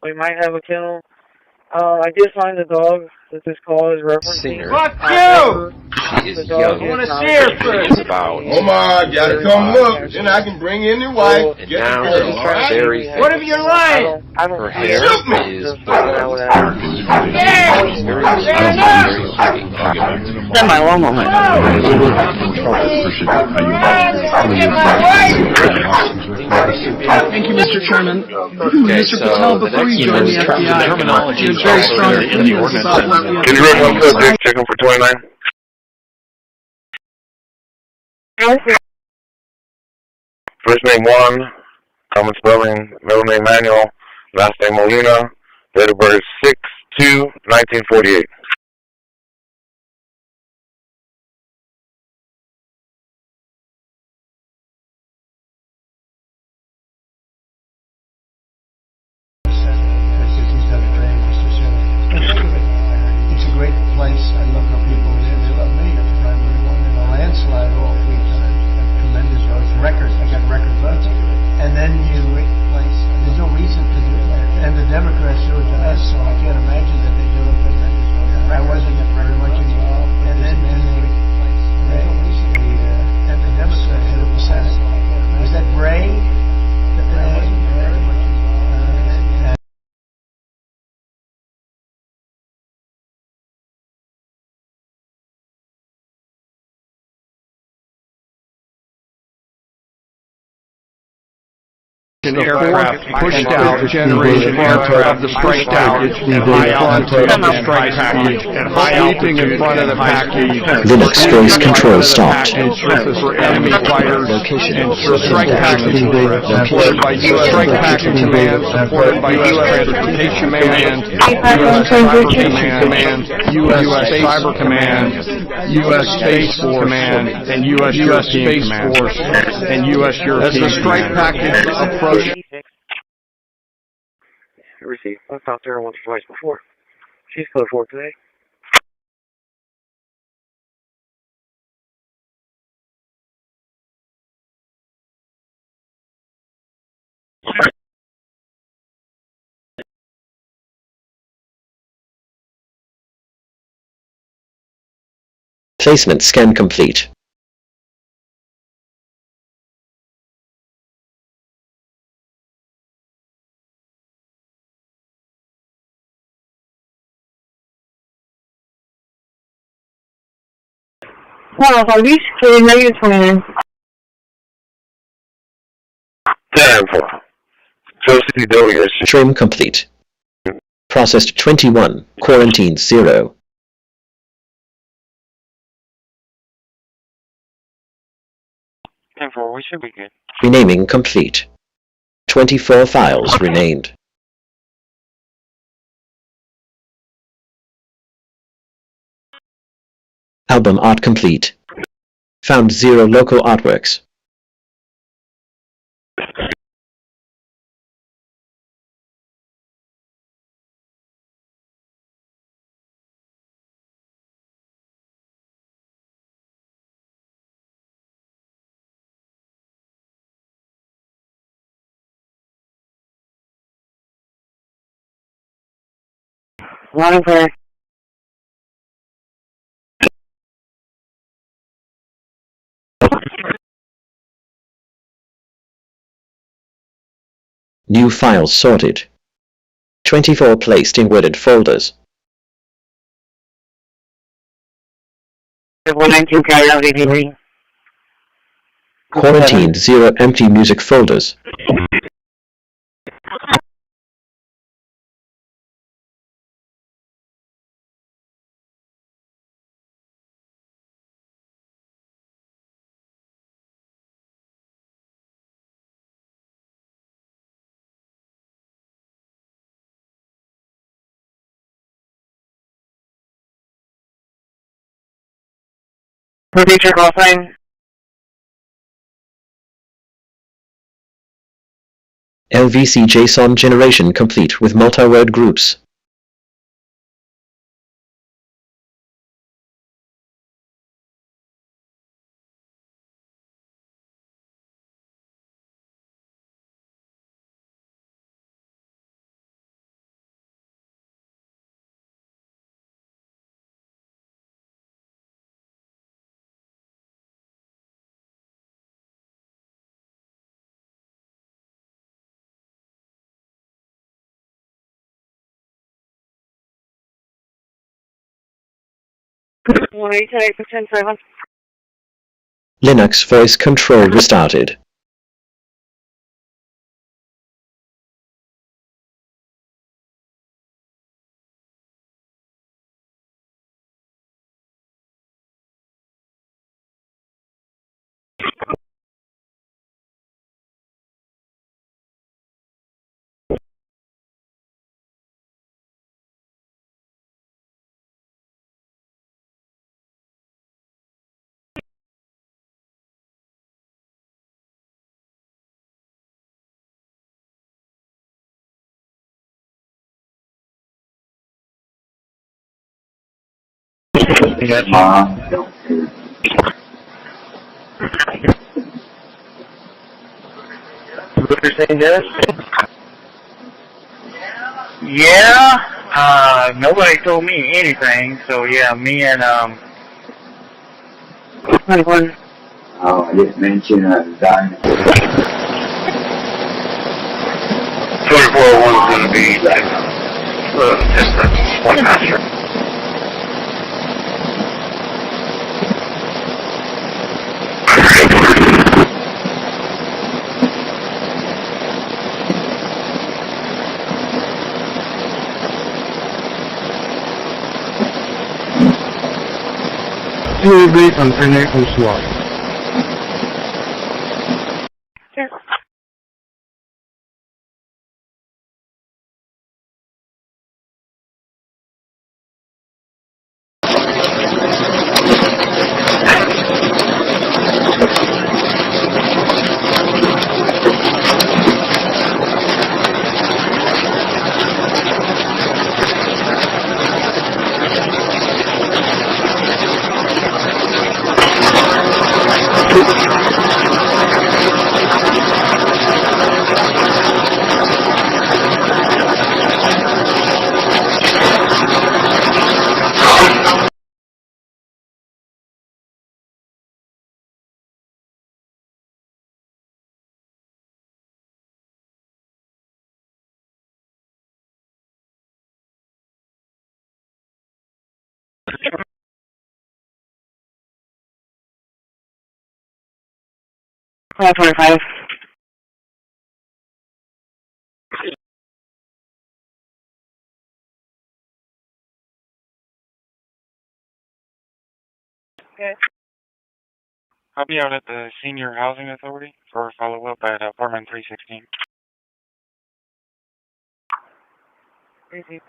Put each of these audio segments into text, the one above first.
We might have a kennel. I did find the dog that this call is referencing. Fuck you! She is young. I want to see her first. It's about Omar, gotta come look. Then I can bring in your wife. and Get the now girl, she's all right? very What if you're lying? Her hair Shoot me. is Stand by one moment. Thank you, Mr. Chairman. Mr. Patel, before you join the FBI, you have very strong opinions about what the Can you run one subject, checking for 29? First name Juan, common spelling, middle name Manuel, last name Molina, date of birth 6/2/1948. It's a great place. I love how people live. They love me. That's the primary one. And a landslide all 3 times. Tremendous roads. Records. I got record votes. And then there's no reason to do that. And the Democrats do it to us, so I can't imagine that they do it for I wasn't very much involved. And then there's no reason. And the Democrats did it for Senate. Was that Bray? I wasn't very much involved. Aircraft pushed out generation of the strike out high altitude of the strike package at high altitude in front of the package. Linux space control stopped. And surface for enemy fighters and strike package supported by U.S. Strike Package Command, supported by U.S. Transportation Command, U.S. Cyber Command, U.S. Cyber Command, U.S. Space Command, and U.S. Space Force, and U.S. European. As the strike package approached. Receive. I've talked to her once or twice before. She's code 4 today. Placement scan complete. Well, if I reach negative 29. 10-4. CCPD. Trim complete. Processed 21. Quarantine 0. 10-4, we should be good. Renaming complete. 24 files renamed. Album art complete. Found 0 local artworks. Morning, prayer. New files sorted. 24 placed in worded folders. 119 carry. Quarantined 0 empty music folders. Repeat your call sign. LVC JSON generation complete with multi-word groups. 188, 10-7. Linux voice control restarted. What you're saying, Dennis? Yeah, nobody told me anything, so yeah, me and, 21. Oh, I didn't mention dynamark. 24-1 is going to be just one master. Beat on 10-8 and slot. Call 25. Okay. I'll be out at the Senior Housing Authority for a follow-up at apartment 316. Easy.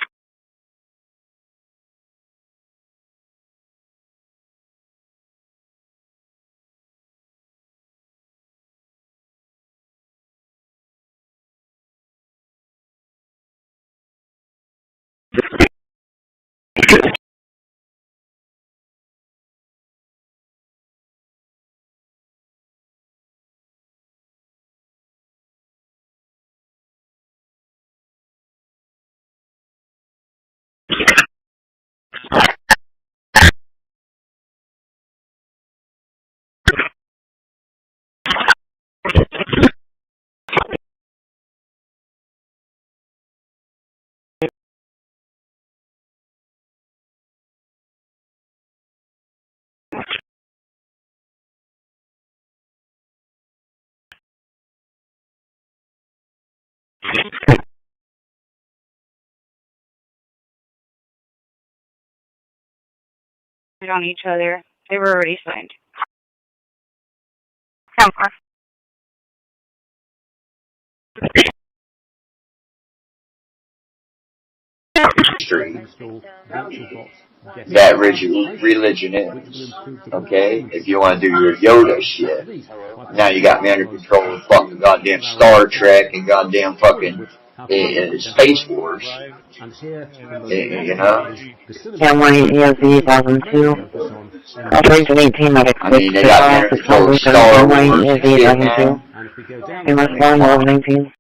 On each other. They were already signed. That religion is. Okay? If you want to do your Yoda shit, now you got me under control of fucking goddamn Star Trek and goddamn fucking Space Wars. You know? Yeah, 188 2002. Operation 18 at I mean, they got me under control of Star Wars and shit now. They must go on 19.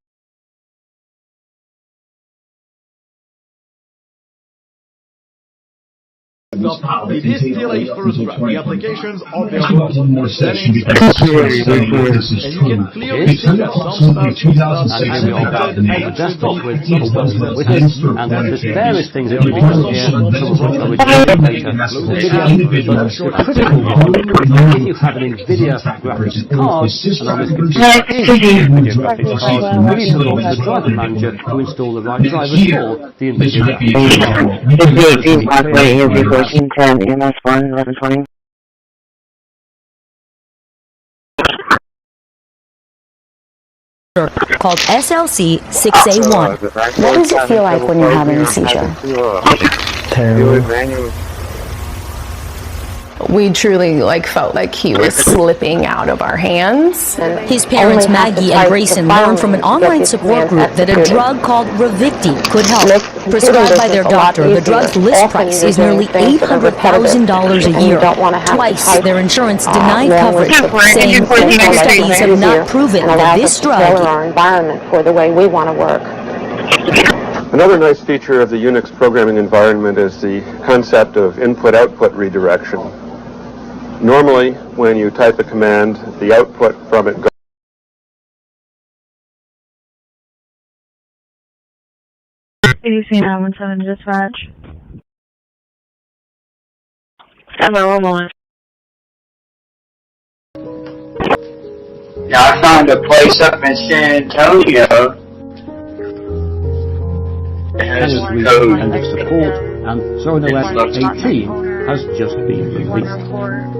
up, it is still a first draft. The applications are available, the settings, and you can clearly see that some stuff and we opened a desktop with some stuff with it, and there's various things that you can do here, some of which are returning later, local video, but a critical one, if you have an NVIDIA graphics card, and on this computer is NVIDIA graphics card, you need to log to the driver manager to install the right drivers for the NVIDIA graphics card. Called SLC 6A1. What does it feel like when you're having a seizure? Terrible. We truly felt like he was slipping out of our hands. His parents, Maggie and Grayson, learned from an online support group that a drug called Ravicti could help. Prescribed by their doctor, the drug's list price is nearly $800,000 a year. Twice, their insurance denied coverage, saying clinical studies have not proven that this drug... our environment for the way we want to work. Another nice feature of the Unix programming environment is the concept of input-output redirection. Normally, when you type a command, the output from it goes. ABC 917 dispatch. Hello, Yeah, I found a place up in San Antonio. It has code. And its support, and Zone OS 18 has just been released.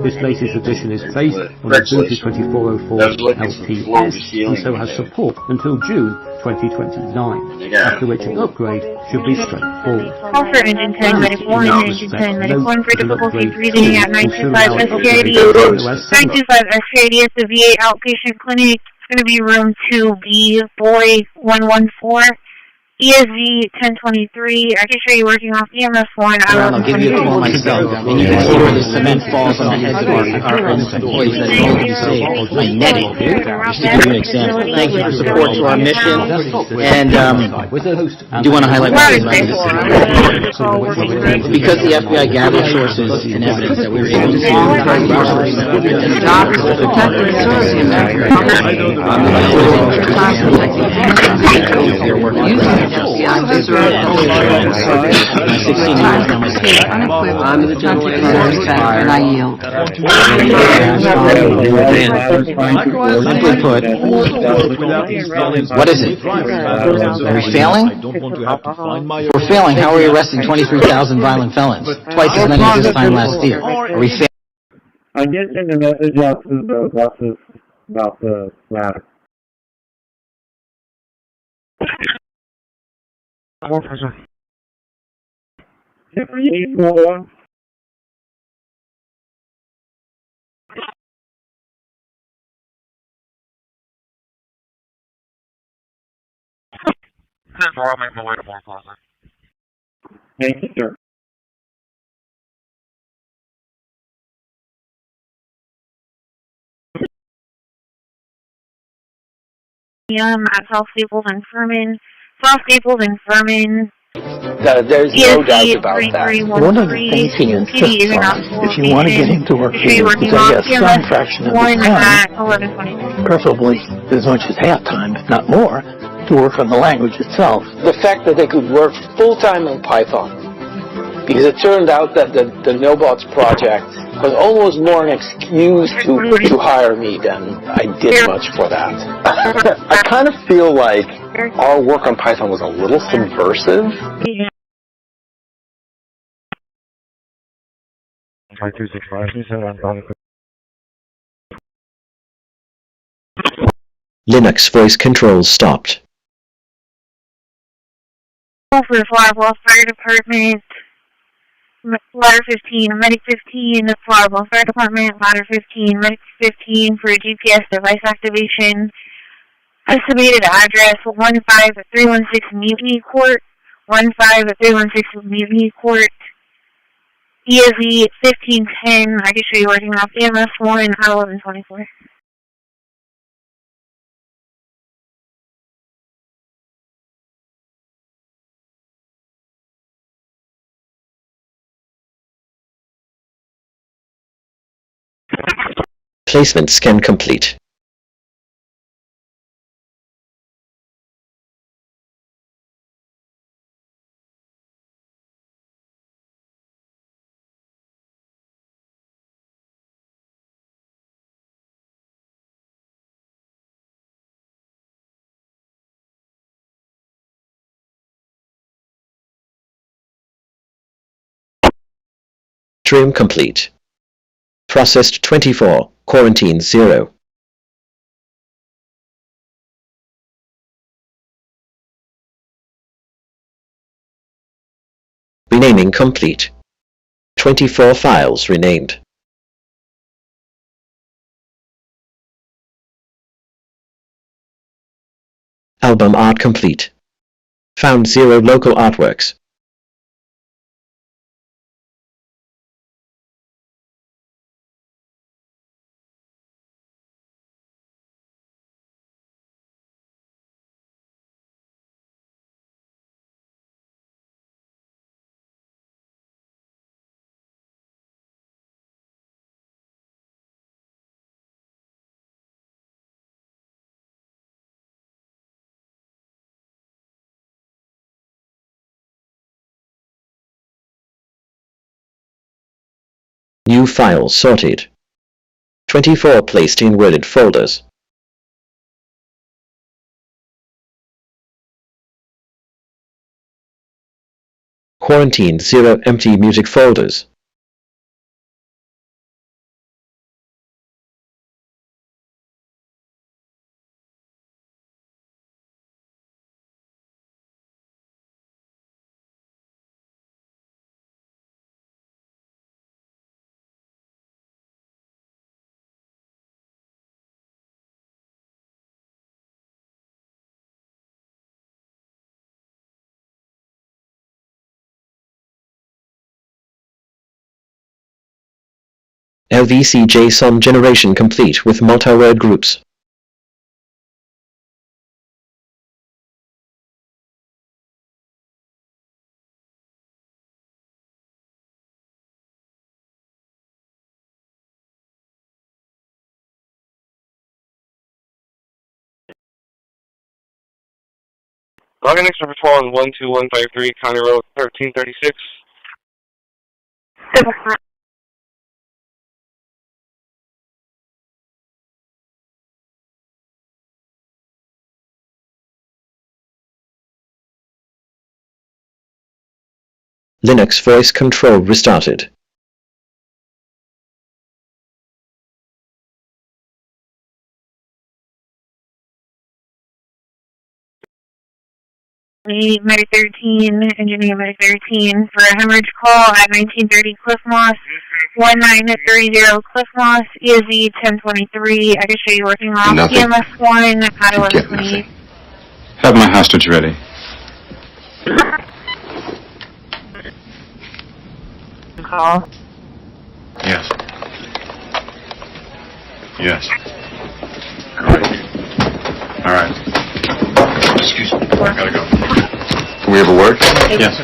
This latest edition is based on the Ubuntu 2404 LTS and so has support until June 2029, after which an upgrade should be straightforward. Call for engine 10, medic 1, engine 10, medic 1 for difficulty breathing at 925 SCID. 925 SCID is the VA outpatient clinic. It's going to be room 2B, boy 114. ESV 1023, I can show you working off EMS 1. I'll give you a call myself, and you can see where the cement falls on the heads of our employees that are going to be saved. My netting, just to give you an example. Thank you for support to our mission, and do you want to highlight what because the FBI gathered sources and evidence that we were able to see I'm the general and I yield. Simply put, what is it? Are we failing? If we're failing, how are we arresting 23,000 violent felons? Twice as many as this time last year. Are we failing? I'm getting a message out to the buses about the matter. I'll make my way to 1 Thank you, sir. At South Staples and Furman. South Staples and Furman. There's no doubt about that. One of the things he insists on, if you want to get him to work here, is that he has some fraction of the time, preferably as much as half time, if not more, to work on the language itself. The fact that they could work full-time in Python, because it turned out that the NoBots project was almost more an excuse to hire me than I did much for that. I kind of feel like our work on Python was a little subversive. Linux voice controls stopped. For Flowerball Fire Department, Ladder 15, Medic 15, Flowerball Fire Department, Ladder 15, Medic 15 for GPS device activation. Estimated address 15316 Mutiny Court, 15316 Mutiny Court. ESV 1510, I can show you working off EMS 1 at 1124. Placement scan complete. Trim complete. Processed 24, quarantine 0. Renaming complete. 24 files renamed. Album art complete. Found 0 local artworks. New files sorted. 24 placed in worded folders. Quarantined 0 empty music folders. LVC JSON generation complete with multi-word groups. Login next number 12 is 12153 County Road 1336. Linux voice control restarted. Medic 13, engineer Medic 13, for a hemorrhage call at 1930 Cliff Moss, 1930 Cliff Moss, ESV 1023. I can show you working off CMS 1 at 1128. Have my hostage ready. Call. Yes. Yes. All right. Excuse me. I gotta go. Can we have a word? Yes.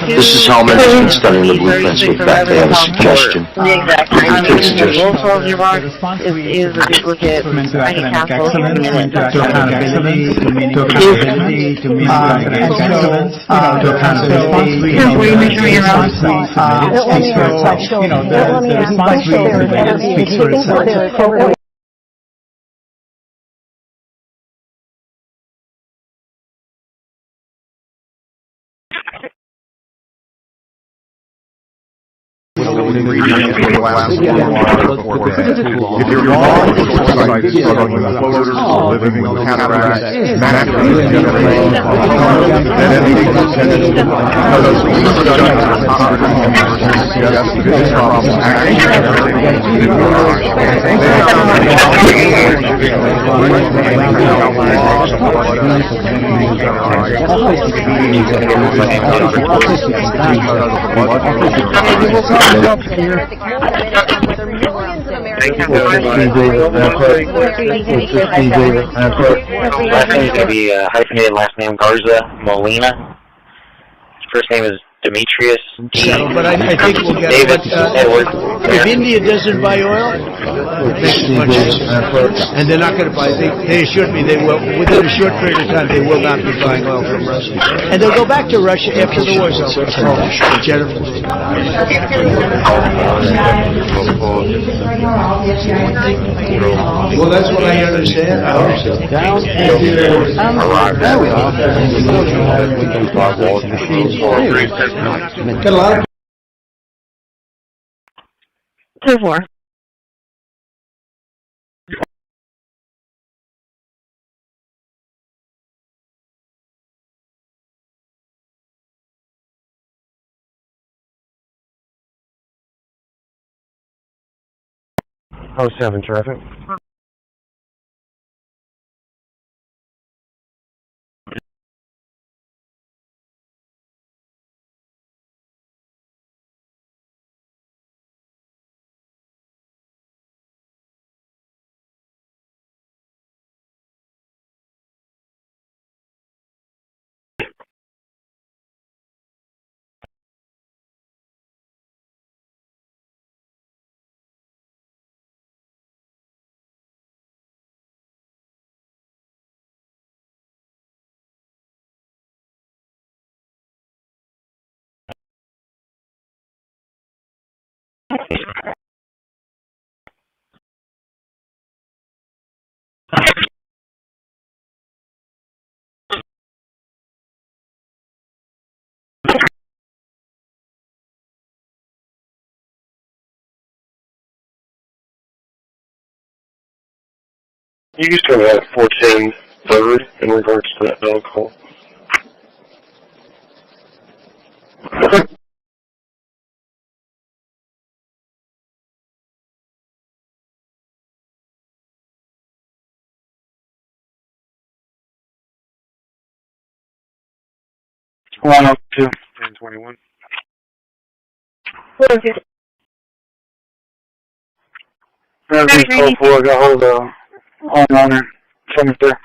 This is Helmet. Has been studying the blueprints. We're back. They have a suggestion. The exact Take a suggestion. is a duplicate. I need cancel in a minute. To accountability, to accountability, to excellence, to accountability, Can we make sure you're on? the response speaks for itself. If you're wrong, it's like struggling with floaters or living with cataracts, massively generating that anything intended to those this problem Thank you very much. Last name is going to be hyphenated last name Garza Molina. First name is Demetrius. But I think we'll get David Edward. If India doesn't buy oil, it makes it much cheaper. And they're not going to buy. They assured me they will. Within a short period of time, they will not be buying oil from Russia. And they'll go back to Russia after the war's over. Well, that's what I understand. I hope so. There we are. Got a lot of 2-4. Oh, 7 traffic. You just go at 14 third in regards to that dog call. One up two. 1021. Everything's called for. I got hold of the homeowner. Someone's there.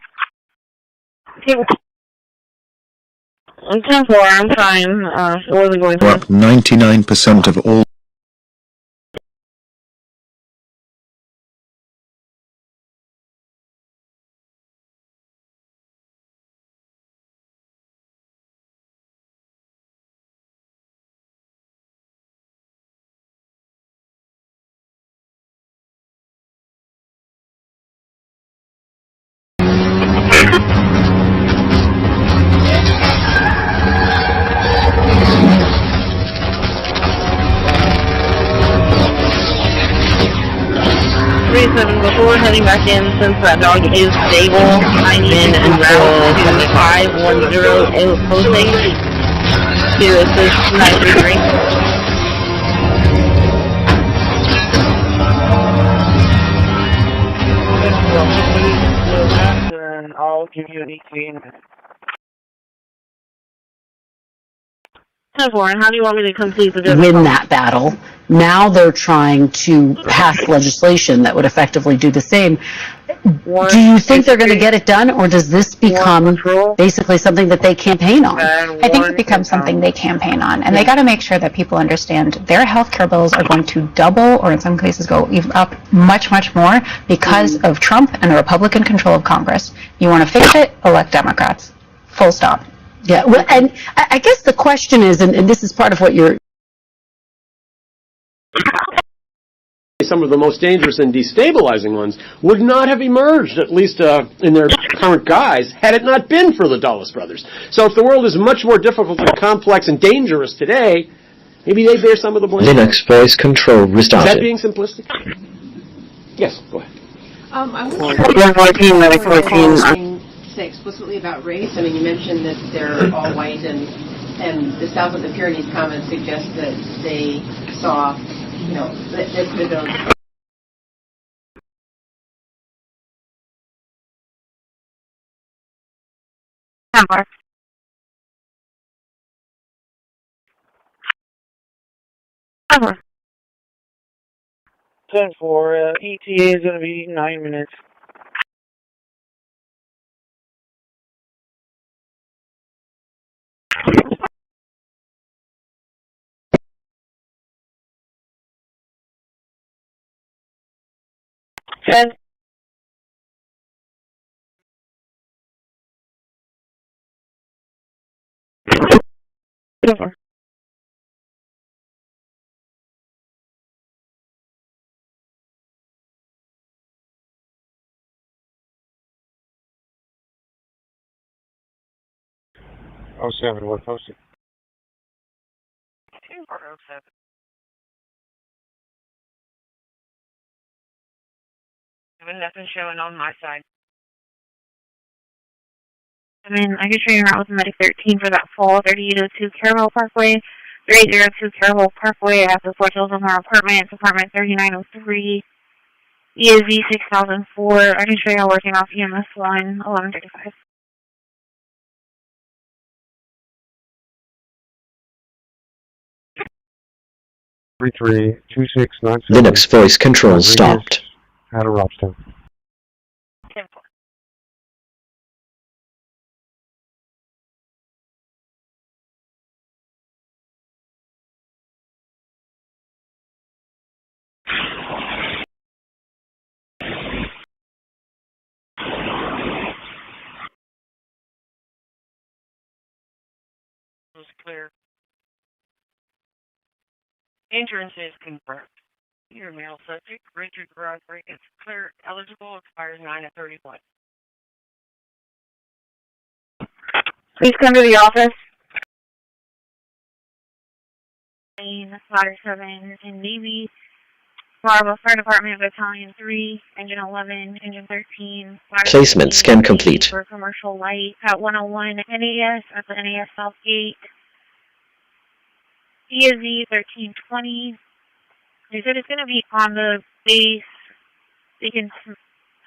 10-4, I'm fine. What are we going to? 99% of all Before heading back in, since that dog is stable, I need en route to 510 posting to assist 933. And I'll give you an ETA in a minute. 10-4, and how do you want me to complete the win that battle. Now they're trying to pass legislation that would effectively do the same. Do you think they're going to get it done, or does this become basically something that they campaign on? I think it becomes something they campaign on, and they got to make sure that people understand their health care bills are going to double, or in some cases go even up much, much more because of Trump and a Republican control of Congress. You want to fix it? Elect Democrats. Full stop. Yeah, well, and I guess the question is, and this is part of what you're... Some of the most dangerous and destabilizing ones would not have emerged, at least in their current guise, had it not been for the Dulles brothers. So if the world is much more difficult and complex and dangerous today, maybe they bear some of the blame. Linux voice control restarted. Is that being simplistic? Yes, go ahead. I was say explicitly about race. I mean, you mentioned that they're all white, and the South of the Pyrenees comment suggests that they saw, you know, that could have been. Over. 10-4, ETA is going to be 9 minutes. 10. Oh, 07, what posted? 407. Having nothing showing on my side. And then I can show you around with Medic 13 for that fall 3802 Caramel Parkway, 3802 Caramel Parkway at the Fort Hills Omar Apartments, apartment 3903, ESV 6004. I can show you working off EMS line 1135. Linux voice control stopped. Out of Robstown. 10-4. Was clear. Entrance is confirmed. Your male subject, Richard Garage Break is clear, eligible, expires 9/31. Please come to the office. Ladder 7 in Navy, Marble Fire Department, Battalion 3, Engine 11, Engine 13. Placement scan complete. For commercial light at 101 NAS at the NAS South Gate. ESV 1320. They said it's going to be on the base. They can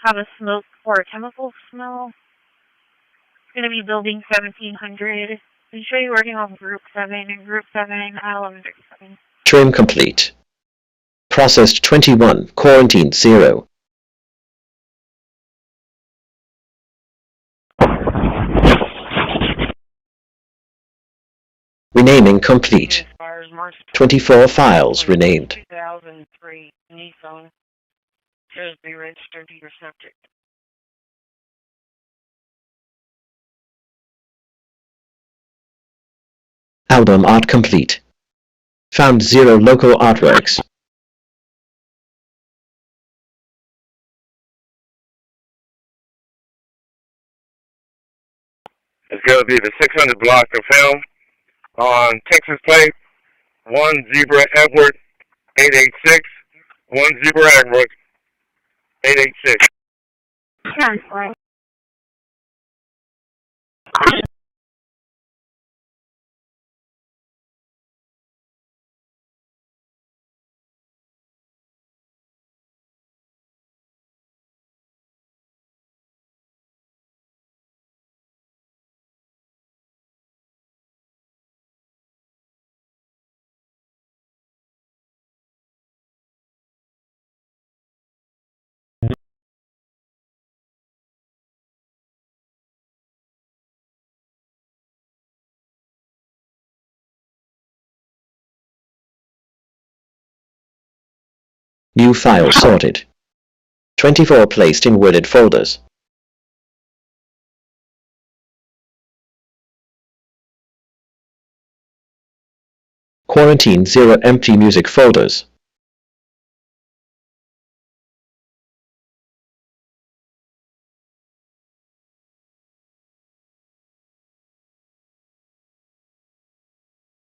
have a smoke or a chemical smell. It's going to be building 1700. I'll show you working on Group 7 and Group 7 at 1137. Trim complete. Processed 21, quarantined 0. Renaming complete. 24 files renamed. 2003 Nissan. Should be registered to your subject. Album art complete. Found 0 local artworks. It's going to be the 600 block of film on Texas plate, 1 Zebra Edward 886, 1 Zebra Edward 886. Transfer. New file sorted. 24 placed in worded folders. Quarantine 0 empty music folders.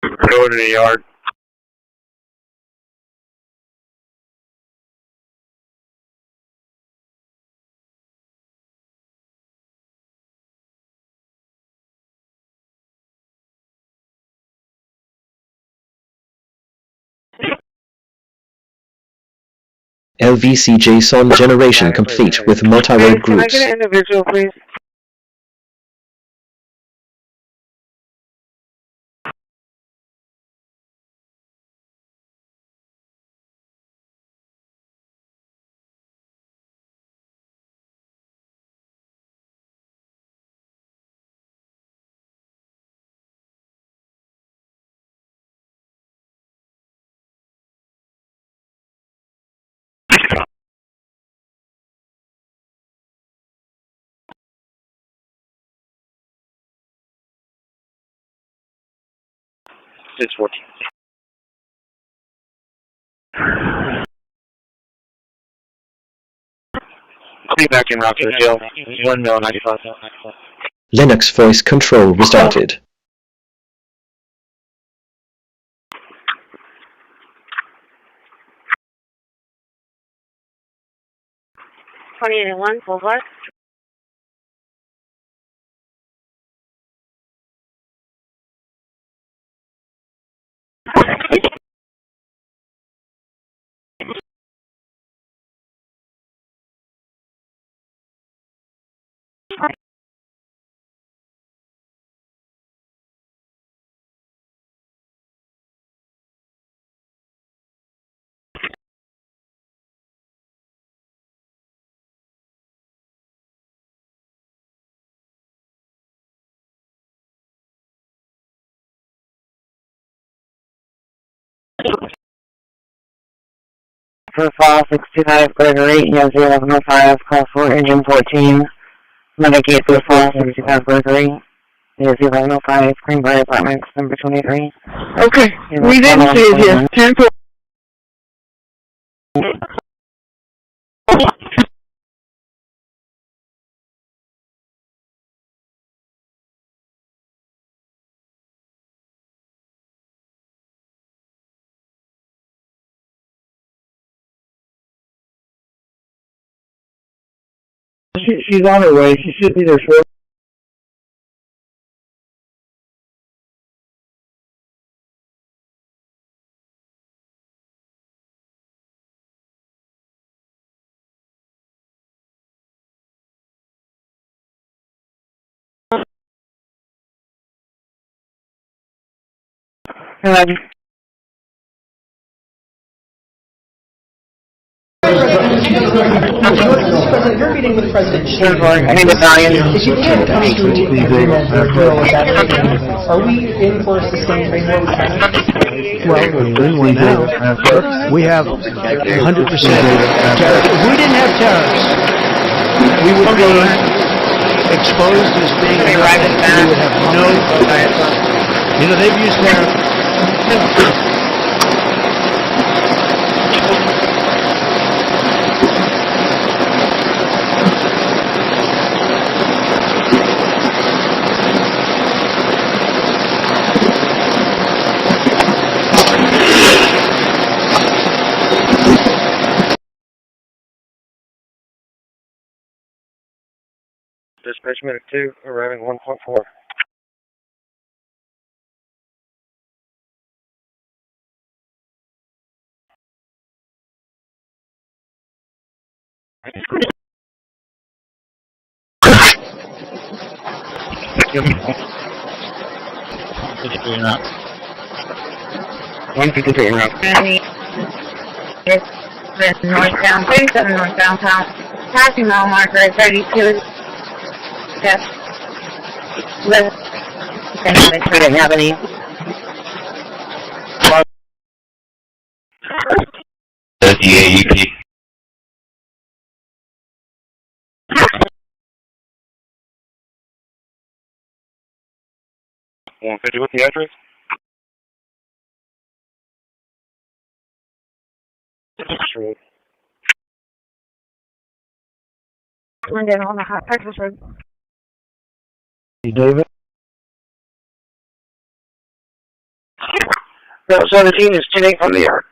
Go to the yard. LVC JSON generation complete with multi-road groups. Can I get an individual, please? 614. I'll be back in route to the jail. 1 mil 95. Linux voice control restarted. $28.1, full what? For file 625 Gregory, EOZ 1105, call for engine 14. Mitigate for file 65 Gregory, EOZ 1105, Greenbrier Apartments, number 23. Okay, we didn't see it here. 10 4. She's on her way. She should be there shortly. You're meeting with President Sherif. I need Italian. If you can't come to an agreement or deal with that, are we in for a sustained trade war with China? Well, we're in one now. We have 100% tariffs. If we didn't have tariffs, we would be exposed as being we would have no. You know, they've used tariffs. Dispatch medic 2, arriving 1.4. Northbound, 37 northbound, passing mile marker at 32. Yes. We didn't have any. EAEP. What's the address? Sure. London on the hot Texas road. David? Route 17 is 10-8 from the air.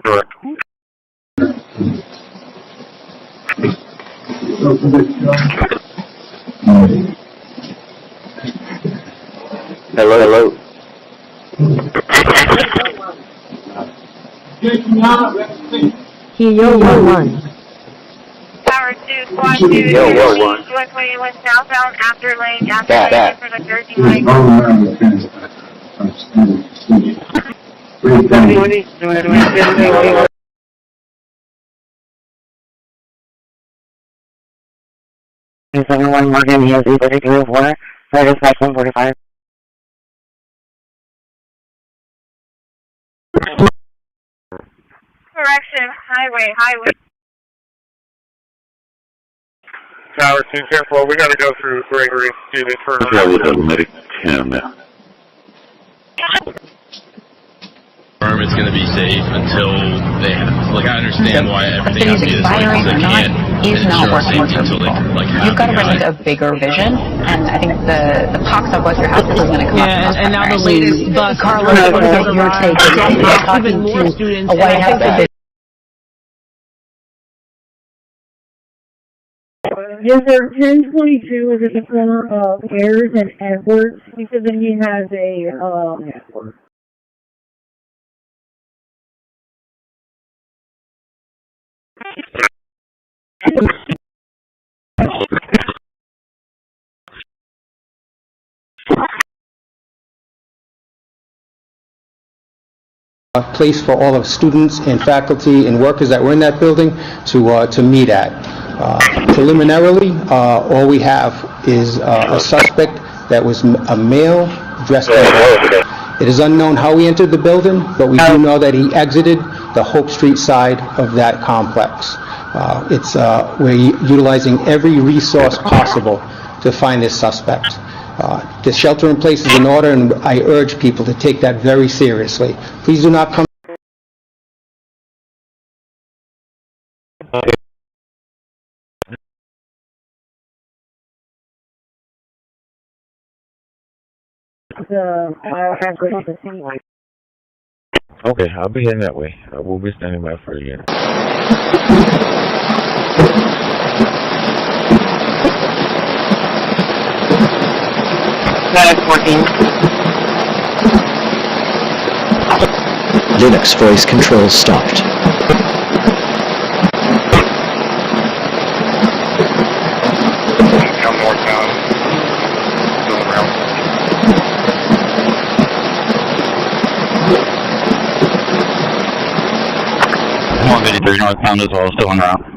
Correct. Hello. Yo, 1-1. Power 2, squad 2, Yo, 1-1. 121 southbound, after lane, That. for the Jersey line. Is anyone working here? 33304? Right, it's 145. Correction, highway. Tower 210-4, we gotta go through Gregory to do this for... Medic 10. It's going to be safe until they have, like, I understand why everything has to be this way, because they can't ensure safety until they, like, have You've got to bring a bigger vision, and I think the pox on both your houses is going to come up. Yeah, and now the latest bus. Carlos, what is your take on talking to a White House that Yes, sir. 1022 is at the corner of Ayers and Edwards. He said that he has a, place for all of students and faculty and workers that were in that building to meet at. Preliminarily, all we have is a suspect that was a male dressed as a... It is unknown how he entered the building, but we do know that he exited the Hope Street side of that complex. We're utilizing every resource possible to find this suspect. The shelter in place is in order, and I urge people to take that very seriously. Please do not come. Okay, I'll be heading that way. I will be standing by for you. Linux voice control stopped. Come northbound. Going around. 153 northbound as well, still en route.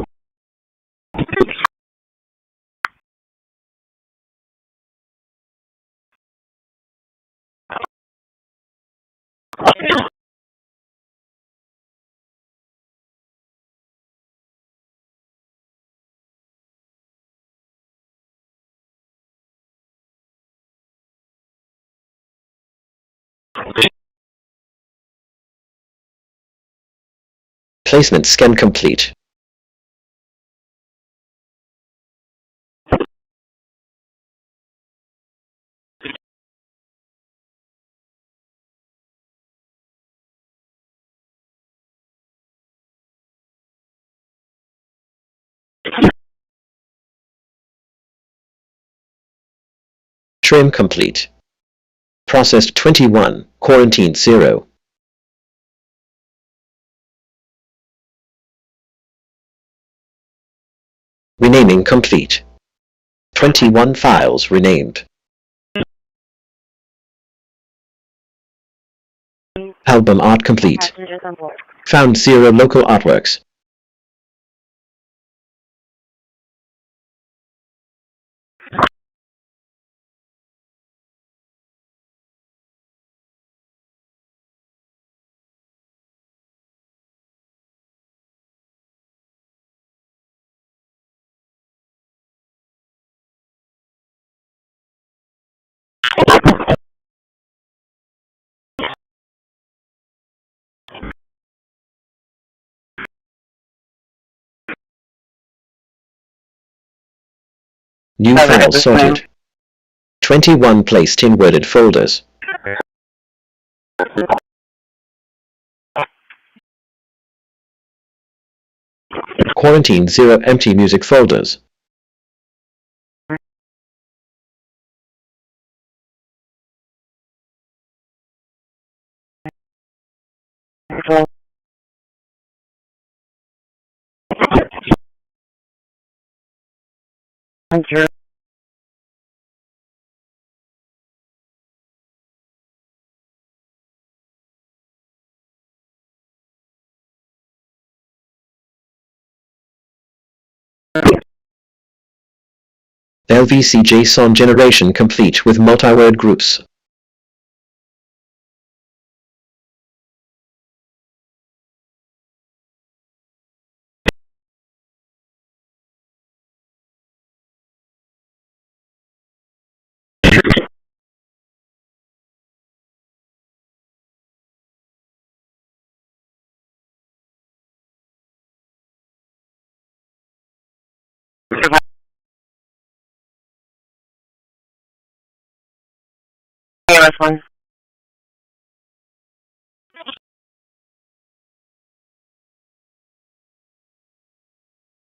Placement scan complete. Trim complete. Processed 21, quarantined 0. Renaming complete. 21 files renamed. Album art complete. Found 0 local artworks. New files sorted. 21 placed in worded folders. Quarantine 0 empty music folders. LVC JSON generation complete with multi-word groups.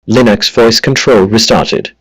Linux voice control restarted.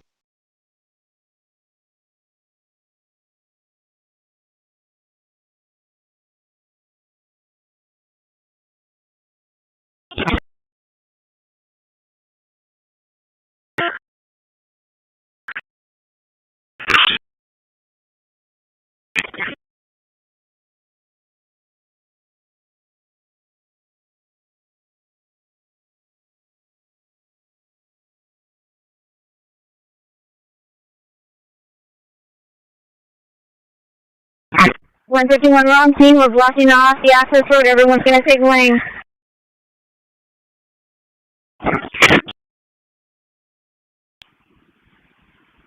One 51 wrong team, we're blocking off the access road. Everyone's going to take lane.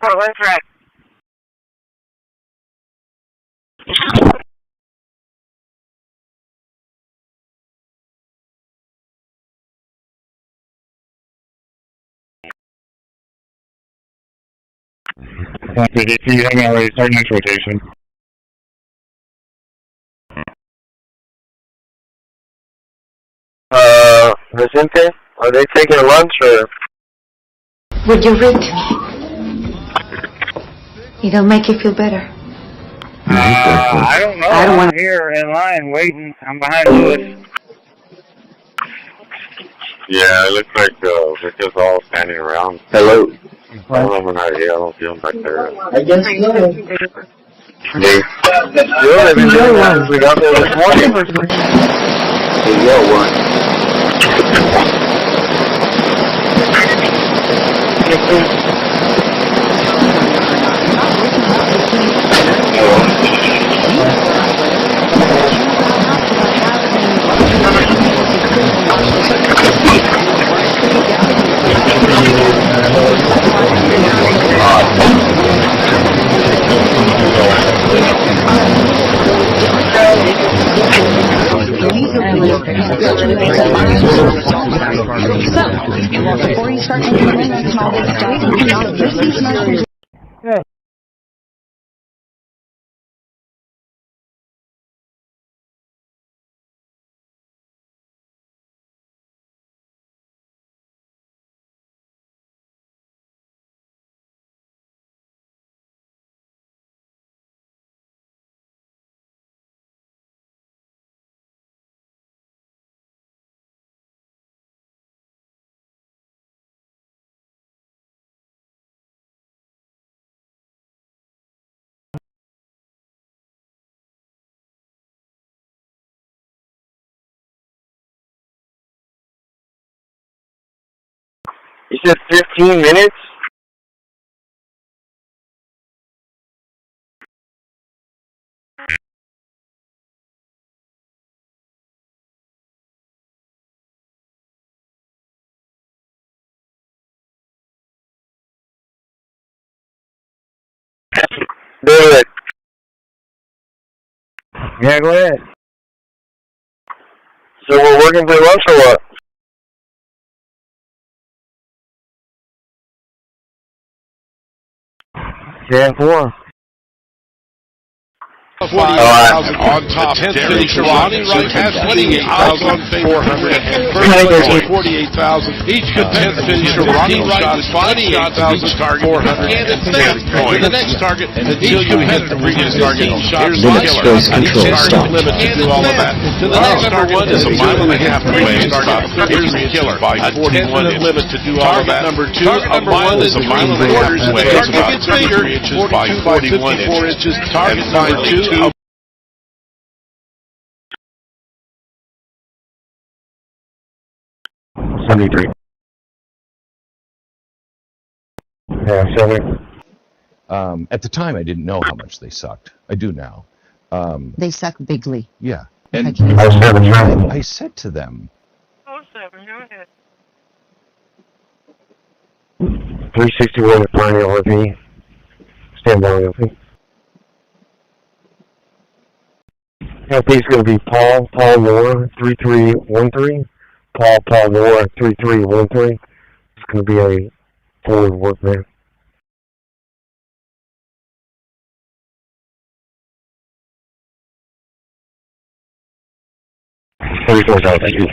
Oh, that's right. PDC, you haven't already started next rotation. Vicente, are they taking lunch or? Would you read to me? It'll make you feel better. I don't know. I don't I'm want here in line waiting. I'm behind Lewis. Yeah, it looks like they're just all standing around. Hello. Some of them are not here. I don't see them back there. I guess so. They've been doing that since we got there this morning. Hey, yo, one. Before you start making payments and all this stuff, You said 15 minutes? Do it. Yeah, go ahead. So we're working through lunch or what? 10-4. On top, 10th finish, Ronnie Wright has 28,400. First place, 48,000. Each contestant finisher, Ronnie Wright is 28,400. And the next target, until you hit the previous target. Here's the killer. Each limit to do all of that. To the next target is a mile and a half previous target. Here's the killer. A 10-minute limit to do all of that. Number 2, a mile is a mile and a half away. It's about 33 inches by 41 inches. Target number 2. 73. At the time, I didn't know how much they sucked. I do now. They suck bigly. Yeah. And I said to them, 07, go ahead. 361 at Pine LV. Stand by LV. LP is going to be Paul Moore, 3313. Paul Moore, 3313. It's going to be a forward work man. 34, thank you.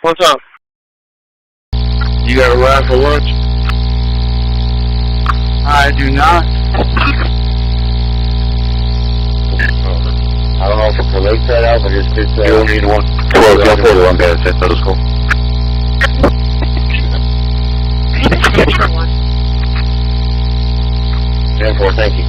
What's up? You got a ride for lunch? I do not. I don't know if it's a late set out, but it's you don't need one. 12, go for the one, guys. That was cool. Stand for, thank you.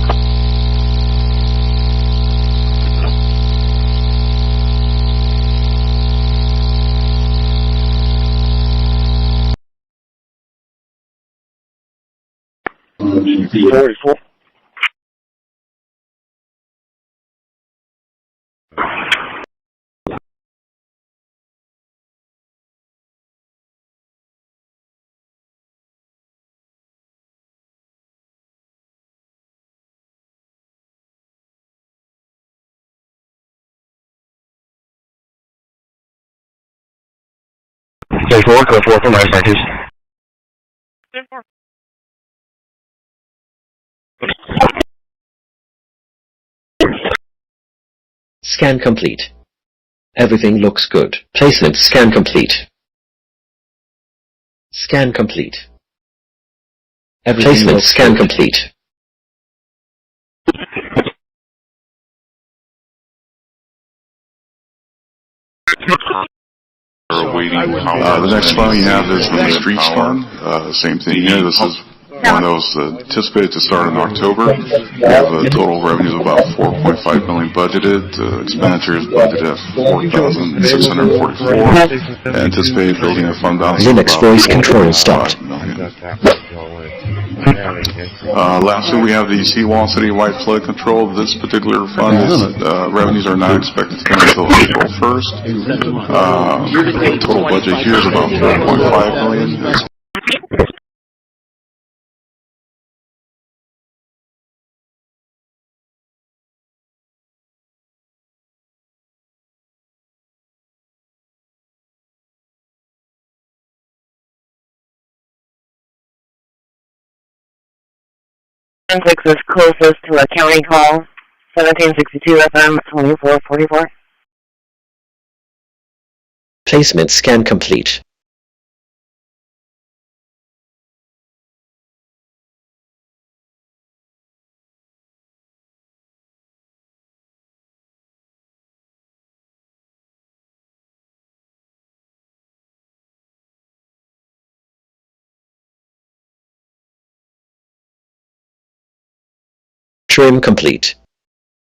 $44. Stay forward, go forward from right back, please. Scan complete. Everything looks good. Placement scan complete. Scan complete. Placement scan complete. The next file you have is the Streets Fund. Same thing here. This is one that was anticipated to start in October. We have a total revenues of about $4.5 million budgeted. Expenditures budgeted at $4,644. Anticipated building a fund balance of Linux about voice control stopped. Lastly, we have the Seawall City White Flood Control. This particular fund is, revenues are not expected to come until April 1st. Total budget here is about $4.5 million. Texas closest to a county call, 1762 FM 2444. Placement scan complete. Trim complete.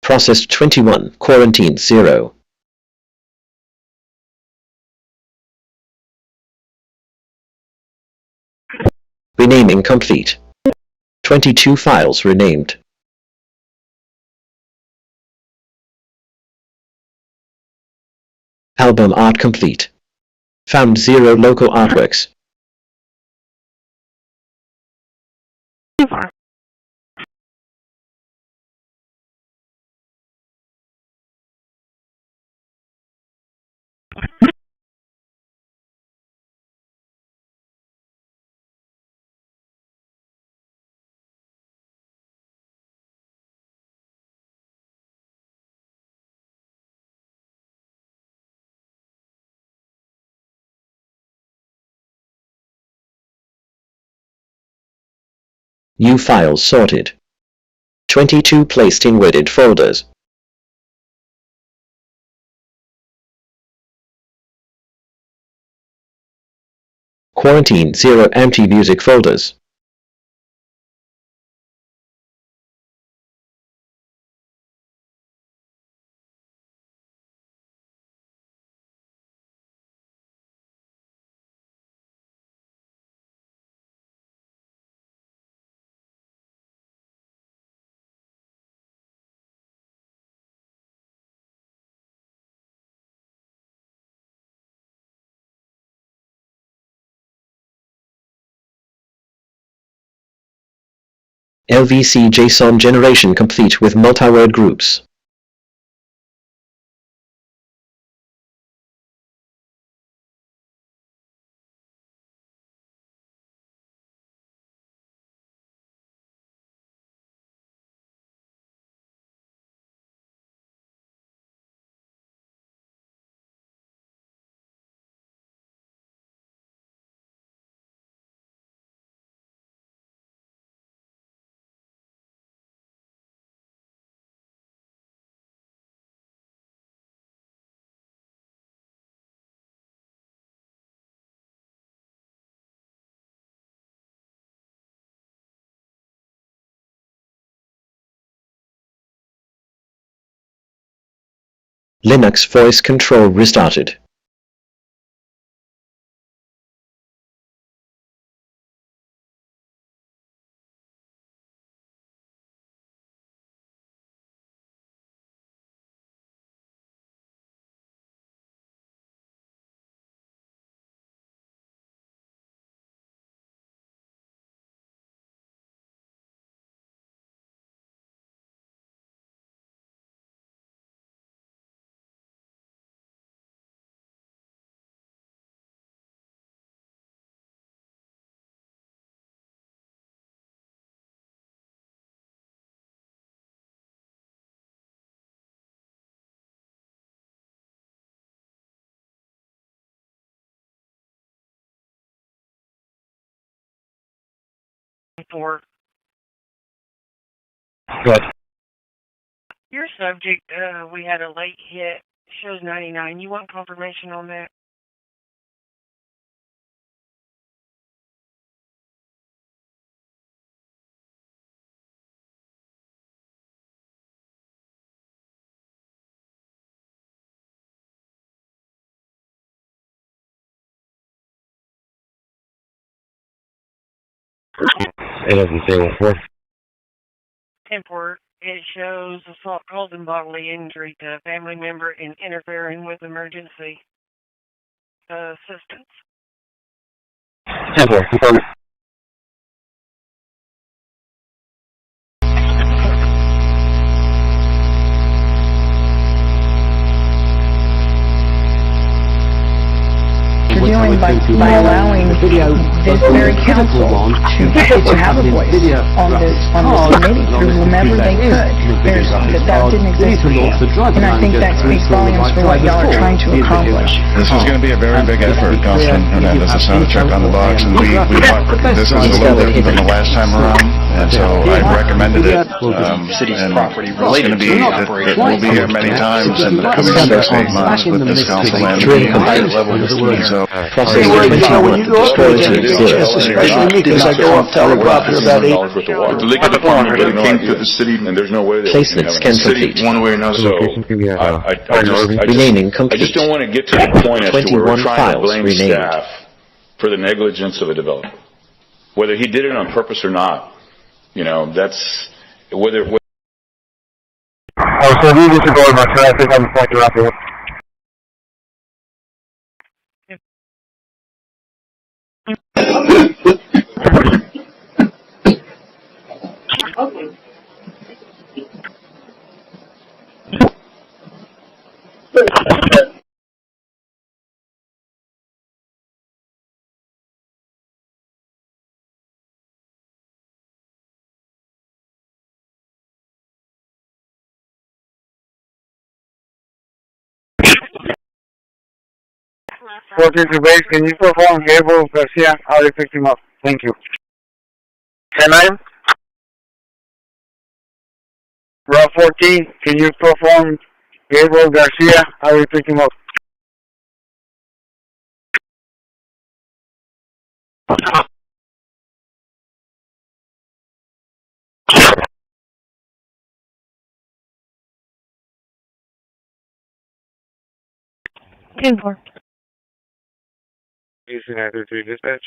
Processed 21, quarantine 0. Renaming complete. 22 files renamed. Album art complete. Found 0 local artworks. New files sorted. 22 placed in weighted folders. Quarantine 0 empty music folders. LVC JSON generation complete with multi-word groups. Linux voice control restarted. For Good. your subject, we had a late hit. Shows 99. You want confirmation on that? It doesn't say what for. Temper. It shows assault causing bodily injury to a family member and interfering with emergency assistance. Temporary, confirm it. Doing by allowing this very council to have a voice on this committee through whomever they could. That didn't exist before. And I think that speaks volumes for what y'all are trying to accomplish. This is going to be a very big effort, Councilman Hernandez. It's not a check on the box, and this is a little different than the last time around, and so I recommended it. City's And property it's going to be, we'll be here many times in the coming 6 to 8 months with this council and the higher level, so. Process when you go up there, especially me, because I go up to other property about 8. The legal department really came to the city, and there's no way that Placement scan complete. one way or another. So, Renaming I complete. just don't want to get to the point as to where we're 21 trying to files blame renamed. staff for the negligence of a developer. Whether he did it on purpose or not, that's whether. So we need to go over to, I think I'm pointing out here. Base, can you perform Gabriel Garcia? I'll pick him up. Thank you. 10-9. Route 14, can you perform Gabriel Garcia? I will pick him up. 10-4. Houston 933 dispatch.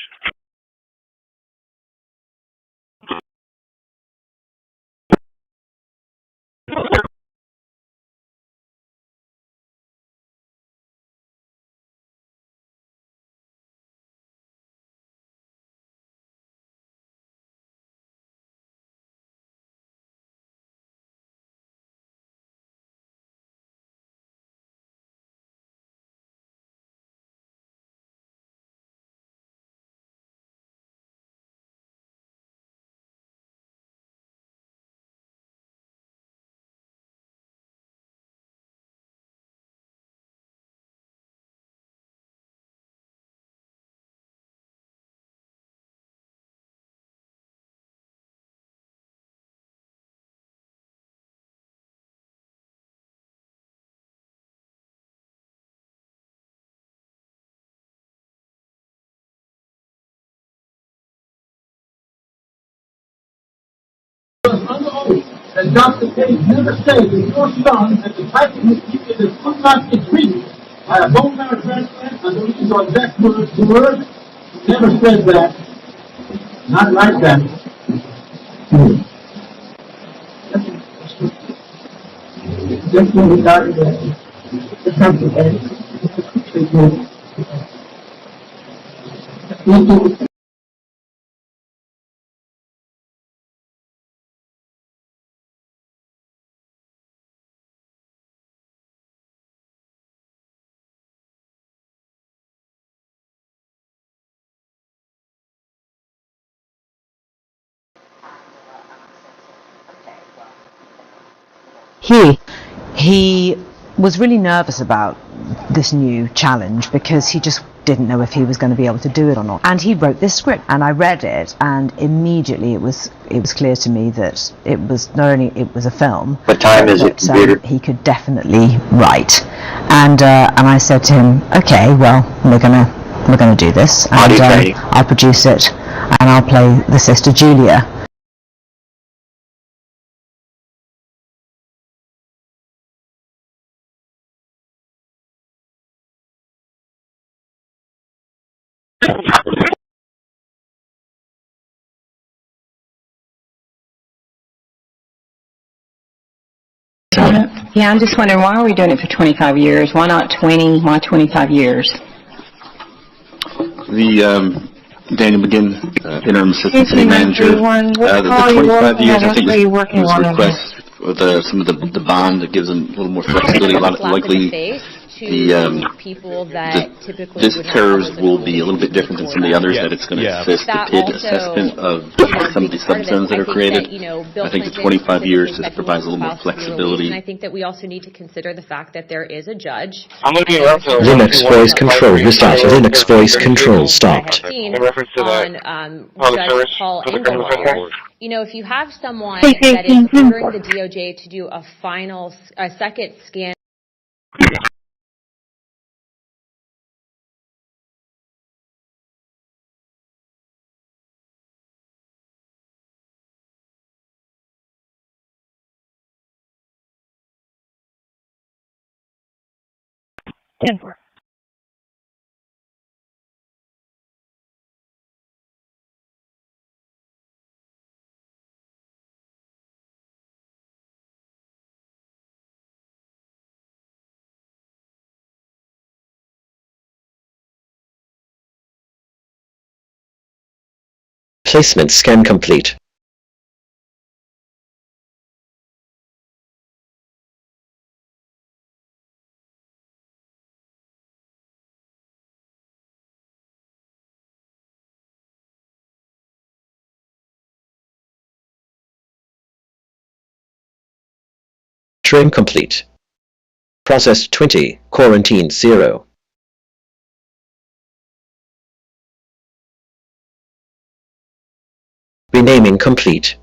Under oath that Dr. Case never said that your son had the type of mosquito that could not get treated by a bone marrow transplant. I don't use your exact words. He never said that. Not like that. Just when we started the country He was really nervous about this new challenge because he just didn't know if he was going to be able to do it or not. And he wrote this script, and I read it, and immediately it was clear to me that it was not only it was a film. What time is it, computer? He could definitely write, and I said to him, okay, well, we're gonna do this, and I'll produce it, and I'll play the sister Julia. Yeah, I'm just wondering, why are we doing it for 25 years? Why not 20? Why 25 years? Daniel McGinn, interim assistant city manager. The 25 years, I think, was a request with some of the bond that gives them a little more flexibility. A lot likely this curves will be a little bit different than some of the others, that it's going to assist the PID assessment of some of the subzones that are created. I think the 25 years just provides a little more flexibility. And I think that we also need to consider the fact that there is a judge. I'm looking around for Linux voice control restarted. Linux voice control stopped. In reference to Judge Paul Engelmeyer. You know, if you have someone that is ordering the DOJ to do a second scan. Ten-4. Placement scan complete. Trim complete. Process 20, quarantine 0. Renaming complete.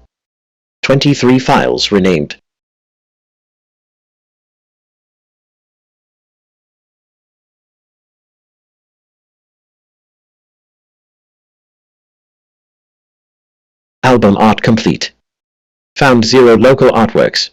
23 files renamed. Album art complete. Found 0 local artworks.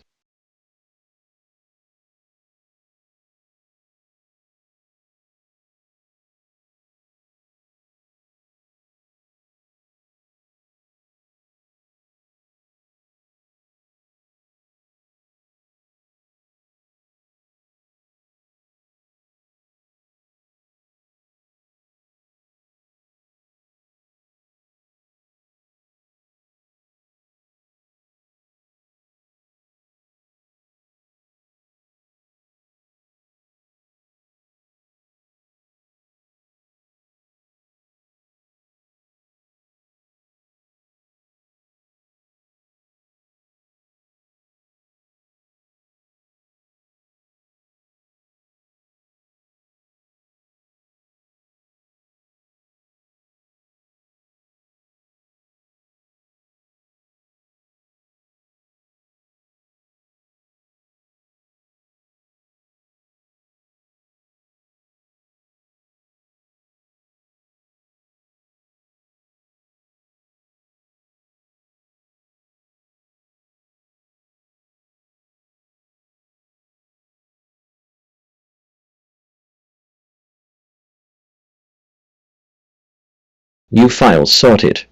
New files sorted.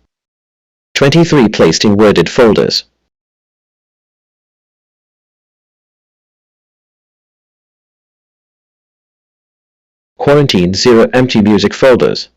23 placed in worded folders. Quarantine 0 empty music folders.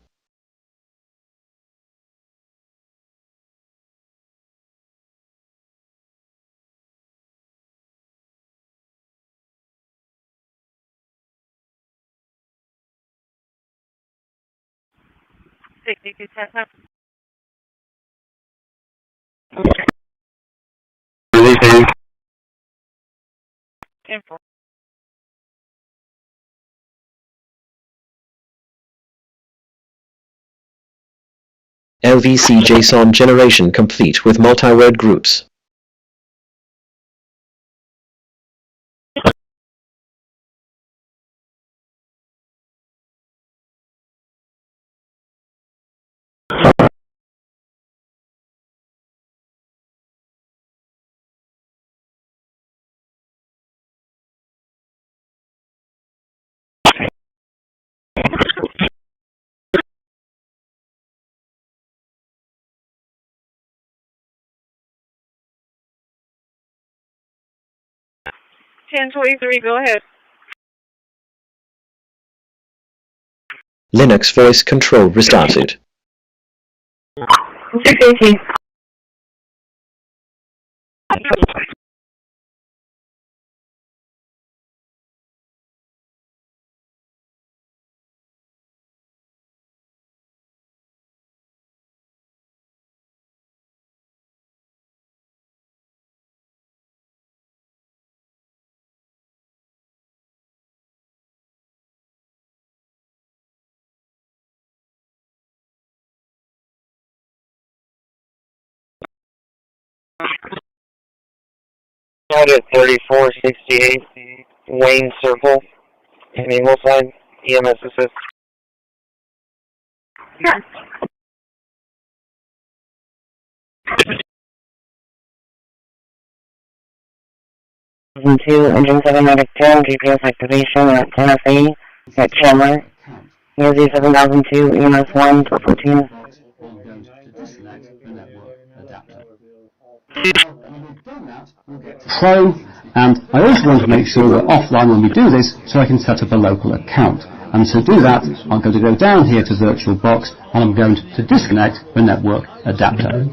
LVC JSON generation complete with multi-word groups. Ten 23, go ahead. Linux voice control restarted. 618. Out at 3468 Wayne Circle in Ingleside, EMS assist. Two engine 710 GPS activation at Tennessee at Chandler. ESD 7002 EMS 1 to 14. So, and I also want to make sure we're offline when we do this so I can set up a local account. And to do that, I'm going to go down here to VirtualBox and I'm going to disconnect the network adapter.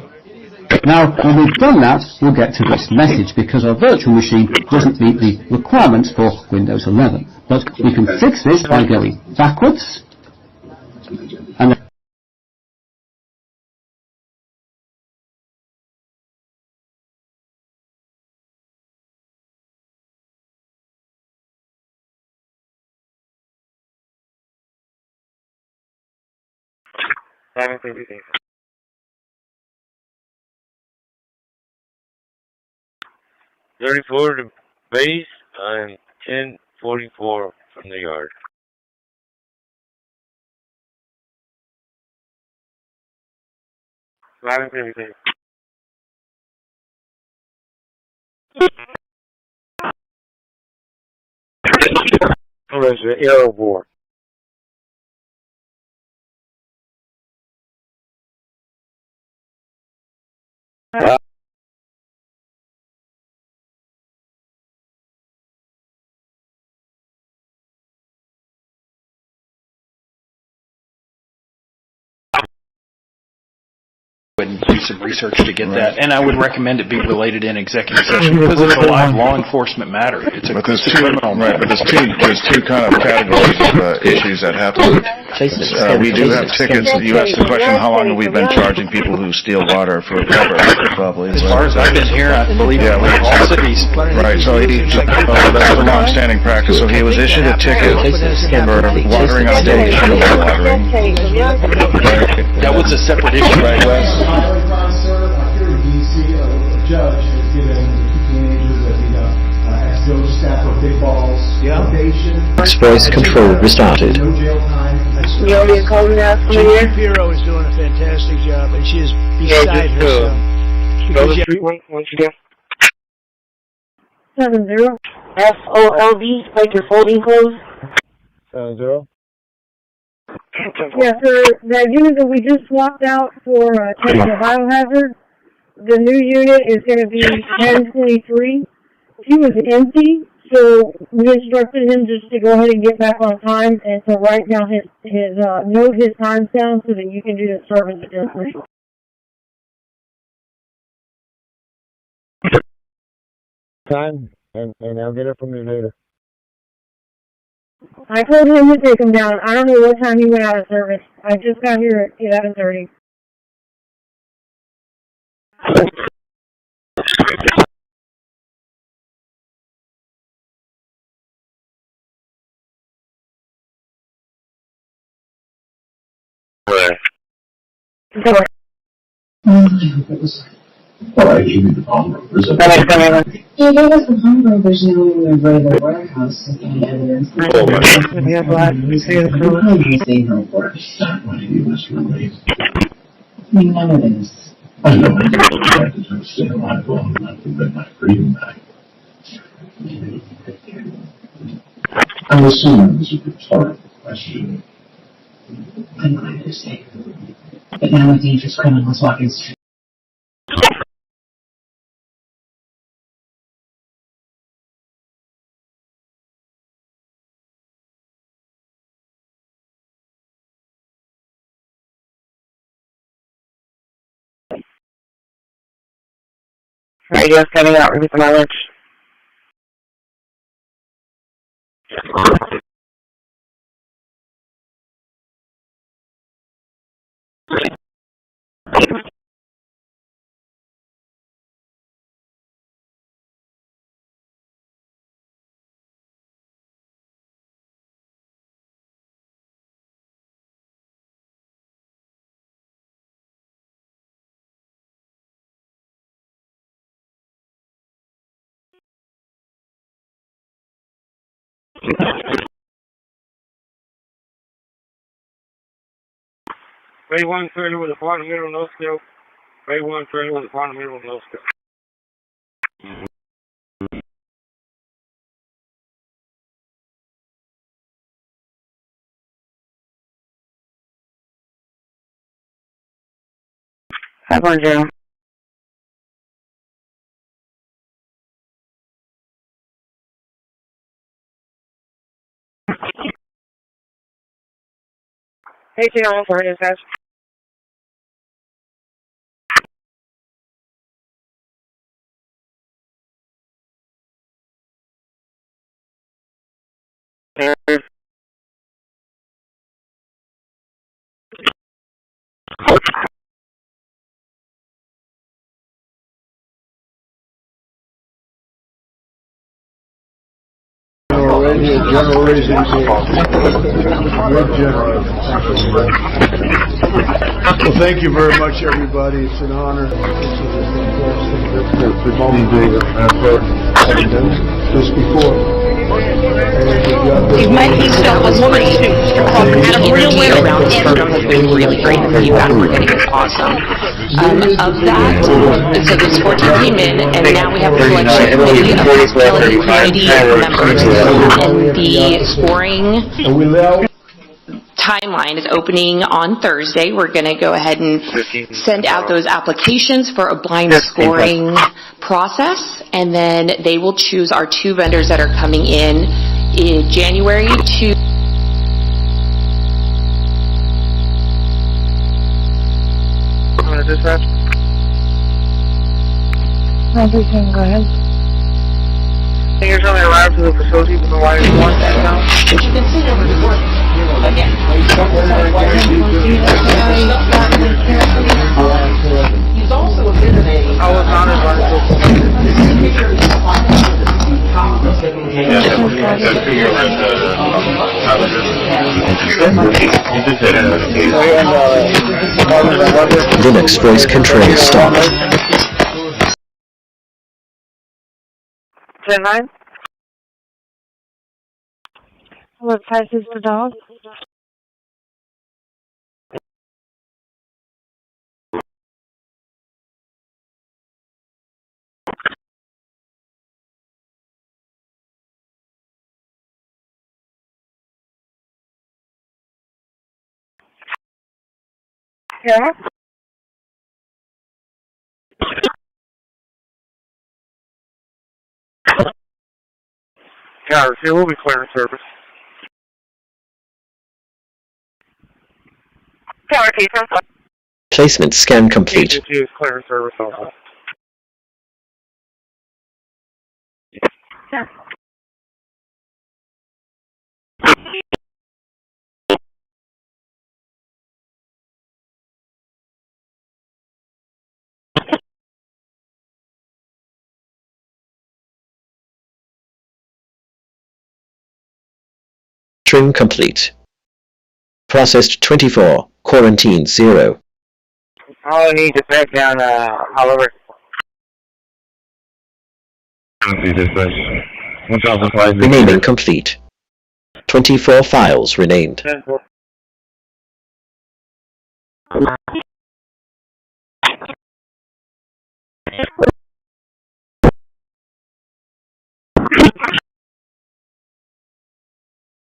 Now, when we've done that, we'll get to this message because our virtual machine doesn't meet the requirements for Windows 11. But we can fix this by going backwards and $34 to base and $10.44 from the yard. Where's the arrow bore? And do some research to get that, and I would recommend it be related in executive session because it's a live law enforcement matter. It's a criminal matter. But there's two kind of categories of issues that happen. We do have tickets. You asked the question, how long have we been charging people who steal water for cover? Probably. As far as I've been here, I believe all cities. Right. So that's a long-standing practice. So he was issued a ticket for watering on station or watering. That was a separate issue, right, Wes? Judge has given the two teenagers that still staff of big balls probation. Voice control restarted. No jail time. Janine Pirro is doing a fantastic job, and she is beside herself. Spell the street once again. 70 FOLD, like your folding clothes. 70. Yeah, for that unit that we just swapped out for technical biohazard, the new unit is going to be 1023. He was empty, so we instructed him just to go ahead and get back on time and to write down note his times down so that you can do the service adjustment. Time, and I'll get it from you later. I told him to take him down. I don't know what time he went out of service. I just got here at 11:30. Well, I gave you the bomb rovers. Yeah, they gave us the bomb rovers now in the regular warehouse with any evidence. How do you say her words? Stop wanting to do this for me. I mean, none of this. I know I have to stay alive long enough to get my freedom back. I'm assuming this is the part of the question. I'm glad to stay. But now a dangerous criminal is walking straight. Radio's coming out, ready for my lunch. Ray 130 with a bottom middle no scope. Ray 130 with a bottom middle no scope. Have one, Joe. Hey, Channel for his guys. General raising Well, thank you very much, everybody. It's an honor. Just before. You might be still a woman too. First call from the energy around this program has been really great. The feedback we're getting is awesome. Of that, so those 14 came in, and now we have a selection committee of hospitality community members, and the scoring timeline is opening on Thursday. We're going to go ahead and send out those applications for a blind scoring process, and then they will choose our 2 vendors that are coming in January to dispatch. Everything, go ahead. Fingers on the arrival to the facility with the wires 1 and down. He's also a visitor. I was not Linux voice control stop. 10-9. What size is the dog? Yeah. Yeah, it will be clearance service. Placement scan complete. Is clearance service also. Yeah. Trim complete. Processed 24, quarantine 0. I'll need to back down, however. Renaming complete. 24 files renamed.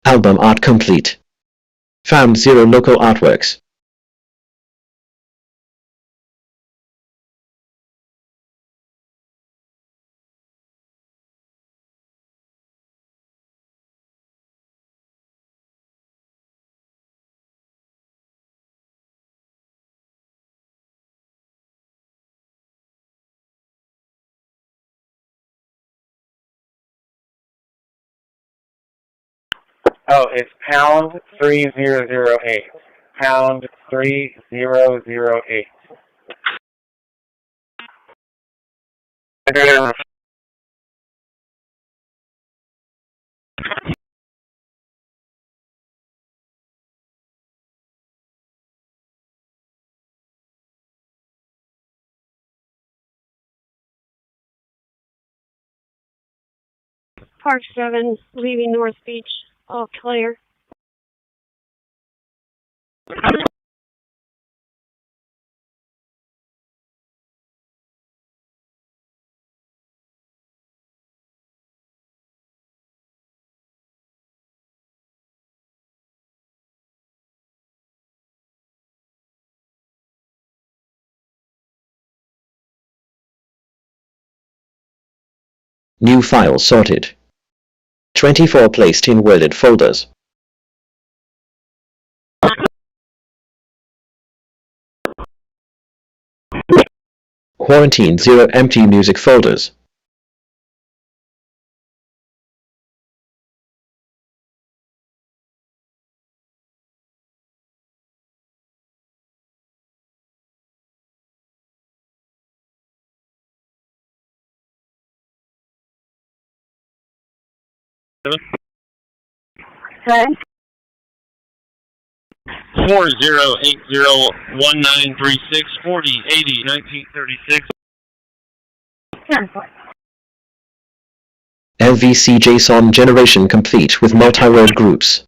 Album art complete. Found 0 local artworks. Oh, it's pound 3008. Pound 3008. Park 7, leaving North Beach, all clear. New file sorted. 24 placed in worded folders. Quarantine 0 empty music folders. Okay. 4080193640801936. LVC JSON generation complete with multi-word groups.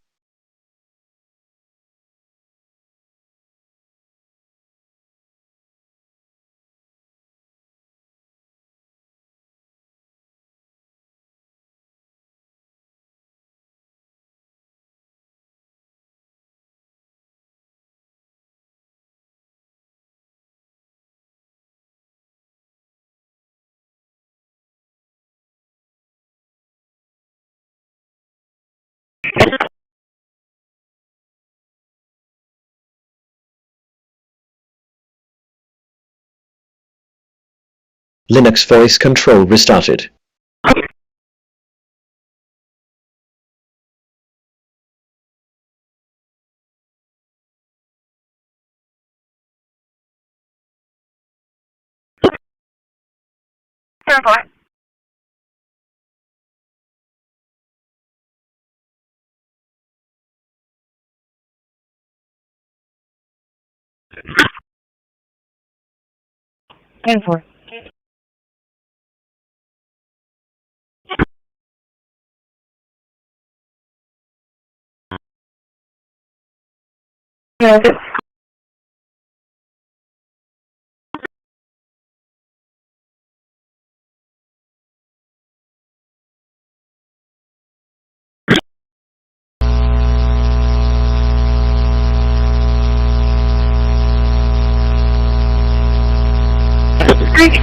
Linux voice control restarted. And 4. Yeah.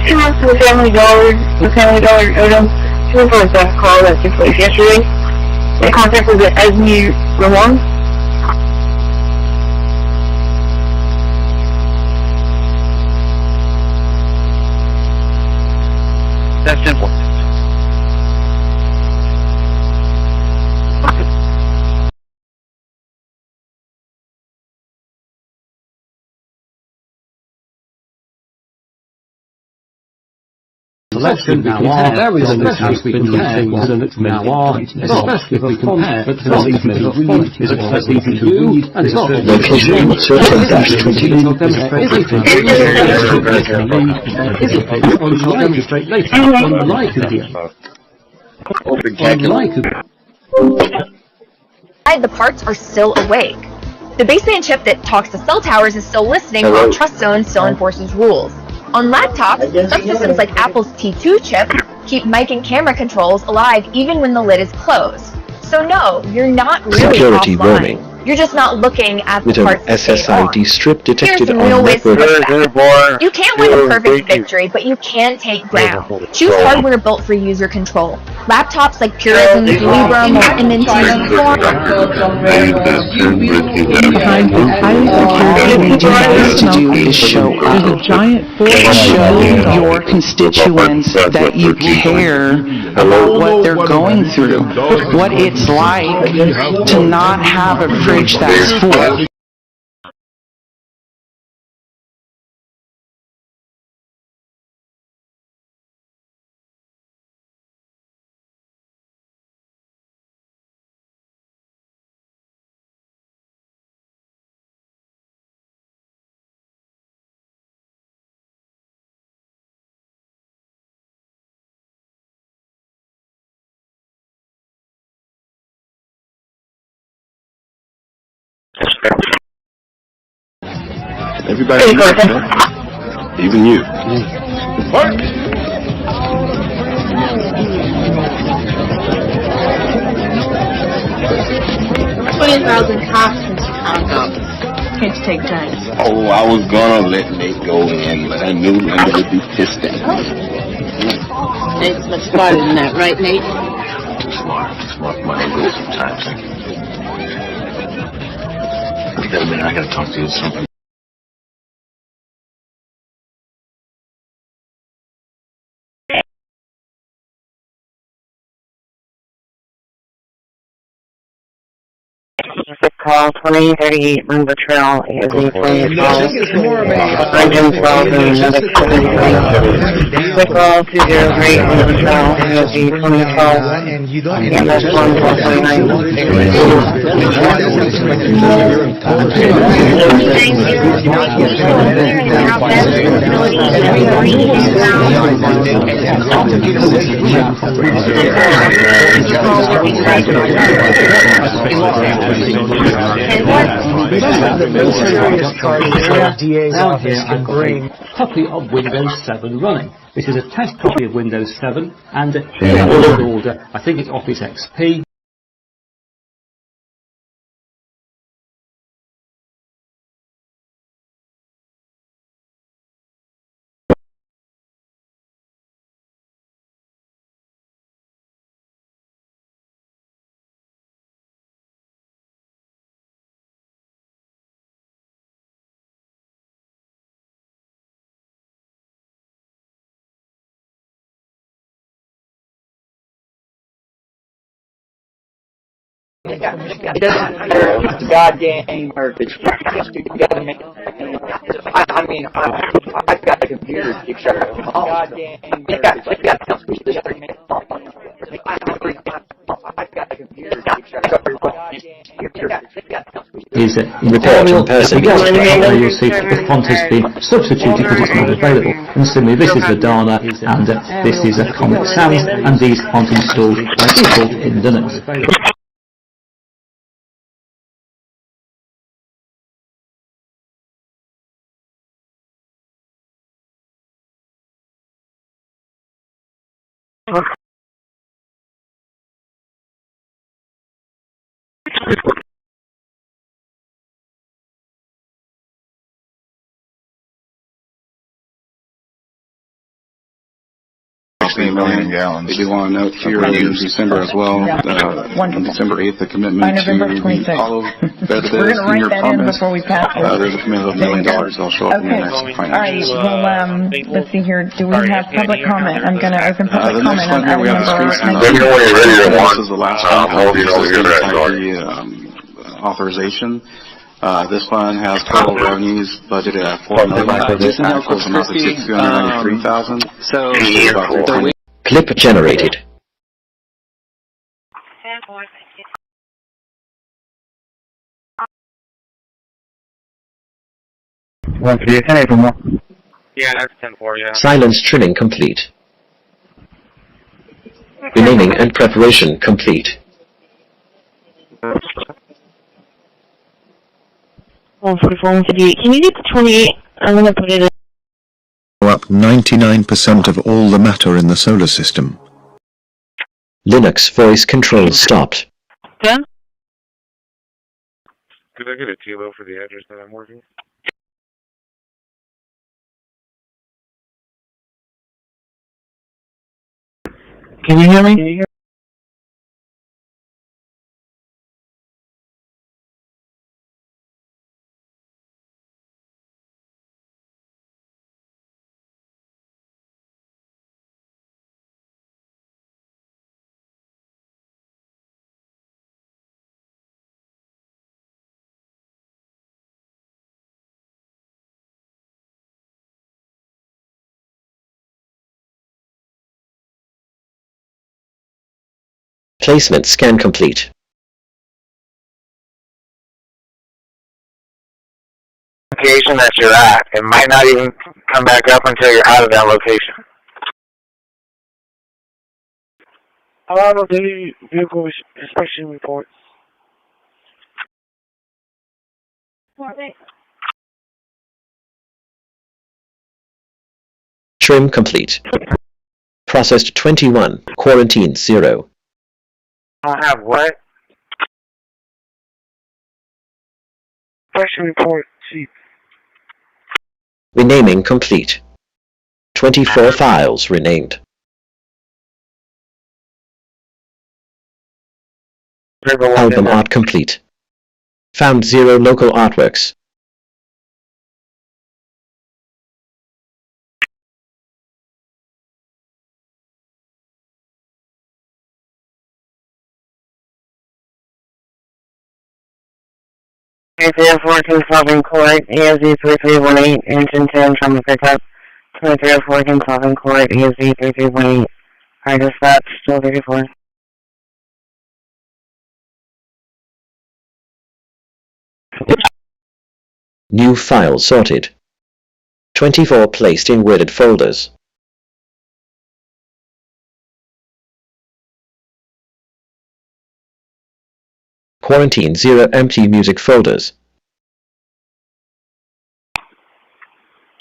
2 months to the Family Dollar item. 2 for a theft call that took place yesterday. The contact was at Esme Ramon. That's simple. Selection now are, especially if we compare now are, especially if we compare to the least middle font is easy to read and it's not Location demonstrate later. The parts are still awake. The baseband chip that talks to cell towers is still listening while Trust Zone still enforces rules. On laptops, subsystems like Apple's T2 chip keep mic and camera controls alive even when the lid is closed. So no, you're not really security offline. roaming. You're just not looking at With the an parts that stay on. SSID strip Here's detected some on real ways to network. push back. You can't win a perfect victory, but you can take ground. Choose hardware built for user control. Laptops like Purism, Librem, or MNT. Behind this highly secured what you guys to do is show up. Show your constituents that you care about what they're going through, what it's like to not have a fridge that's full. Everybody, even you. What? 20,000 cops in Chicago. Can't you take time? Oh, I was gonna let Nate go in, but I knew Linda would be pissed at me. Nate's much smarter than that, right, Nate? Too smart. Smart money goes sometimes. Wait a minute, I gotta talk to you something. Call 2038 Lumber Trail is a phone call. Engine 12 and medic 73. Quick call 203 Lumber Trail is a 2012 EMS Copy of Windows 7 running. This is a test copy of Windows 7 and in order, I think it's Office XP. It doesn't matter. Goddamn garbage. You gotta make it. I mean, I've got a computer picture. Goddamn garbage. I've got a computer is report on persecute. You'll see the font has been substituted because it's not available. And similarly, this is the Dana, and this is a Comic Sans, and these aren't installed by default in Linux. million gallons. They do want to note here in December as well, on December 8th, the commitment to the hollow bed of We're going to write that in before we pass it. there's a commitment of $1 million. They'll show up in the next All right, well, let's see here. Do we have public comment? I'm going to open public the next comment one on here, we have the item street number 19. This is the last one. Authorization. This one has total revenues budgeted at $4 million. Actuals amount to $293,000. So Clip generated. Yeah, that's 10-4, yeah. Silence trimming complete. Renaming and preparation complete. Can you get the 28? I'm going to put it in. Up 99% of all the matter in the solar system. Linux voice control stopped. Yeah? Could I get a TLO for the address that I'm working? Can you hear me? Placement scan complete. Location that you're at. It might not even come back up until you're out of that location. The vehicle inspection reports. Trim complete. Processed 21. Quarantine 0. I don't have what? Inspection report sheet. Renaming complete. 24 files renamed. Album art complete. Found 0 local artworks. ACF 14 Southern Court, ESD 3318, engine 10 from the pickup. 2314 Southern Court, ESD 3318. Alright, dispatch, still 34. New file sorted. 24 placed in worded folders. Quarantine 0 empty music folders.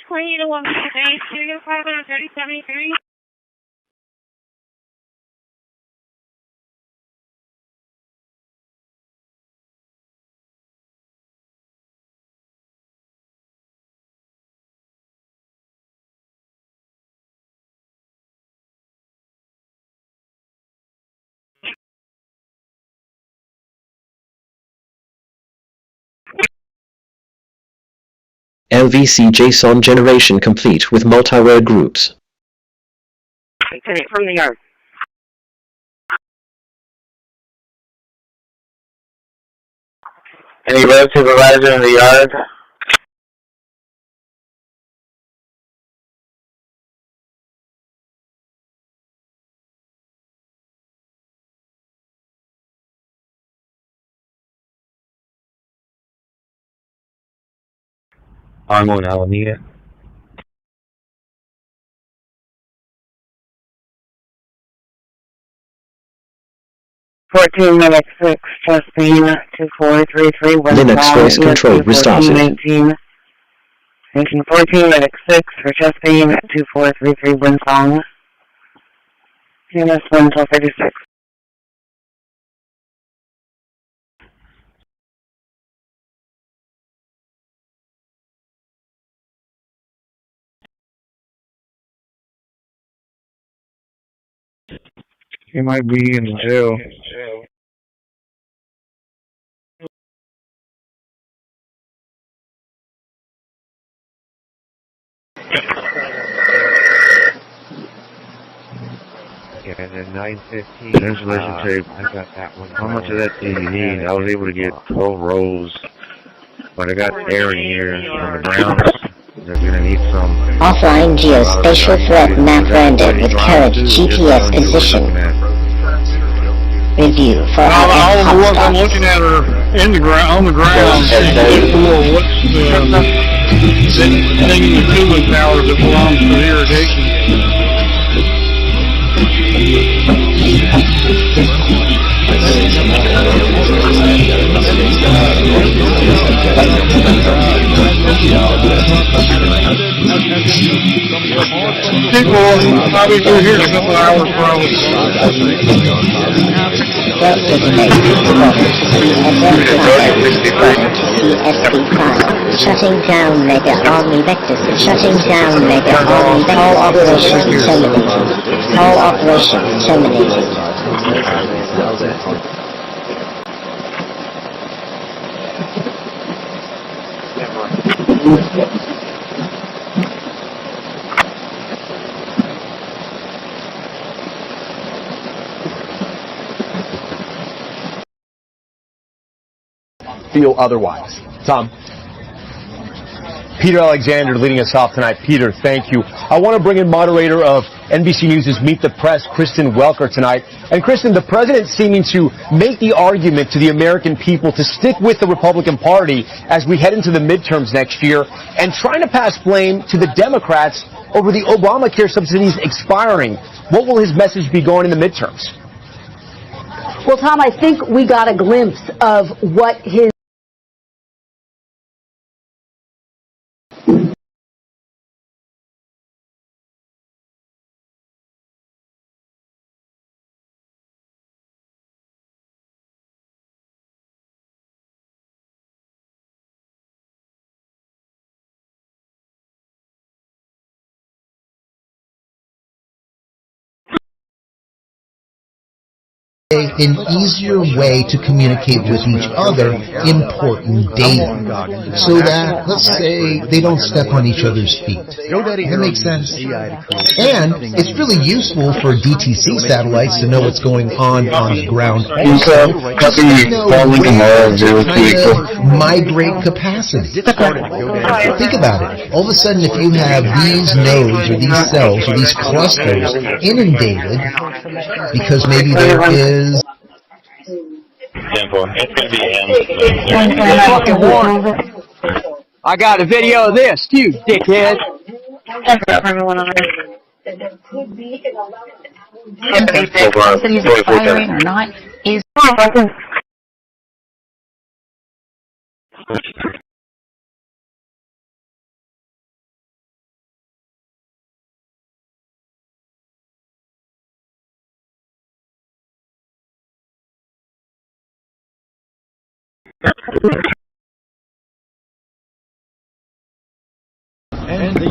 20 to 1 today, Studio 53073. LVC JSON generation complete with multi-word groups. From the yard. Any road supervisor in the yard? I'm on Alameda. 14 minutes 6, Chesapeake 2433, Linux voice control restarted. 1419. Station 14 minutes 6 for Chesapeake 2433, Winsong. TMS 1236. He might be in jail. Yeah, and then 915. Insulation tape. I got that one. How much of that do you need? I was able to get 12 rolls, but I got air in here on the ground. They're gonna need some. Offline geospatial threat map rendered with current GPS position. Review for all of the ones I'm looking at are in the ground, on the ground. For what's the thing in the cooling tower that belongs to the irrigation. People probably go here in a couple hours probably. Shutting down Mega Army Vectors. Shutting down Mega Army Vectors. All operations terminated. All operations terminated. Feel otherwise. Tom. Peter Alexander leading us off tonight. Peter, thank you. I want to bring in moderator of NBC News' Meet the Press, Kristen Welker, tonight. And Kristen, the president seeming to make the argument to the American people to stick with the Republican Party as we head into the midterms next year, and trying to pass blame to the Democrats over the Obamacare subsidies expiring. What will his message be going in the midterms? Well, Tom, I think we got a glimpse of what his an easier way to communicate with each other important data, so that, let's say, they don't step on each other's feet. That makes sense. And it's really useful for DTC satellites to know what's going on the ground also, just to know where to kind of migrate capacity. Think about it. All of a sudden, if you have these nodes or these cells or these clusters inundated because maybe there is It's going to be I got a video of this, too, dickhead. Cities expiring or not is And the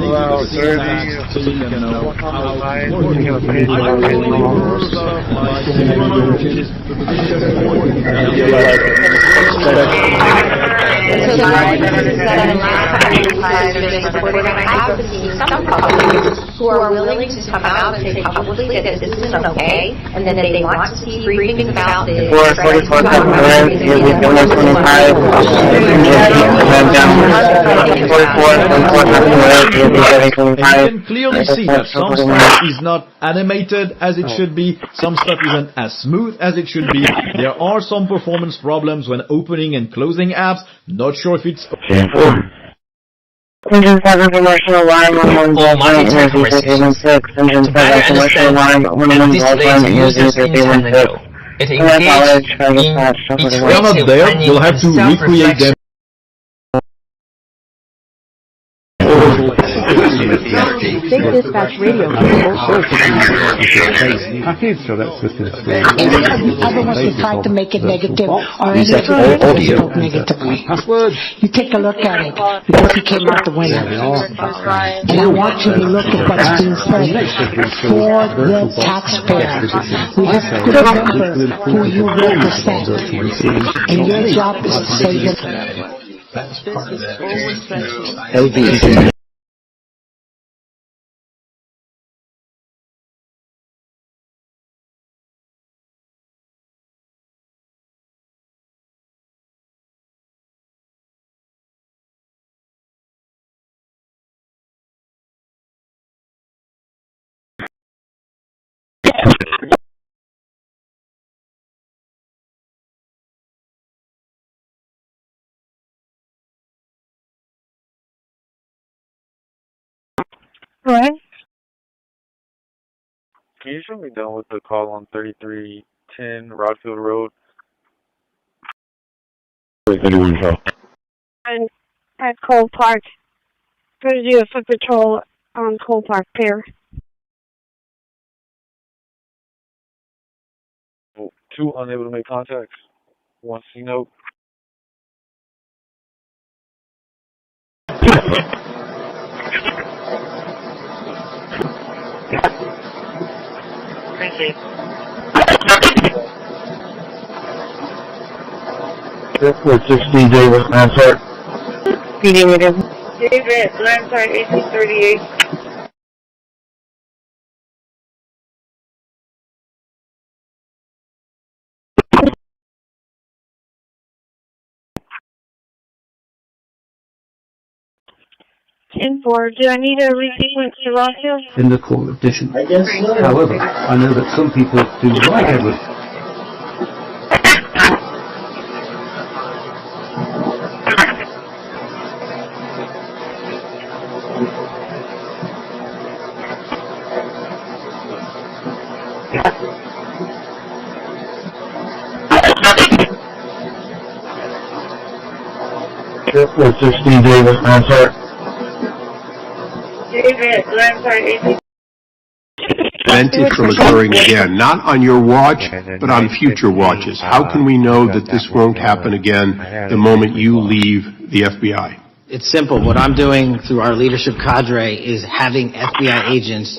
So the reason that in last time we're going to have to see some public who are willing to come out and say publicly that this isn't okay, and then they want to see briefings about this. 444 catamaran, using 425, and you can clearly see that some stuff is not animated as it should be, some stuff isn't as smooth as it should be. There are some performance problems when opening and closing apps. Not sure if it's... Engine 7 commercial alarm, 11 energy 316, engine 7 commercial alarm, 11 energy 316. If they're not there, you'll have to recreate them. State dispatch radio package, so that's just Have you ever want to try to make it negative or any spoke negatively? You take a look at it because he came out the winner. And I want you to look at what's being said for the taxpayer. We have to remember who you represent. And your job is to say that. LV. What? Can you show me down with the call on 3310 Rodfield Road? I'm at Cole Park. Going to do a foot patrol on Cole Park Pier. Oh, 2 unable to make contact. 1 C note. Christi. Airport 6 DJ with Lansart. PD meeting. David, Lansart 1838. Do I need a resequence to Rockhill? in the core edition. However, I know that some people do like Edward. Airport 16 David Lansart. David, Lansart 18. Prevent it from occurring again, not on your watch, but on future watches. How can we know that this won't happen again the moment you leave the FBI? It's simple. What I'm doing through our leadership cadre is having FBI agents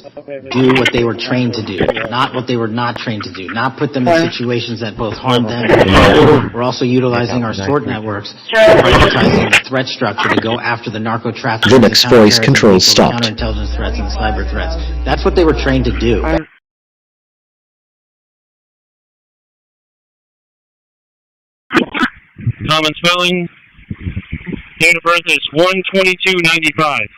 do what they were trained to do, not what they were not trained to do, not put them in situations that both harm them and harm. We're also utilizing our SORT networks, prioritizing the threat structure to go after the narco trafficking, Linux voice control stopped. counterintelligence threats, and cyber threats. That's what they were trained to do. Common spelling. Date of birth is 1/22/95.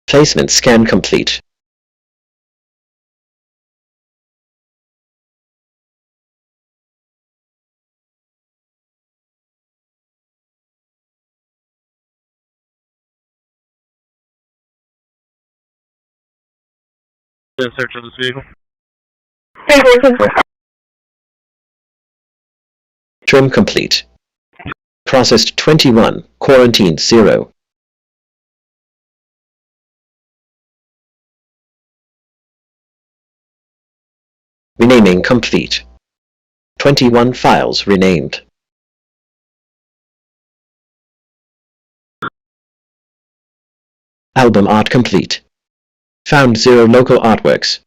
Placement scan complete. Search of this vehicle. Trim complete. Processed 21, quarantined 0. Renaming complete. 21 files renamed. Album art complete. Found 0 local artworks.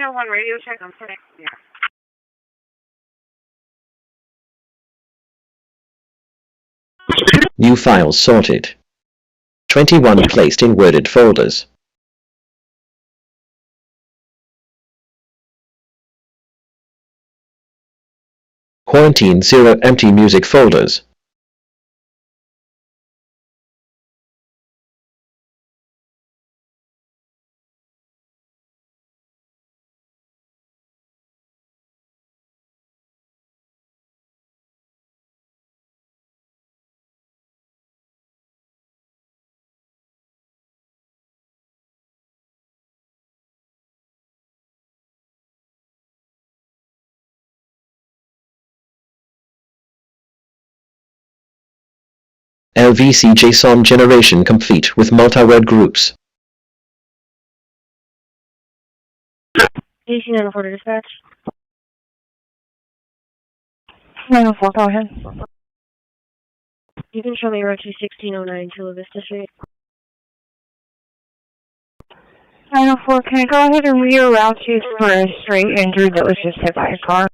One radio check on Connect. New files sorted. 21 placed in worded folders. Quarantine 0 empty music folders. LVC JSON generation complete with multi-word groups. DC 904 to dispatch. 904, go ahead. You can show me road to 1609 Chula Vista Street. 904, can I go ahead and reroute you for a straight injured that was just hit by a car?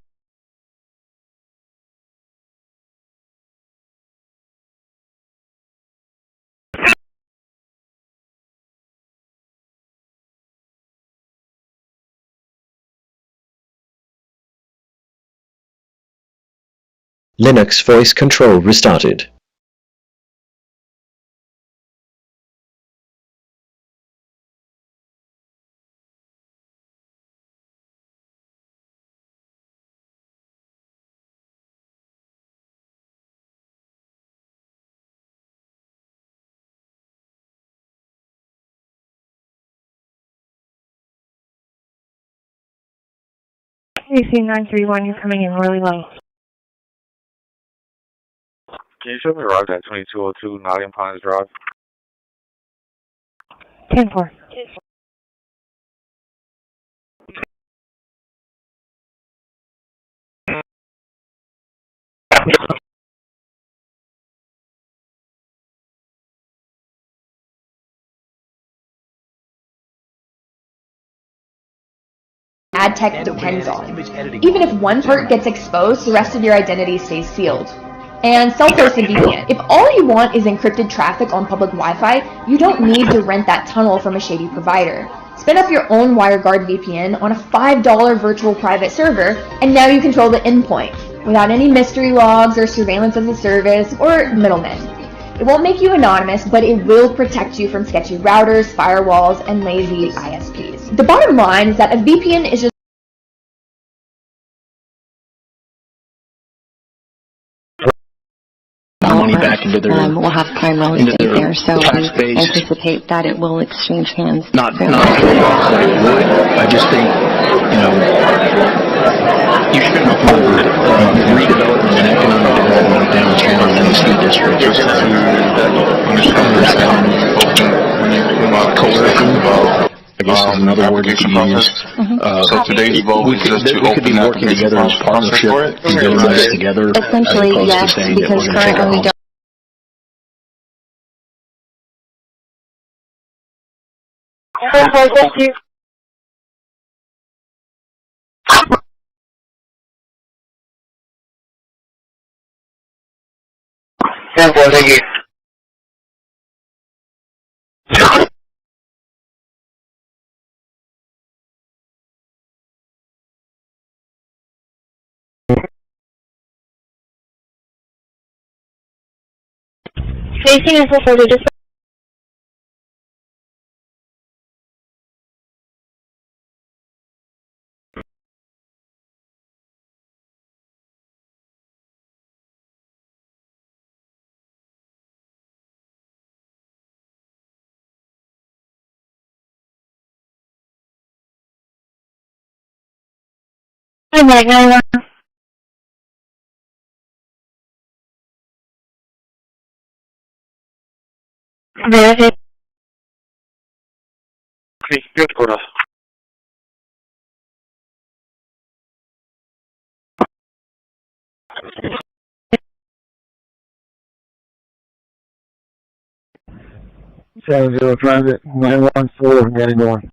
Linux voice control restarted. DC 931, you're coming in really low. Can you show me route at 2202 Nottingham Pines Drive? 10-4. ad tech depends on. Even if one part gets exposed, the rest of your identity stays sealed. And self-hosted VPN. If all you want is encrypted traffic on public Wi-Fi, you don't need to rent that tunnel from a shady provider. Spin up your own WireGuard VPN on a $5 virtual private server, and now you control the endpoint, without any mystery logs or surveillance as a service or middlemen. It won't make you anonymous, but it will protect you from sketchy routers, firewalls, and lazy ISPs. The bottom line is that a VPN is just money back into their we'll have prime real into estate their there, so tax we base. anticipate that it will exchange hands. Not soon. I just think, you shouldn't hold redevelopment and economic development downtown in the ski district. Coercion. I guess is another word that could be used. So today's vote we could be working together in partnership and doing this together. Essentially, yes, because currently we don't. Thank you. Thank you. Facing is also to dispatch. Medic 91. Medic. Okay, good quarter. Seven zero transit 914 getting going.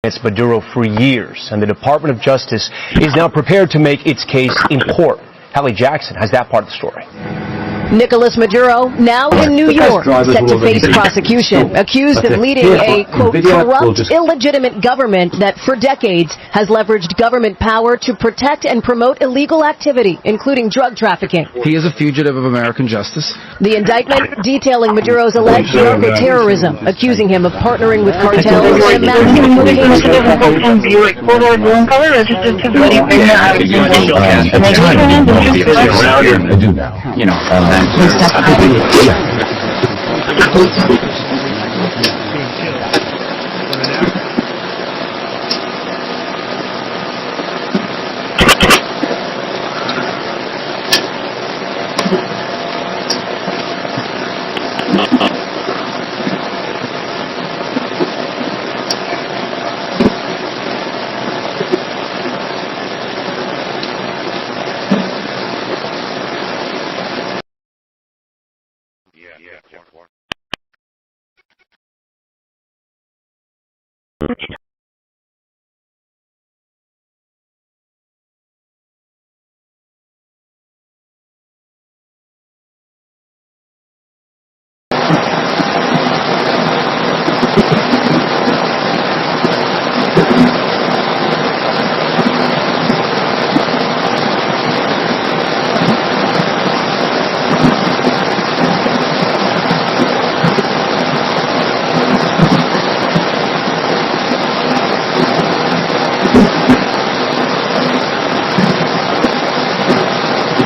It's Maduro for years, and the Department of Justice is now prepared to make its case in court. Hallie Jackson has that part of the story. Nicolas Maduro, now in New York, set to face prosecution, accused of leading a, quote, corrupt, illegitimate government that for decades has leveraged government power to protect and promote illegal activity, including drug trafficking. He is a fugitive of American justice. The indictment detailing Maduro's alleged narco-terrorism, accusing him of partnering with cartels and amassing I do now. You know.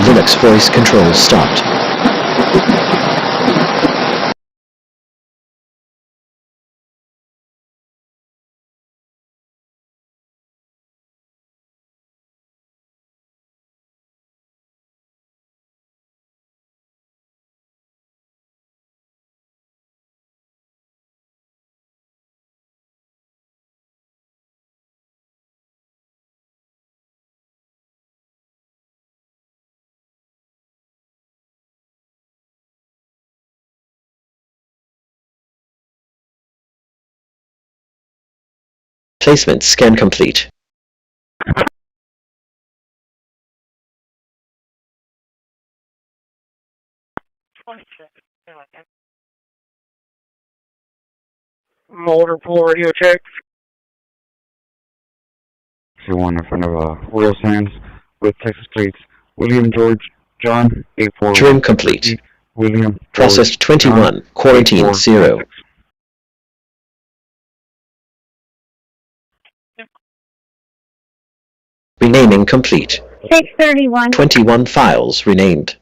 Linux voice control stopped. Placement scan complete. Motor pool radio check. 631 in front of Royal Sands with Texas plates. William George John 84. Trim complete. William Processed George 21, John, quarantine 84. 0. Renaming complete. 631. 21 files renamed.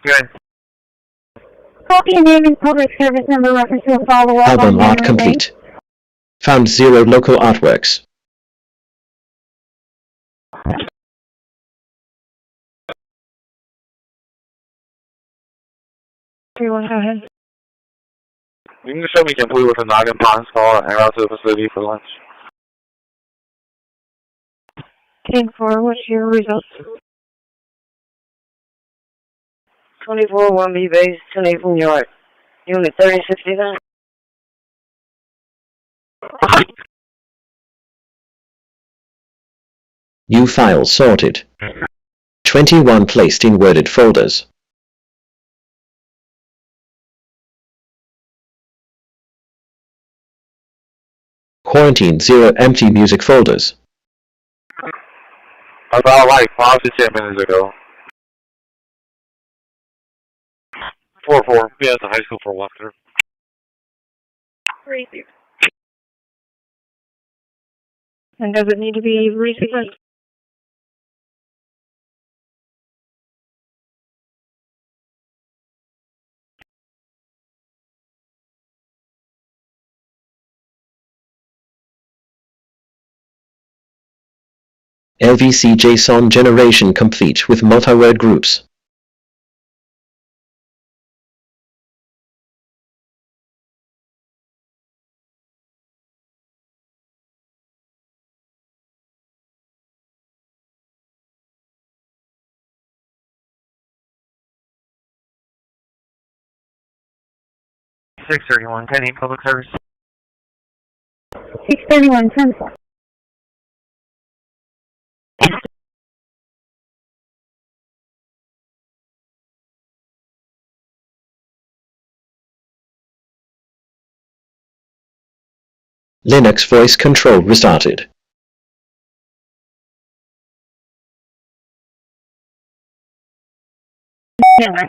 Good. Copy and name and public service number reference to a follow-up Album on art January complete. Found 0 local artworks. Everyone, go ahead. You can show me complete with a noggin pond call and out to the facility for lunch. 10-4, what's your results? 24 1B base, 10 from New York. Unit 3069. New files sorted. 21 placed in worded folders. Quarantine 0 empty music folders. About like 5 to 10 minutes ago. 4-4. Yeah, it's a high school for a walkthrough. And does it need to be resequenced? LVC JSON generation complete with multi-word groups. Six 31, 10 public service. 631, 10-4. Linux voice control restarted. Yeah.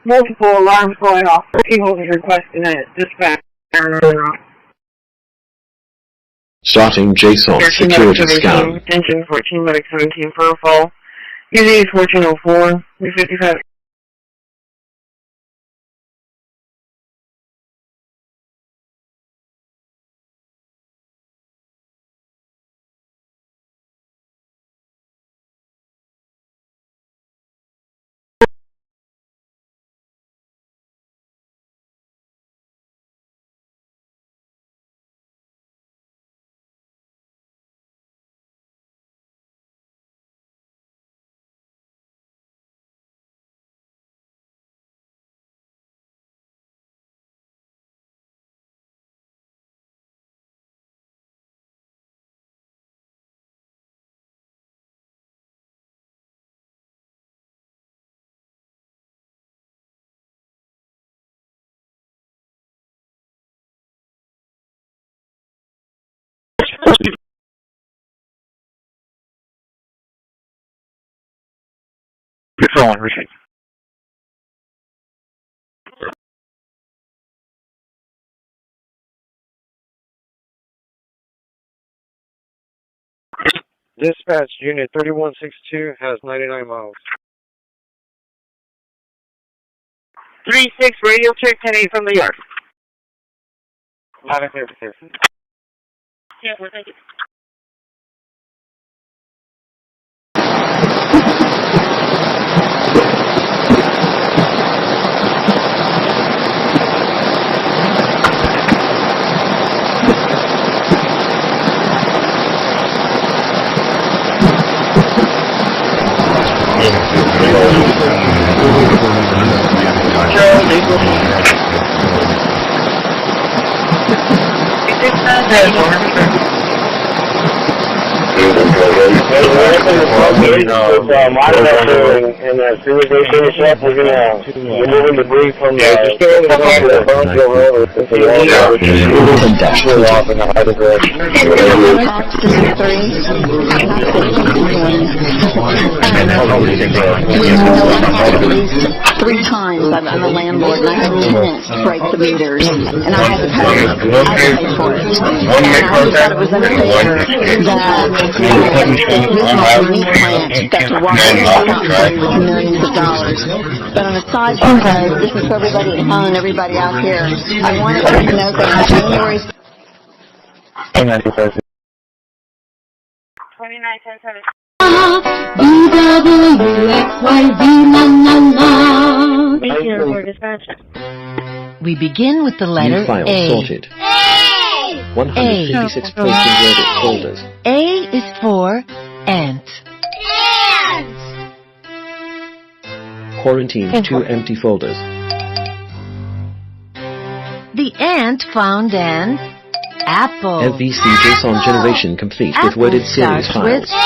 Multiple alarms going off. People is requesting a dispatch. Starting JSON security scan. Attention 14 medic 17 profile. UZ 1404. 355. Control and receive. Dispatch Unit 3162 has 99 miles. 3-6, radio check 10-8 from the yard. Loud and clear, sir. Yeah, well, thank you. And as soon as they finish up, we're moving debris from the Burnsville Road. Off in the other direction. Three times I'm a landlord and I had tenants break the meters and I had to pay for it. And I always thought it was unfair that meat plant got to walk away with millions of dollars. But on a side note, this is for everybody at home and everybody out here. I wanted to note that on January 2910-7. We begin with the letter New file A. sorted. 156 placed in Reddit folders. A is for ant. Quarantined 2 empty folders. The ant found an apple. MVC JSON generation complete with Apple worded series starts with files.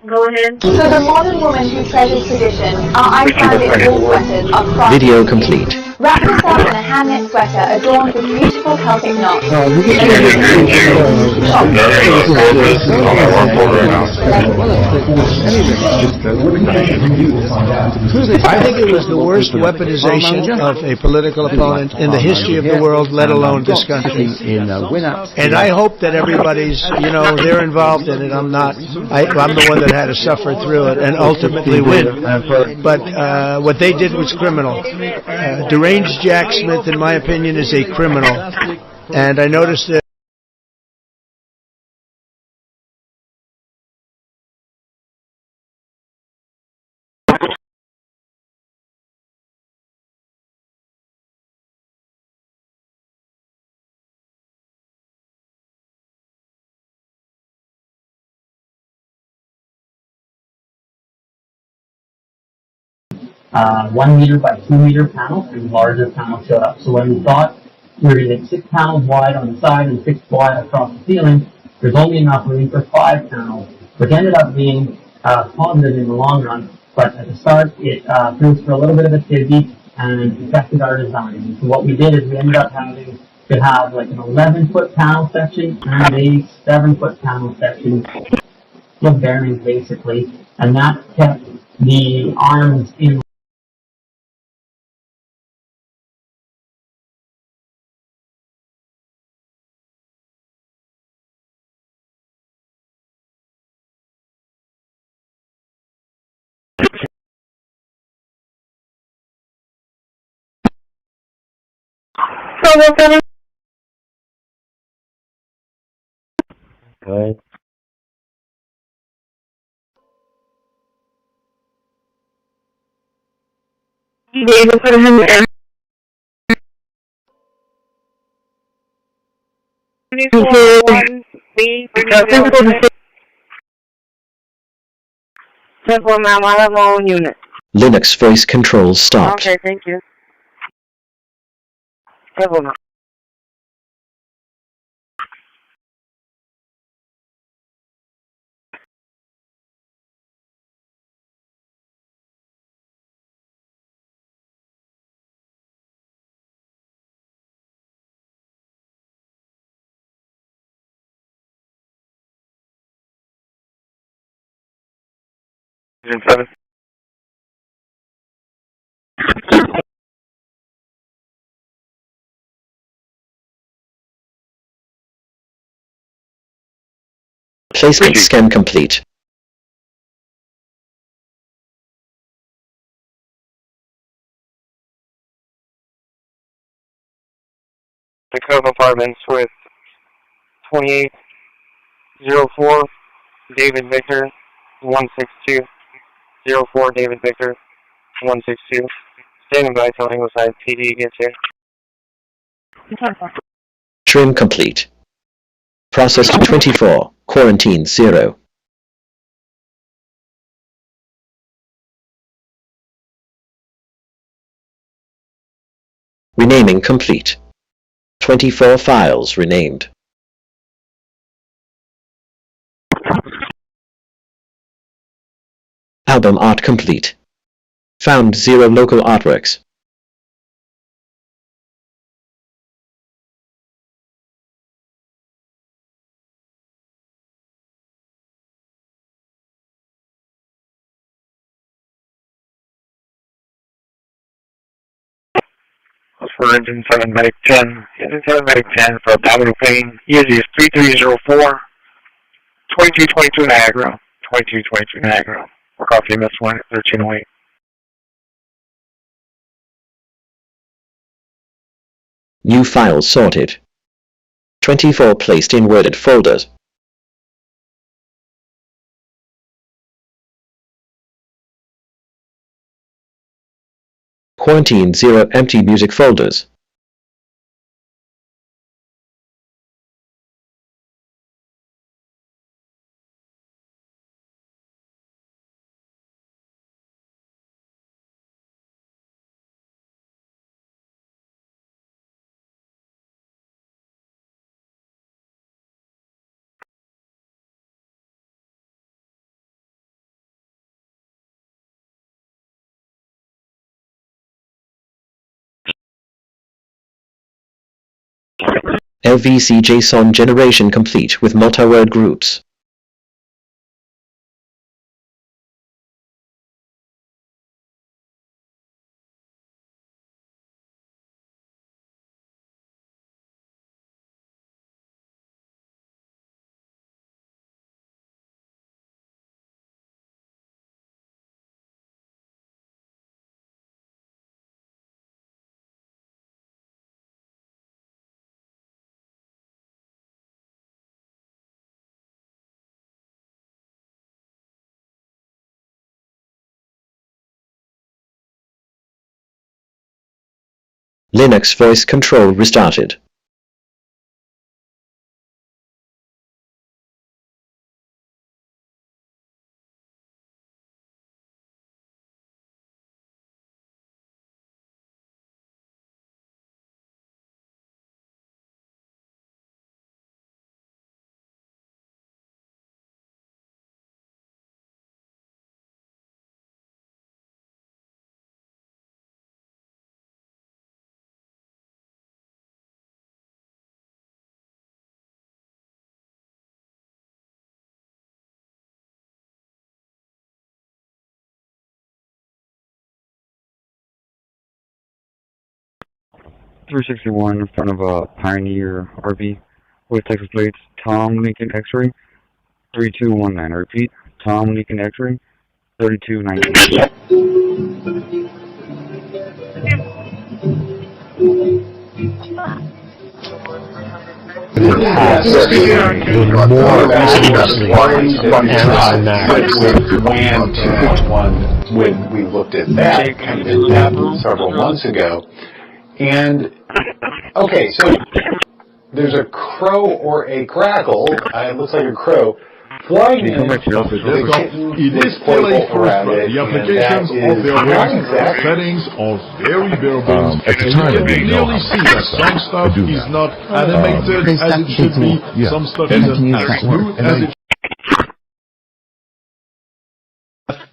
Go ahead. So the modern woman who treasures tradition, I found it wool sweaters are crafted. Video complete. Wrap yourself in a hand-knit sweater adorned with beautiful Celtic knots. I think it was the worst weaponization of a political opponent in the history of the world, let alone this country. And I hope that everybody's, they're involved in it. I'm not. I'm the one that had to suffer through it and ultimately win. But what they did was criminal. Deranged Jack Smith, in my opinion, is a criminal. And I noticed that. One meter by 2 meter panels, and larger panels showed up. So when we thought we were going to get 6 panels wide on the side and 6 wide across the ceiling, there's only enough room for 5 panels, which ended up being positive in the long run. But at the start, it proved for a little bit of a tizzy and affected our design. And so what we did is we ended up having to have like an 11-foot panel section and a 7-foot panel section with bearings basically, and that kept the arms in. What? David, put him in there. 10-4, ma'am, I have my own unit. Linux voice control stopped. Okay, thank you. 10-4, ma'am. Engine 7. Placement scan complete. The Cove Apartments with 2804 David Victor 16204 David Victor 162. Standing by till Ingleside PD gets here. Trim complete. Processed 24. Quarantine 0. Renaming complete. 24 files renamed. Album art complete. Found 0 local artworks. For Engine 7 Medic 10. Engine 7 Medic 10 for abdominal pain. ESG is 3304. 2222 Niagara. 2222 Niagara. Work off EMS 1 at 1308. New files sorted. 24 placed in worded folders. Quarantine 0 empty music folders. LVC JSON generation complete with multi-word groups. Linux voice control restarted. .361 in front of a Pioneer RV with Texas plates. Tom Lincoln X-ray 3219. I repeat, Tom Lincoln X-ray 3219. more recently on that. When we looked at that kind of in depth several months ago. And, okay, so there's a crow or a crackle, it looks like a crow, flying in. It is still a first draft. The applications of the arranged settings are very bare bones. And you can clearly see that some stuff is not animated as it should be, some stuff isn't as smooth as it should be.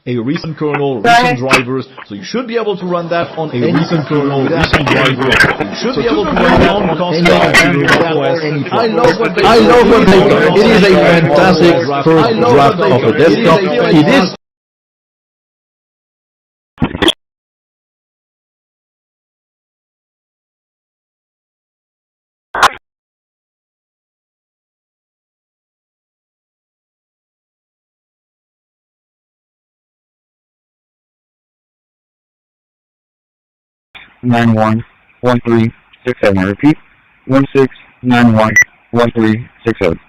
A recent kernel, recent drivers, so you should be able to run that on a recent kernel, recent driver. You should be able to run that on constant OS. I love what they do. It is a fantastic first draft of a desktop. It is. Nine one 1367. Repeat 1691 1367.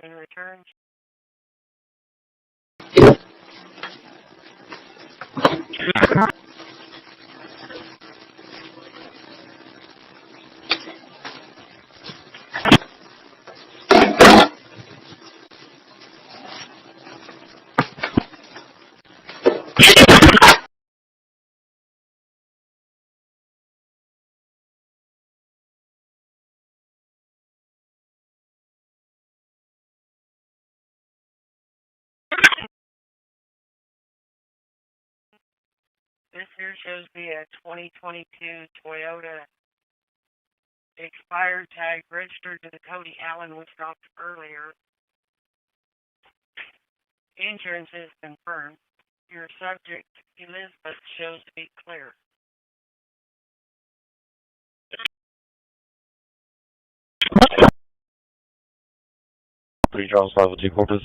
Returns. This here shows me a 2022 Toyota expired tag registered to the Cody Allen was stopped earlier. Insurance is confirmed. Your subject, Elizabeth, shows to be clear. Three Charles 502 Corpus.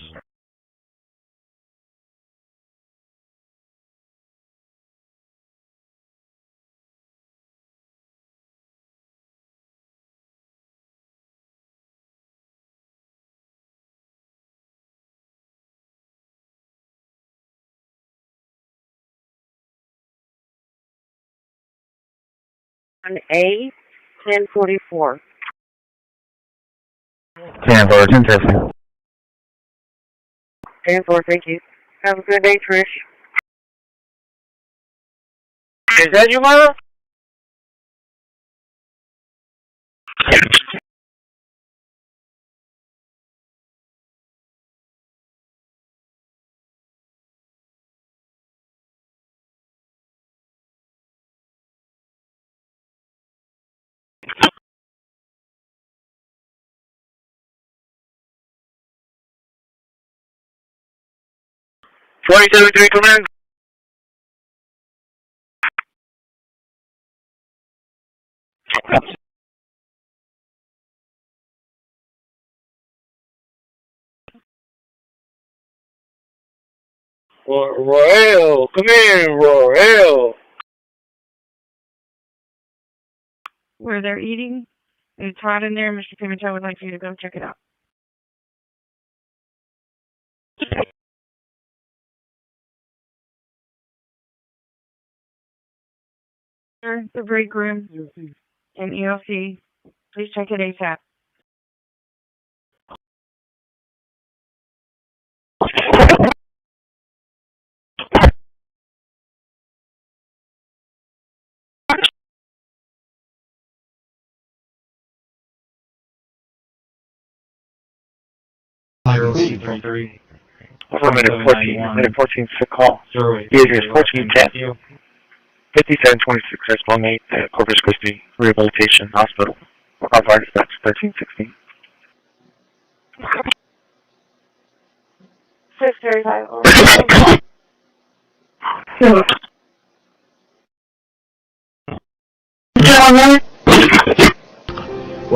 On A 1044. 10-4, 10-4. 10-4, thank you. Have a good day, Trish. Is that your mother? $27.3 command. Royale, come in, Royale. Where they're eating, it's hot in there. Mr. Pimentel would like you to go check it out. The break room and ELC. Please check it ASAP. For minute 14, sick call. Behavior is 1410. 5726, Respond 8 at Corpus Christi Rehabilitation Hospital. Authorized dispatch 1316. 635.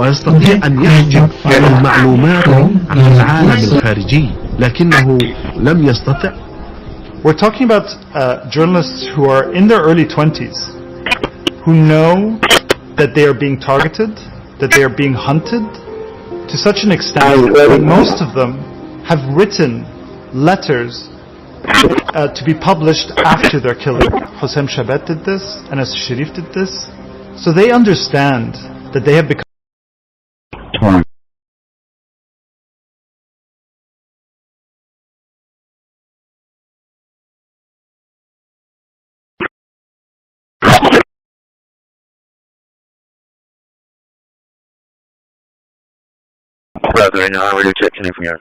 ويستطيع أن يحجب المعلومات عن العالم الخارجي لكنه لم يستطع. We're talking about journalists who are in their early 20s, who know that they are being targeted, that they are being hunted, to such an extent that most of them have written letters to be published after their killing. Hossein Shabet did this, and as Sherif did this. So they understand that they have become Brother, now how are you checking in from here?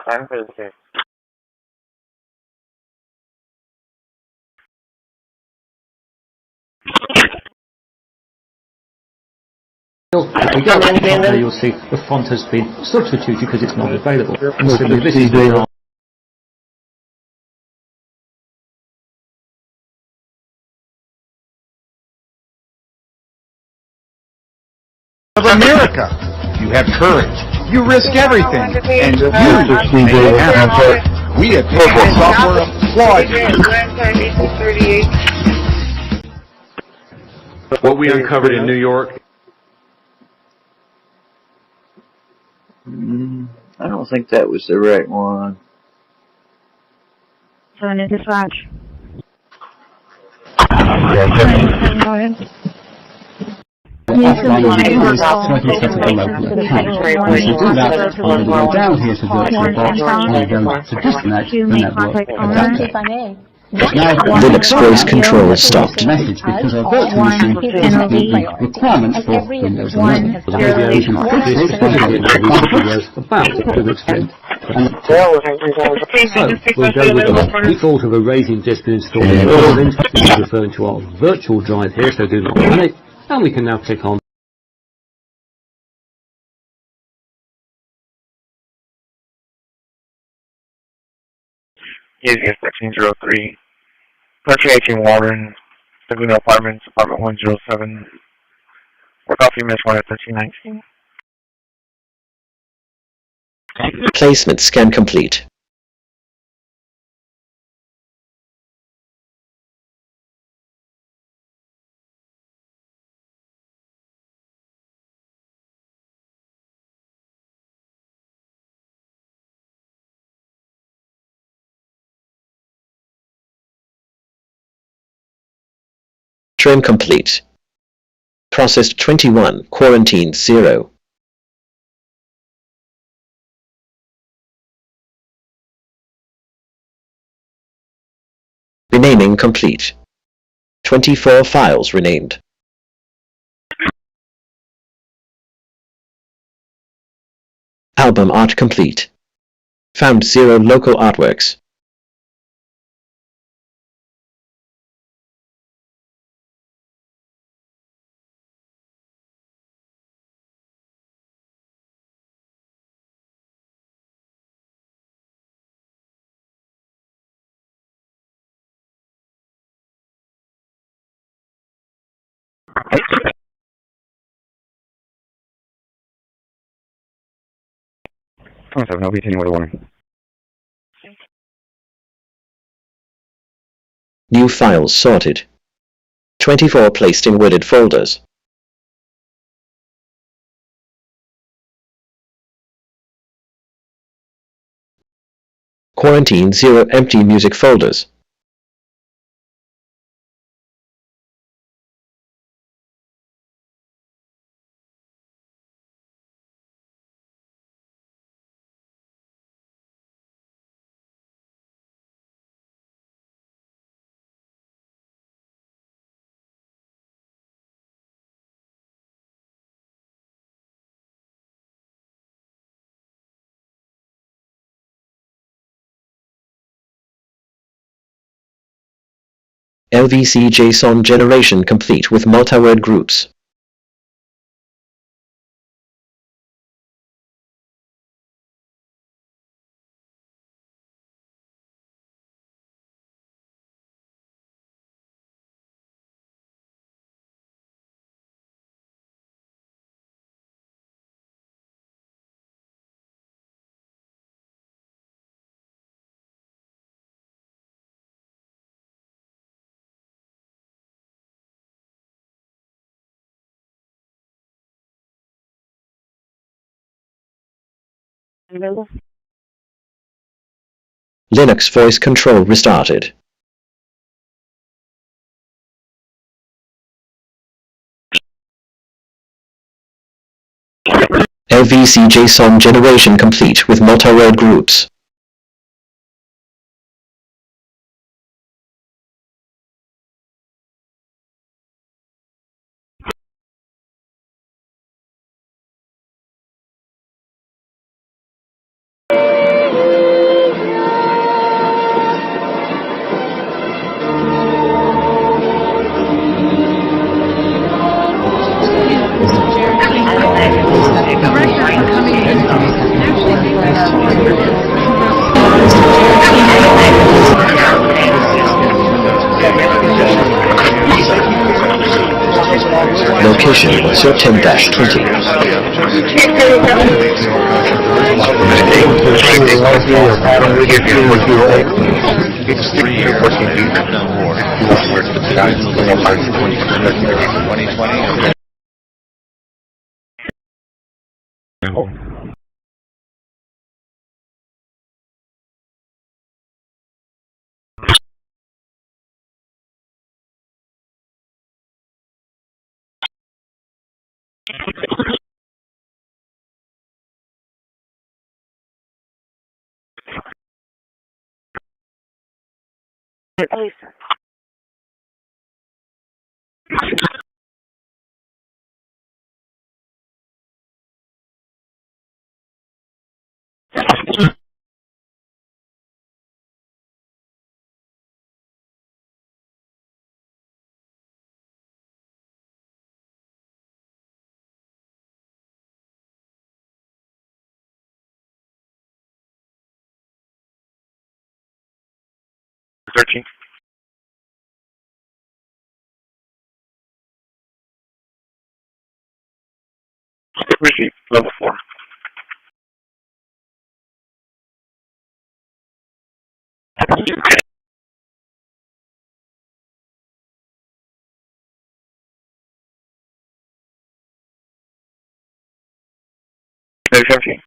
I'm okay. If we go up there, you'll see the font has been substituted because it's not available. So this is the of America. You have courage. You risk everything. And you make it happen. We at Corpus Software applaud you. What we uncovered in New York. I don't think that was the right one. So in dispatch. Yes, down here to virtual box and go to disconnect the network. Linux voice control stopped. Message because our virtual machine doesn't meet the requirements for Windows 11. The radiation about to extend. So we'll go with the default of erasing disk and installing Windows, referring to our virtual drive here, so do not panic. And we can now click on Easy 1303. Country 18 Warren, Laguna Apartments, Apartment 107. Work off you missed one at 1319. Placement scan complete. Trim complete. Processed 21, quarantined 0. Renaming complete. 24 files renamed. Album art complete. Found 0 local artworks. I'll be continuing with a warning. New files sorted. 24 placed in wooded folders. Quarantine 0 empty music folders. LVC JSON generation complete with multi-word groups. Available. Linux voice control restarted. LVC JSON generation complete with multi-word groups. Location 10-20. It's 3 years, 14 feet, no more. You want where the guys 2020. Please. Receive level 4. Level 17.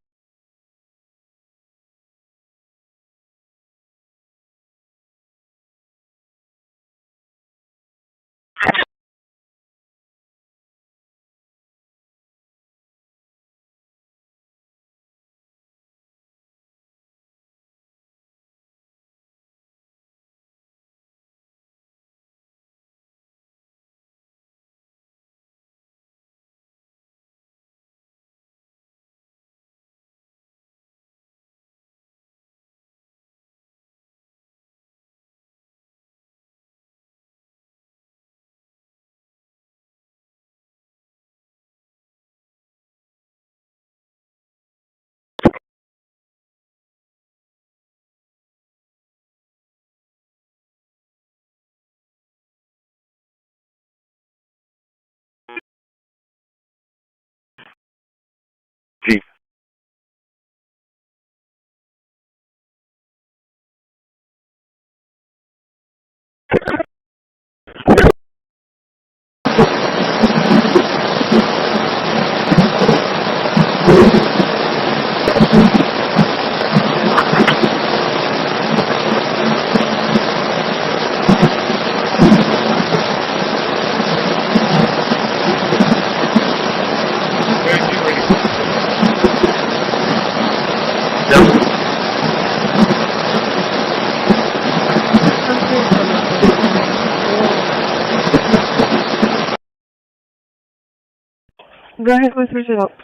G. Go ahead with results.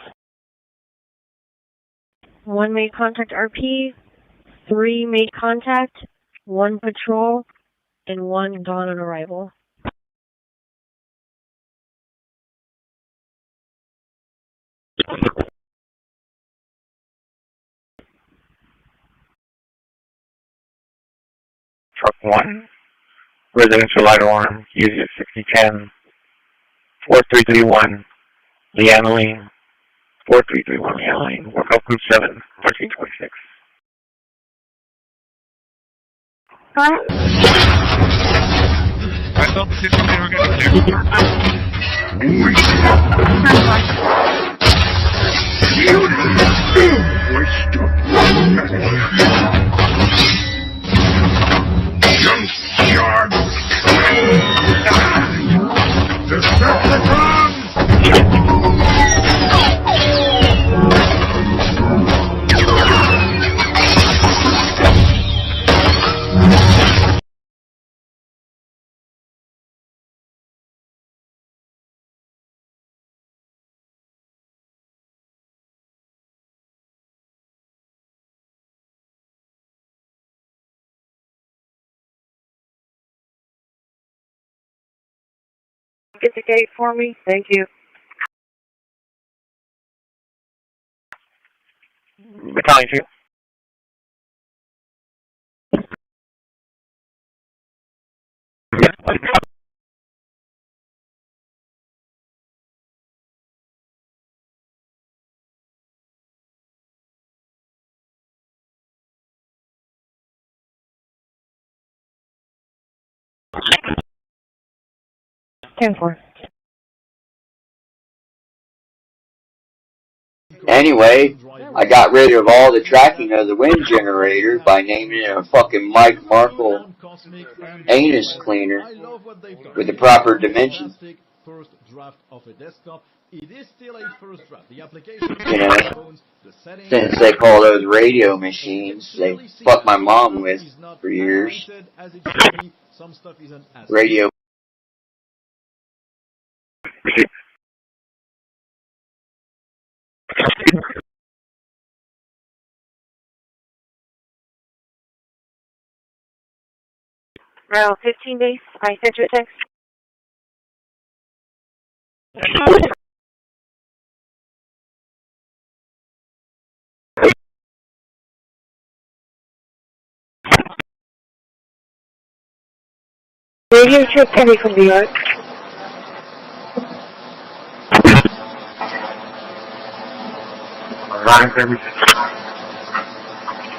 1 made contact RP, 3 made contact, 1 patrol, and 1 dawn on arrival. Truck 1, residential light alarm, unit 6010, 4331, Leanna Lane, 4331 Leanna Lane, work up group 7, 1426. Alright. I thought the 60 were going to clear. get the gate for me? Thank you. Battalion 2. Anyway, I got rid of all the tracking of the wind generator by naming it a fucking Mike Markle anus cleaner with the proper dimensions. You know, since they call those radio machines, they fuck my mom with for years. Radio. Around 15 days, I sent you a text. Radio trip heavy from New York.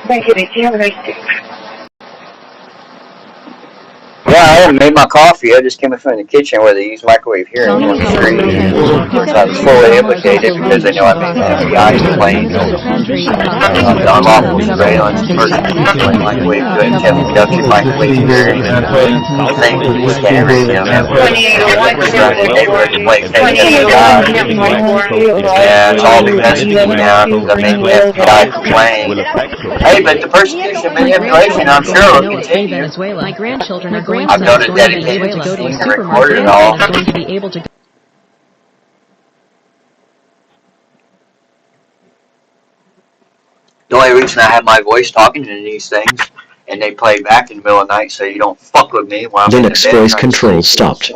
Thank you, Nikki. Have a nice day. Yeah, I haven't made my coffee. I just came in from the kitchen where they use microwave here on the street. So I'm fully implicated because I know I'm in the FBI complaint of unlawful surveillance, persecution, microwave good, induction, microwave hearing, thing with the scan radio network. They were to play fake FBI. Yeah, it's all because of me now because I made the FBI complain. Hey, but the persecution manipulation, I'm sure will continue. My grandchildren are going I've got it dedicated to go to a supermarket and all. going to be able to. The only reason I have my voice talking to these things, and they play back in the middle of the night so you don't fuck with me while I'm in the bed. Linux voice control stopped.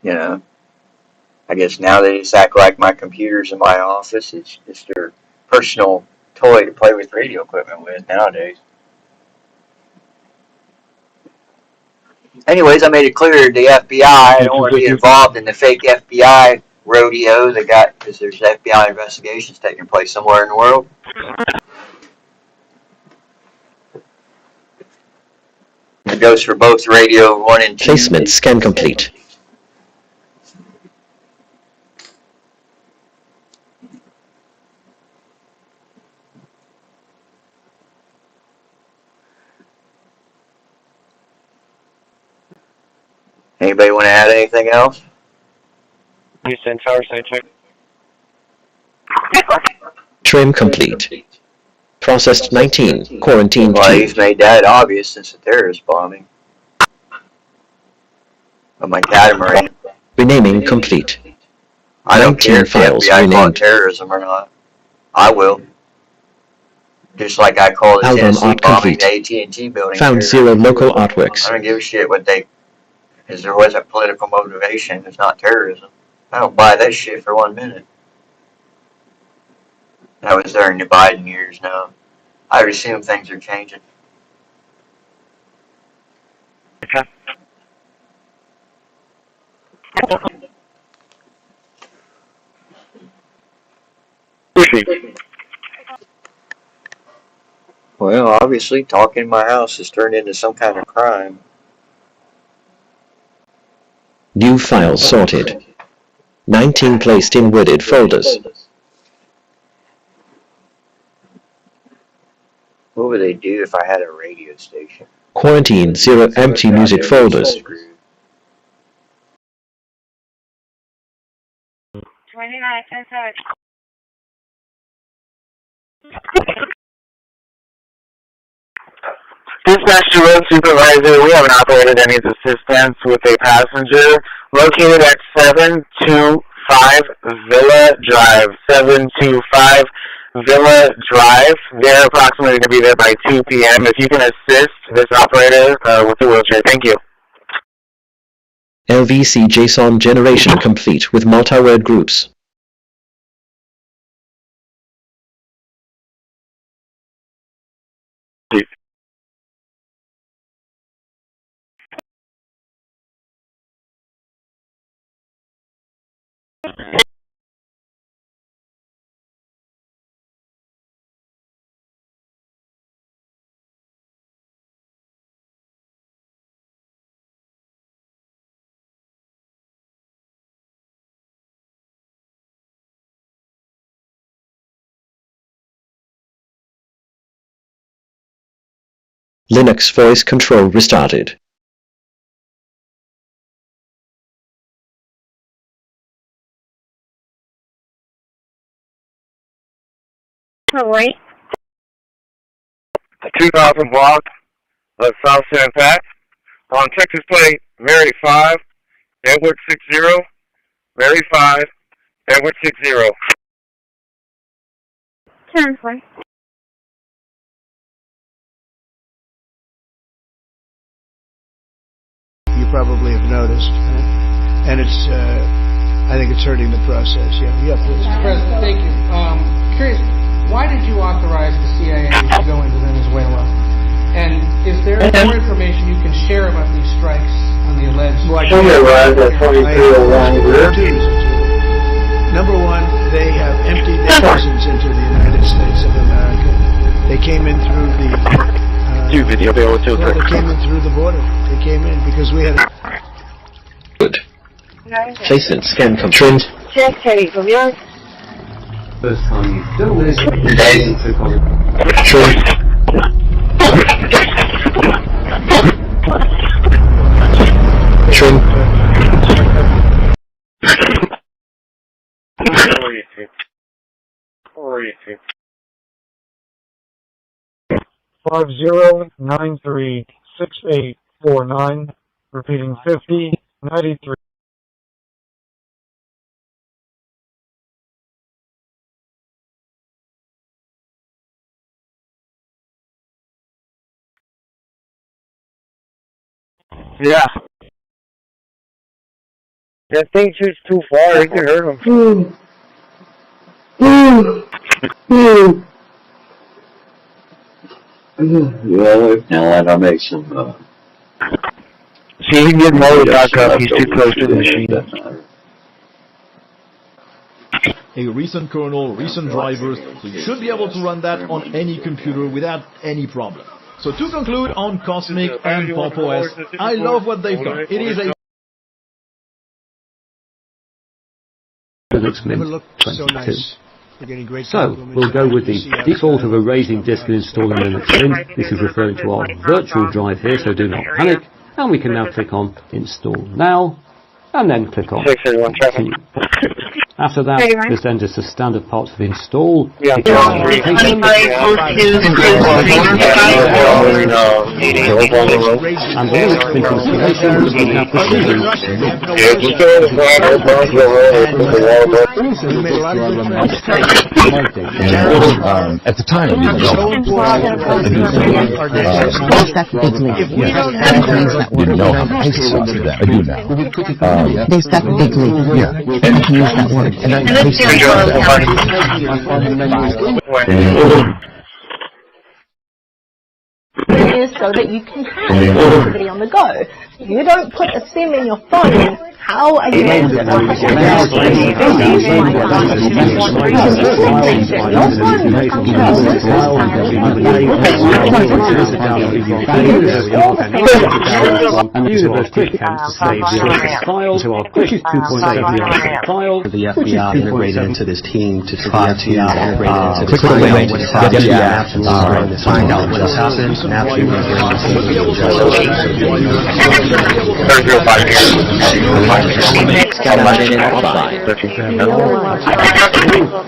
You know, I guess now they just act like my computer's in my office. It's just their personal toy to play with radio equipment with nowadays. Anyways, I made it clear to the FBI I don't want to be involved in the fake FBI rodeo they got because there's FBI investigations taking place somewhere in the world. It goes for both radio 1 and 2. Placement scan complete. Anybody want to add anything else? Houston, tower side check. Trim complete. Processed 19. Quarantine 2. Well, he's made that obvious since the terrorist bombing of my catamaran. Renaming complete. I don't care if the files FBI renamed. called terrorism or not. I will. Just like I call the Album Tennessee art bombing complete. the AT&T building. Found terrorism. 0 local artworks. I don't give a shit what they... Because there was a political motivation. It's not terrorism. I don't buy that shit for 1 minute. That was during the Biden years now. I would assume things are changing. Okay. Well, obviously, talking in my house has turned into some kind of crime. New files sorted. 19 placed in wooded folders. What would they do if I had a radio station? Quarantine 0 empty music folders. 29, 10-7. Dispatch to road supervisor, we haven't operated any assistance with a passenger located at 725 Villa Drive. 725 Villa Drive. They're approximately going to be there by 2 p.m. If you can assist this operator with the wheelchair, thank you. LVC JSON generation complete with multi-word groups. Linux voice control restarted. All right. 2000 block of South San Pat. On Texas plate, Mary 5, Edward 60, Mary 5, Edward 60. 10-4. You probably have noticed, and it's, I think it's hurting the process. Yeah, please. Mr. President, thank you. Curious, why did you authorize the CIA to go into Venezuela? And is there more information you can share about these strikes on the alleged... Number one, they have emptied their prisons into the United States of America. They came in through the... they came in through the border. They came in because we had... Good. Pheasant scan complete. Check, Harry, from yours. First time you've done this, Trim. 50936849. Repeating 5093. Yeah. That thing shoots too far, you can hurt him. Yeah, now that'll make some, See, he can get loaded back up, he's too close to the machine. A recent kernel, recent drivers, so you should be able to run that on any computer without any problem. So to conclude on Cosmic and Pop OS, I love what they've done. It is a... Never looked so nice. We're getting great So, we'll go with the default of erasing disk and installing Linux Mint. This is referring to our virtual drive here, so do not panic. And we can now click on Install Now, and then click on Continue. After that, there's then just the standard parts of install. And the Linux Mint installation will now proceed. At the time, didn't know how to take it off of that. I do now. They stuck big leak. Yeah. And can use that word. And I is so that you can have everybody on the go. If you don't put a SIM in your phone, how are you going to the FBI integrated into this team to try to click the way to find out what has happened and actually bring Scan identity offline.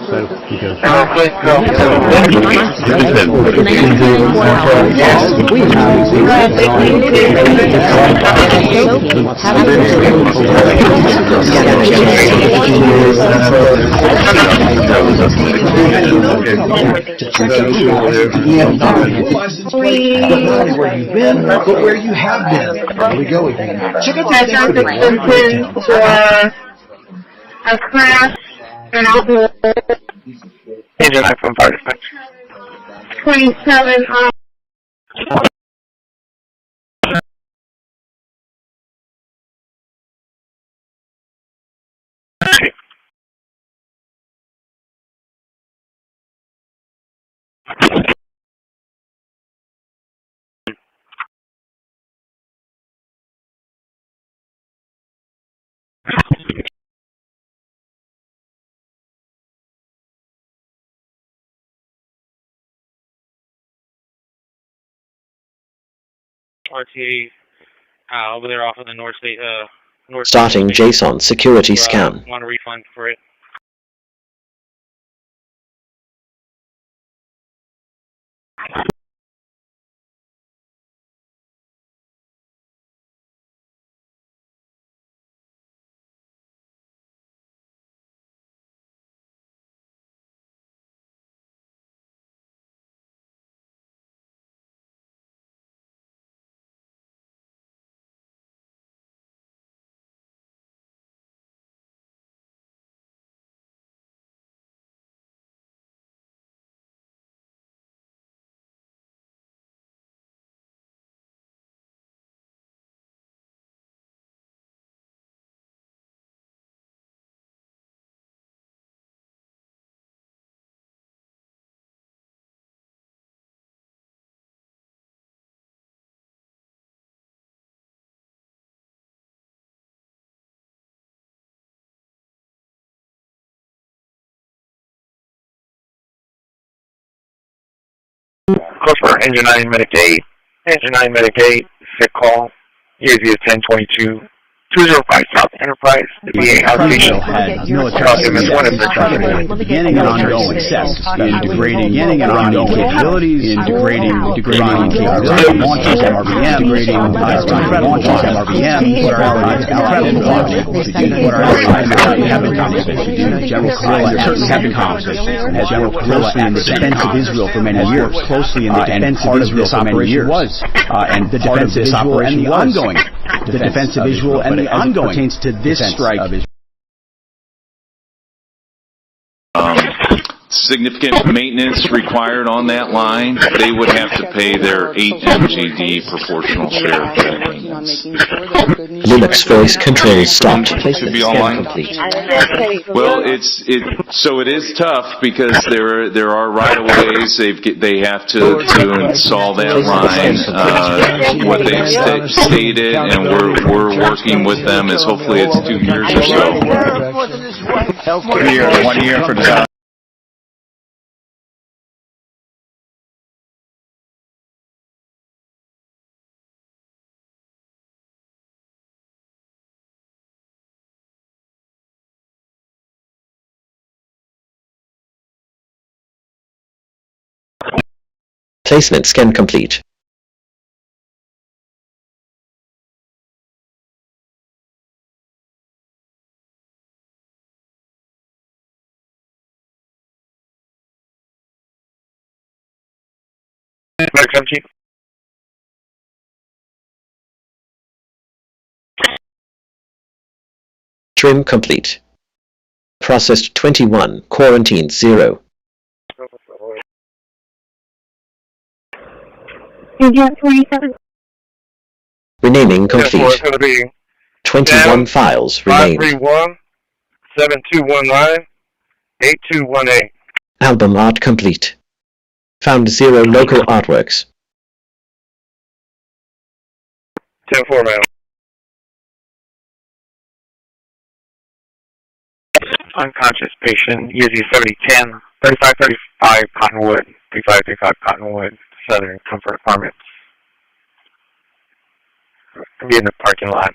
So he goes. Where you've been, but where you have been. There we go again. Check out the a crash and I'll do Engine light from fire dispatch. 27 on. RTA over there off of the north state. North Starting JSON security scan. Want a refund for it? Customer, Engine 9 Medic 8. Engine 9 Medic 8, sick call. EAZ is 1022. 205 South Enterprise, the VA outpatient. Documents 1 and beginning and ongoing in degrading Iranian capabilities, in degrading Iranian capabilities, launches MRBM, degrading launches MRBM, what our allies having conversations. General Kurilla certainly having conversations. As General Kurilla in the defense of Israel for many years, closely in the defense of Israel for many years, and the defense of this operation and the ongoing the defense of Israel and the ongoing pertains to this strike. Significant maintenance required on that line, they would have to pay their 8 MGD proportional share of that maintenance. Linux voice control stopped. Should be online. Well, it is tough because there are right-of-ways. They have to install that line. What they've stated, and we're working with them, is hopefully it's 2 years or so. 1 year for design. Placement scan complete. Trim complete. Processed 21, quarantined 0. Renaming complete. 21 files remain. 531-7219-8218. Album art complete. Found 0 local artworks. 10-4, man. Unconscious patient, EAZ 7010, 3535 Cottonwood, 3535 Cottonwood, Southern Comfort Apartments. Be in the parking lot.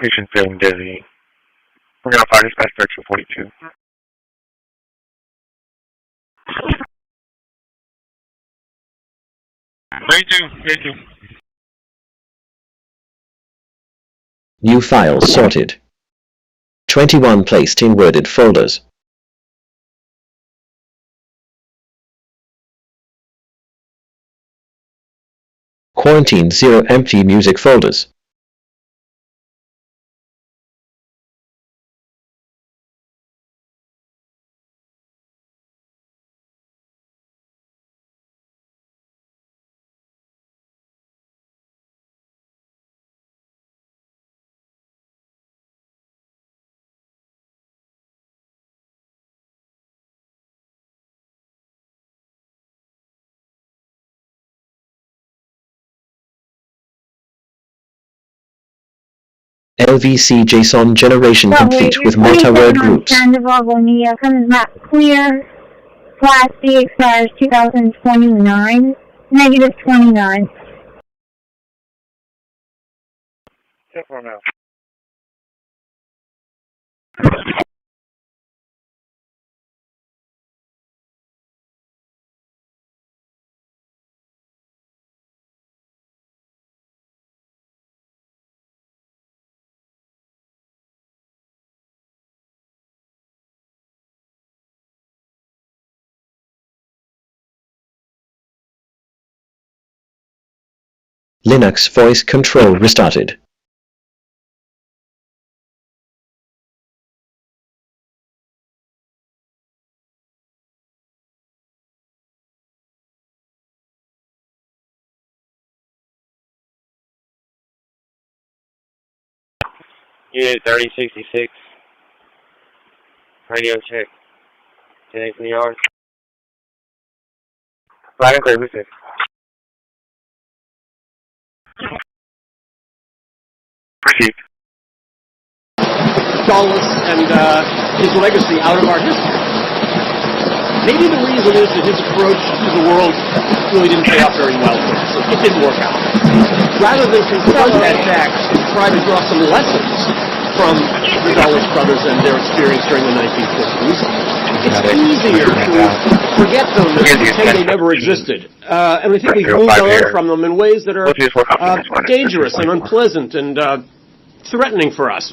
Patient feeling dizzy. We're going to fire dispatch direction 42. Thank you. New files sorted. 21 placed in worded folders. Quarantine 0 empty music folders. LVC JSON generation complete with multi-word groups. Not clear. Class B expires 2029. Negative 29. Linux voice control restarted. Unit 3066. Radio check. 10 from the yard. Flag and clear, who's this? Proceed. Dulles and his legacy out of our history. Maybe the reason is that his approach to the world really didn't pay off very well for us. It didn't work out. Rather than confront that fact, try to draw some lessons from the Dulles brothers and their experience during the 1950s. It's easier to forget them than to pretend they never existed. And I think we've moved on from them in ways that are dangerous and unpleasant and threatening for us.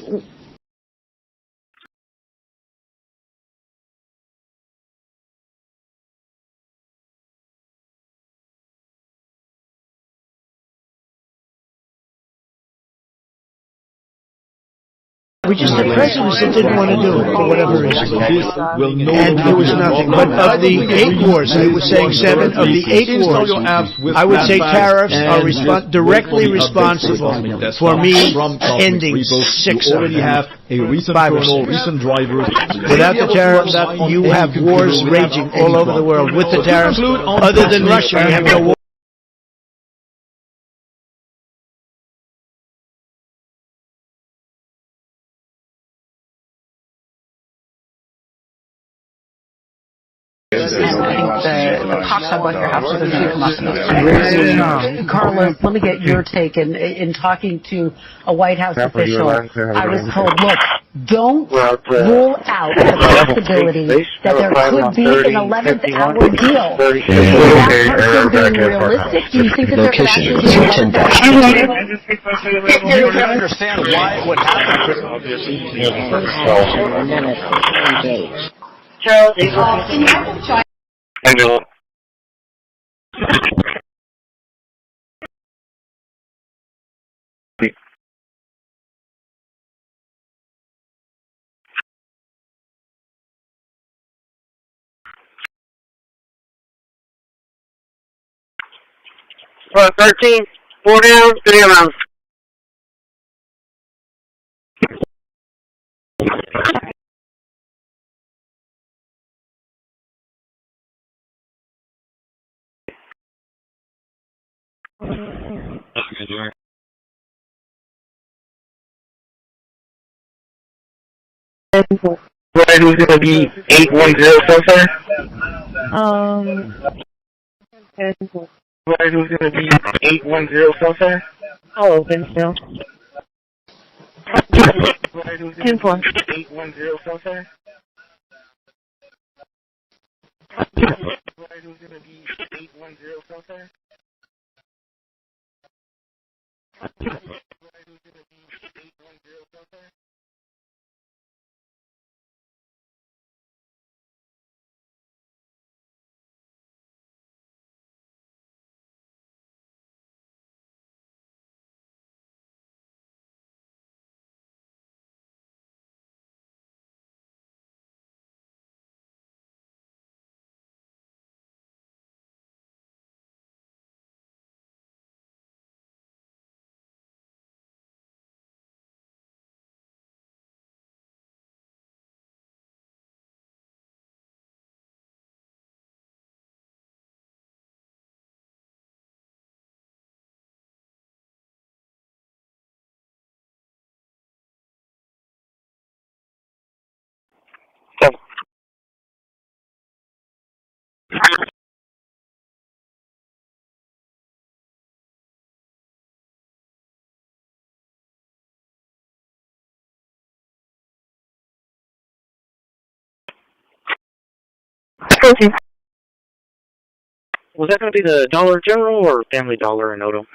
We just had presidents that didn't want to do it for whatever reason. And there was nothing. But of the 8 wars, I was saying 7, of the 8 wars, I would say tariffs are directly responsible for me ending 6 of them. 5 or 6. Without the tariffs, you have wars raging all over the world. With the tariffs, other than Russia, we have no war. The cops have left your house with a few muscles. Carlos, let me get your take. In talking to a White House official, I was told, look, don't rule out the possibility that there could be an 11th hour deal. Is that person being realistic? Do you think that there could actually be an 11th hour deal? You don't understand why what happened. Charles, Angela. Well, 13, 4 down, 3 around. Right, who's going to be 810 so far? Right, who's going to be 810 so far? I'll open still. 10-4. 810 cell center. Who's going to be 810 cell center? Was that going to be the Dollar General or Family Dollar in Odom?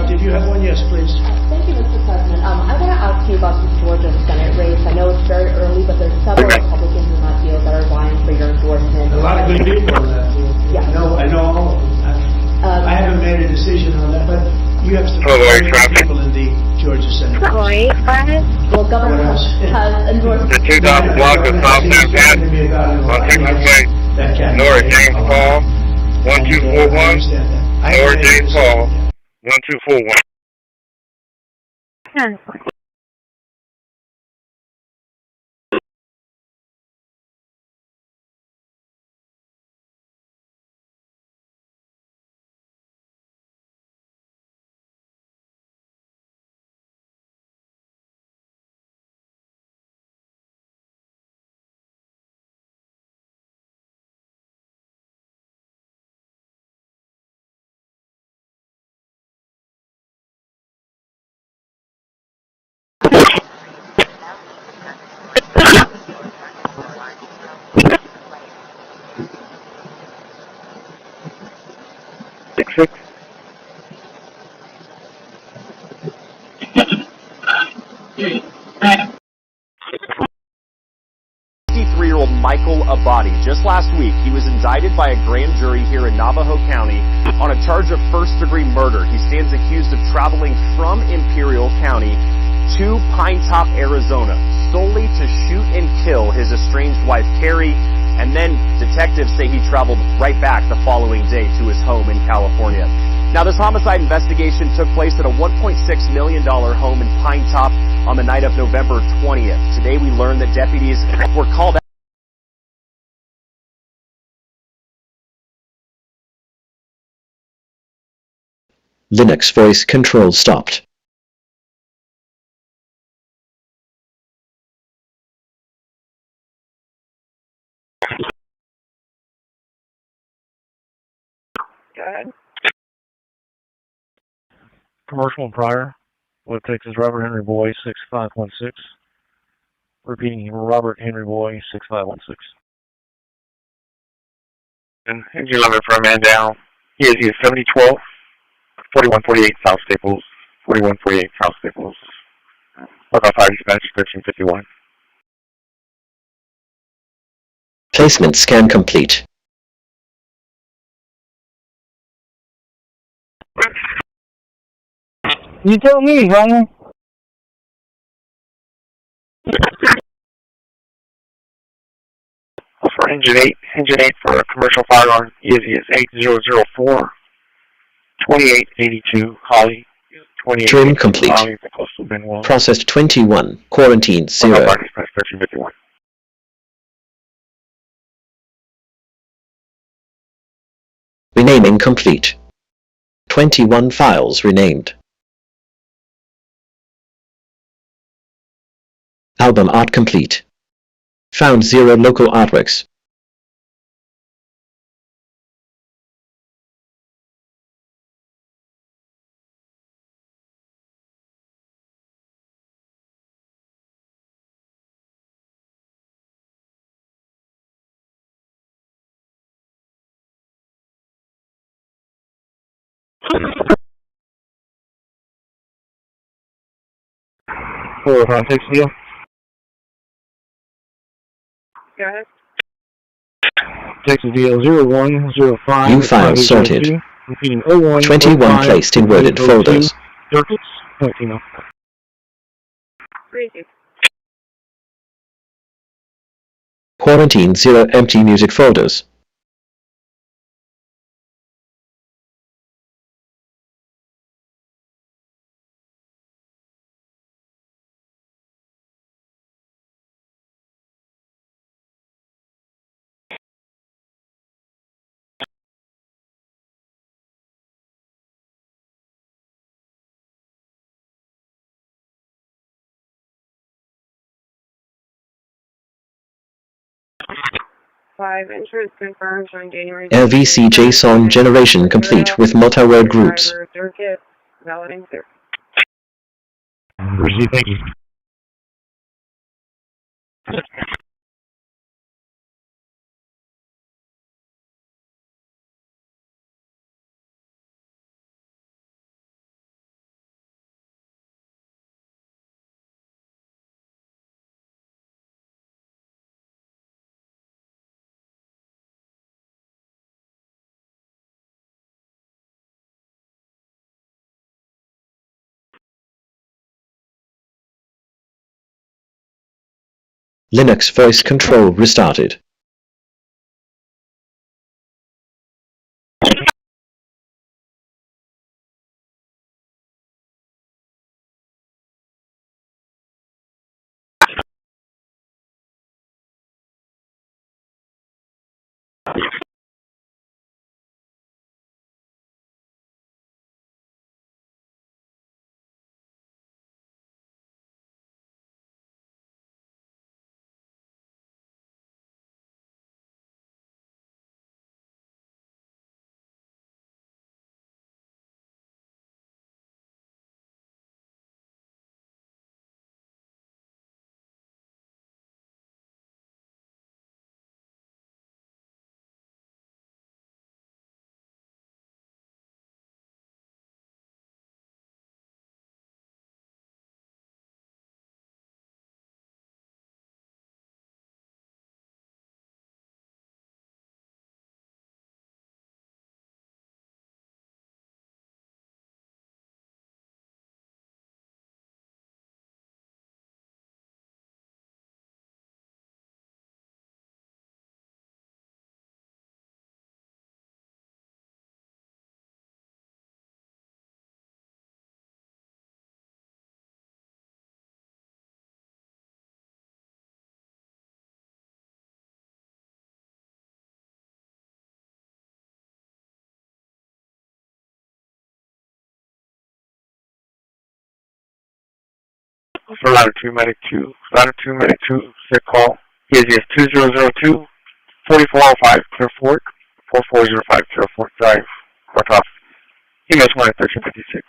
Did you have one? Yes, please. Thank you, Mr. President. I want to ask you about the Georgia Senate race. I know it's very early, but there's several Republicans in that field that are vying for your endorsement. A lot of good people in that field. Yeah. I know all of them. I haven't made a decision on that, but you have some people in the Georgia Senate race. Well, Governor has endorsed... The 2,000 block of Southtown Pass, 168, North James Paul, 1241, North James Paul, 1241. Michael Abadi. Just last week, he was indicted by a grand jury here in Navajo County on a charge of first-degree murder. He stands accused of traveling from Imperial County to Pine Top, Arizona, solely to shoot and kill his estranged wife, Carrie, and then detectives say he traveled right back the following day to his home in California. Now, this homicide investigation took place at a $1.6 million home in Pine Top on the night of November 20th. Today, we learned that deputies were called out. Linux voice control stopped. Commercial and Prior, West Texas, Robert Henry Boy, 6516. Repeating, Robert Henry Boy, 6516. And engine number for a man down. He is 7012, 4148 South Staples, 4148 South Staples. Local Fire Dispatch, 1351. Placement scan complete. You tell me, Ryan. For engine 8 for a commercial firearm, ESE is 8004, 2882 Holly, 2882 Trim complete. Holly, the coastal bin wall. Processed 21. Quarantine 0. Local Fire Dispatch, 1351. Renaming complete. 21 files renamed. Album art complete. Found 0 local artworks. For context deal. Go ahead. Texas deal 0105. New files sorted. 21 placed in worded folders. Crazy. Quarantine 0 empty music folders. Five entrance confirmed on January. LVC JSON generation complete with multi-word groups. Circuit. Validating clear. Receive, thank you. Linux voice control restarted. For ladder 2, medic 2. Ladder 2, medic 2, sick call. He is 2002, 4405, clear Fort, 4405, clear Fort Drive, Fort off. He missed 1 at 1356.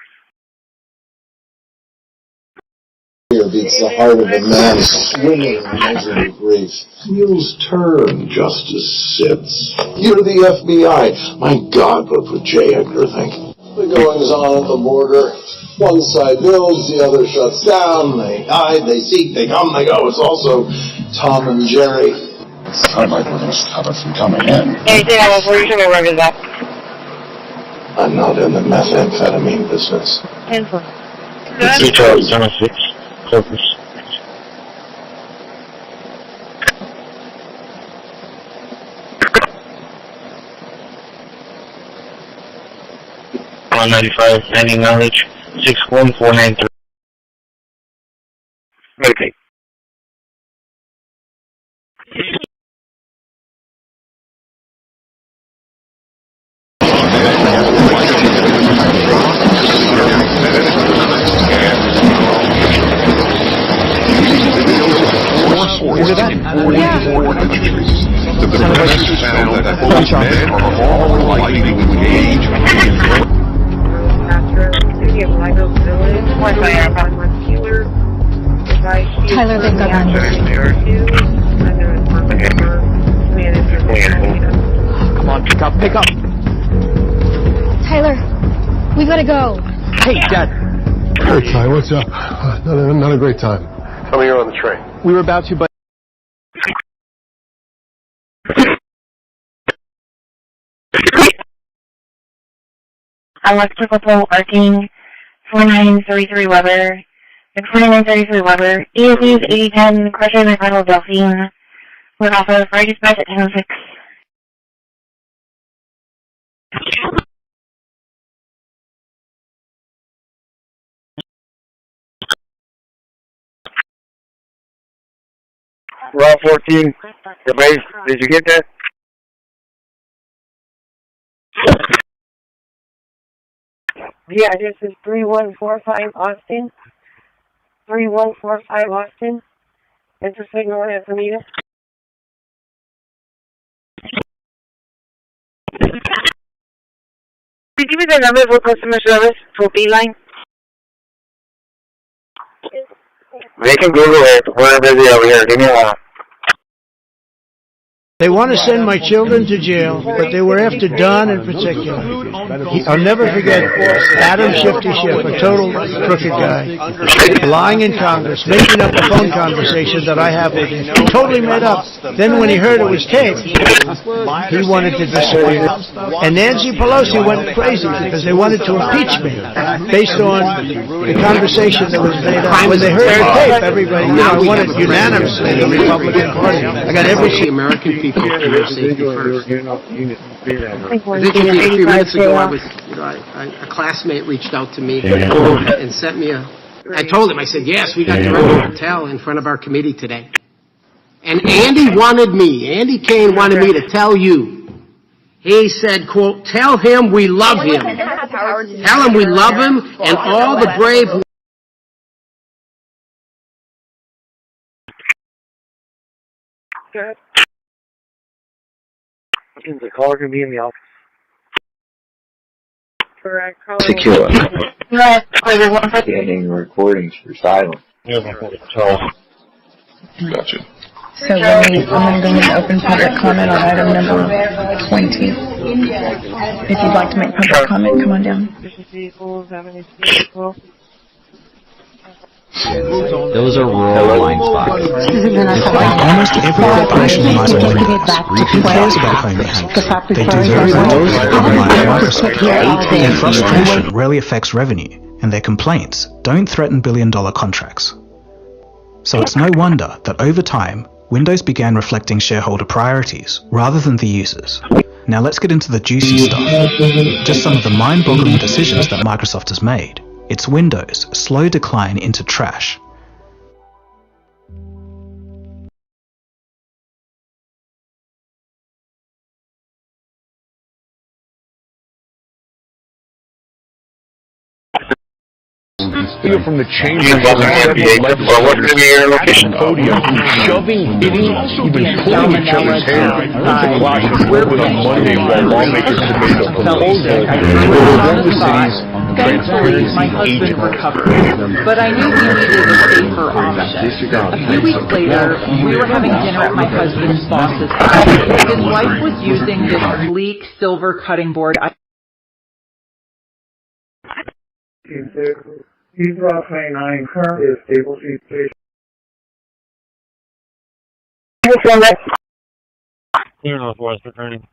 Fear beats the heart of a man swinging in misery grief. Wheels turn, justice sits. You're the FBI. My God, what would J. Edgar think? The goings on at the border. One side builds, the other shuts down. They hide, they seek, they come, they go. It's also Tom and Jerry. I might want to stop it from coming in. Anything else? Where you going to that? I'm not in the methamphetamine business. Cancel. 3 Charlie, 76, Corpus. On 95, 90 mileage, 61493. Meditate. Tyler, they've got on. Come on, pick up. Tyler, we gotta go. Hey, Dad. Hey, Ty, what's up? Not a great time. Tell me you're on the train. We were about to, but... Electrical pole arcing 4933 Weber. The 4933 Weber. ESU's 8010 Crusher McReynolds Delphine. With off of fire dispatch at 1006. Raw 14, the base, did you get that? Yeah, this is 3145 Austin. 3145 Austin. Enter signal at Anita. Could you give me the number for customer service for Beeline? They can Google it. We're busy over here. Give me a while. They want to send my children to jail, but they were after Don in particular. I'll never forget Adam Shifty Schiff, a total crooked guy, lying in Congress, making up a phone conversation that I have with him. Totally made up. Then when he heard it was taped, he wanted to disappear. And Nancy Pelosi went crazy because they wanted to impeach me based on the conversation that was made up. When they heard the tape, everybody, won it unanimously, the Republican Party. I got every American people and their safety first. Literally A few minutes ago, a classmate reached out to me and sent me I told him, I said, yes, we got Director Patel in front of our committee today. And Andy Kane wanted me to tell you. He said, quote, tell him we love him. Tell him we love him and all the brave... Good. The caller can be in the office. Correct. Secure. Getting recordings for silent. Gotcha. So I'm going to go into open public comment on item number 20. If you'd like to make public comment, come on down. Those are rural blind spots. Almost every corporation in my who cares about home account. They do very little to undermine Microsoft. Their frustration rarely affects revenue, and their complaints don't threaten billion-dollar contracts. So it's no wonder that over time, Windows began reflecting shareholder priorities rather than the users. Now let's get into the juicy stuff. Just some of the mind-boggling decisions that Microsoft has made. It's Windows' slow decline into trash. Feel from the chamber, What's going to be your location? podium, shoving, hitting, even pulling each other's hair. I watched Corpus on Monday while lawmakers submitted a proposal to reform the city's transparency agent. But I knew we needed a safer option. A few weeks later, we were having dinner at my husband's boss's house. His wife was using this sleek silver cutting board. He's Route 29, current is Stable Street Station. Clear northwest, returning.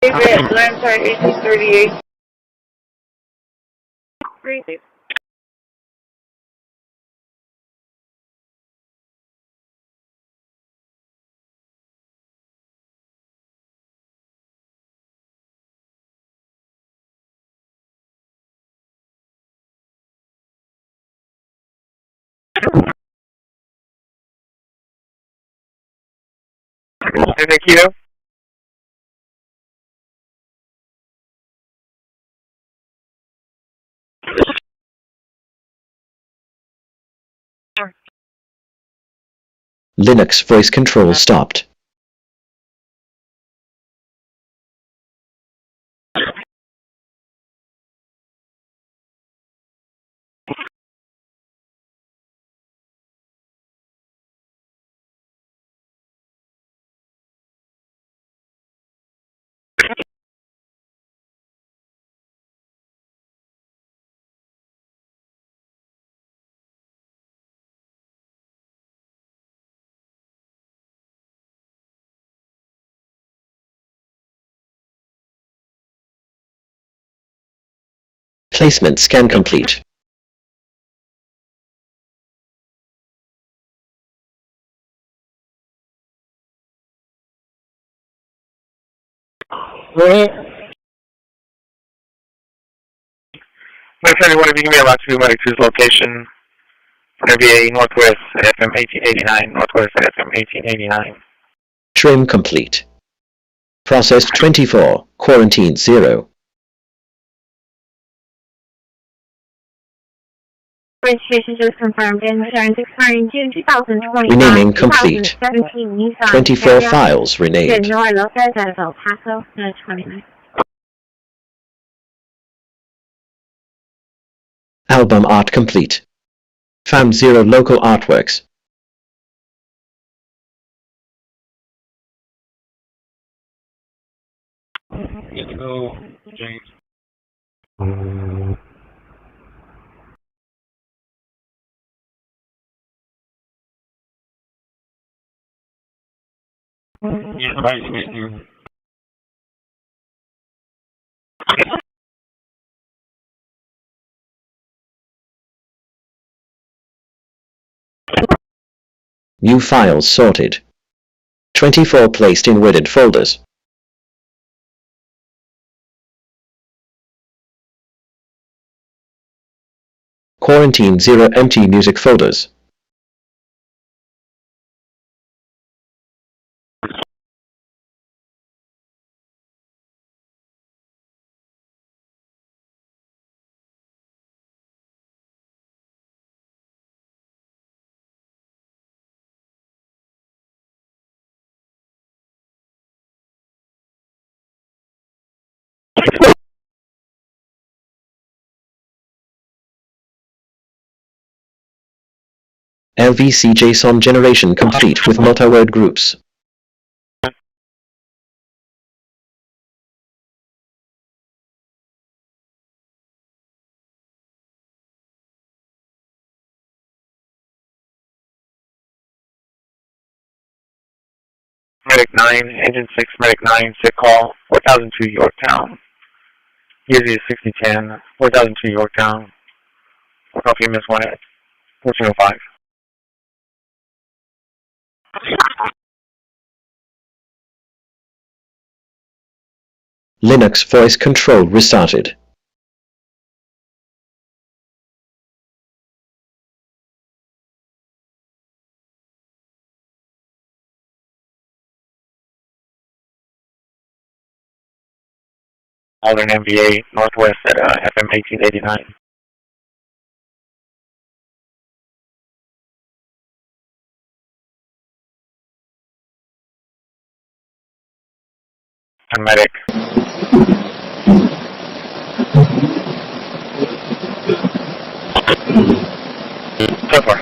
Landside 1838. Great. Thank you. Linux voice control stopped. Replacement scan complete. Medic 71, if you can be allowed to Medic 2's location, NVA Northwest at FM 1889, Northwest at FM 1889. Trim complete. Processed 24, quarantined 0. Registration just confirmed. Insurance expiring June 2025. Renaming complete. 2017 Nissan 24 files renamed. Senora Lopez out of El Paso, 29. Album art complete. Found 0 local artworks. Good to go, James. Yeah, right. New files sorted. 24 placed in wooded folders. Quarantine 0 empty music folders. LVC JSON generation complete with multi-word groups. Medic 9, Engine 6, Medic 9, sick call, 4002 Yorktown. Usually 6010, 4002 Yorktown. Coffee Miss 1 at 1405. Linux voice control restarted. Northern MVA, Northwest at FM 1889. Medic. So far.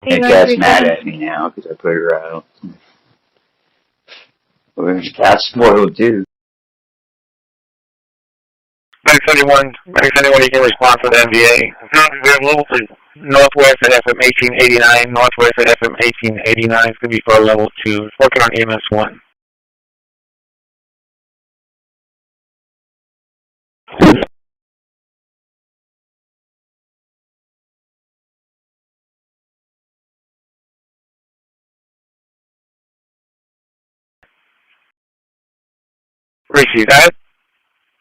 That cat's mad at me now because I put her out. Well, cat's spoiled too. Medic 71, you can respond to the NVA. We have level 3. Northwest at FM 1889, Northwest at FM 1889. It's going to be for a level 2. It's working on EMS 1. Receive that.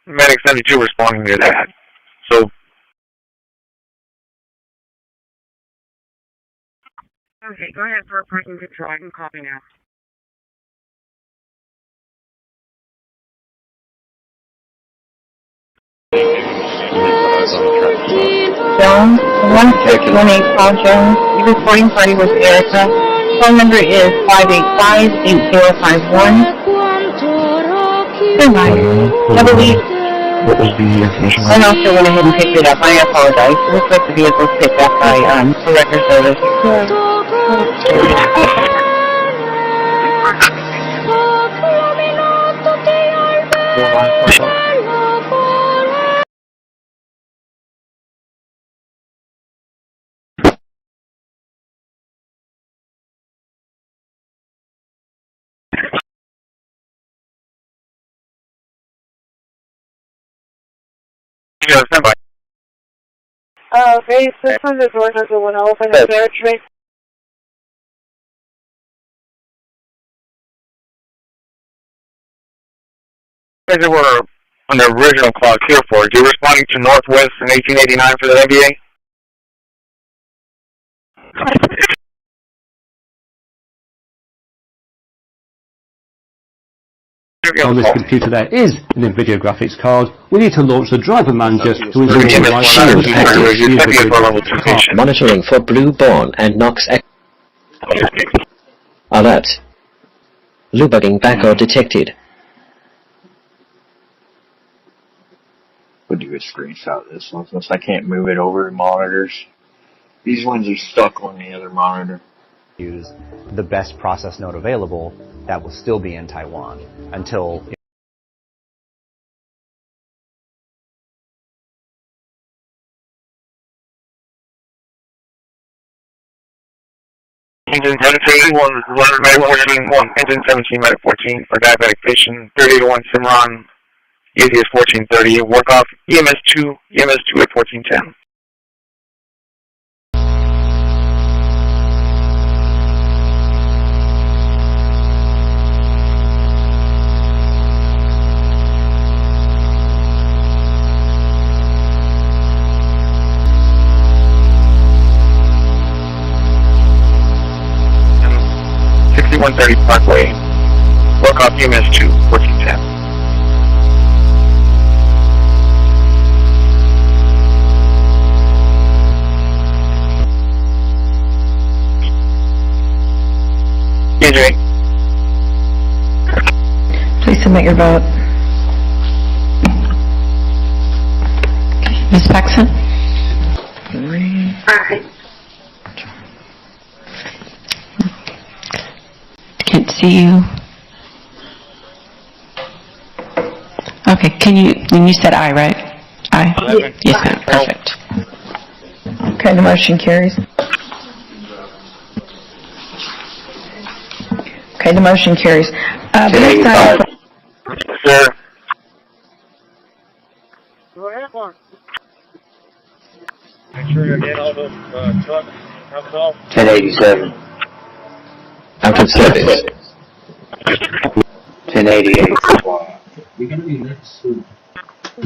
Medic 72 responding to that. So Okay, go ahead for a parking control. I can copy now. Jones, 1618 Paul Jones. Your reporting party was Erica. Phone number is 585-8051. Goodbye. I believe. What was the information? I also went ahead and picked it up. I apologize. It looks like the vehicle was picked up by record service. Okay, this one the door doesn't want to open the territory. As they were on the original clock here for it, you're responding to Northwest in 1889 for the NBA? On this computer there is an NVIDIA graphics card. We need to launch the driver manager to install the right monitoring for blue Born and Knox alert. Blue bugging backhoe detected. We'll do a screenshot of this one since I can't move it over to monitors. These ones are stuck on the other monitor. Use the best process node available that will still be in Taiwan until Engine 17, Engine 17, Medic 14 for diabetic patient, 30-1 Cimarron, easy as 1430, work off EMS 2 at 1410. And 6130 Parkway, work off EMS 2, 1410. Please submit your vote. Okay. Ms. Paxson? Can't see you. Okay, can you said aye, right? Aye? Yes, ma'am. Perfect. Okay, the motion carries. Okay, the motion carries. The next item. Sir. Go ahead, Mark. Make sure you get all those trucks comes off. 1087. Out of service. 1088.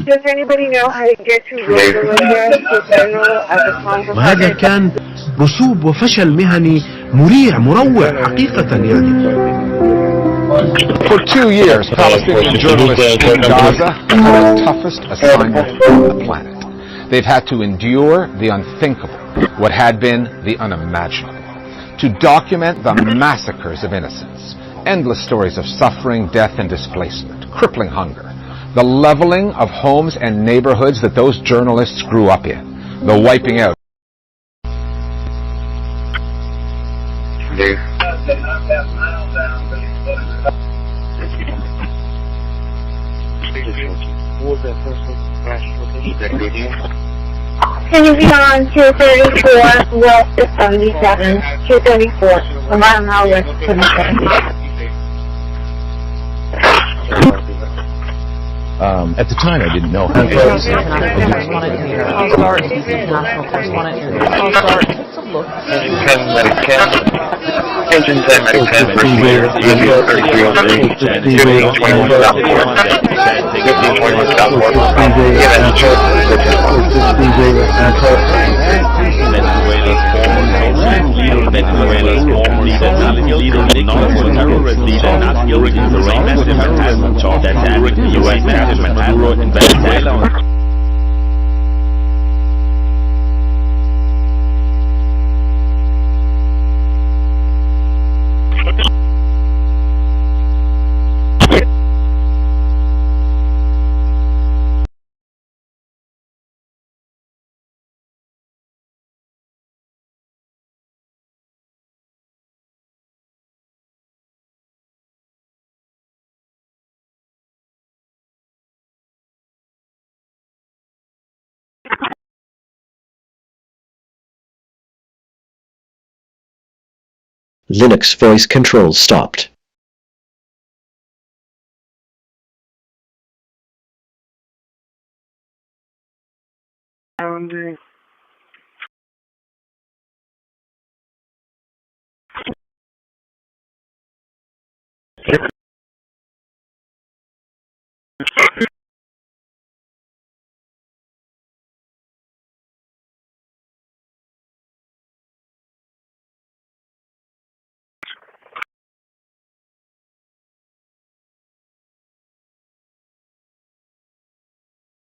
Does anybody know how to get to Roosevelt to General at the time of وهذا كان رسوب وفشل مهني مريع مروع حقيقة يعني. For 2 years, Palestinian journalists in Gaza have had the toughest assignment on the planet. They've had to endure the unthinkable, what had been the unimaginable, to document the massacres of innocents, endless stories of suffering, death, and displacement, crippling hunger, the leveling of homes and neighborhoods that those journalists grew up in, the wiping out. Can you be on 234 West 77, 234, 1 mile west of 77? At the time, I didn't know how to Engine 10, Medic 10, easy 3303, 1521 Southport, 1521 Southport, Venezuela, guilty of the rain mass in Manhattan, that the rain mass in Maduro in Venezuela. Linux voice control stopped.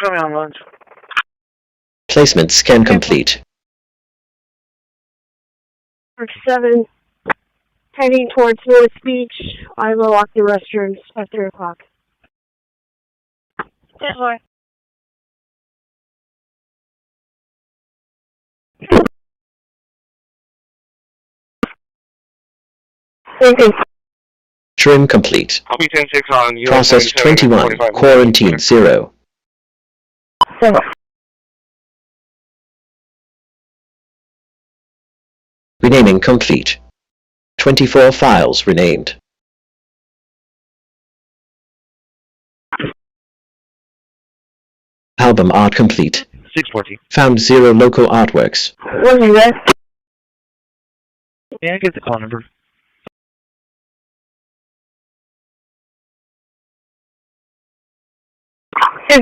Coming on lunch. Placement scan complete. 7, heading towards North Beach. I will lock the restrooms at 3 o'clock. Trim complete. I'll be 10-6 on Process 21. Quarantine 0. Renaming complete. 24 files renamed. Album art complete. 640. Found 0 local artworks. What is that? Yeah, I get the call number.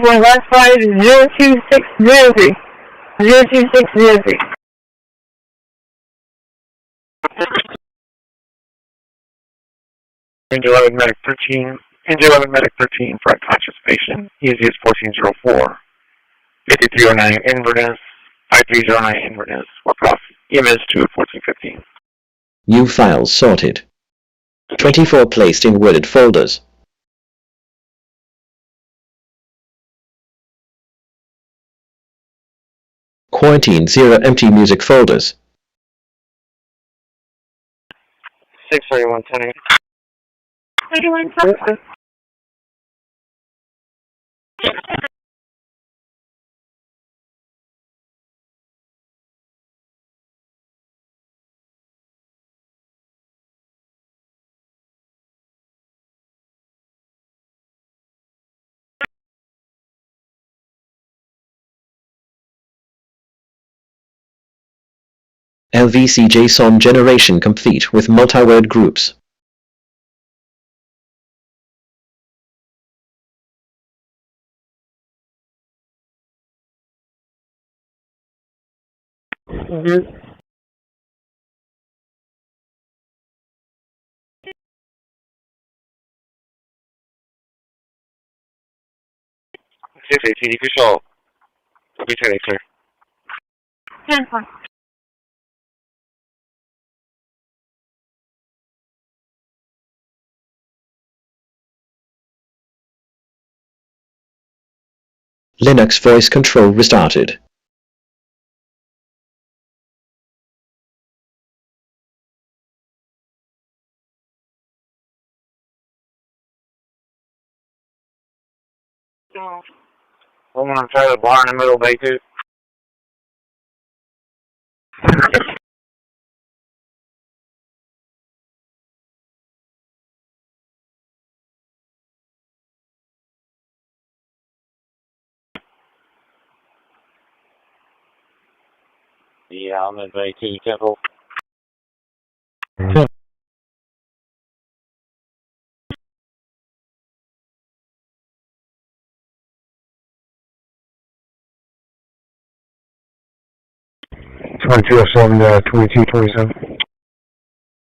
My last flight is 02603. 02603. Range 11 Medic 13. Range 11 Medic 13 for unconscious patient. Easy is 1404. 5309 Inverness. 5309 Inverness. Walk off. EMS to 1415. New files sorted. 24 placed in worded folders. Quarantine 0 empty music folders. 631 10. LVC JSON generation complete with multi-word groups. Mm-hmm. ccpd official. Be 10 sir. 10-4. Linux voice control restarted. I'm gonna try the bar in the middle bay too. Yeah, I'm in bay 2, Temple.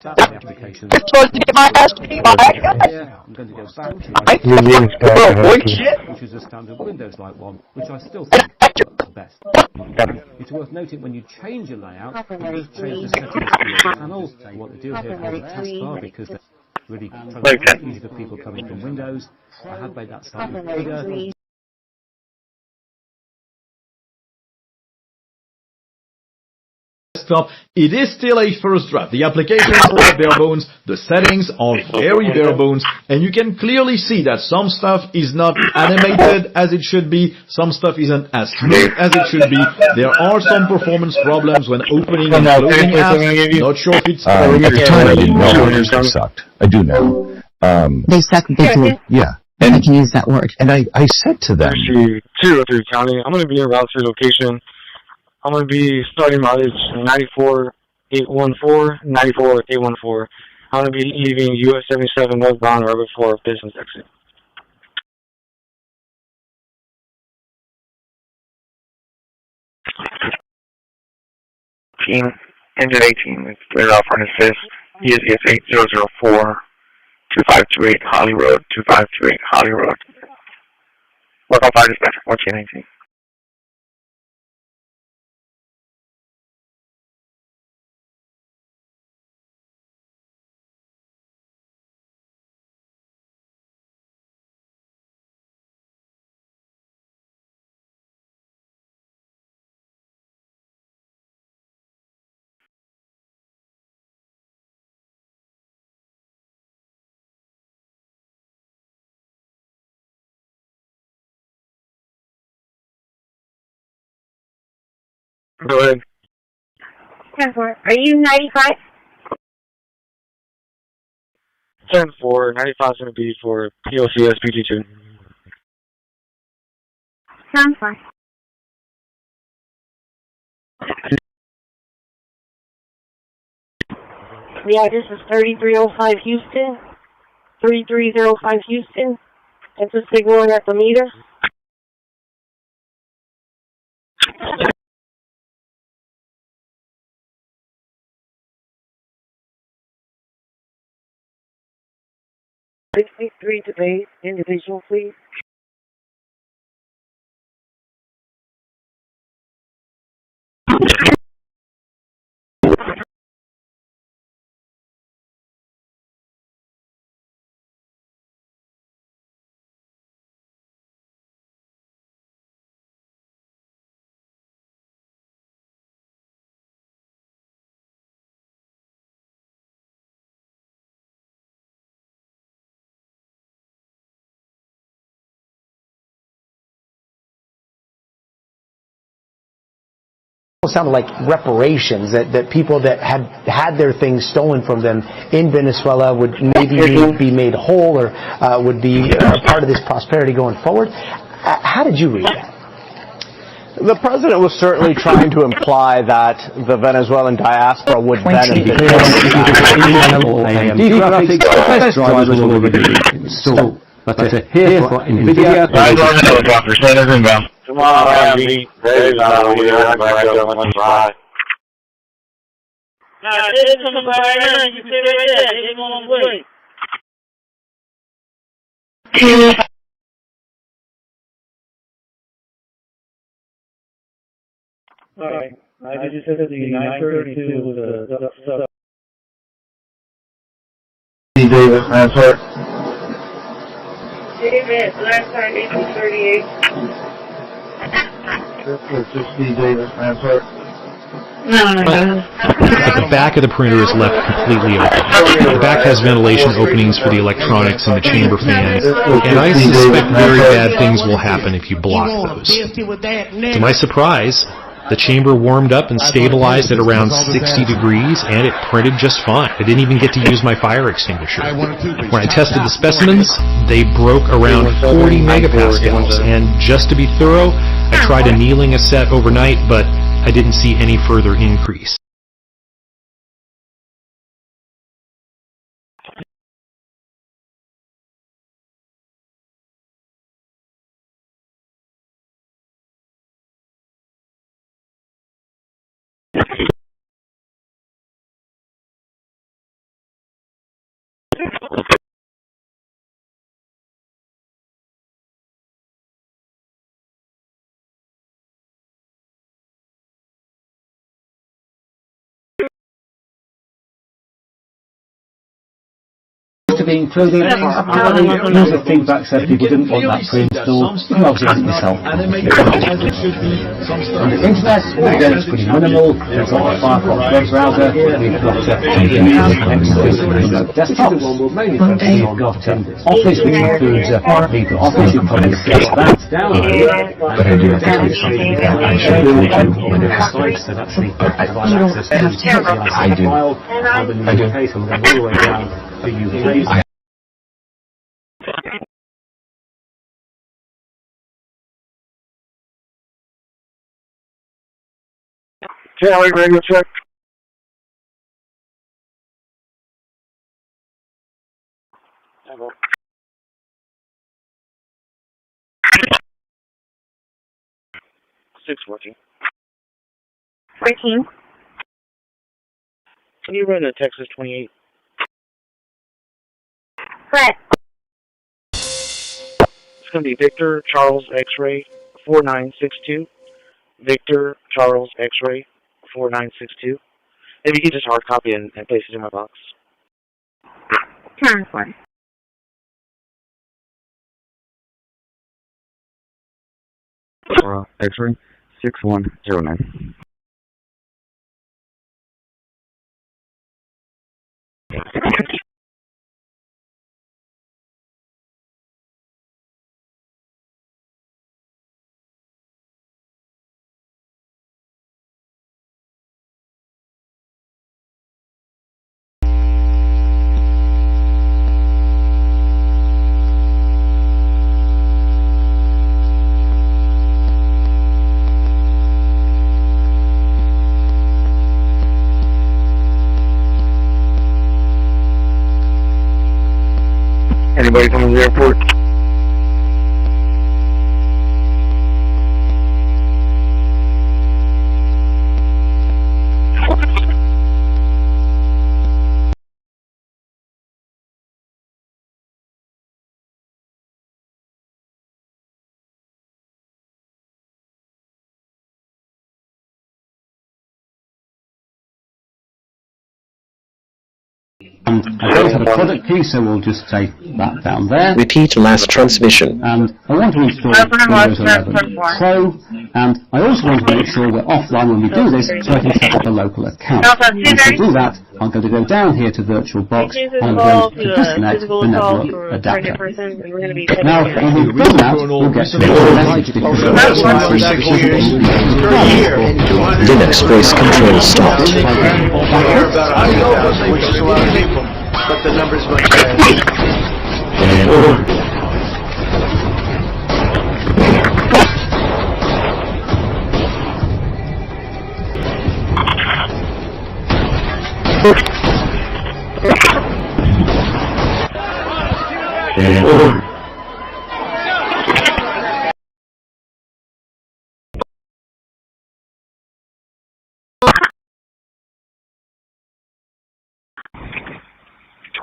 That's the application. I'm supposed to get my ass beat by. I'm going to go back to which is a standard Windows like one, which I still think is the best. It's worth noting when you change a layout, you just change the settings for your panels. What they do here called a taskbar because they're really trying to make it easy for people coming from Windows. I have made that slightly bigger. It is still a first draft. The applications are bare bones, the settings are very bare bones, and you can clearly see that some stuff is not animated as it should be, some stuff isn't as smooth as it should be. There are some performance problems when opening and closing apps. Not sure if it's... at the time I didn't know they sucked. I do now. They suck, they do. Yeah. And I can use that word. And I said to them... 203 County, I'm going to be in route to location. I'm going to be starting mileage 94,814, 94,814. I'm going to be leaving US 77 northbound Route 4 business exit. Team, engine 18, it's clear off on assist. ESS 8004, 2528 Holly Road, 2528 Holly Road. Work on fire dispatcher, 1419. Go ahead. 10-4. Are you 95? 10-4, 95 is going to be for POCS PT2. 10-4. Yeah, this is 3305 Houston. 3305 Houston. It's a signal at the meter. Three to base, individual, please. Sounded like reparations, that people that had their things stolen from them in Venezuela would maybe be made whole or would be part of this prosperity going forward. How did you read that? The president was certainly trying to imply that the Venezuelan diaspora would benefit from here for NVIDIA. Helicopter, send us inbound. Tomorrow, we raise our way back up 25. Now, this is coming by right now. You stay right there. It's on the way. Alright. I just said the 932 was a sub. Davis, answer. David, last time 1838. This is C. Davis, answer. The back of the printer is left completely open. The back has ventilation openings for the electronics and the chamber fans, and I suspect very bad things will happen if you block those. To my surprise, the chamber warmed up and stabilized at around 60 degrees, and it printed just fine. I didn't even get to use my fire extinguisher. When I tested the specimens, they broke around 40 megapascals, and just to be thorough, I tried annealing a set overnight, but I didn't see any further increase. To be included, user feedback said people didn't want that pre-installed. You can obviously add it yourself. On the internet, again, it's pretty minimal. We've got the Firefox web browser, we've got desktops, we've got Office, which includes LibreOffice. You probably see that down here. But I do actually something that I should do when it happens. So that's the access to I do. I do. Case, I'm going all the way down to UVA. Charlie, radio check. .614. 14. Can you run a Texas 28? Correct. It's going to be Victor Charles X-ray 4962. Victor Charles X-ray 4962. If you could just hard copy and paste it in my box. Turn for. X-ray 6109. Anybody from the airport? And I don't have a product key, so we'll just take that down there. Repeat last transmission. And I want to install Windows 11 Pro, and I also want to make sure we're offline when we do this, so I can set up a local account. And to do that, I'm going to go down here to VirtualBox, and I'm going to disconnect the network adapter. Now, when we've done that, we'll get to the message because Linux voice control stopped. But the number's much higher.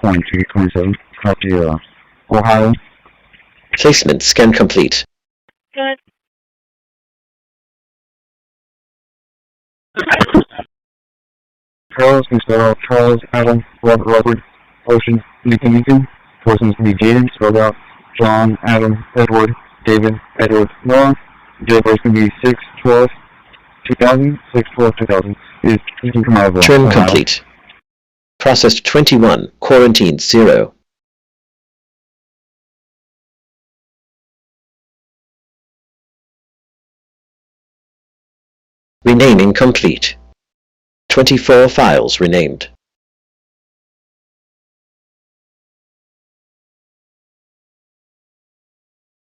2227, copy, Ohio. Placement scan complete. Good. Charles, can spell out Charles, Adam, Robert, Ocean, Nathan, Person's can be Jaden, spelled out John, Adam, Edward, David, Edward, Noah. Date birth can be 6/12/2000, 6/12/2000. You can come out of Turn complete. Processed 21, quarantined 0. Renaming complete. 24 files renamed.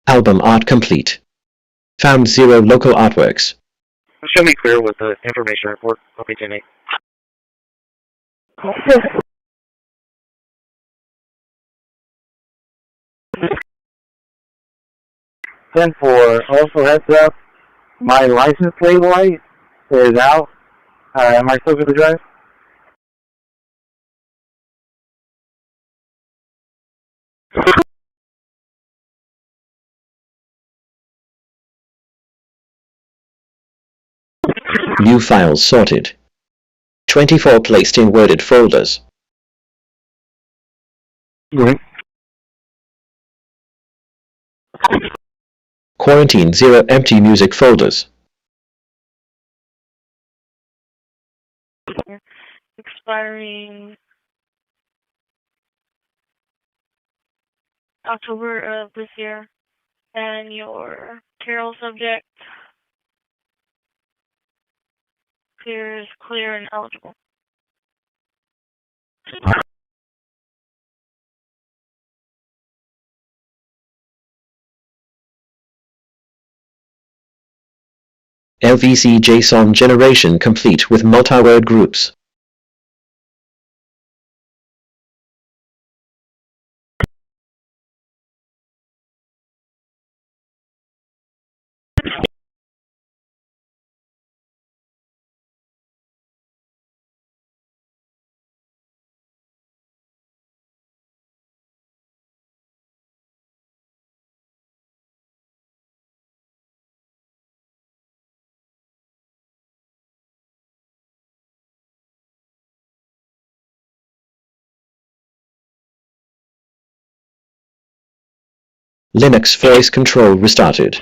Album art complete. Found 0 local artworks. Show me clear with the information report. Copy 10-8. Then for also heads up, my license plate light is out. Am I still good to drive? New files sorted. 24 placed in worded folders. Quarantine 0 empty music folders. Expiring October of this year, and your carol subject appears clear and eligible. LVC JSON generation complete with multi-word groups. Linux voice control restarted.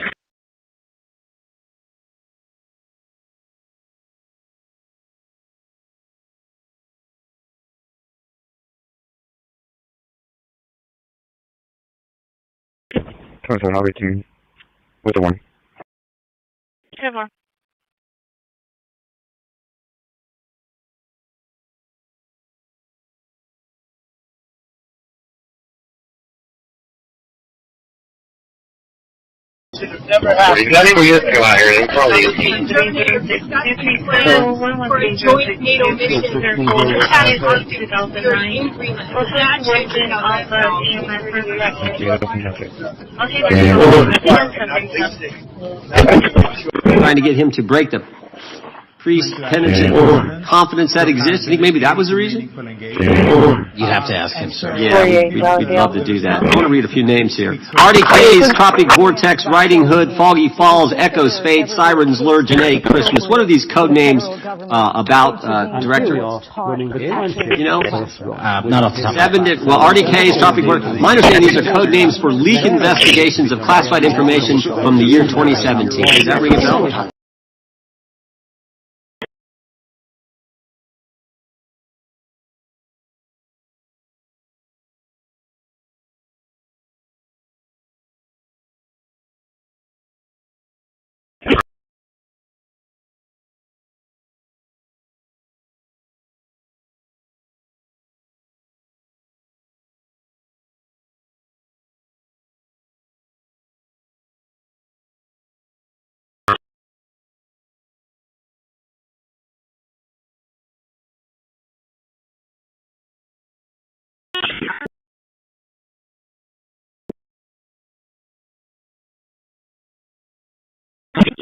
I'll be tuned with the 1. Come on. Never happened. Nothing we used to come out here. They probably For a joint NATO mission, had it on 2009. Trying to get him to break the priest penitent confidence that exists. I think maybe that was the reason? You'd have to ask him, sir. Yeah, we'd love to do that. I want to read a few names here. Artie K's, Tropic Vortex, Riding Hood, Foggy Falls, Echo Spade, Sirens, Lure, Genetic Christmas. What are these code names about directory? You know? Not off the top. Well, Artie K's, Tropic Vortex. My understanding these are code names for leak investigations of classified information from the year 2017. Does that ring a bell?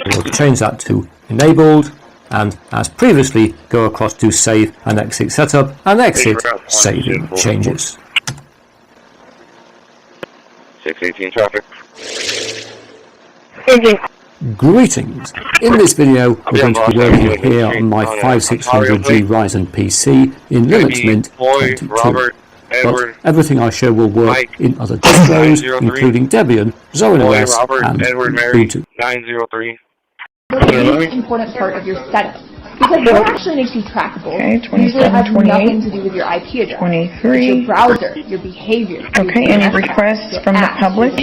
We'll change that to enabled, and as previously, go across to save and exit setup, and exit saving changes. 618 traffic. Greetings! In this video, we're going to be working here on my 5600G Ryzen PC in Linux Mint 22. But everything I show will work in other distros, including Debian, Zorin OS, and Ubuntu. 903. The most important part of your setup, because what actually makes you trackable usually has nothing to do with your IP address. 23. It's your browser, your behavior. Okay, any requests from the public?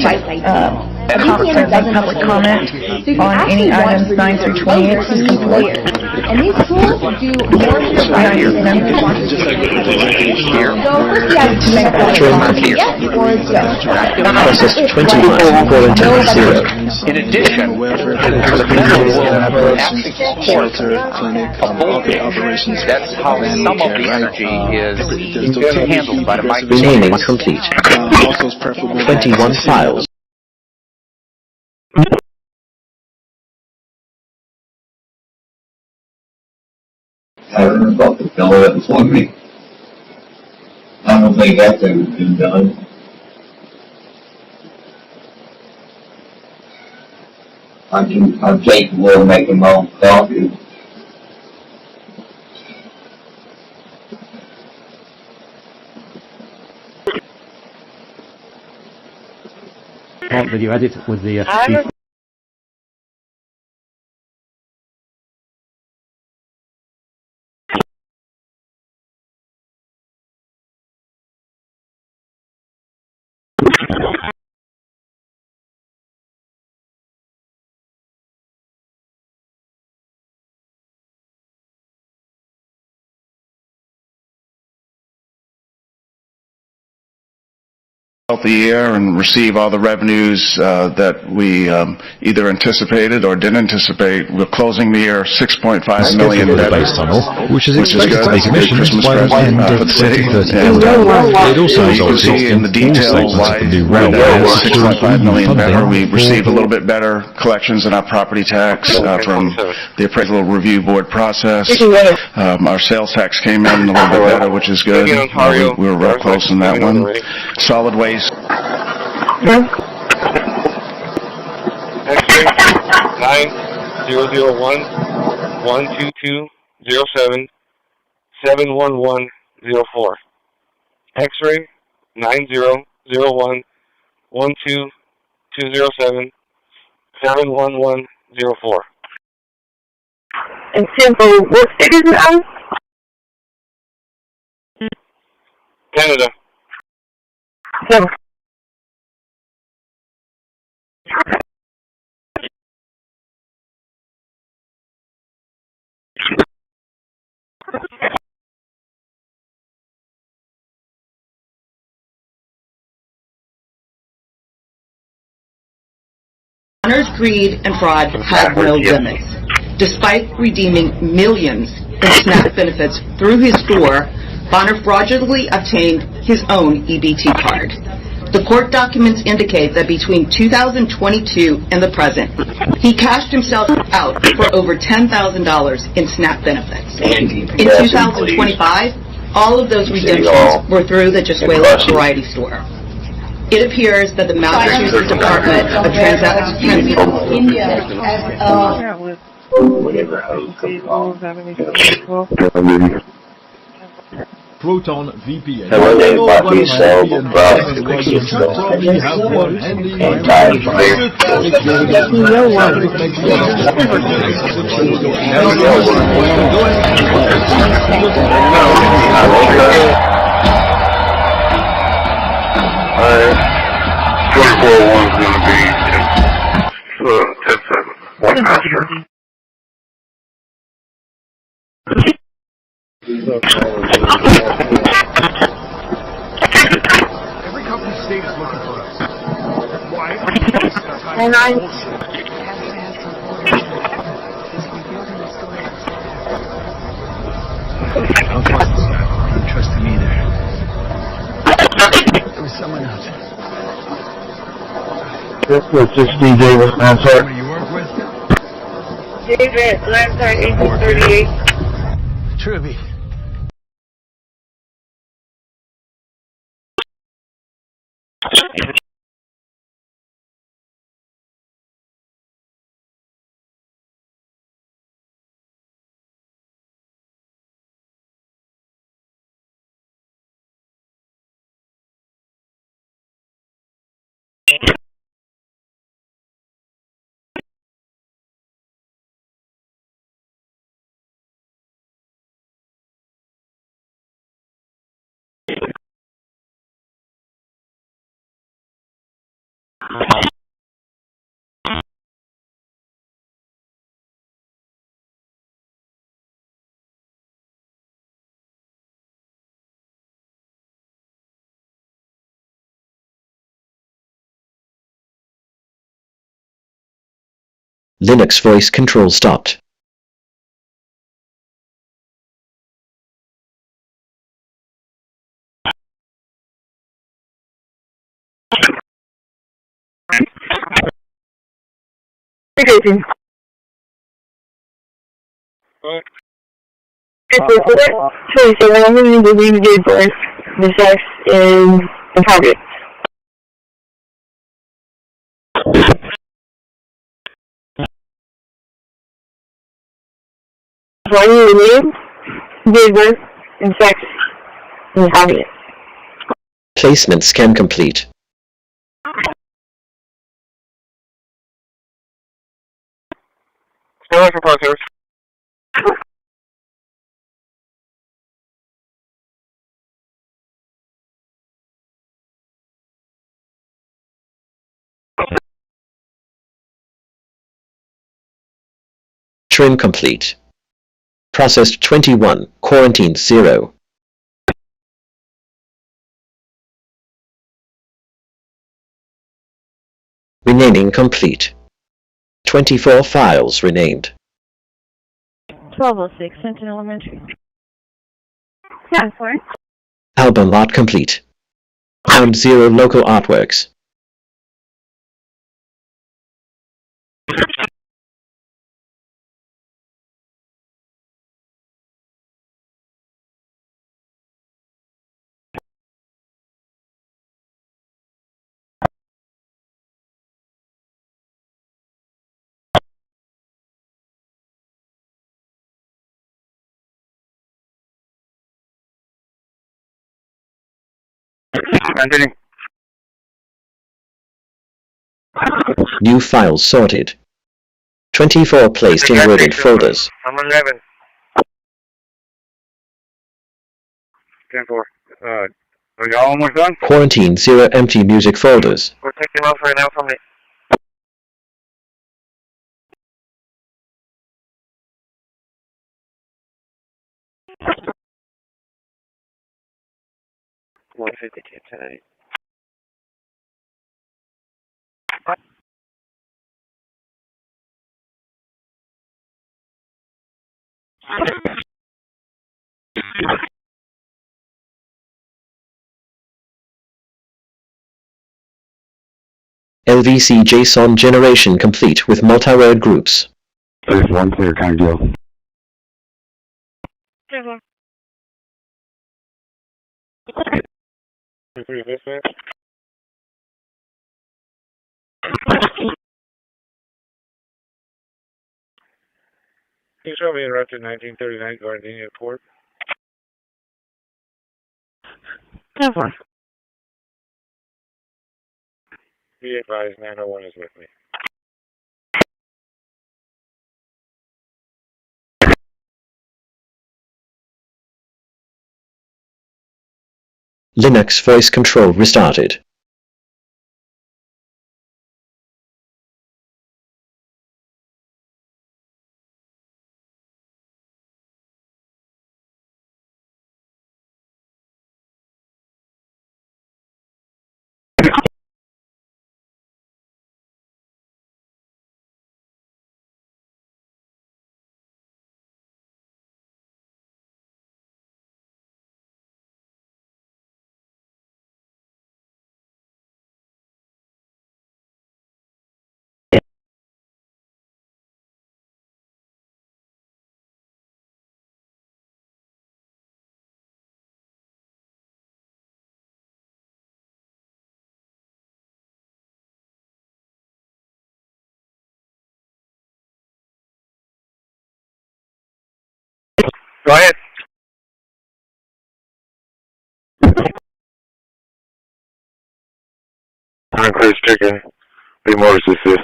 Public comment on any items 9 through 28 is complete. And these tools do more for your browser than you want to do. So first you have to make a yes or a go. Process 21, quarantine 0. In addition, there's a federal actually support operations. That's how some of the energy is handled by the micro. Naming complete. 21 files. I don't know about the fellow that was on me. I don't think that's ever been done. I'm capable of making my own coffee. That you edit with the the year and receive all the revenues that we either anticipated or didn't anticipate. We're closing the year $6.5 million better, which is good. Make Christmas present for the city. And it also you can see in the detail why that is $6.5 million better. We received a little bit better collections in our property tax from the appraisal review board process. Our sales tax came in a little bit better, which is good. We were real close on that one. Solid waste. X-ray 9001-12207-71104. X-ray 9001-12207-71104. And simple, what state is it on? Canada. No. Bonner's greed and fraud had no limits. Despite redeeming millions in SNAP benefits through his store, Bonner fraudulently obtained his own EBT card. The court documents indicate that between 2022 and the present, he cashed himself out for over $10,000 in SNAP benefits. In 2025, all of those redemptions were through the Jasquela Variety Store. It appears that the Massachusetts Department of Transportation Proton VPN. Hello, they might be sellable products. Probably have one handy. And time for Alright. 2401 is going to be 10-7. Every company state is looking for us. Why? And I... Don't trust him either. There was someone else. This was just DJ with Lansart. Somebody you work with? David, Lansart, 1838. Truby. Linux voice control stopped. in target. and sex and happiness. Placement scan complete. Still looking for service. Trim complete. Processed 21, quarantined 0. Renaming complete. 24 files renamed. 1206, Fenton Elementary. Yeah, sorry. Album art complete. Pound 0 local artworks. New files sorted. 24 placed in worded folders. I'm 11. 10-4. Are y'all almost done? Quarantine 0 empty music folders. We're taking off right now from it. $152 tonight. LVC JSON generation complete with multi-word groups. There's one clear, kind of deal. Please show me interrupted 1939 Gardenia Port. 10-4. Be advised, 901 is with me. Linux voice control restarted. Go ahead. I'm Chris Chicken. Be more assist.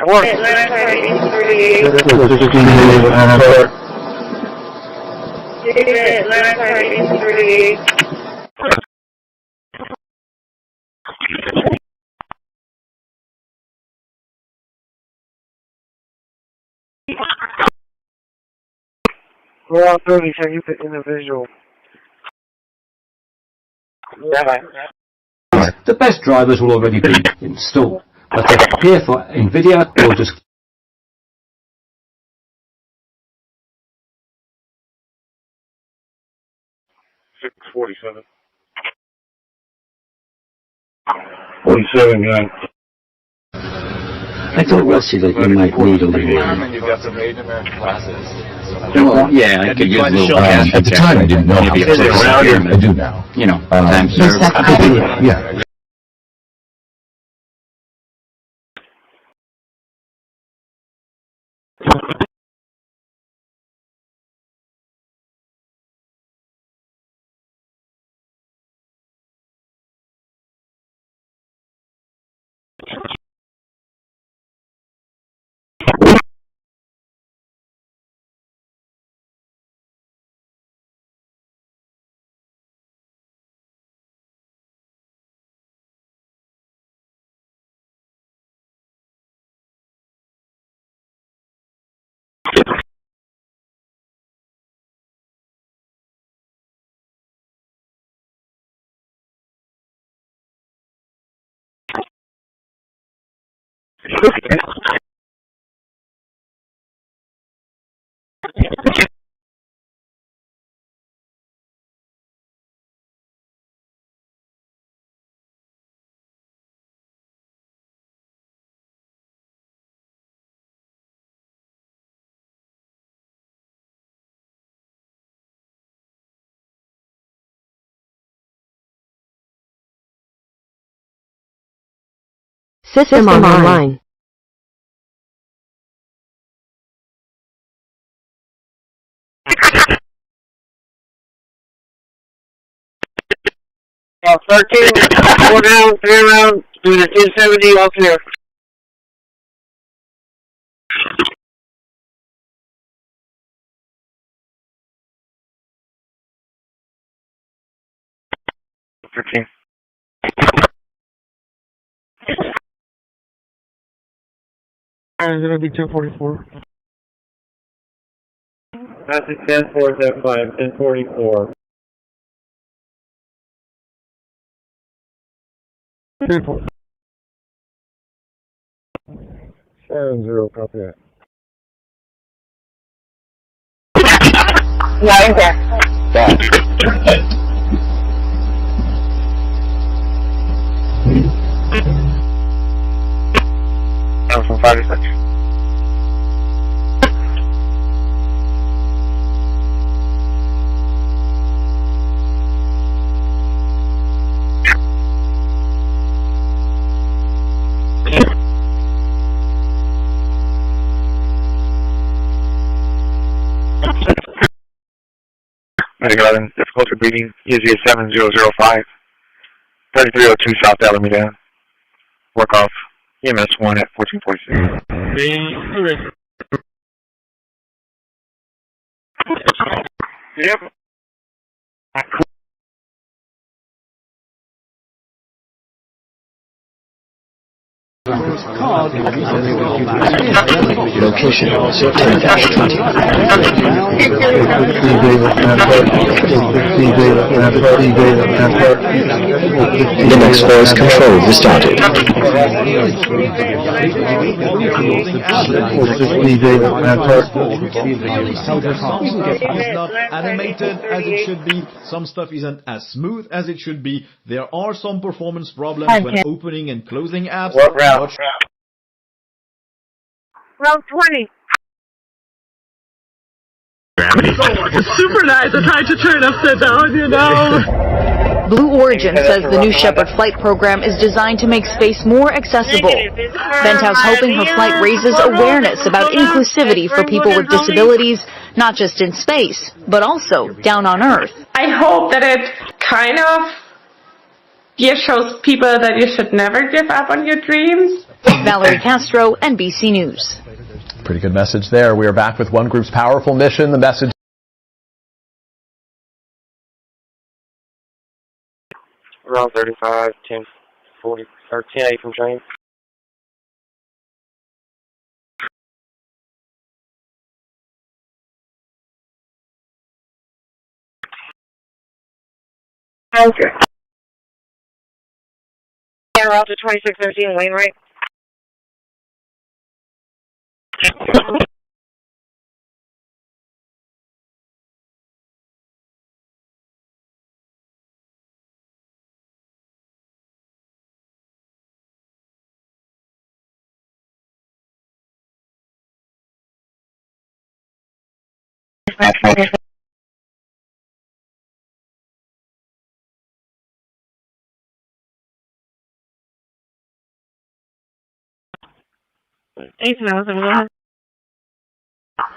What? We're all 30, so you put individual. The best drivers will already be installed, but they appear for NVIDIA or just 647. 47 gun. I told Rusty that you might need a little. You've got some Native American classes. Well, yeah, I could use a little. At the time, I didn't know how to I do now. You know, time served. Yeah. System online. Well, 13, 4 down, 3 around, doing a 1070, all clear. $13. It's going to be 1044. That's a 10-4, 5, 1044. 10-4. 7-0, copy that. Yeah, in there. I'm from 5 to 6. Medic 11, difficulty breathing, easy 7005, 3302 South Alameda. Work off EMS 1 at 1446. Yep. Location 10-20. Linux voice control restarted. It's not animated as it should be. Some stuff isn't as smooth as it should be. There are some performance problems when opening and closing apps. What round? Round 20. It's super nice. I tried to turn upside down, you know. Blue Origin says the New Shepard flight program is designed to make space more accessible. Venthouse hoping her flight raises awareness about inclusivity for people with disabilities, not just in space, but also down on Earth. I hope that it kind of shows people that you should never give up on your dreams. Valerie Castro, NBC News. Pretty good message there. We are back with one group's powerful mission. The message. Around 35, 1040, or 10-8 from train. Okay. Yeah, route to 2613 Wainwright.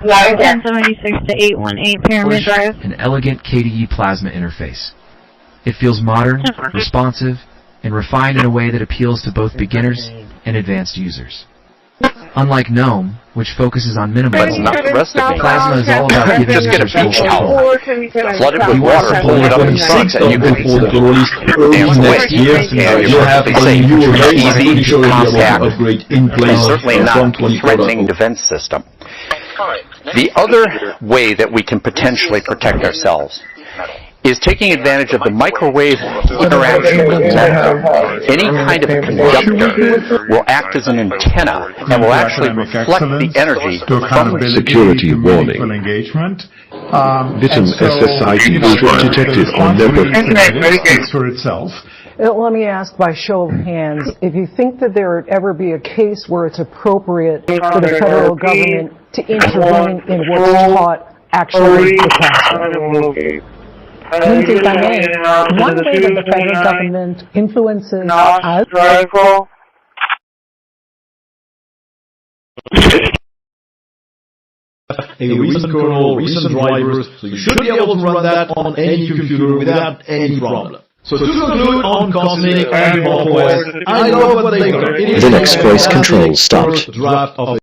Water 1076 to 818 Pyramid Drive. An elegant KDE plasma interface. It feels modern, responsive, and refined in a way that appeals to both beginners and advanced users. Unlike GNOME, which focuses on minimalism, Plasma is all about giving just get a users beach full towel, control. flood it with water, hold it up in front, and you can dance next year, you're perfectly safe. Easy, compact, and certainly not threatening defense system. The other way that we can potentially protect ourselves is taking advantage of the microwave interaction with metal. Any kind of conductor will act as an antenna and will actually reflect the energy from the security warning. Bitten SSID detected on network. For itself. Let me ask by show of hands, if you think that there would ever be a case where it's appropriate for the federal government to intervene in what's taught actually the classroom. Please, if I may, one way that the federal government influences us. A recent kernel, recent drivers, so you should be able to run that on any computer without any problem. So to conclude on Cosmic and OS, I love what they've done. Linux voice control stopped. Draft of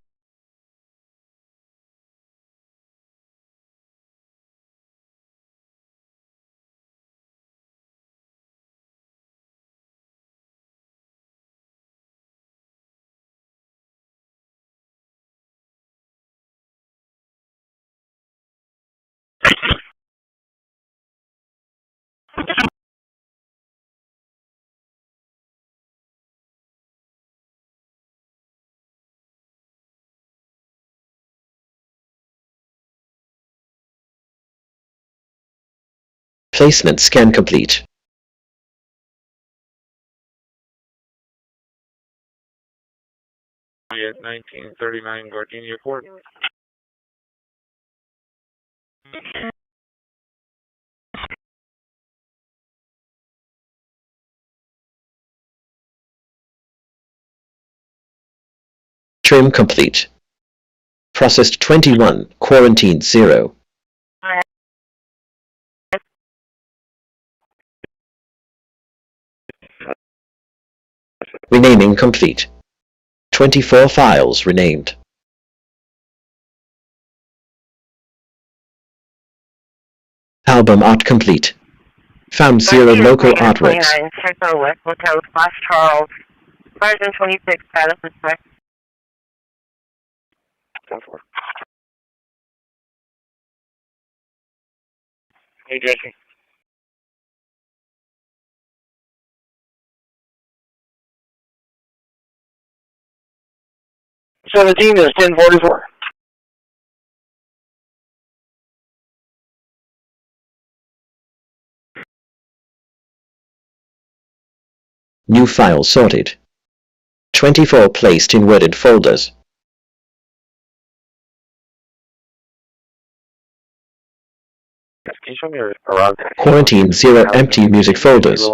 Placement scan complete. At 1939 Gardenia Court. Trim complete. Processed 21, quarantined 0. Renaming complete. 24 files renamed. Album art complete. Found 0 local artworks. Central West Hotel, Charles. Version 26, status is correct. Hey, Jesse. '17 is 1044. New file sorted. 24 placed in worded folders. Can you show me around? Quarantine 0 empty music folders.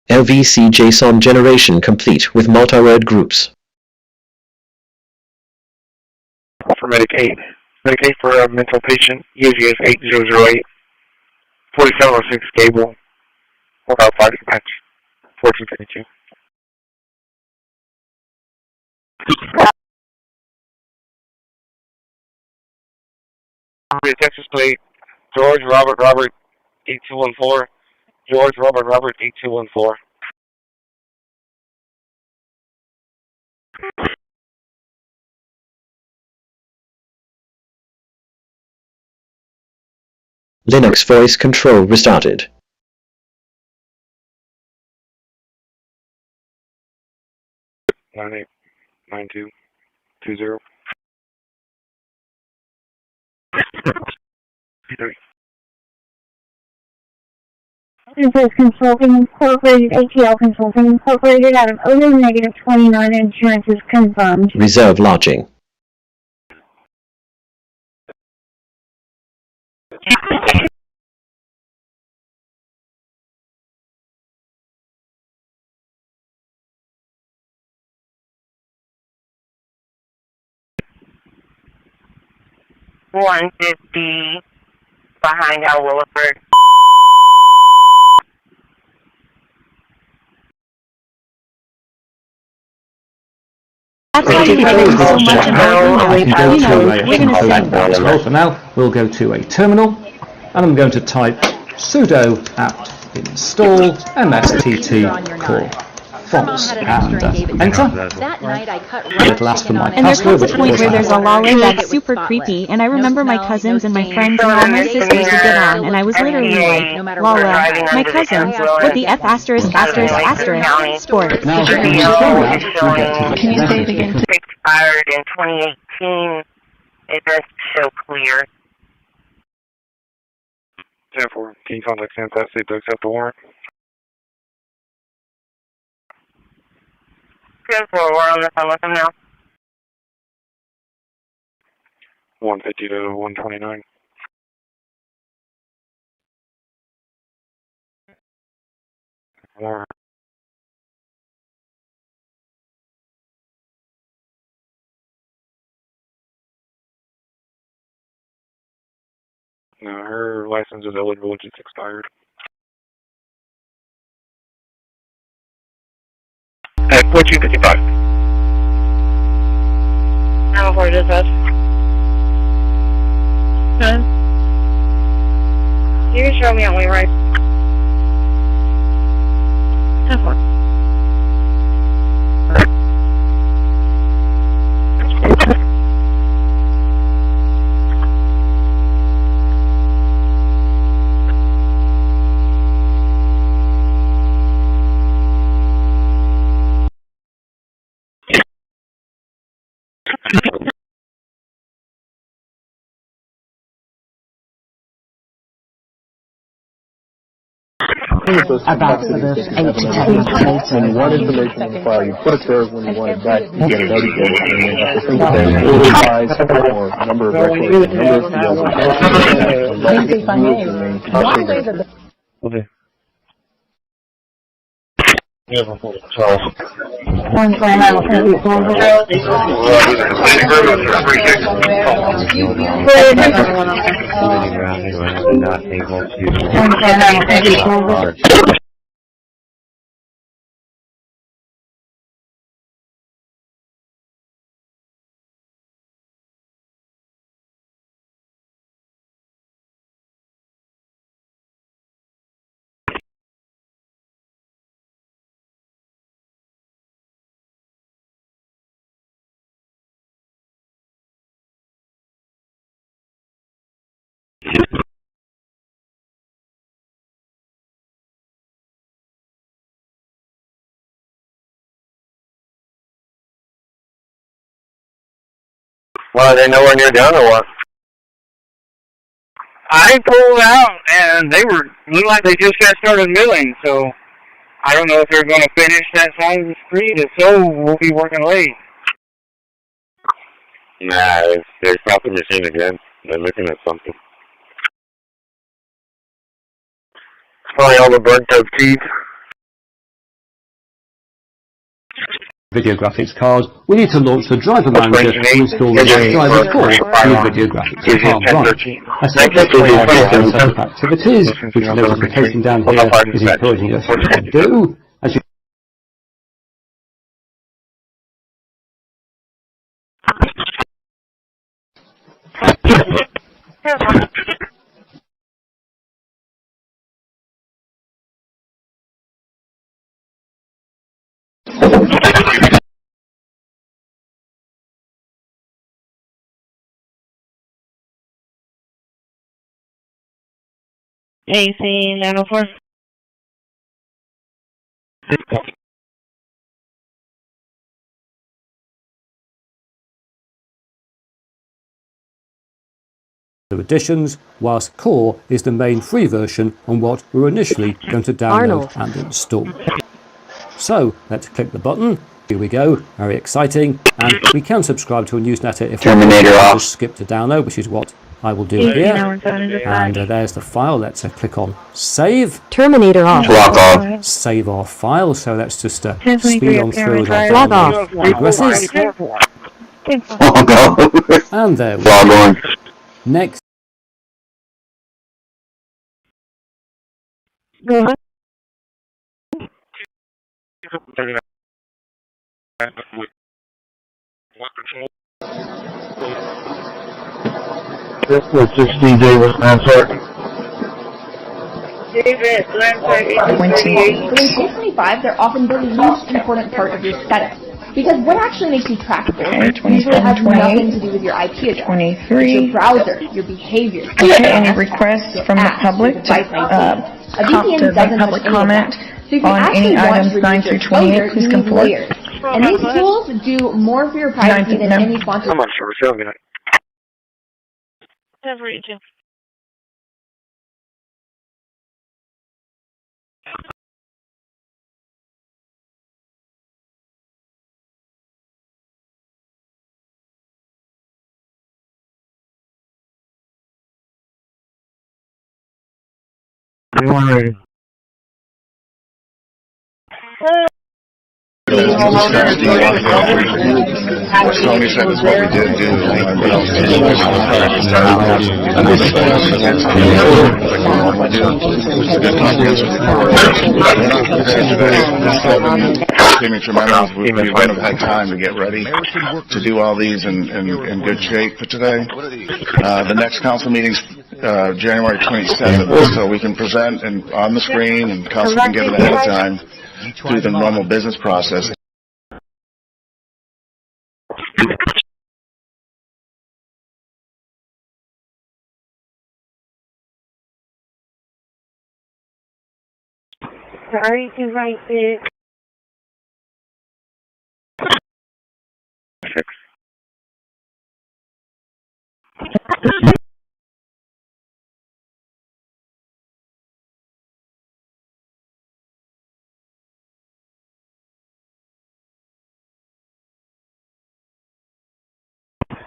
LVC JSON generation complete with multi-word groups. For Medicaid. Medicaid for a mental patient, UGS 8008, 4706 Gable, 455 patch, 1452. Texas plate, George Robert 8214, George Robert 8214. Linux voice control restarted. Nine 9220. This is Consulting Incorporated, ATL Consulting Incorporated, out of Odo negative 29, insurance is confirmed. Reserve lodging. $150 behind our Williford. So for now, we'll go to a terminal, and I'm going to type sudo apt install mstt core fonts and enter. That night I cut It'll ask for my and there password, comes a point where there's a luller that's super creepy, and I remember my cousins and my friends and all my sisters would get on, and I was literally like, Lala, my cousins, what the F asterisk asterisk asterisk sports. Now, Can you say it again? Expired in 2018. It does show clear. 10-4. Can you contact San State to accept the warrant? 10-4, we're on the phone with them now. 150 to 129. Warrant. No, her license is eligible, it's expired. At 1455. How far does that? You can show me on way right. 10-4. About sort of 8 to 10 minutes later. When you want information on the file, you put it there. When you want it back, you get it out again. And then after a single day, size or number of records, number of fields, Okay. Well, are they nowhere near done or what? I pulled out, and they looked like they just got started milling, so I don't know if they're going to finish that side of the street. If so, we'll be working late. Nah, they stopped the machine again. They're looking at something. It's probably all the burnt up teeth. Video graphics card. We need to launch the driver manager to install the driver for new video graphics card run. A separate set of activities, which notification down here is encouraging us to do. As you AC 904. Additions, whilst core is the main free version on what we're initially going to download and install. So let's click the button. Here we go, very exciting, and we can subscribe to a newsletter if we just skip to download, which is what I will do here. And there's the file. Let's click on save. Terminator off. Save our file. So let's just speed on through with our download progresses. And there we go. Next. This was just DJ with Lansart. David, Lansart. In p25, they're often the least important part of your setup. Because what actually makes you trackable usually has nothing to do with your IP address. 23. Your browser, your behavior. Okay, any requests from the public to make public comment on any items 9 through 28, please come forward. And these tools do more for your privacy than any sponsor. I'm not sure. Tell me that. Everyone ready? Tony said that's what we did do. We wouldn't have had time to get ready to do all these in good shape for today. The next council meeting's January 27th, so we can present and on the screen, and council can get it ahead of time through the normal business process. Sorry to write this.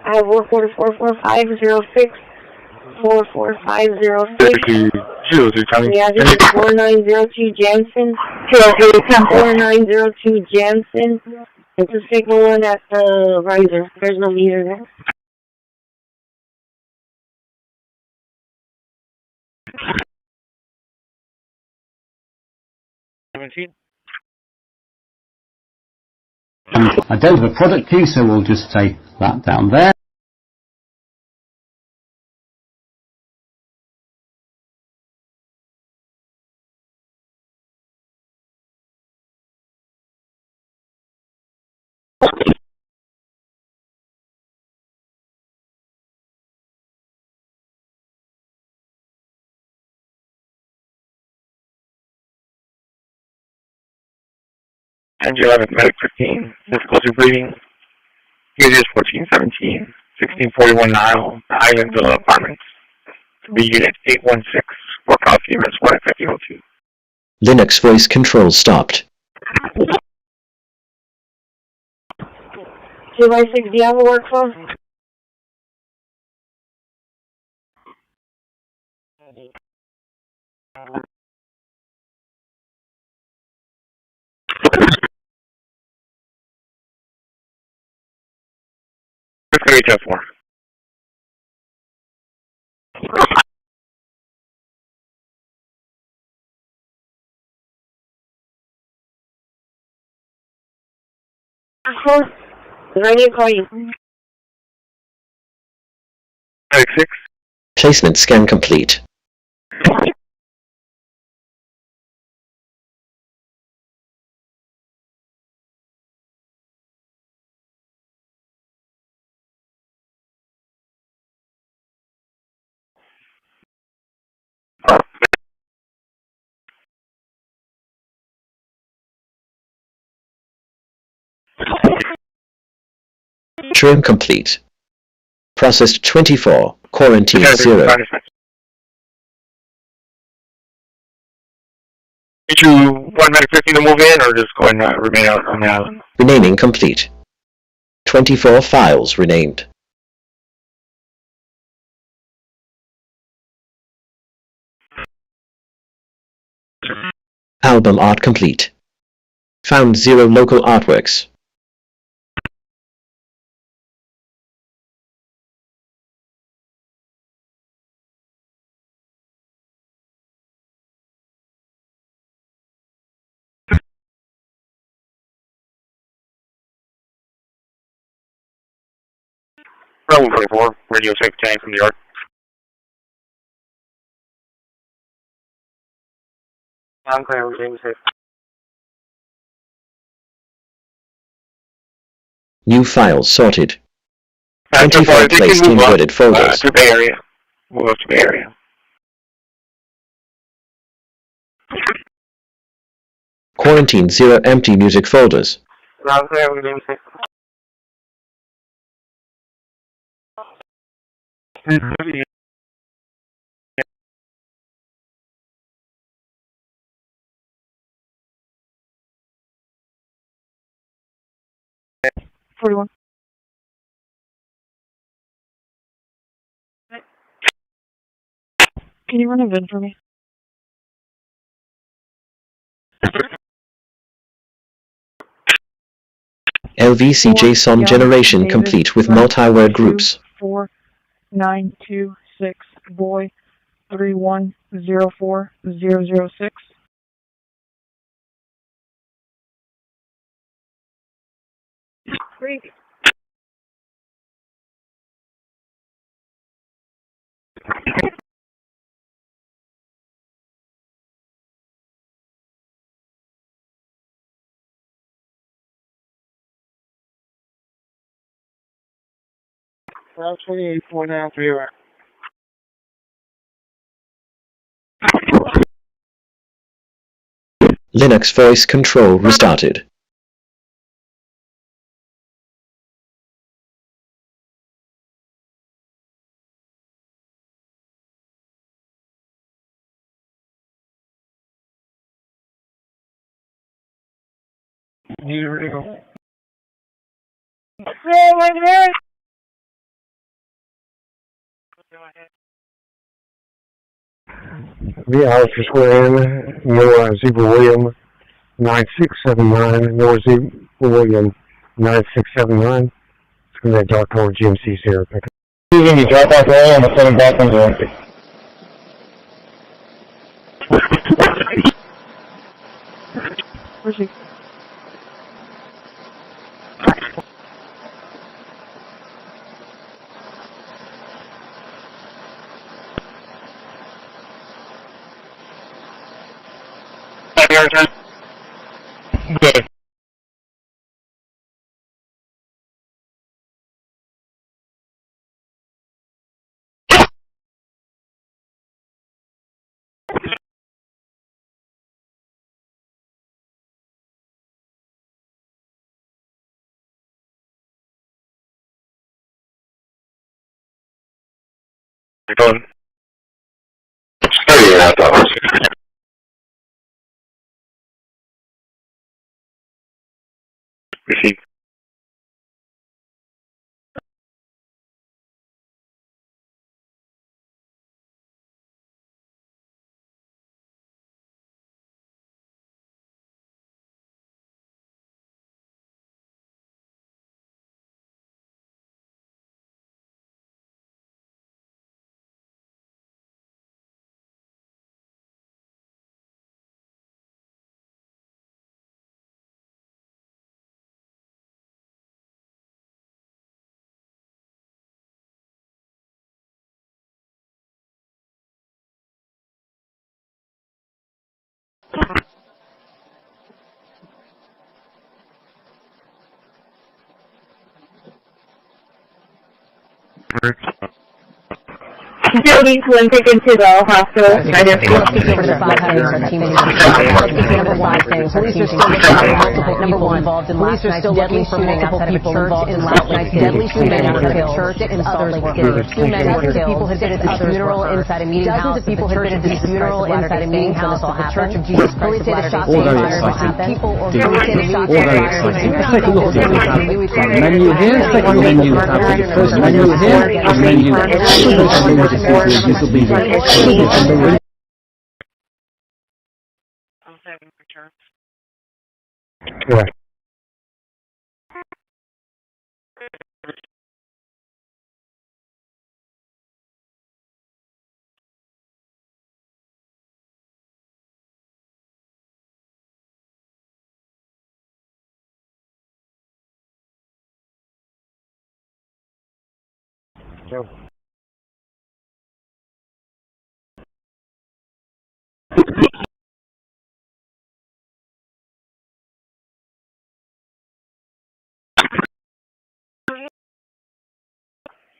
I have 44506, 44506. Yeah, this is 4902 Jansen. 4902 Jansen. It's a signal one at the riser. There's no meter there. I don't have a product key, so we'll just take that down there. And you have medic 15, difficulty breathing. Unit 1417, 1641 Nile, the Island Villa Apartments. B unit 816, for coffee units 1 at 1502. Linux voice control stopped. 2x6, do you have a work phone? It's going to be 10-4. I need to call you. 6. Placement scan complete. Trim complete. Processed 24. Quarantine 0. Did you want medic 15 to move in, or just go and remain out on the island? Renaming complete. 24 files renamed. Album art complete. Found 0 local artworks. Room 24, radio safe tank from the yard. I'm clear, everything's safe. New files sorted. 24 placed in wooded folders. To Bay Area. Move up to Bay Area. Quarantine 0 empty music folders. I'm clear, everything's safe. $41. Can you run a VIN for me? LVCJ SOM generation complete with multi-word groups. 4926 boy 3104006. Great. Route 28 now, 3 right. Linux voice control restarted. You ready to go? The house is square in, Noah Zebra William 9679, Noah Zebra William 9679. It's going to be dark color GMC Sierra pickup. He's going to be drop off there and the front and back ones are empty. Where's he? Good. You're going. $38,500. Receive. still need to take him to the hospital. Let's get over to 5 things our team is number one things. Police are still looking for multiple people involved in last night's deadly shooting outside of a church in last night's deadly shooting outside of a church in Salt Lake City. 2 men were killed. People had visited the funeral inside a meeting house. Dozens of people had visited the funeral inside a meeting house of the Church of Jesus Christ of Latter-day Saints. People or police say the shots were fired. Let's take a look at the menu here. Let's take a look at the first menu here. The menu. This will be the. Correct. No.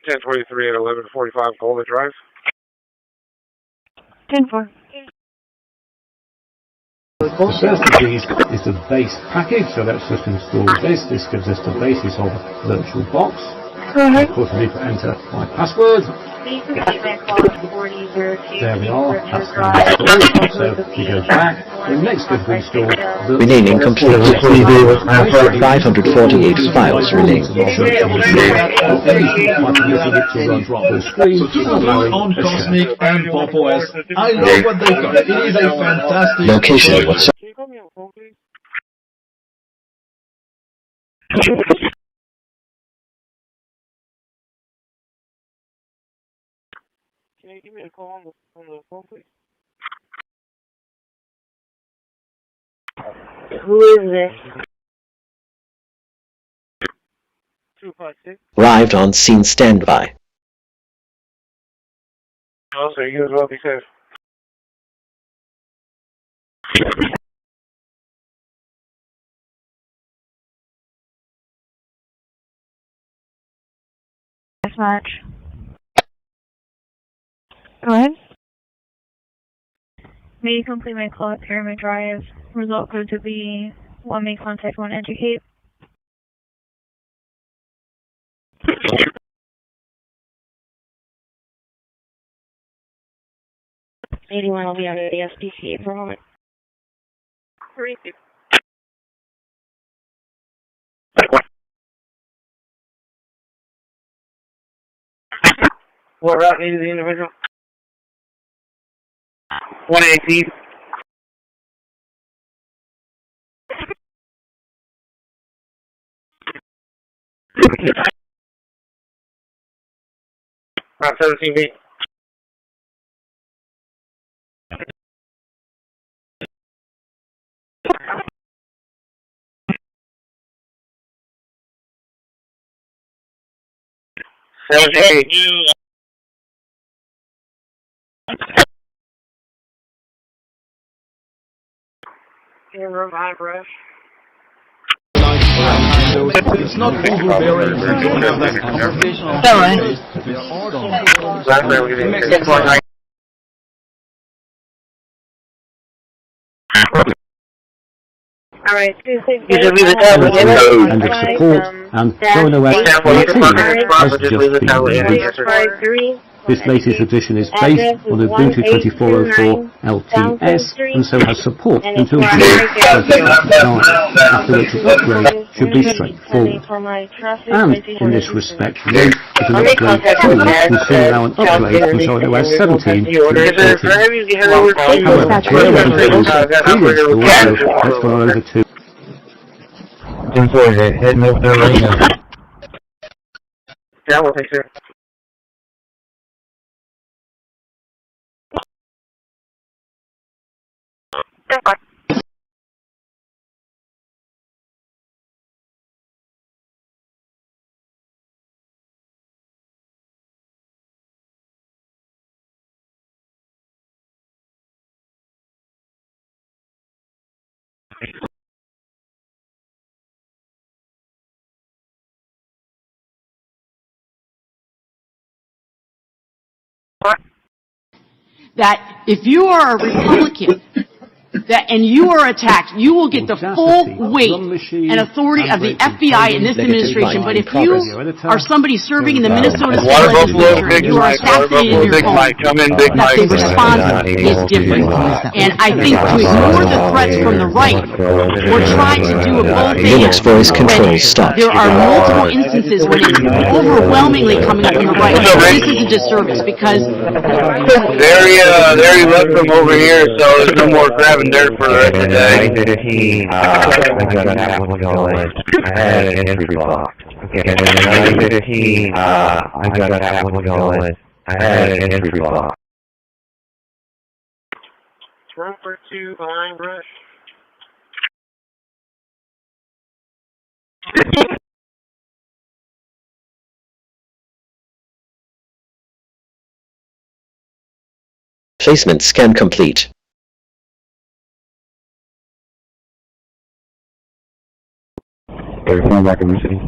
1023 at 1145 Golden Drive. 10-4. The first of these is the base package, so let's just install this. This gives us the basis of the virtual box. Of course, I need to enter my password. There we are, that's installed, so we go back. The next bit to install the Remaining complete. 548 files remain. So keep an eye on Cosmic and Pop OS. I love what they've got. It is a fantastic Location what's Can you call me on the phone, please? Can you give me a call on the phone, please? Who is this? 256. arrived on scene standby. Oh, so you as well, be safe. That's much. Go ahead. May you complete my call at Pyramid Drive. Result code to be 1 may contact 1 educate. '81 will be under the SPCA for a moment. 3. What route needed the individual? 118. Route 17B. Revive rush. It's not overbearing. You don't have that conversational. Alright, and the support and Join OS 18 This latest edition is based on Ubuntu 24.04 LTS and so has support until June 2009, after which the upgrade should be straightforward. And in this respect, Link is an upgrade too, will soon allow an upgrade from Join OS 17 to 18. However, the other includes pre-installed, so let's go over to 10-4, heading over there right now. Yeah, we'll take care. What? that if you are a Republican and you are attacked, you will get the full weight and authority of the FBI in this administration. But if you are somebody serving in the Minnesota State Legislature and you are assassinated in your home, that the response is different. And I think to ignore the threats from the right or try to do a Linux voice control stopped. there are multiple instances when it's overwhelmingly coming from the right. This is a disservice because they already left from over here, so there's no more grabbing dirt for the rest of the day. I had an entry block. Okay, 9:15, I got that one going. I had an entry block. Trooper 2 behind brush. Placement scan complete. Back in the city.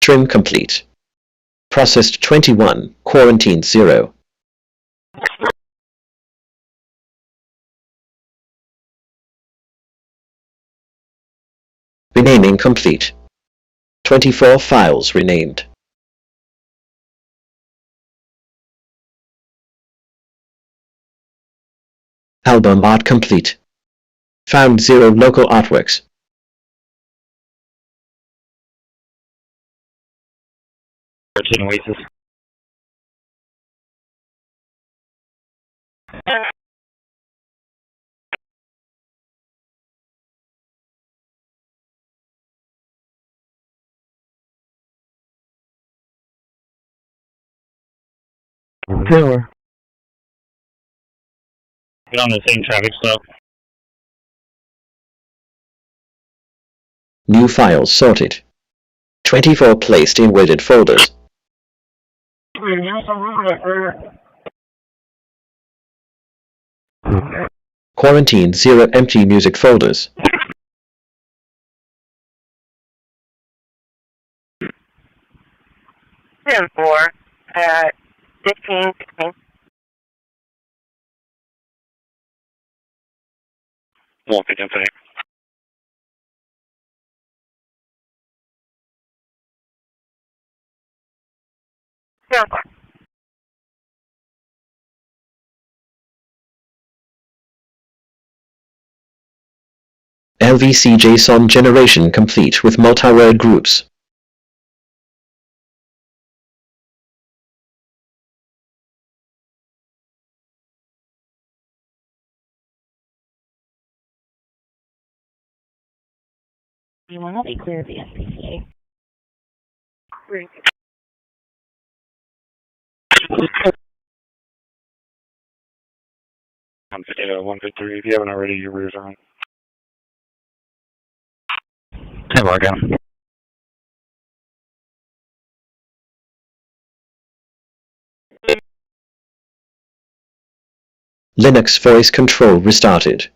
Trim complete. Processed 21, quarantined 0. Renaming complete. 24 files renamed. Album art complete. Found 0 local artworks. Oasis. Taylor. Get on the same traffic stop. New files sorted. 24 placed in weighted folders. Quarantine 0 empty music folders. Sim 4 at 15. Won't be infinite. Sim 4. LVC JSON generation complete with multi-word groups. You will not be clear of the SPCA. I'm 153. If you haven't already, your rear's on. 10 bar down. Linux voice control restarted.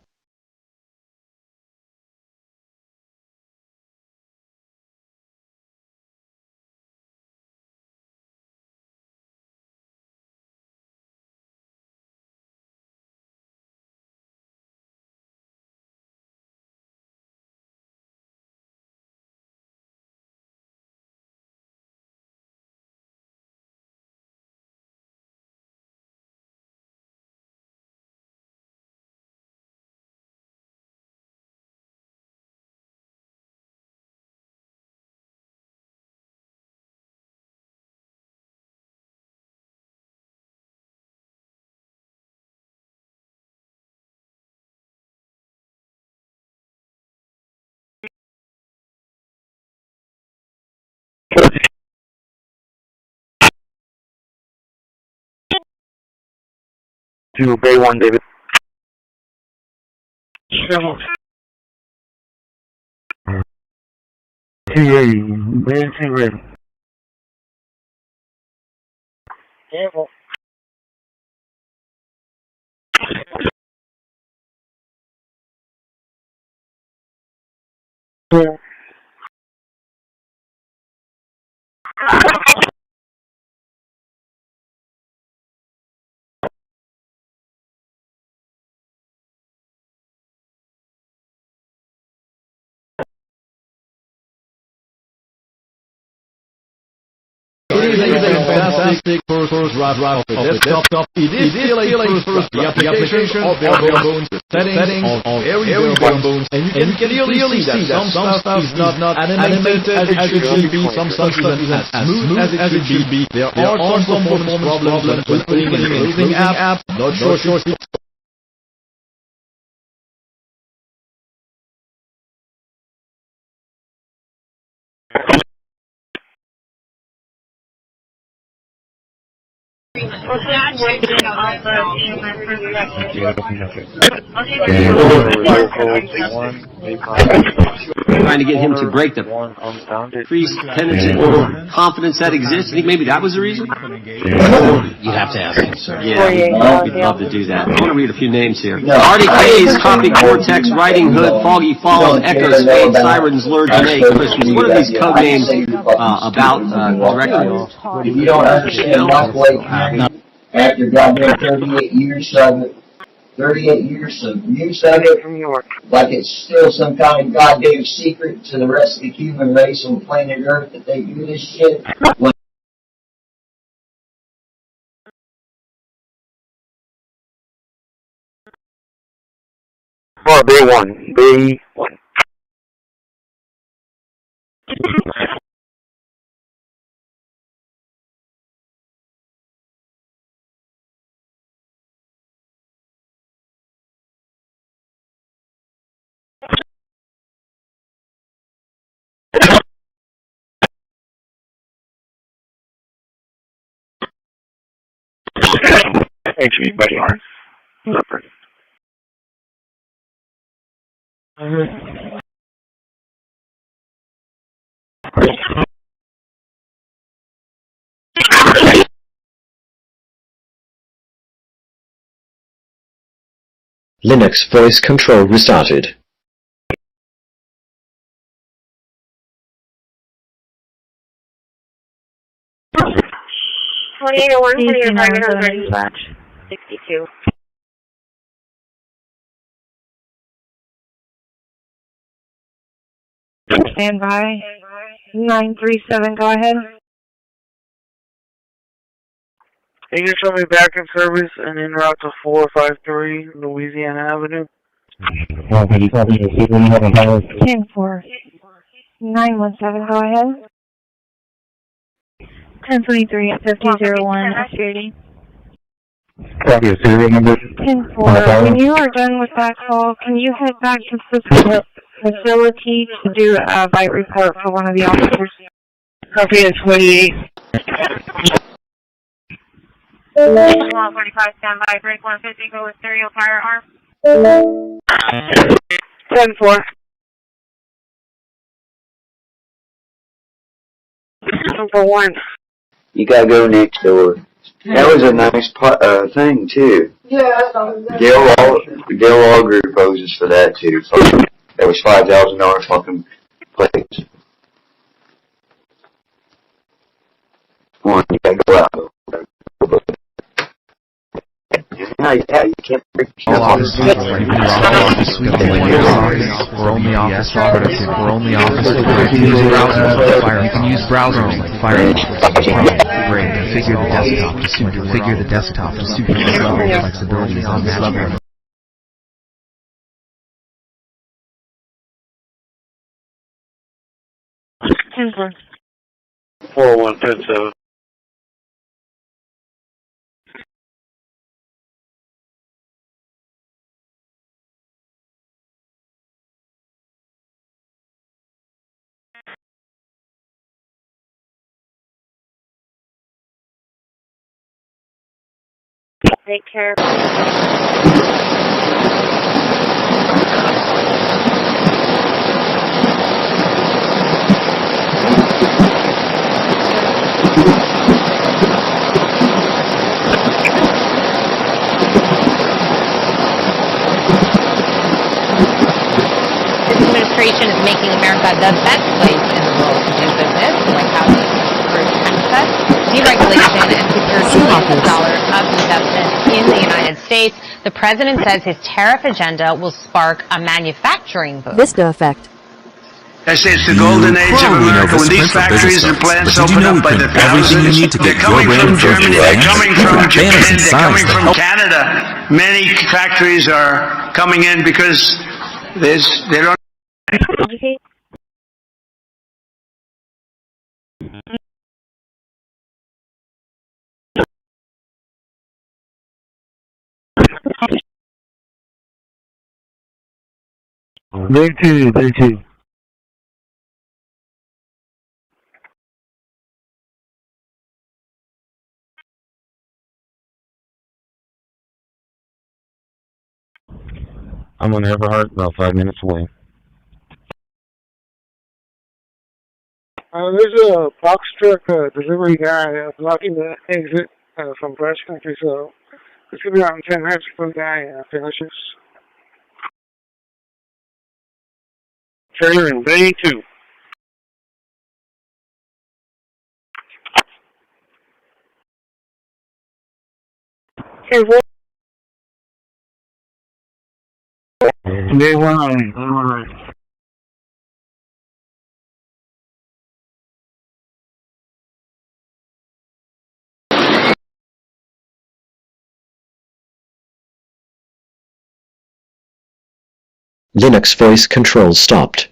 To Bay 1, David. Careful. 280, man, 280. Careful. It is a fantastic first draft of the desktop. It is still a first draft. The application of bare bones, settings of very bare bones, and you can clearly see that some stuff is not animated as it should be, some stuff isn't as smooth as it should be. There are some performance problems with opening and closing app. Not sure. Trying to get him to break the priest tendency or confidence that exists. I think maybe that was the reason. You'd have to ask him, sir. Yeah, we'd love to do that. I want to read a few names here. Artie K's, Copy Cortex, Writing Hood, Foggy Falls, Echo Spade, Sirens, Lure Janae, Christmas. What are these code names about directly? If you don't understand microwave after goddamn 38 years of it, 38 years of use of it, like it's still some kind of goddamn secret to the rest of the human race on planet Earth that they do this shit. B1. HB, buddy. Linux voice control restarted. Dispatch 62. Stand by. 937, go ahead. You can show me back in service and en route to 453 Louisiana Avenue. 10-4. 917, go ahead. 1023 at 5001 security. Copy a serial number. 10-4. When you are done with that call, can you head back to the facility to do a bite report for one of the officers? Copy at 28. 45, stand by. Break 150, go with serial firearm. 10-4. Number 1. You gotta go next door. That was a nice thing too. Yeah. Gale Law Group poses for that too. That was $5,000 fucking place. Come on, you gotta go out. No, you can't break All office we're only office operative. We're only office operative. You can use browser fire. You can use browser fire. Great. Configure the desktop to suit your level of flexibility on this level. 4110-7. Take care. This administration is making America the best place in the world to do business. The White House encouraged tax cuts, deregulation, and secure billions of dollars of investment in the United States. The president says his tariff agenda will spark a manufacturing boom. Vista effect. I say it's the golden age of America when these factories and plants open up by the thousands. They're coming from Germany, they're coming from Japan, they're coming from Canada. Many factories are coming in because they don't. Day two. I'm on Everhart, about 5 minutes away. There's a box truck delivery guy blocking the exit from Brush Country, so it's going to be around 10 minutes before the guy finishes. Trailer in Bay 2. Hey, what? Day 1. Linux voice control stopped.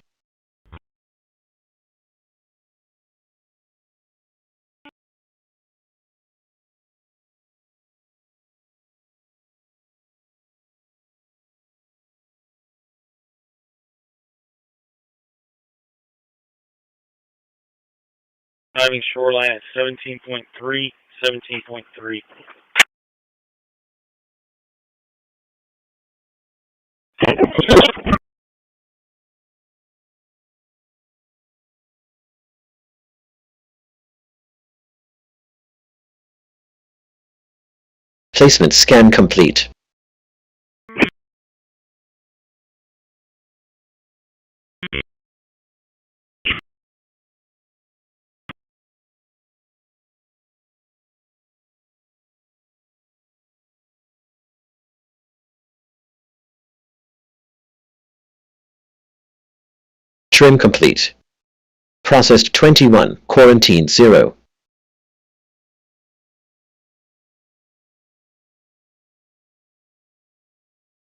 Driving shoreline at 17.3, 17.3. Placement scan complete. Trim complete. Processed 21, quarantined 0.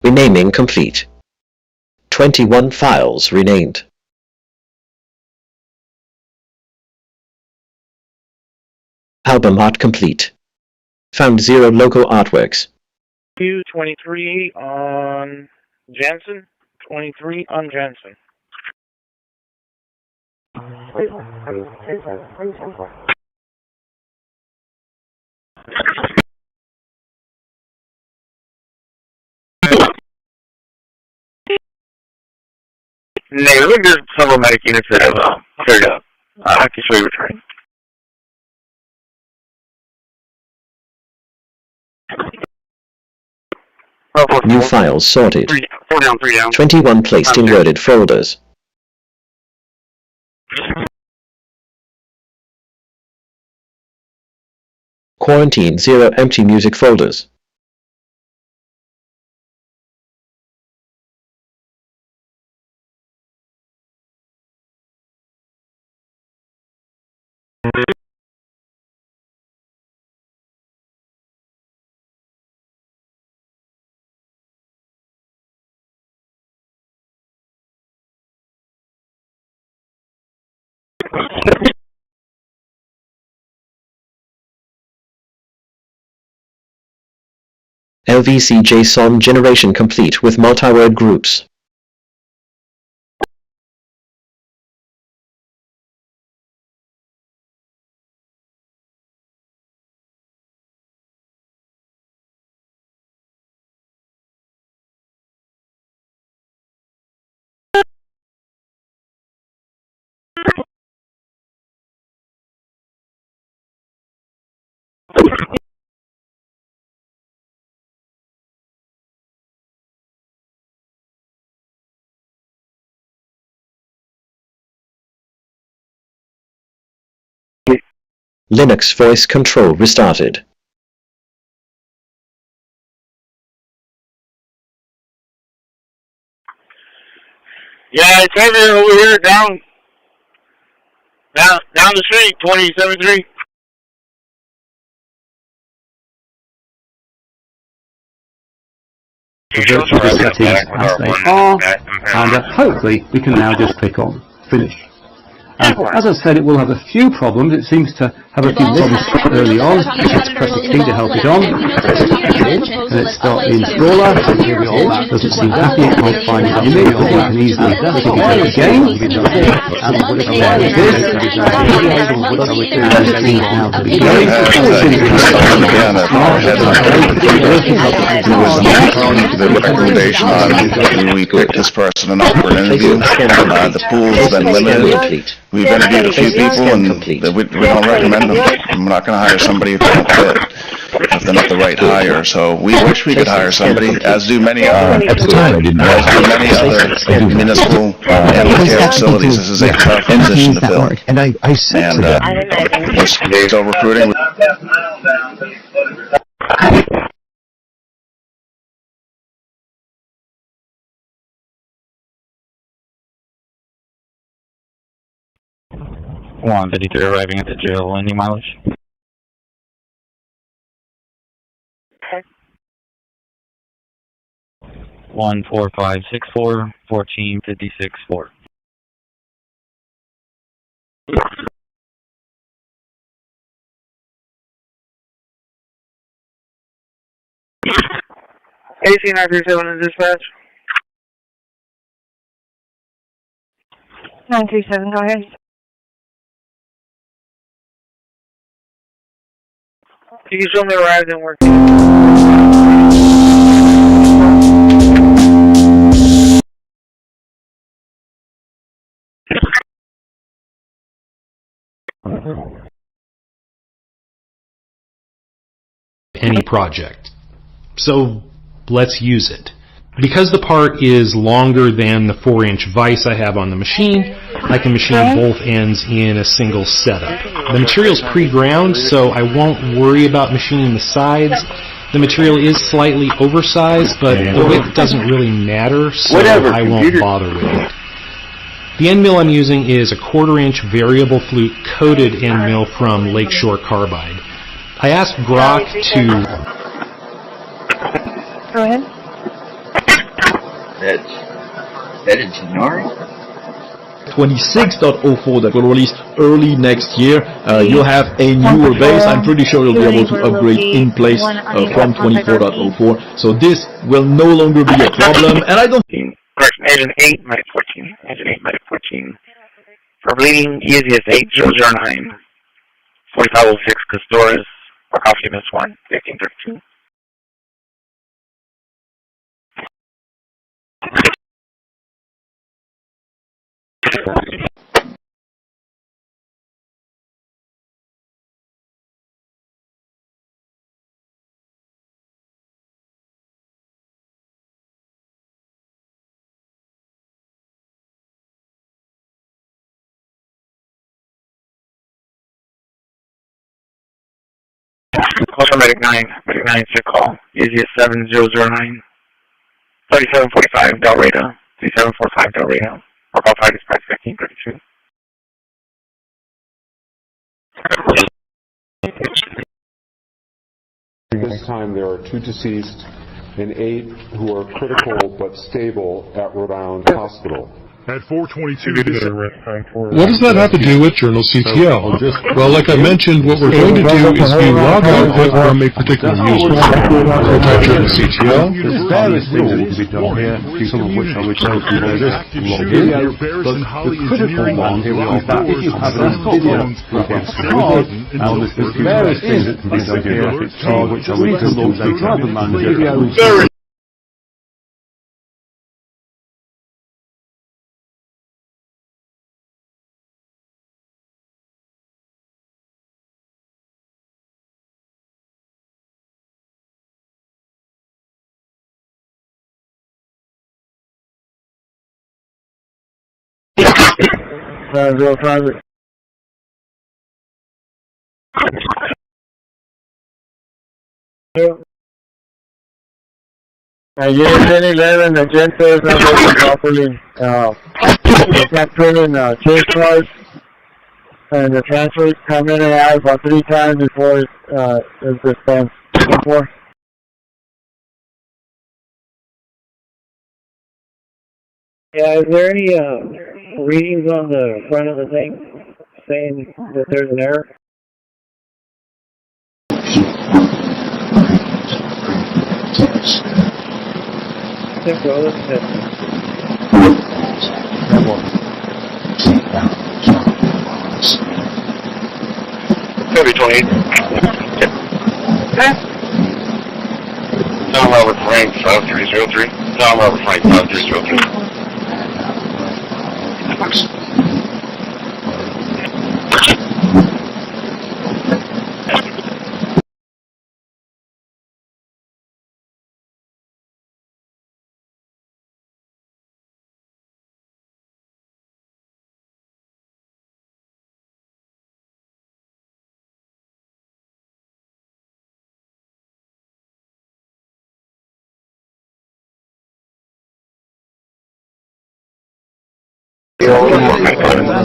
Renaming complete. 21 files renamed. Album art complete. Found 0 local artworks. 23 on Jansen. 23 on Jansen. No, there's several medic units that have cleared up. I can show you a train. New files sorted. 4 down, 3 down. 21 placed in worded folders. Quarantine 0 empty music folders. LVC JSON generation complete with multi-word groups. Linux voice control restarted. Yeah, it's over here, down the street, 2073. The virtual settings as they are, and hopefully we can now just click on Finish. And as I said, it will have a few problems. It seems to have a few problems early on. Let's press the key to help it on. And let's start the installer. Doesn't seem happy. It might find it unique, but we can easily pick it up again. And there it is. It seems now to be going. The recommendation on we put this person an offer an interview. The pool's been limited. We've interviewed a few people and we don't recommend them. I'm not going to hire somebody if they don't fit, if they're not the right hire. So we wish we could hire somebody, as do many other municipal animal care facilities. This is a tough position to fill. And I said to them, we're still recruiting. One 53 arriving at the jail. Any mileage? Okay. 14564 14564. AC 937 in dispatch. 937, go ahead. Can you show me where I didn't work? Any project. So let's use it. Because the part is longer than the 4-inch vise I have on the machine, I can machine both ends in a single setup. The material's pre-ground, so I won't worry about machining the sides. The material is slightly oversized, but the width doesn't really matter, so I won't bother with it. The end mill I'm using is a 1/4-inch variable flute coated end mill from Lakeshore Carbide. I asked Grok to... Go ahead. That is Janari? 26.04 that will release early next year. You'll have a newer base. I'm pretty sure you'll be able to upgrade in place from 24.04. So this will no longer be a problem, and I don't... Correction, Agent 8, Medic 14. Agent 8, Medic 14. For bleeding, easiest 8009. 4506 Castores. For coffee, Miss 1, 1532. Call for Medic 9. Medic 9 sick call. Easiest 7009. 3745 Del Rado. 3745 Del Rado. Or call 5 dispatch 1532. During this time, there are 2 deceased and 8 who are critical but stable at Rhode Island Hospital. At 422, what does that have to do with Journal CTL? Well, like I mentioned, what we're going to do is we log output from a particular user. We'll type Journal CTL. There's various things that need to be done here, some of which I will tell you later. But the critical one is that if you have a video graphics card, and there's various things that can be done here, which I will tell you later. Unit 1011, the generator is not working properly. It's not turning chase cars, and the transfers come in and out about 3 times before it's dispensed. Yeah, is there any readings on the front of the thing saying that there's an error? Maybe 28. John Robert Frank, 5303. John Robert Frank, 5303.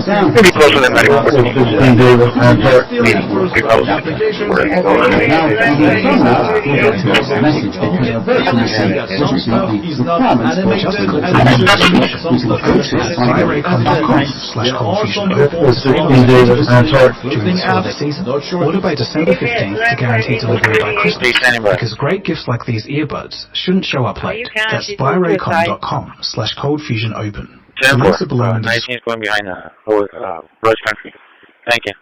Pretty close to that medical. Order by December 15th to guarantee delivery by Christi, because great gifts like these earbuds shouldn't show up late. That's buyraycom.com/coldfusionopen. 10-4. 19 is going behind Rose Country. Thank you.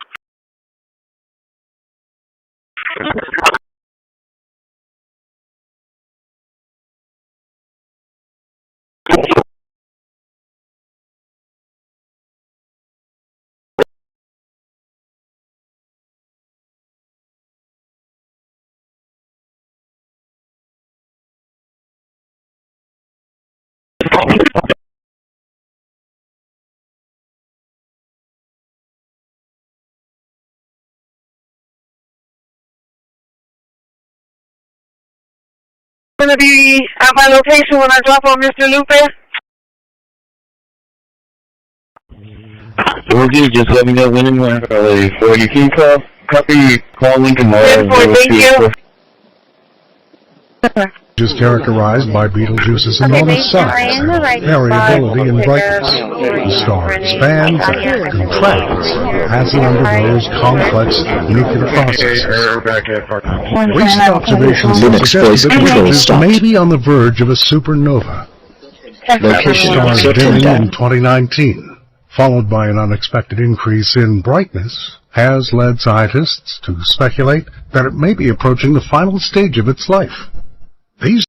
Going to be at my location when I drop on Mr. Lupe. Will do, just let me know when and where. For you can copy, call Lincoln Mall. Thank you. Is characterized by Betelgeuse's enormous size, variability in brightness. The stars band, contract, as it undergoes complex nuclear processes. Recent observations suggest that Betelgeuse may be on the verge of a supernova. Stars dimming in 2019, followed by an unexpected increase in brightness, has led scientists to speculate that it may be approaching the final stage of its life. These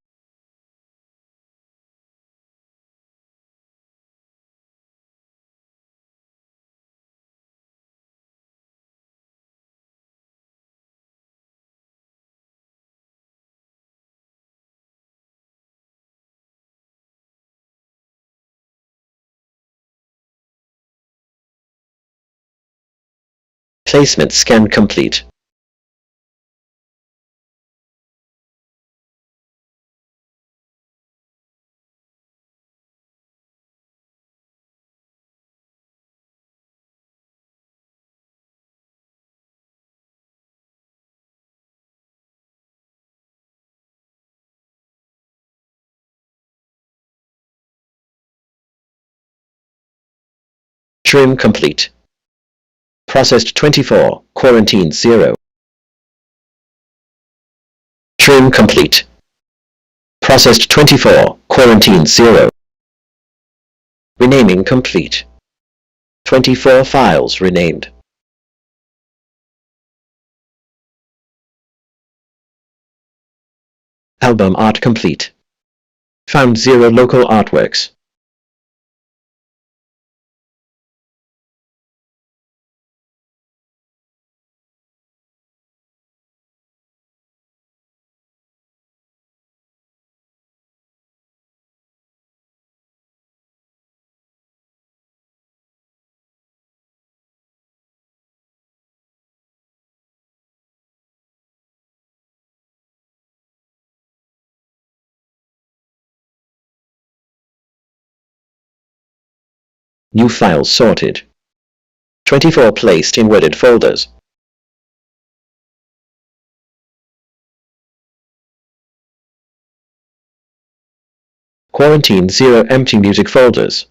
Placement scan complete. Trim complete. Processed 24, quarantine 0. Trim complete. Processed 24, quarantine 0. Renaming complete. 24 files renamed. Album art complete. Found 0 local artworks. New files sorted. 24 placed in wedded folders. Quarantine 0 empty music folders.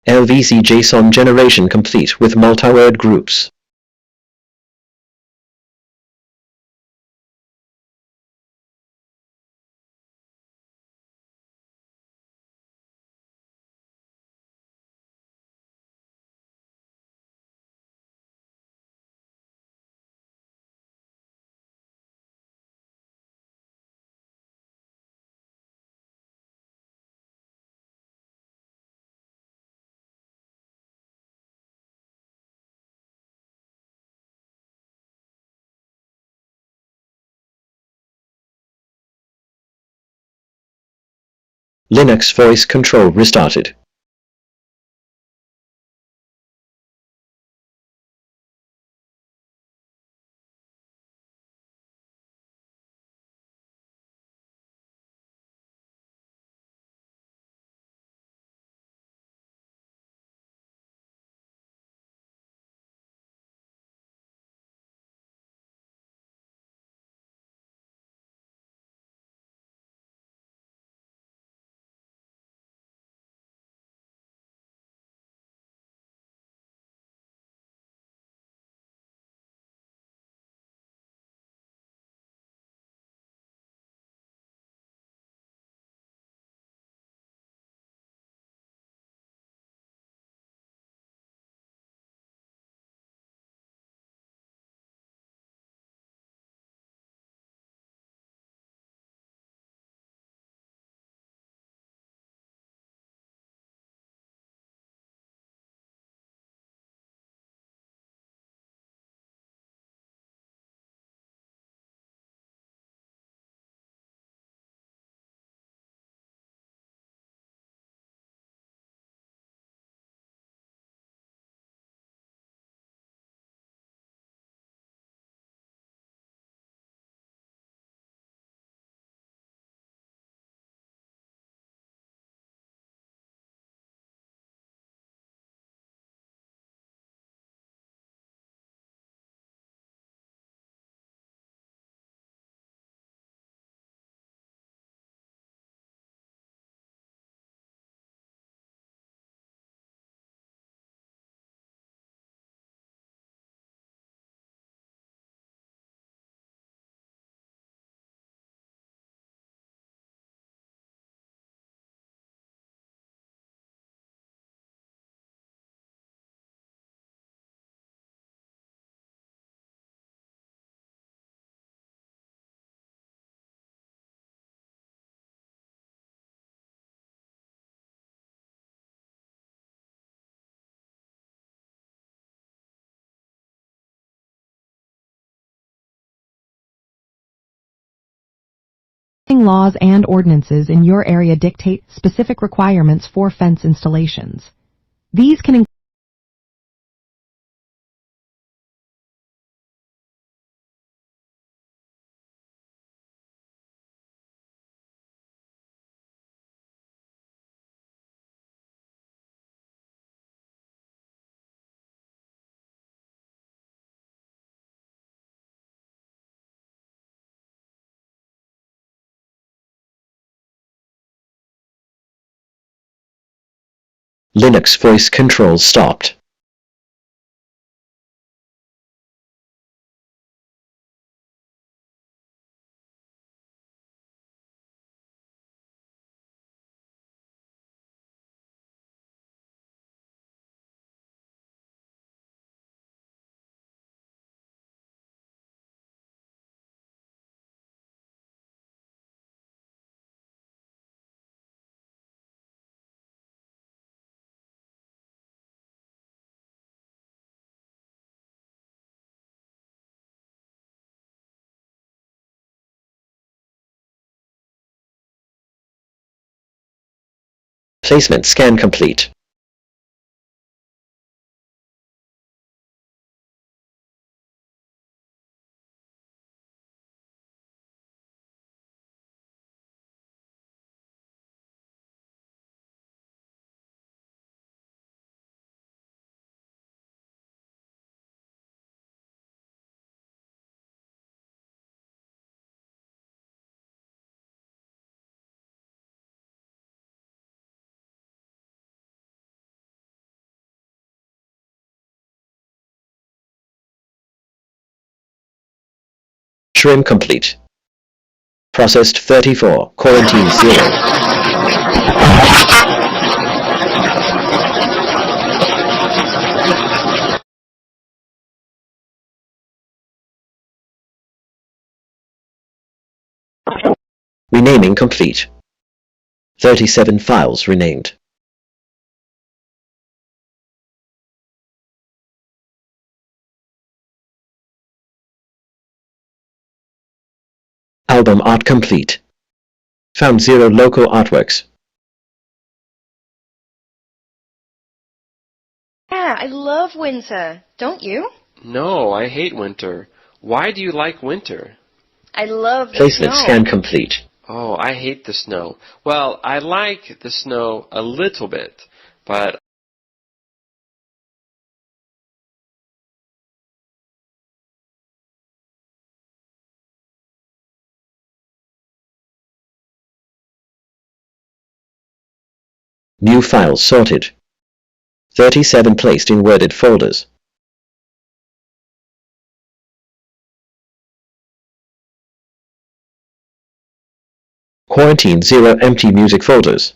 LVC JSON generation complete with multi-word groups. Linux voice control restarted. Laws and ordinances in your area dictate specific requirements for fence installations. These can Linux voice control stopped. Placement scan complete. Trim complete. Processed 34, quarantine 0. Renaming complete. 37 files renamed. Album art complete. Found 0 local artworks. Yeah, I love winter. Don't you? No, I hate winter. Why do you like winter? I love the Placement snow. scan complete. Oh, I hate the snow. Well, I like the snow a little bit, but New files sorted. 37 placed in worded folders. Quarantine 0 empty music folders.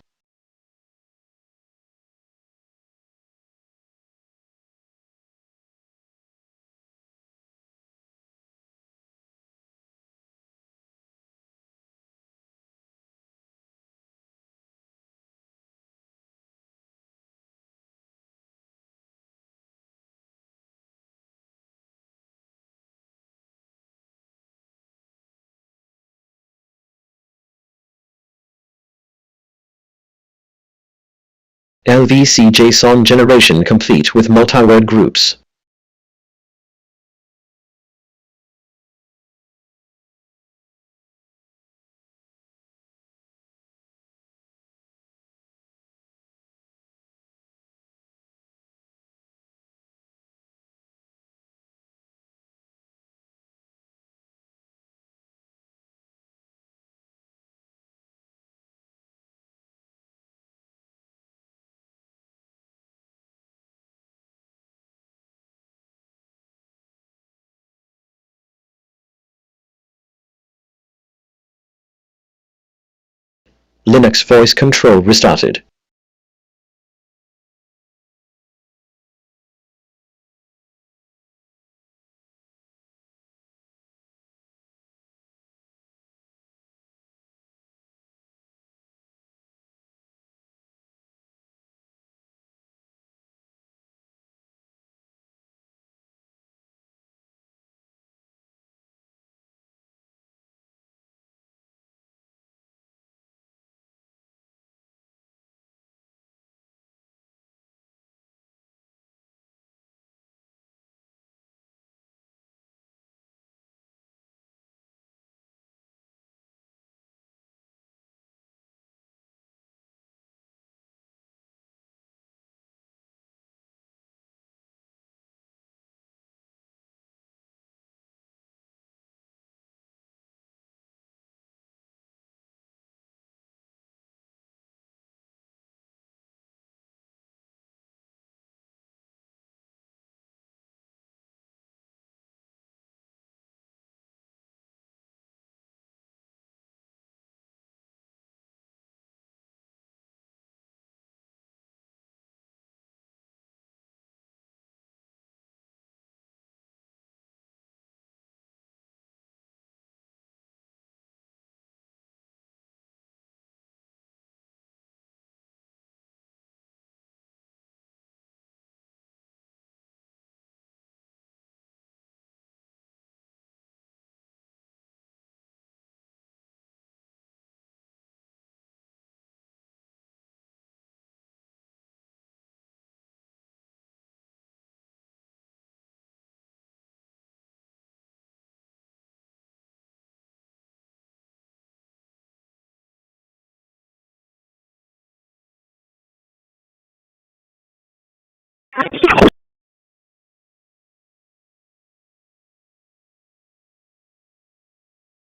LVC JSON generation complete with multi-word groups. Linux voice control restarted.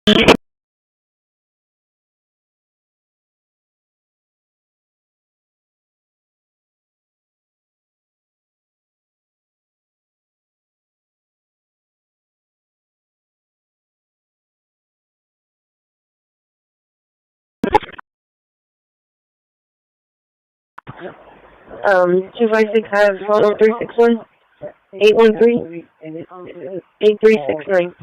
256 has 10361 813 8369.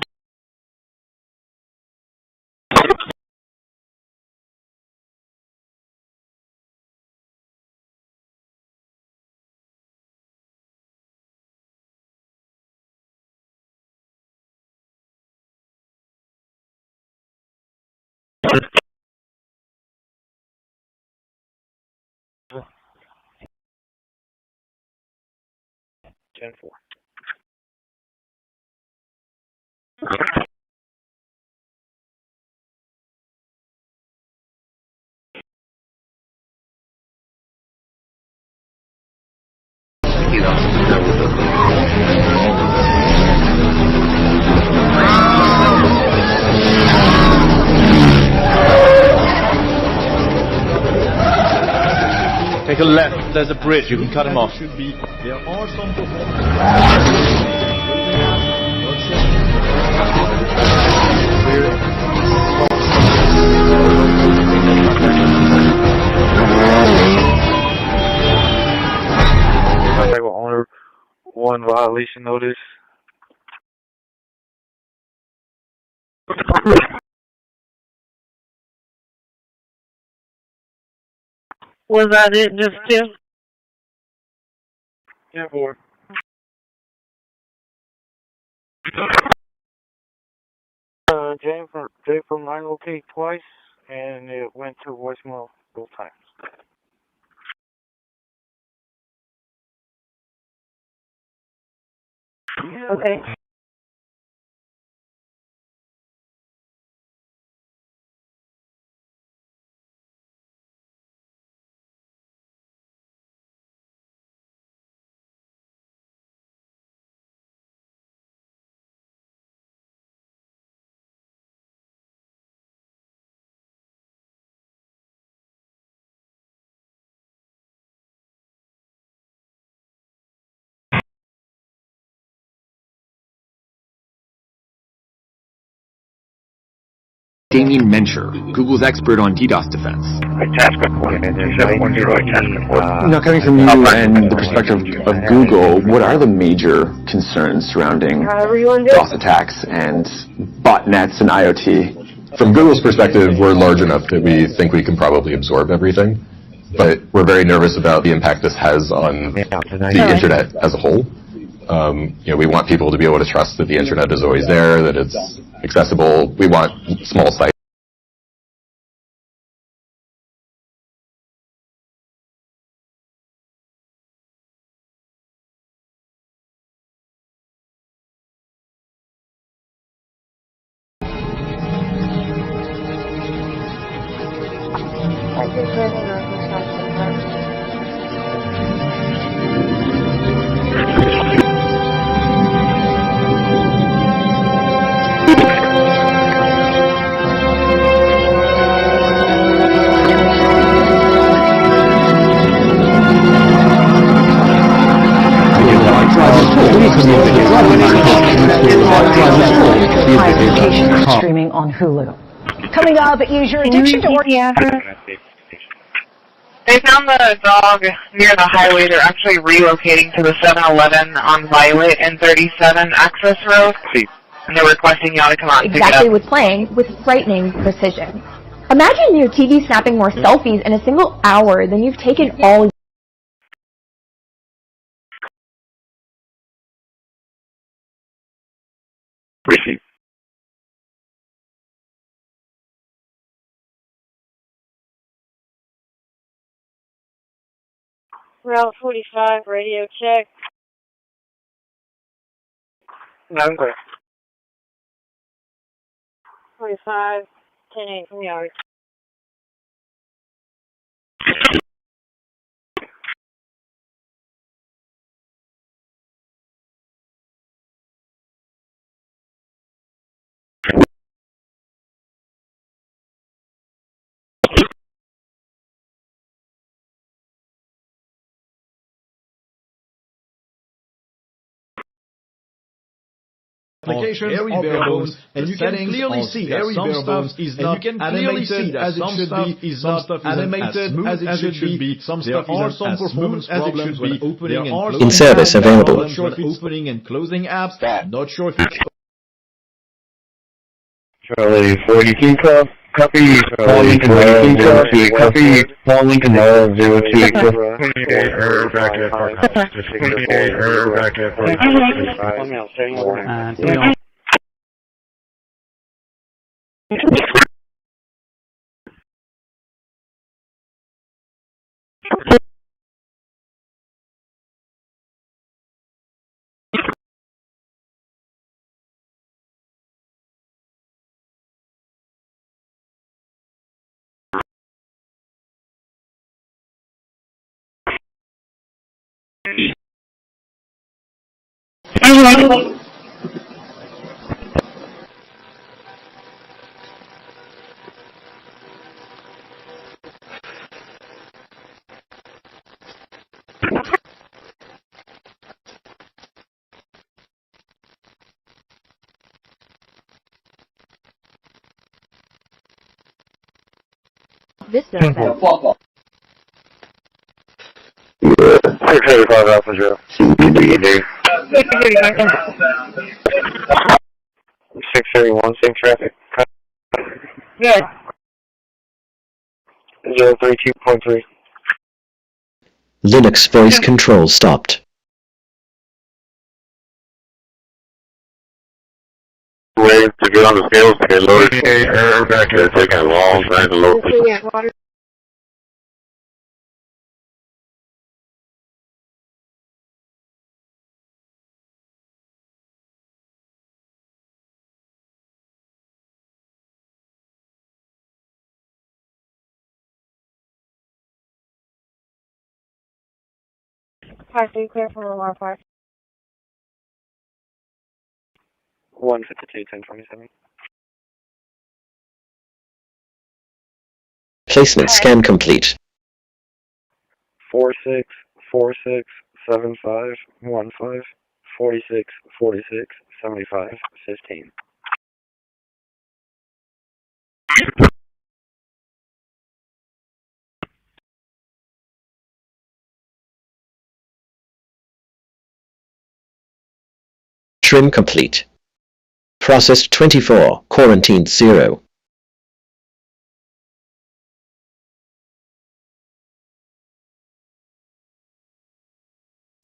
Ten four. Take a left, there's a bridge, you can cut him off. There are some Contact with owner, 1 violation notice. Was that it? Just two? 10 4. Jay from 9 locate twice, and it went to voicemail both times. Okay. Damien Mencher, Google's expert on DDoS defense. Task report. 710 task report. Now, coming from you and the perspective of Google, what are the major concerns surrounding DOS attacks and botnets and IoT? From Google's perspective, we're large enough that we think we can probably absorb everything, but we're very nervous about the impact this has on the internet as a whole. We want people to be able to trust that the internet is always there, that it's accessible. We want small sites. Streaming on Hulu. Coming up, use your addiction to work. They found the dog near the highway. They're actually relocating to the 7-Eleven on Violet and 37 Access Road. And they're requesting y'all to come out and exactly pick it up. what's playing with frightening precision. Imagine your TV snapping more selfies in a single hour than you've taken all Receive. Route 45, radio check. 9 clear. 45, 10-8 from yard. applications of bare bones, and you can clearly see that some stuff is not animated as it should be, some stuff is animated as it should be, some stuff are some performance problems when opening and closing In service available. Not sure if it's opening and closing apps, not sure if it's Charlie 42 Cup, copy. Paul Lincoln 42 Cup, copy. Paul Lincoln 02 Cup. Error back at Park House. Error back at Park House. This does that. 685 Alpha 0. ccpd. 631, same traffic. Yeah. 032.3. Linux voice control stopped. Way to get on the scales to get loaded. Error back there, taking a long time to load. Park, are you clear for Lamar Park? 152, 1027. Placement scan complete. 46, 46, 75, 15, 46, 46, 75, 15. Trim complete. Processed 24, quarantined 0.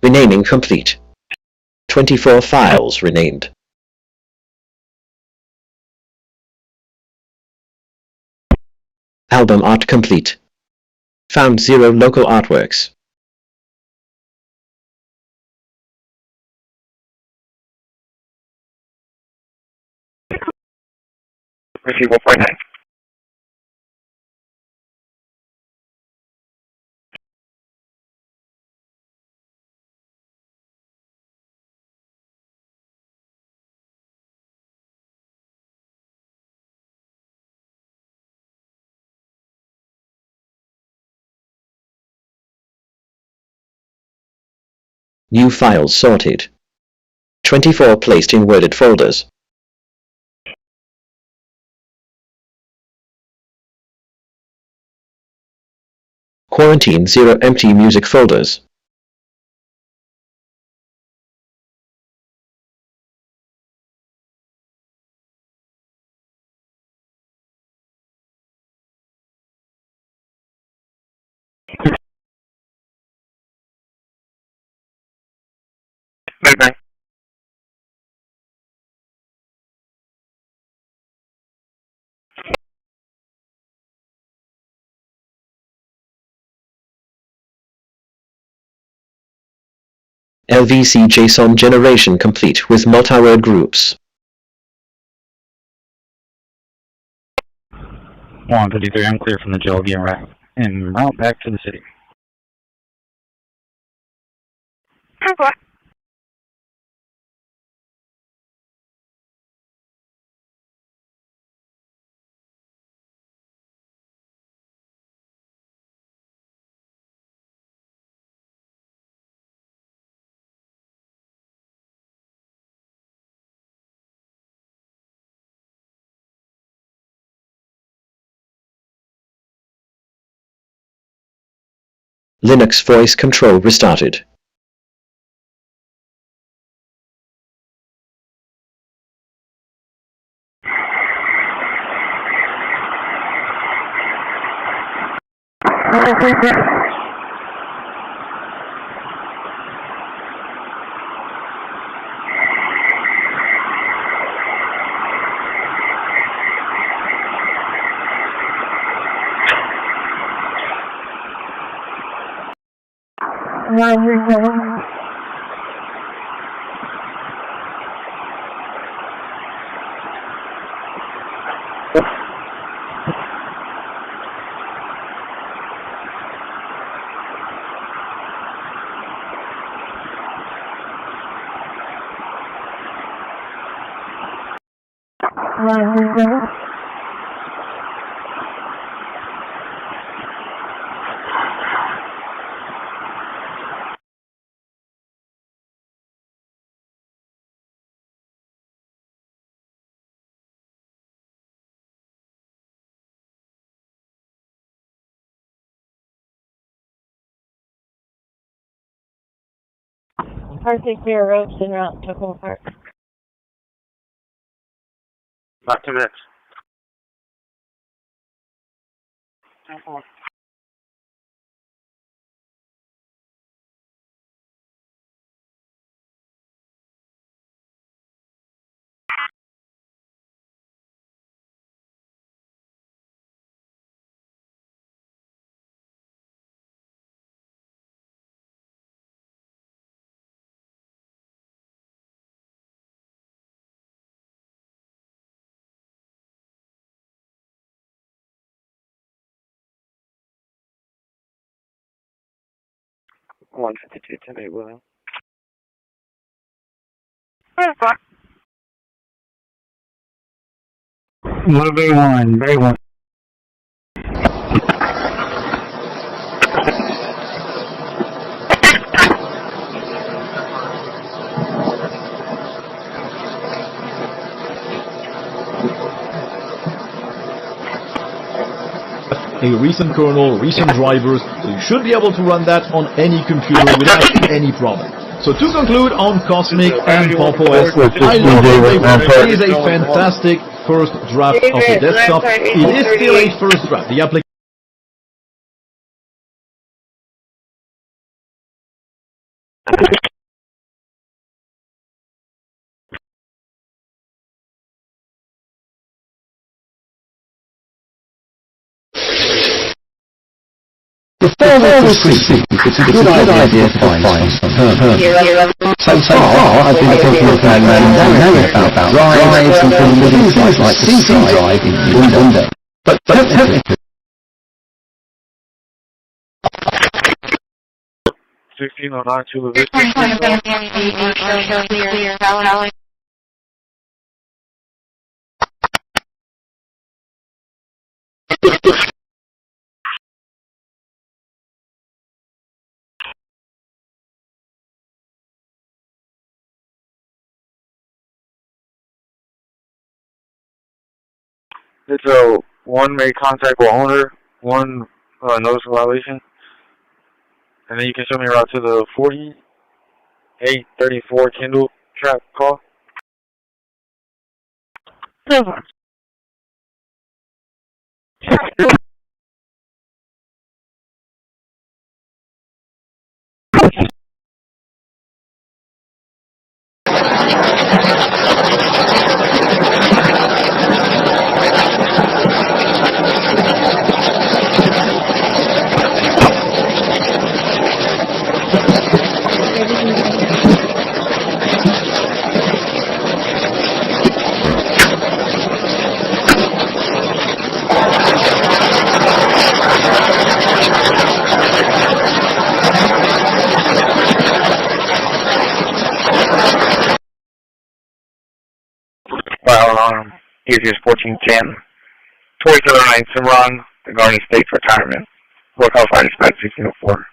Renaming complete. 24 files renamed. Album art complete. Found 0 local artworks. Receive 1.9. New files sorted. 24 placed in worded folders. Quarantine 0 empty music folders. Bye-bye. LVC JSON generation complete with multi-word groups. 153, I'm clear from the Georgian rack and route back to the city. Linux voice control restarted. Parsec Beer ropes en route to Cole Park. About 2 minutes. One 52 10 William. Bay 1, Bay 1. A recent kernel, recent drivers, so you should be able to run that on any computer without any problem. So to conclude on Cosmic and Pop OS, I love it. It is a fantastic first draft of the desktop. It is still a first draft. The application Before we proceed, it's a good idea to find some terms. So far, I've been talking about drives and things like the C drive in Windows. But technically, 1609 to the Victor. It's a one made contact with owner, one notice of violation, and then you can show me around to the 4834 Kindle trap call. Easiest 1410. 2709 Cimarron, the Garden State's retirement. Work off Friday, 1604.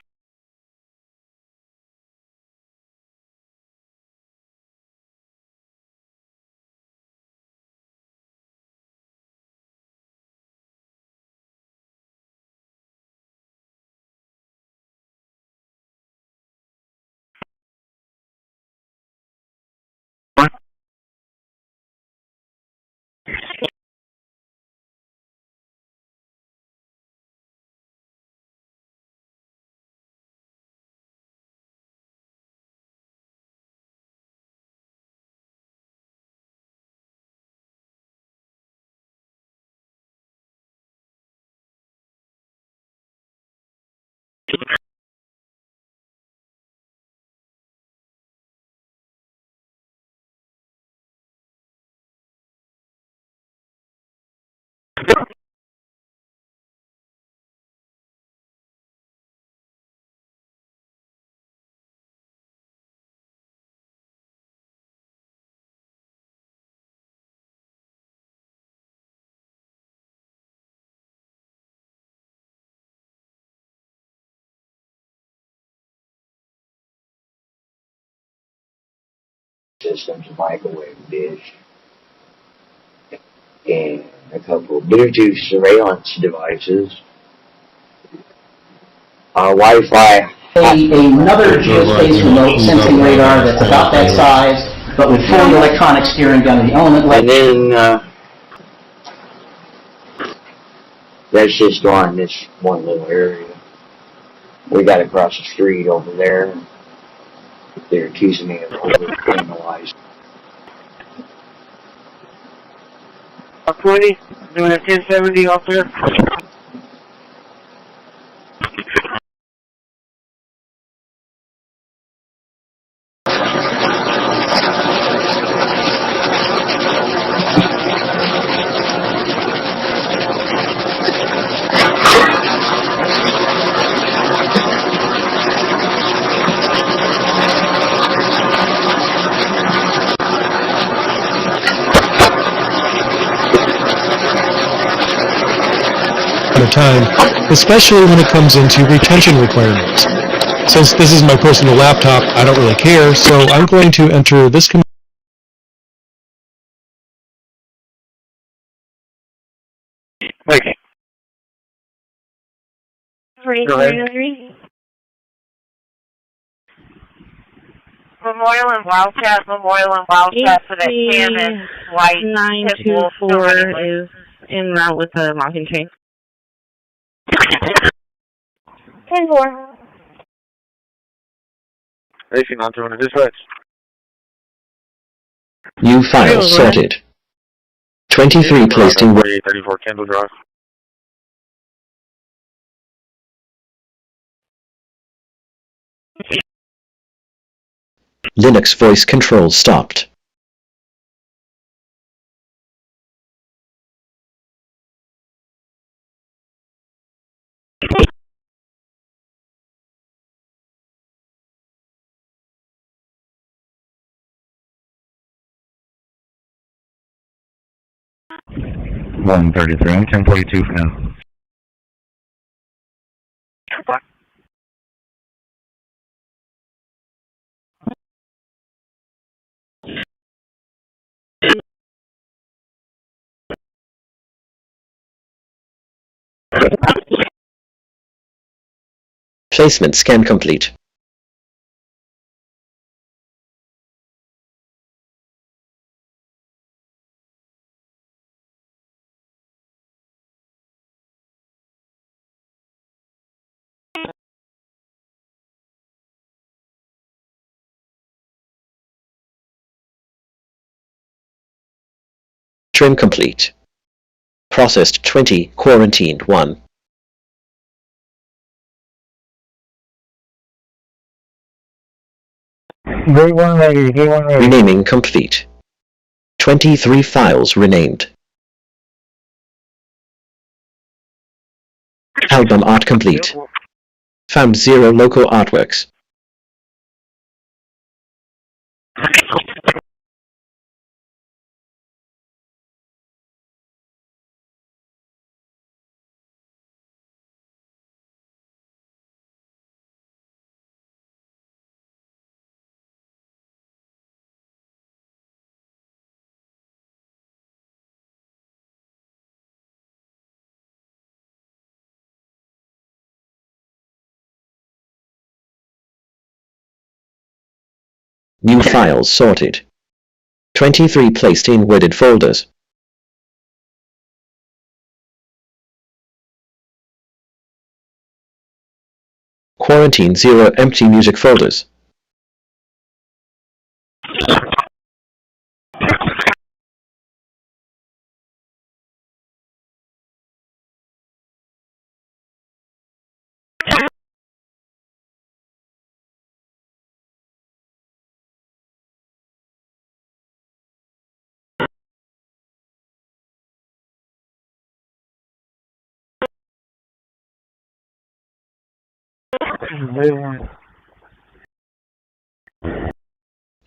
systems, a microwave dish, and a couple of Bluetooth surveillance devices, Wi-Fi. Another geospace remote sensing radar that's about that size, but with fully electronic steering down to the element level. And then that's just on this one little area. We got across the street over there. They're accusing me of over-criminalized. 20, doing a 1070 off there. At a time, especially when it comes into retention requirements. Since this is my personal laptop, I don't really care, so I'm going to enter this command. Okay. Memorial and Wildcat for that cannon. White 924 is en route with the mocking chain. 10-4. Racing on 200 dispatch. New file sorted. 23 placed in... 4834 Kendall Drive. Linux voice control stopped. One 33, 1042 for now. Placement scan complete. Trim complete. Processed 20, quarantined 1. Day 1 ready, day 1 ready. Renaming complete. 23 files renamed. Album art complete. Found 0 local artworks. New files sorted. 23 placed in worded folders. Quarantine 0 empty music folders.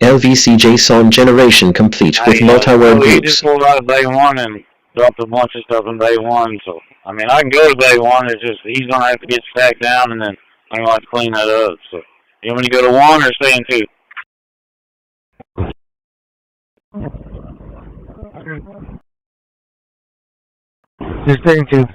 LVC-JSON generation complete with multi-word He groups. just pulled out of day 1 and dropped a bunch of stuff in day 1, so, I mean, I can go to day 1, it's just, he's going to have to get stacked down, and then I'm going to have to clean that up, so. You want me to go to 1 or stay in 2? Just staying tuned.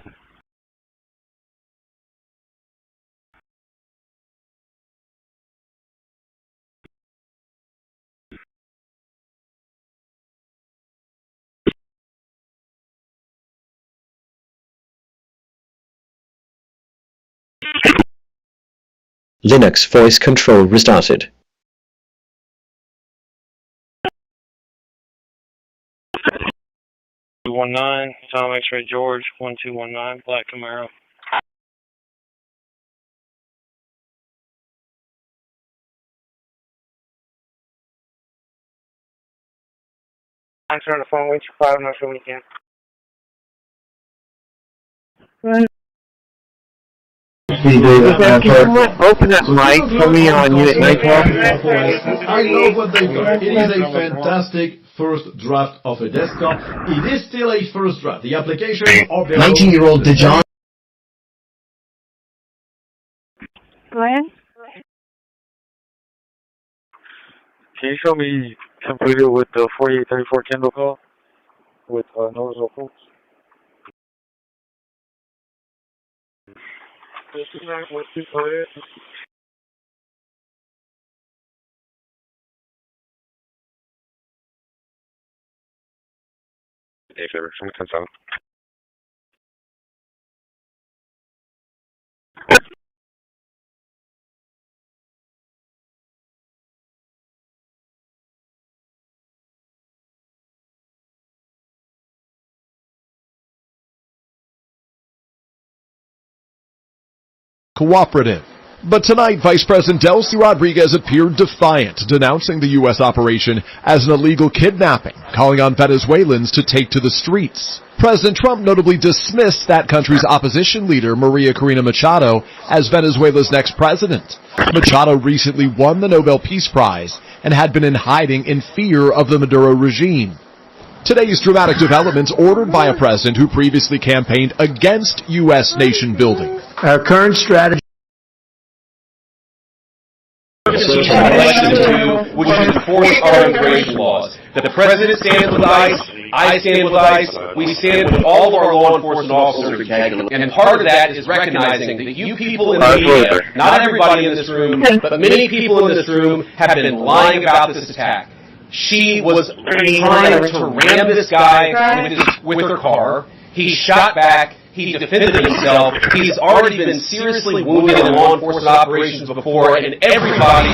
Linux voice control restarted. 219, Tom X-Ray George, 1219, Black Camaro. I'm trying to phone with you 5 minutes for weekend. Open that mic for me on unit 912. I love what they've done. It is a fantastic first draft of a desktop. It is still a first draft. The application of the 19-year-old DeJohn. Go ahead. Can you show me completed with the 4834 Kindle call with no results? Hey, favor, from 10-7. Cooperative. But tonight, Vice President Delcy Rodriguez appeared defiant, denouncing the U.S. operation as an illegal kidnapping, calling on Venezuelans to take to the streets. President Trump notably dismissed that country's opposition leader, Maria Corina Machado, as Venezuela's next president. Machado recently won the Nobel Peace Prize and had been in hiding in fear of the Maduro regime. Today's dramatic developments ordered by a president who previously campaigned against U.S. nation building. Our current strategy. Which is enforce our immigration laws. The President stands with ICE, I stand with ICE, we stand with all of our law enforcement officers, and part of that is recognizing that you people in the media, not everybody in this room, but many people in this room have been lying about this attack. She was trying to ram this guy with her car. He shot back. He defended himself. He's already been seriously wounded in law enforcement operations before, and everybody...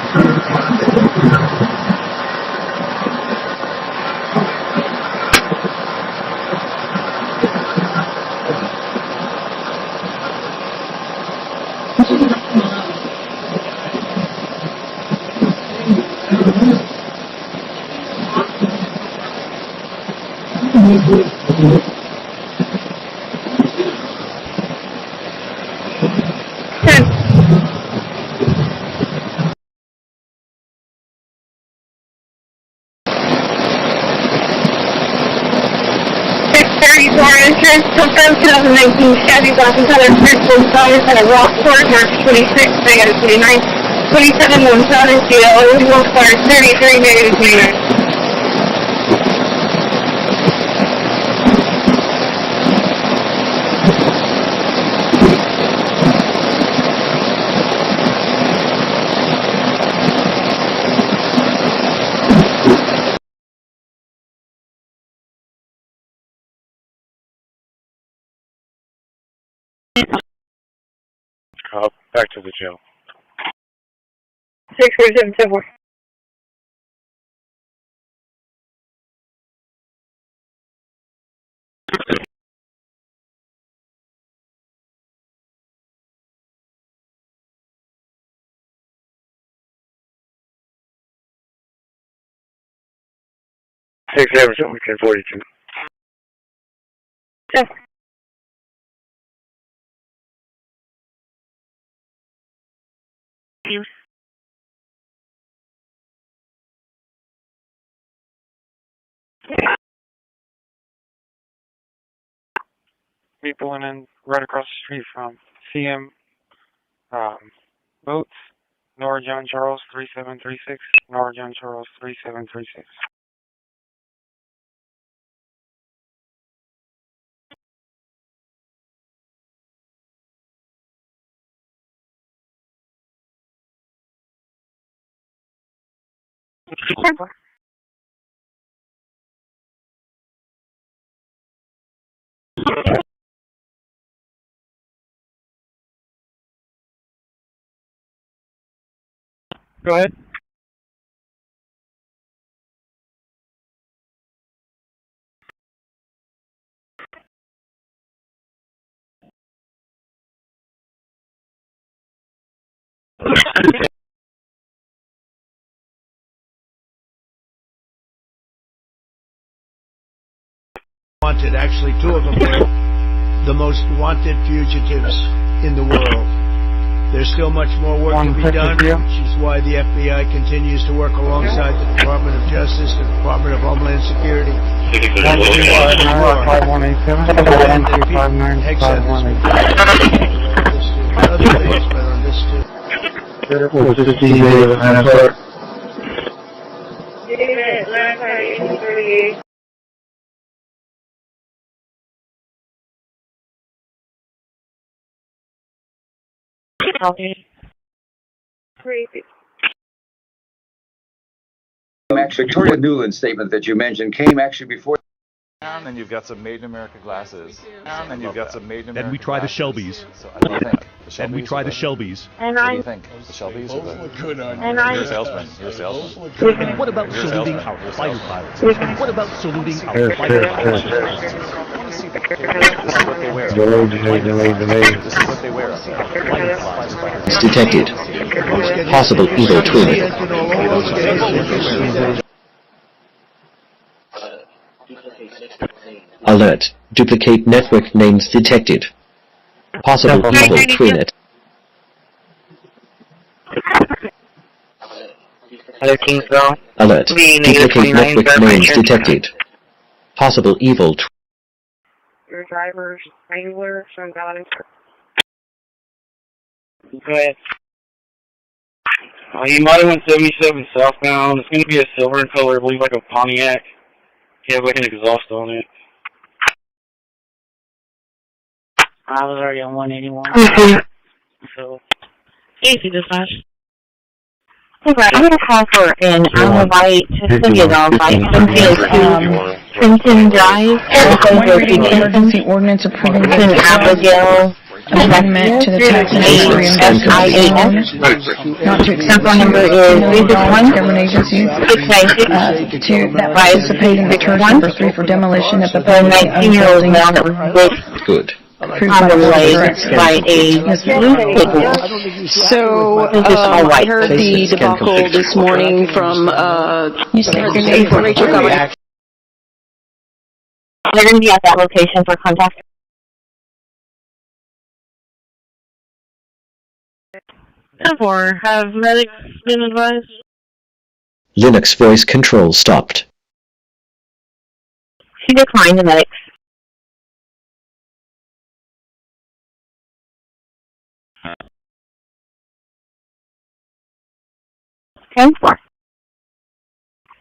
Insurance confirmed 2019 Chevy Black and Color Crystal Stars at a Rockport, March 26th, negative 29, 2717, GL, Rockport, 33, negative 29. Back to the jail. 64774. Six seven, we can 42. Yes. We pulling in right across the street from CM Boats, Nora John Charles 3736, Nora John Charles 3736. Go ahead. Wanted, actually, two of them were the most wanted fugitives in the world. There's still much more work to be done, which is why the FBI continues to work alongside the Department of Justice, the Department of Homeland Security, and other things, but on this too. Victoria Newland's statement that you mentioned came actually before. And then you've got some Made in America glasses. And then you've got some Made in America. Then we try the Shelbys. So what do you think? Then we try the Shelbys. What do you think? The Shelbys or the... You're a salesman. You're a salesman. What about saluting our fighter pilots? What about saluting our fighter pilots? This is what they wear. This is what they wear. Detected. Possible evil twin. Alert. Duplicate network names detected. Possible evil twin. Alert. Duplicate network names detected. Possible evil twin. Your driver's wrangler from God. Go ahead. You might have went 77 southbound. It's going to be a silver in color, I believe like a Pontiac. You have like an exhaust on it. I was already on 181. So. Easy dispatch. Hey, Brad, I'm going to call for an White, just to get all right. Crimson Drive. Emergency ordinance approving Abigail. amendment to the tax and history investigation not to exceed number is 361 government agencies to that participate in the charge number 3 for demolition of the building. 19-year-old male that was Good. on the lake by a blue signal. So, I heard the debacle this morning from, Rachel Governor. They're going to be at that location for contact. Or have medics been advised? Linux voice control stopped. She declined the medics. Okay.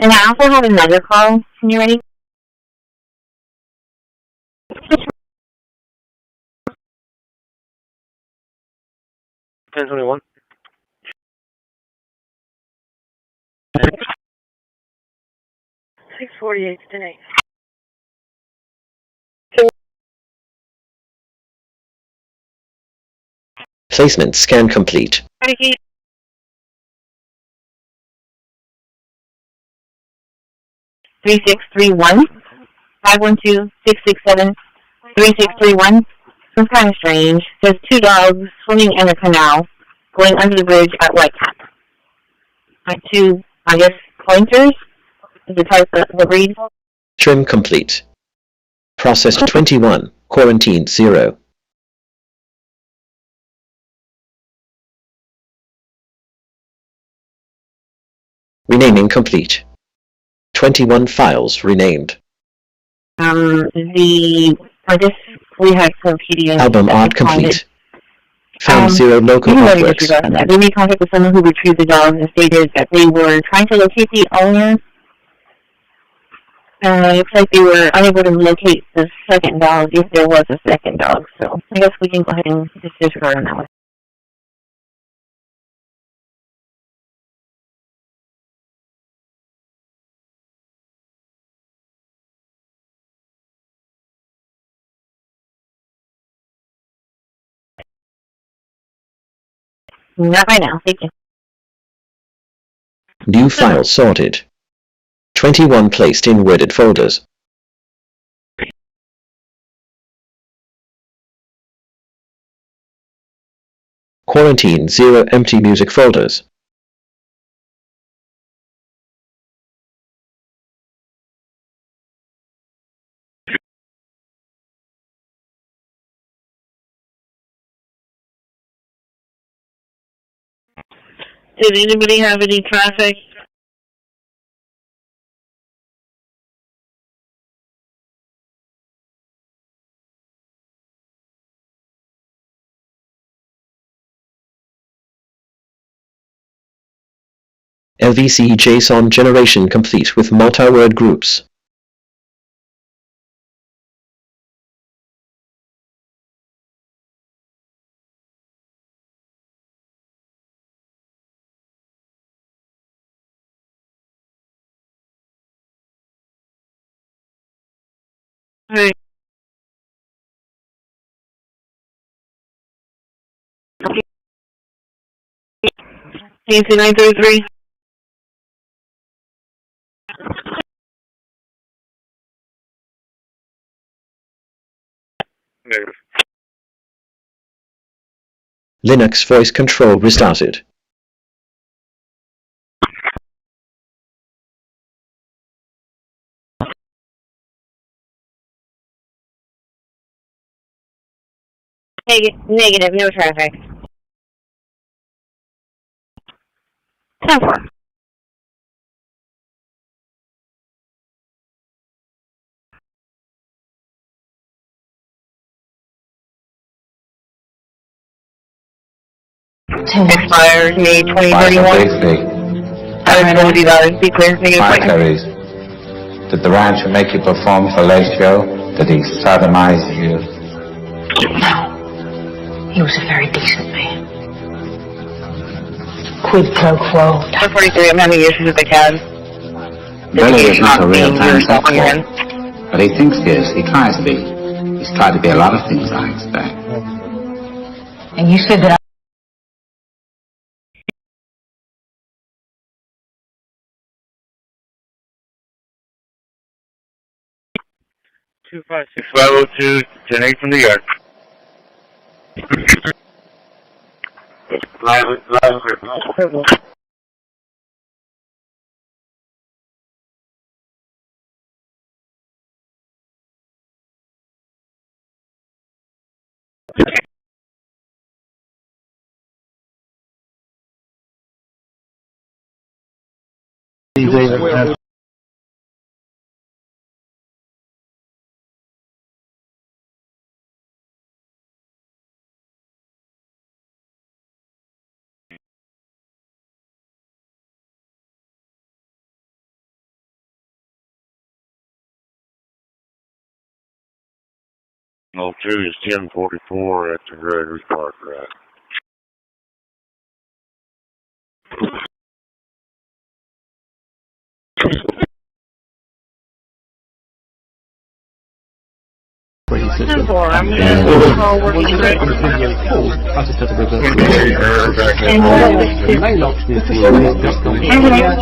And I also have another call. Can you ready? 1021. $648 today. Placement scan complete. 3631 512-667-3631. Some kind of strange. There's 2 dogs swimming in a canal going under the bridge at White Cap. Like 2, I guess, pointers is the type of the breed. Trim complete. Process 21. Quarantine 0. Renaming complete. 21 files renamed. I guess we had some PDA. Album art complete. Found 0 local artworks. They made contact with someone who retrieved the dogs and stated that they were trying to locate the owner. It looks like they were unable to locate the second dog, if there was a second dog. So I guess we can go ahead and just disregard on that one. Not right now, thank you. New file sorted. 21 placed in worded folders. Quarantine 0 empty music folders. Did anybody have any traffic? LVC JSON generation complete with multi-word groups. Alright. AC 933. Negative. Linux voice control restarted. Negative, no traffic. 10-4. Expires May 2031. Eligibility dollars be clear. Queries. Did the rancher make you perform fellatio? Did he sodomize you? No. He was a very decent man. Quid pro quo. 143, I'm having issues with the cab. Billy is not a real-time suspect, but he thinks he is. He tries to be. He's tried to be a lot of things, I expect. And you said that 256-502, 10-8 from the yard. No, 2 is 1044 at the Gregory Park Road. I'm going to call working group. The main option is to just go down here.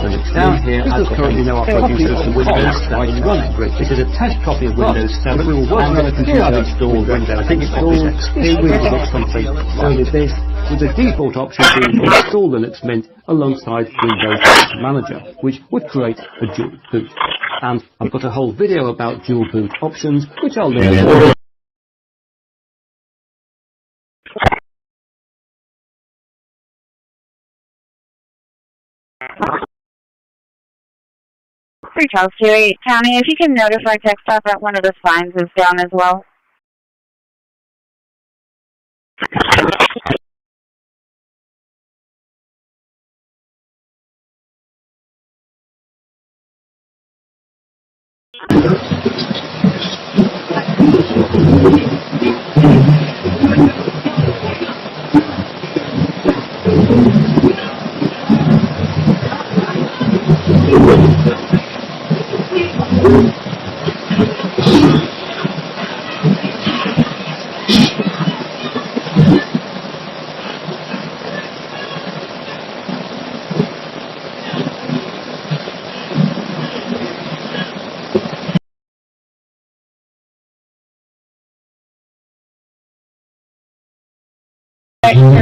This is currently no operating system Windows that is running. This is a test copy of Windows 7. We will work on a computer installed Windows. I think it's called Windows something. So with this, with the default option being to install Linux Mint alongside Windows Manager, which would create a dual boot. And I've got a whole video about dual boot options, which I'll link to. Free Charles Terry County, if you can notify tech stop that one of the signs is down as well.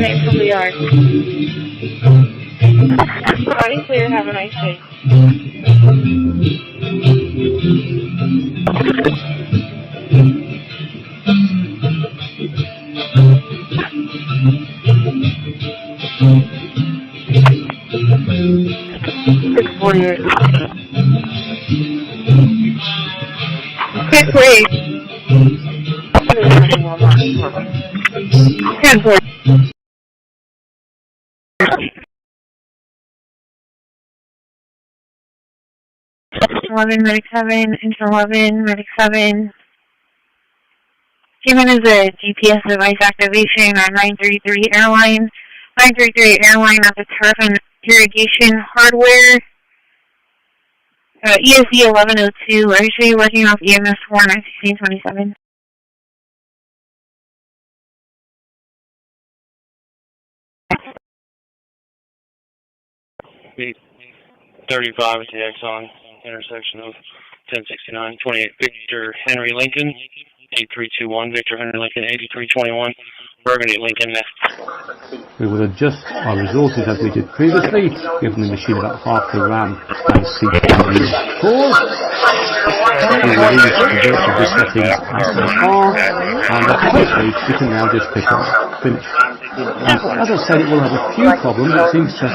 8 from the yard. Fine, clear, have a nice day. Good wait. 10-4. Medic 7, into 11, Medic 7. Given is a GPS device activation on 933 airline. 933 airline at the turf and irrigation hardware. ESD 1102. Are you sure you're working off EMS 4 91627? Beat 35 at the Exxon intersection of 1069, 28 Victor Henry Lincoln, 8321 Victor Henry Lincoln, 8321 Burgundy Lincoln next. We will adjust our resources as we did previously, giving the machine about half the RAM and ccpd cores. We will use the virtual settings as they are, and hopefully we can now just click on finish. As I said, it will have a few problems. It seems to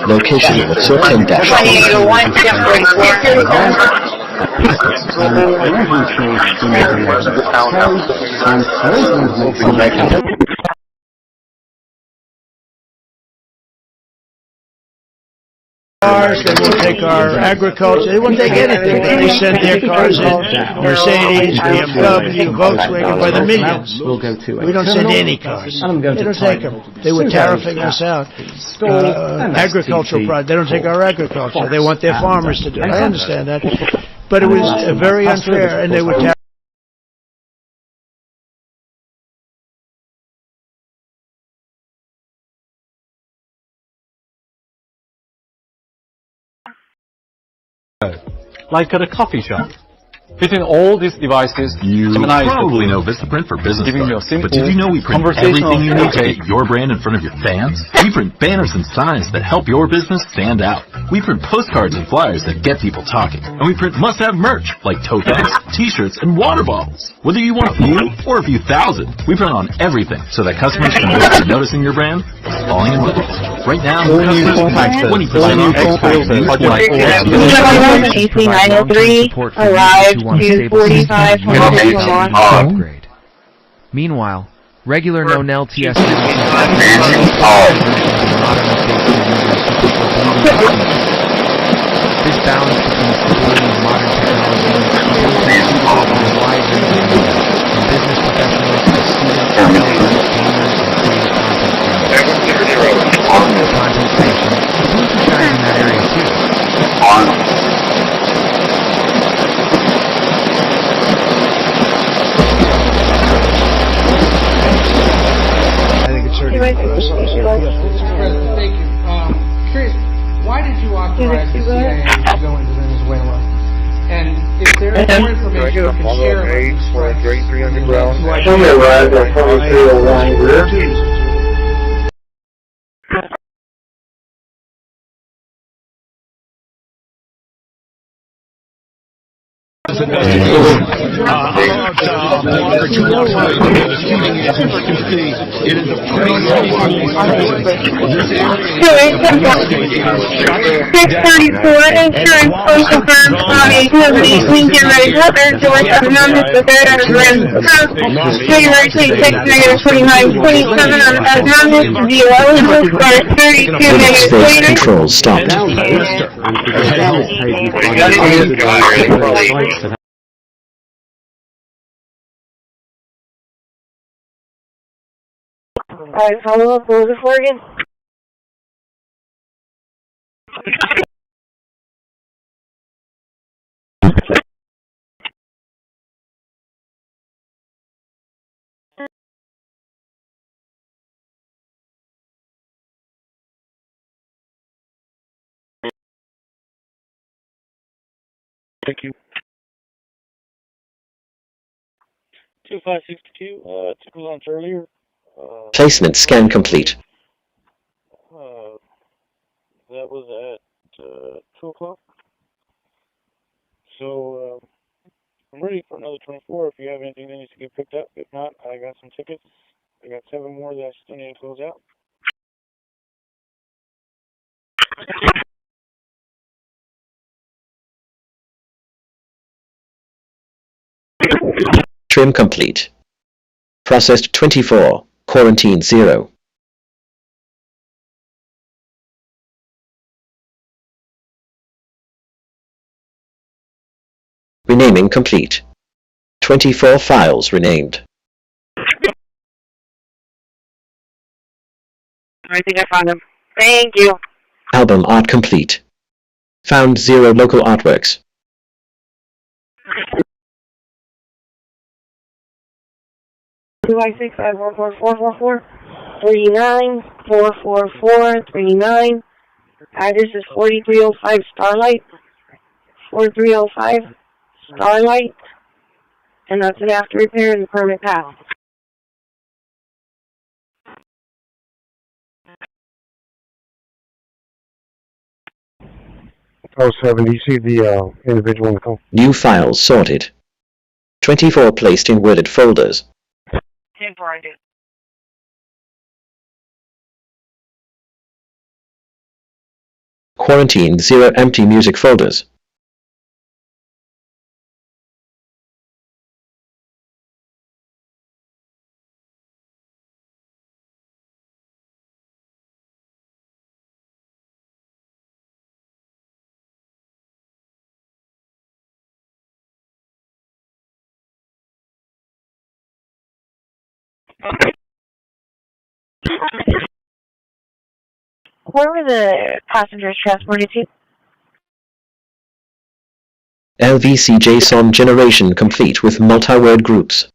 Location of certain dash. Cars, they won't take our agriculture, they won't take anything, but they send their cars in, Mercedes, BMW, Volkswagen, by the millions. We don't send any cars. They don't take them. They were tariffing us out. Agricultural products, they don't take our agriculture. They want their farmers to do it. I understand that. But it was very unfair, and they were tariffing. Like at a coffee shop. Fitting all these devices, you probably know Vistaprint for business giving you a cards, simple, but did you know we print everything you need to get your brand in front of your fans? We print banners and signs that help your business stand out. We print postcards and flyers that get people talking. And we print must-have merch like tote bags, t-shirts, and water bottles. Whether you want a few or a few thousand, we print on everything so that customers can go from noticing your brand to falling in love. Right now, customers can 20% off exports and AC 903 arrived to 45 upgrade. Meanwhile, regular no-nel TS this balance between stability and modern technology is suitable for a wide range of users, from business professionals to students, developers, gamers, and creative content creation. Bluetooth shines in that area too. Thank you. Curious, why did you authorize the CIA to go into Venezuela? And if there is more information you can share about these strikes, It is a pretty insurance phone confirmed Lincoln Red Cutter, George Economics, the third out of Grand January 26, negative 2927 on Economics, the 11th start 32 minutes Space later. control stopped. Alright, follow up. What was it for again? Thank you. 2562, 2 lunch earlier. Placement scan complete. That was at 2 o'clock. So, I'm ready for another 24 if you have anything that needs to get picked up. If not, I got some tickets. I got 7 more that I still need to close out. Trim complete. Processed 24. Quarantine 0. Renaming complete. 24 files renamed. I think I found them. Thank you. Album art complete. Found 0 local artworks. Two I 6 5 4 4 4 4 4 39 4 4 4 39. Address is 4305 Starlight. 4305 Starlight. And that's an after repair and the permit pass. Oh, 7, do you see the individual in the phone? New files sorted. 24 placed in worded folders. 10 for I do. Quarantine 0 empty music folders. Where were the passengers transported to? LVC JSON generation complete with multi-word groups.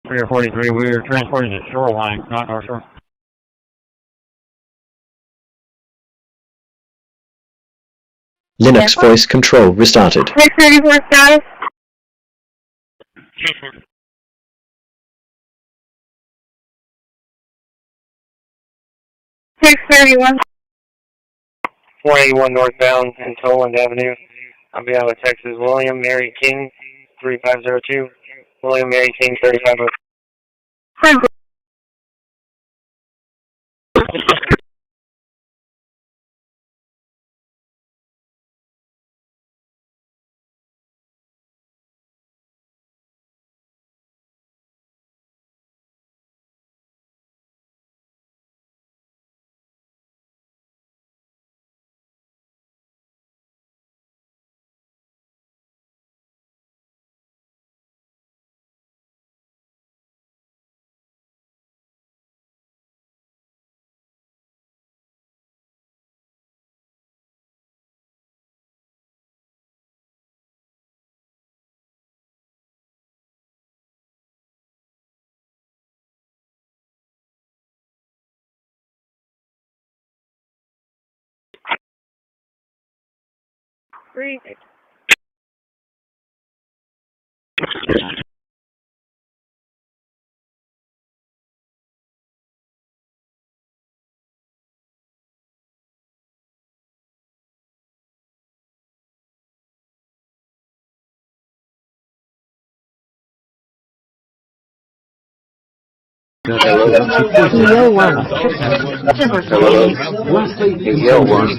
We are 43. We are transporting to shoreline, not North Shore. Linux voice control restarted. 634 status. 631. 481 northbound in Toland Avenue. On behalf of Texas, William Mary King, 3502. William Mary King, 3502. Breathing. Hello, one. Lastly, hello, one.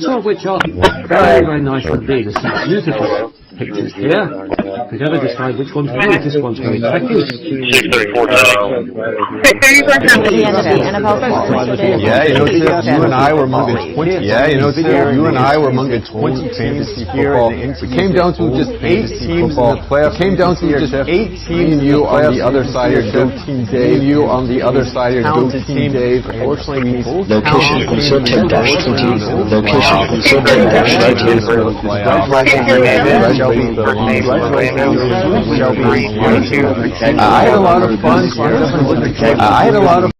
Some of which are very, very nice indeed. It's beautiful. pictures. Yeah. We've got to decide which one's good. This one's very effective. 634. Yeah, you know, you and I were among the 20. Yeah, you know, you and I were among the 20 famous football. We came down to just 8 teams in the playoffs. Came down to just 8 teams. You on the other side of your team, Dave. You on the other side of your team, Dave. Unfortunately, Location consultant dash 20. Location consultant dash 20. I had a lot of fun. I had a lot of.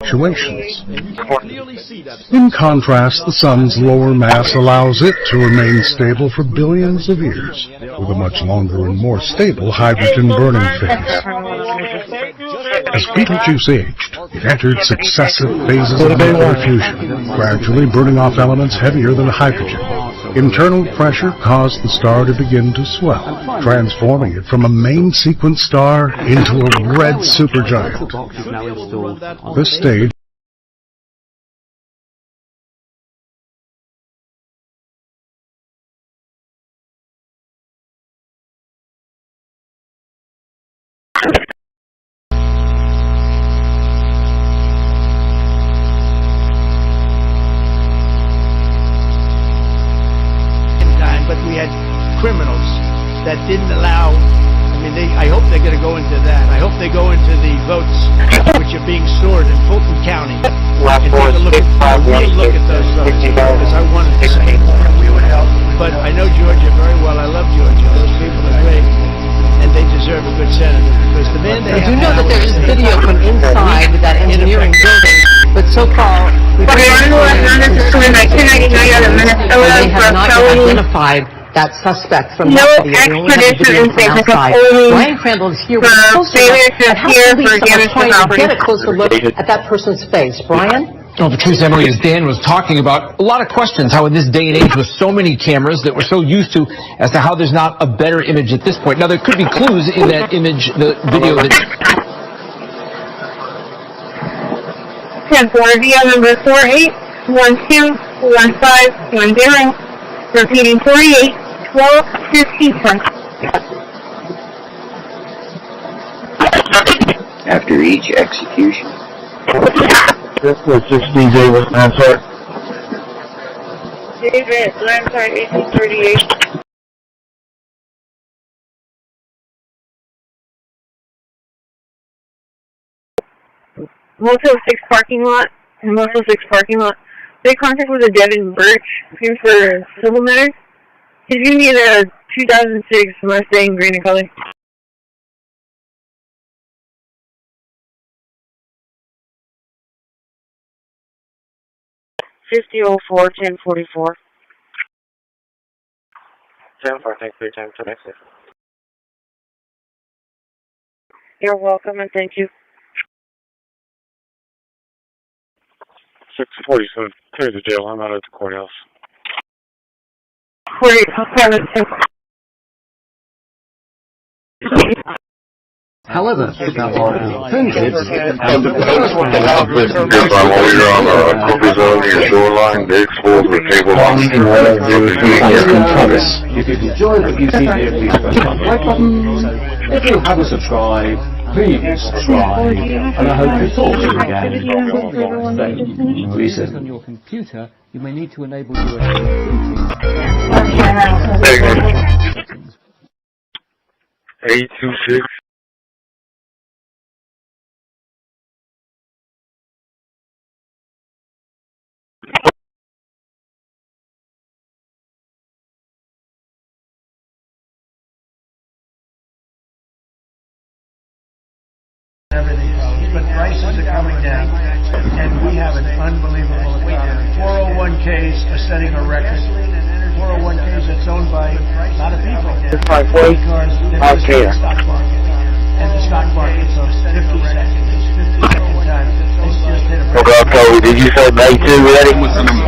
Situations. In contrast, the Sun's lower mass allows it to remain stable for billions of years, with a much longer and more stable hydrogen burning phase. As Betelgeuse aged, it entered successive phases of nuclear fusion, gradually burning off elements heavier than hydrogen. Internal pressure caused the star to begin to swell, transforming it from a main sequence star into a red supergiant. This stage criminals that didn't allow, I mean, I hope they're going to go into that. I hope they go into the votes which are being stored in Fulton County and take a look at those votes, because I wanted to say, but I know Georgia very well. I love Georgia. Those people are great, and they deserve a good senator, because the man they have. I do know that there is video from inside that engineering building, but so far they have not identified that suspect from that video. Brian Crandall is here with a closer look trying to get a closer look at that person's face. Brian? Well, Patrice, Emily, as Dan was talking about, a lot of questions how in this day and age with so many cameras that we're so used to as to how there's not a better image at this point. Now, there could be clues in that image, the video that... 10-4, VO number 48121510. Repeating 481257. After each execution. This was 6DJ with Answer. David, Lansard 1838. Motel 6 parking lot. Motel 6 parking lot. They contact with a Devin Birch here for civil matters. He's giving me the 2006 Mustang green in color. $5004 1044. 10-4, thanks for your time. Till next day. You're welcome and thank you. 647, clear the jail. I'm out at the courthouse. 4807. However, if there are alternatives, You're on Corpus zone, your shoreline, the exposed with cable locks. if you've enjoyed what you've seen here, please press the like button. If you haven't subscribed, please subscribe, and I hope to talk to you again. Reset on your computer, you may need to enable USB settings. 826. Everything else. prices are coming down, and we have an unbelievable economy. 401ks are setting a record. 401ks that's owned by a lot of people. Because there's a stock market, and the stock market's on 50 seconds. It's 50 second time. It's just hit a record. Okay, did you say May 2 ready? What's the number?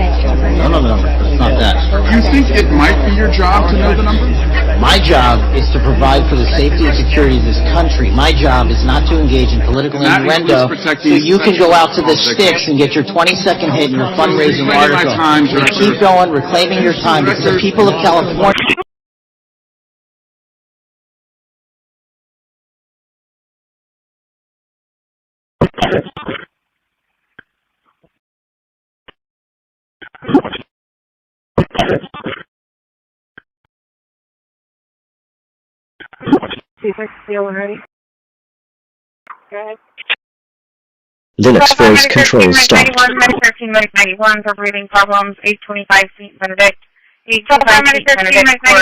No, it's not that. You think it might be your job to know the number? My job is to provide for the safety and security of this country. My job is not to engage in political innuendo so you can go out to the sticks and get your 20-second hit in your fundraising article. You keep going, reclaiming your time, because the people of California... Already. Go ahead. Linux voice control stopped. 13, 91 for breathing problems, 825 St. Benedict. 825 St. Benedict for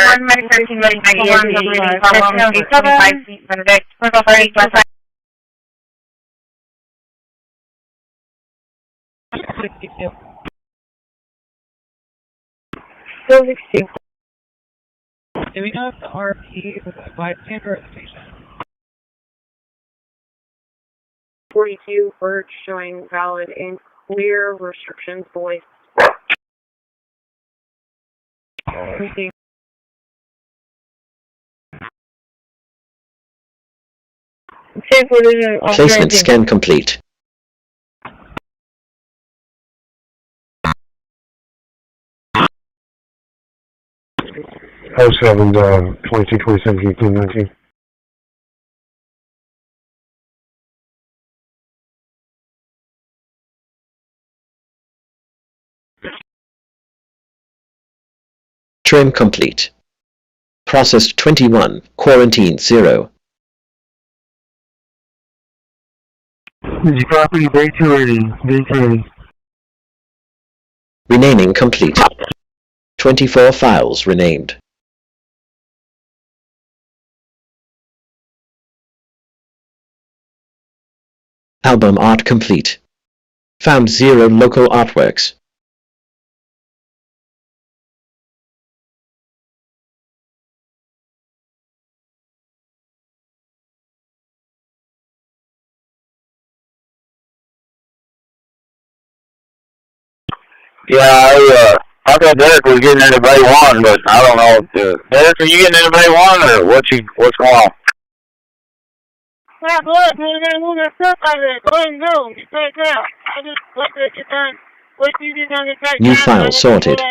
13, 91 for breathing problems, 825 St. Benedict. 62. Still 62. Do we know if the RP was a bystander at the station? 42 bird showing valid and clear restrictions voice. Placement scan complete. Oh, 7, 22, 27, 18, 19. Trim complete. Processed 21, quarantine 0. Is your property day 2 ready? Day 2 Renaming complete. 24 files renamed. Album art complete. Found 0 local artworks. Yeah, I thought Derek was getting into bay 1, but I don't know. Derek, are you getting into bay 1, or what's going on? Yeah, look, we're gonna move that stuff out of there. Go ahead and go. Straight out. I just looked at your time. What you did on the right New now, file sorted.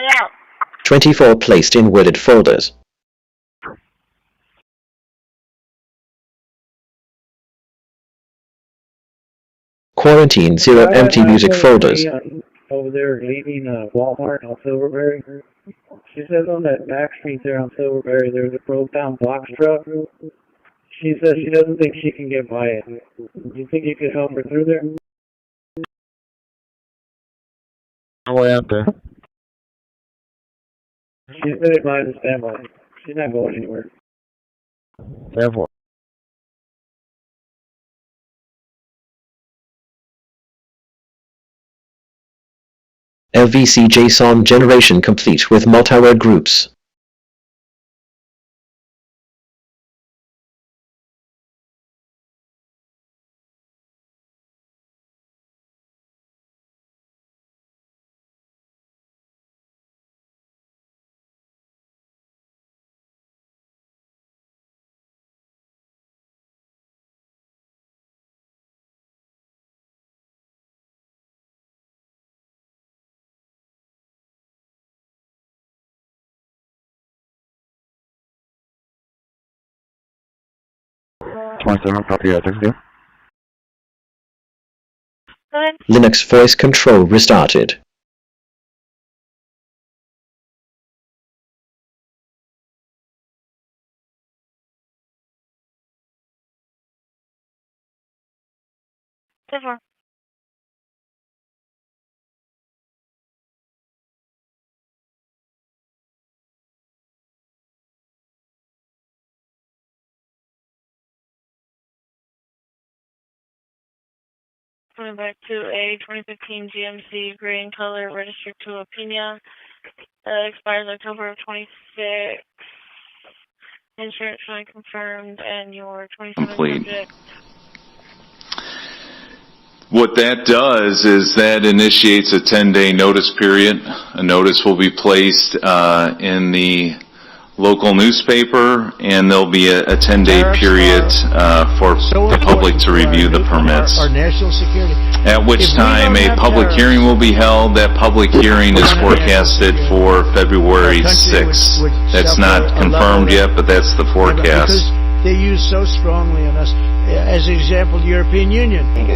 24 placed in worded folders. Quarantine 0 empty music folders. Over there leaving Walmart on Silverberry. She says on that back street there on Silverberry there's a broke down box truck. She says she doesn't think she can get by it. Do you think you could help her through there? I'm way out there. She's been advised to stand by. She's not going anywhere. Therefore. LVC JSON generation complete with multi-word groups. Copy that, thank you. Linux voice control restarted. coming back to a 2015 GMC gray in color, registered to a Pina. Expires October of 26. Insurance showing confirmed, and your 27 subject. What that does is that initiates a 10-day notice period. A notice will be placed in the local newspaper, and there'll be a 10-day period for the public to review the permits. Our national security. At which time a public hearing will be held. That public hearing is forecasted for February 6th. That's not confirmed yet, but that's the forecast. They use so strongly on us. As an example, the European Union. They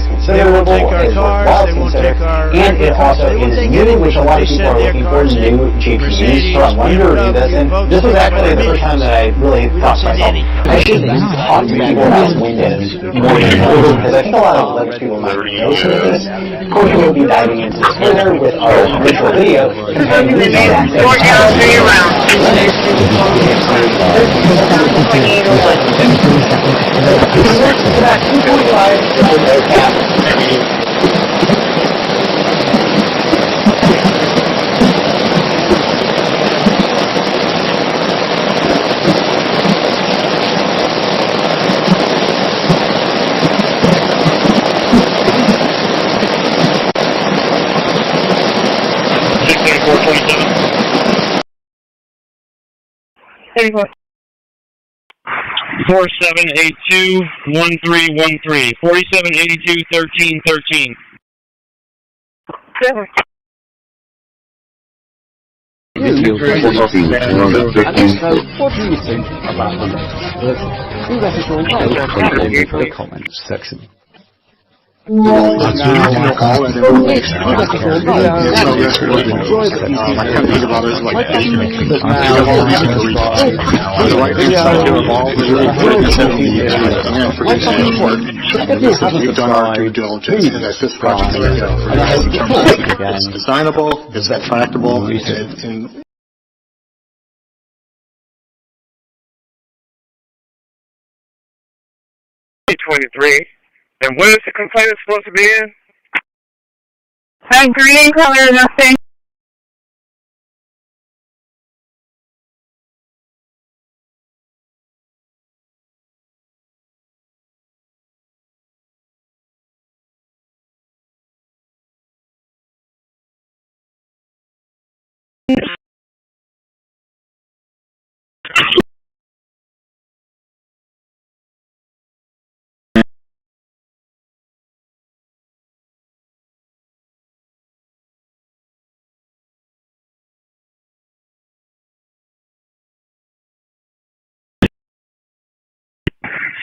won't take our cars, they won't take our and it also is new, which a lot of people are looking for, new GPUs. So I wanted to review this, and this was actually the first time that I really thought to myself, I should talk to people about Windows more than Windows, because I think a lot of Linux people might know some of this. Of course, we'll be diving into this further with our virtual video, comparing the exact same about 2.5 cap. Thirty-four. 4782-1313. 4782-1313. What do you think about the comments section? I can't think about it like we've done our due diligence, and that this project is designable, is that tractable, and 23. And what is the complainant supposed to be in? Green color, nothing.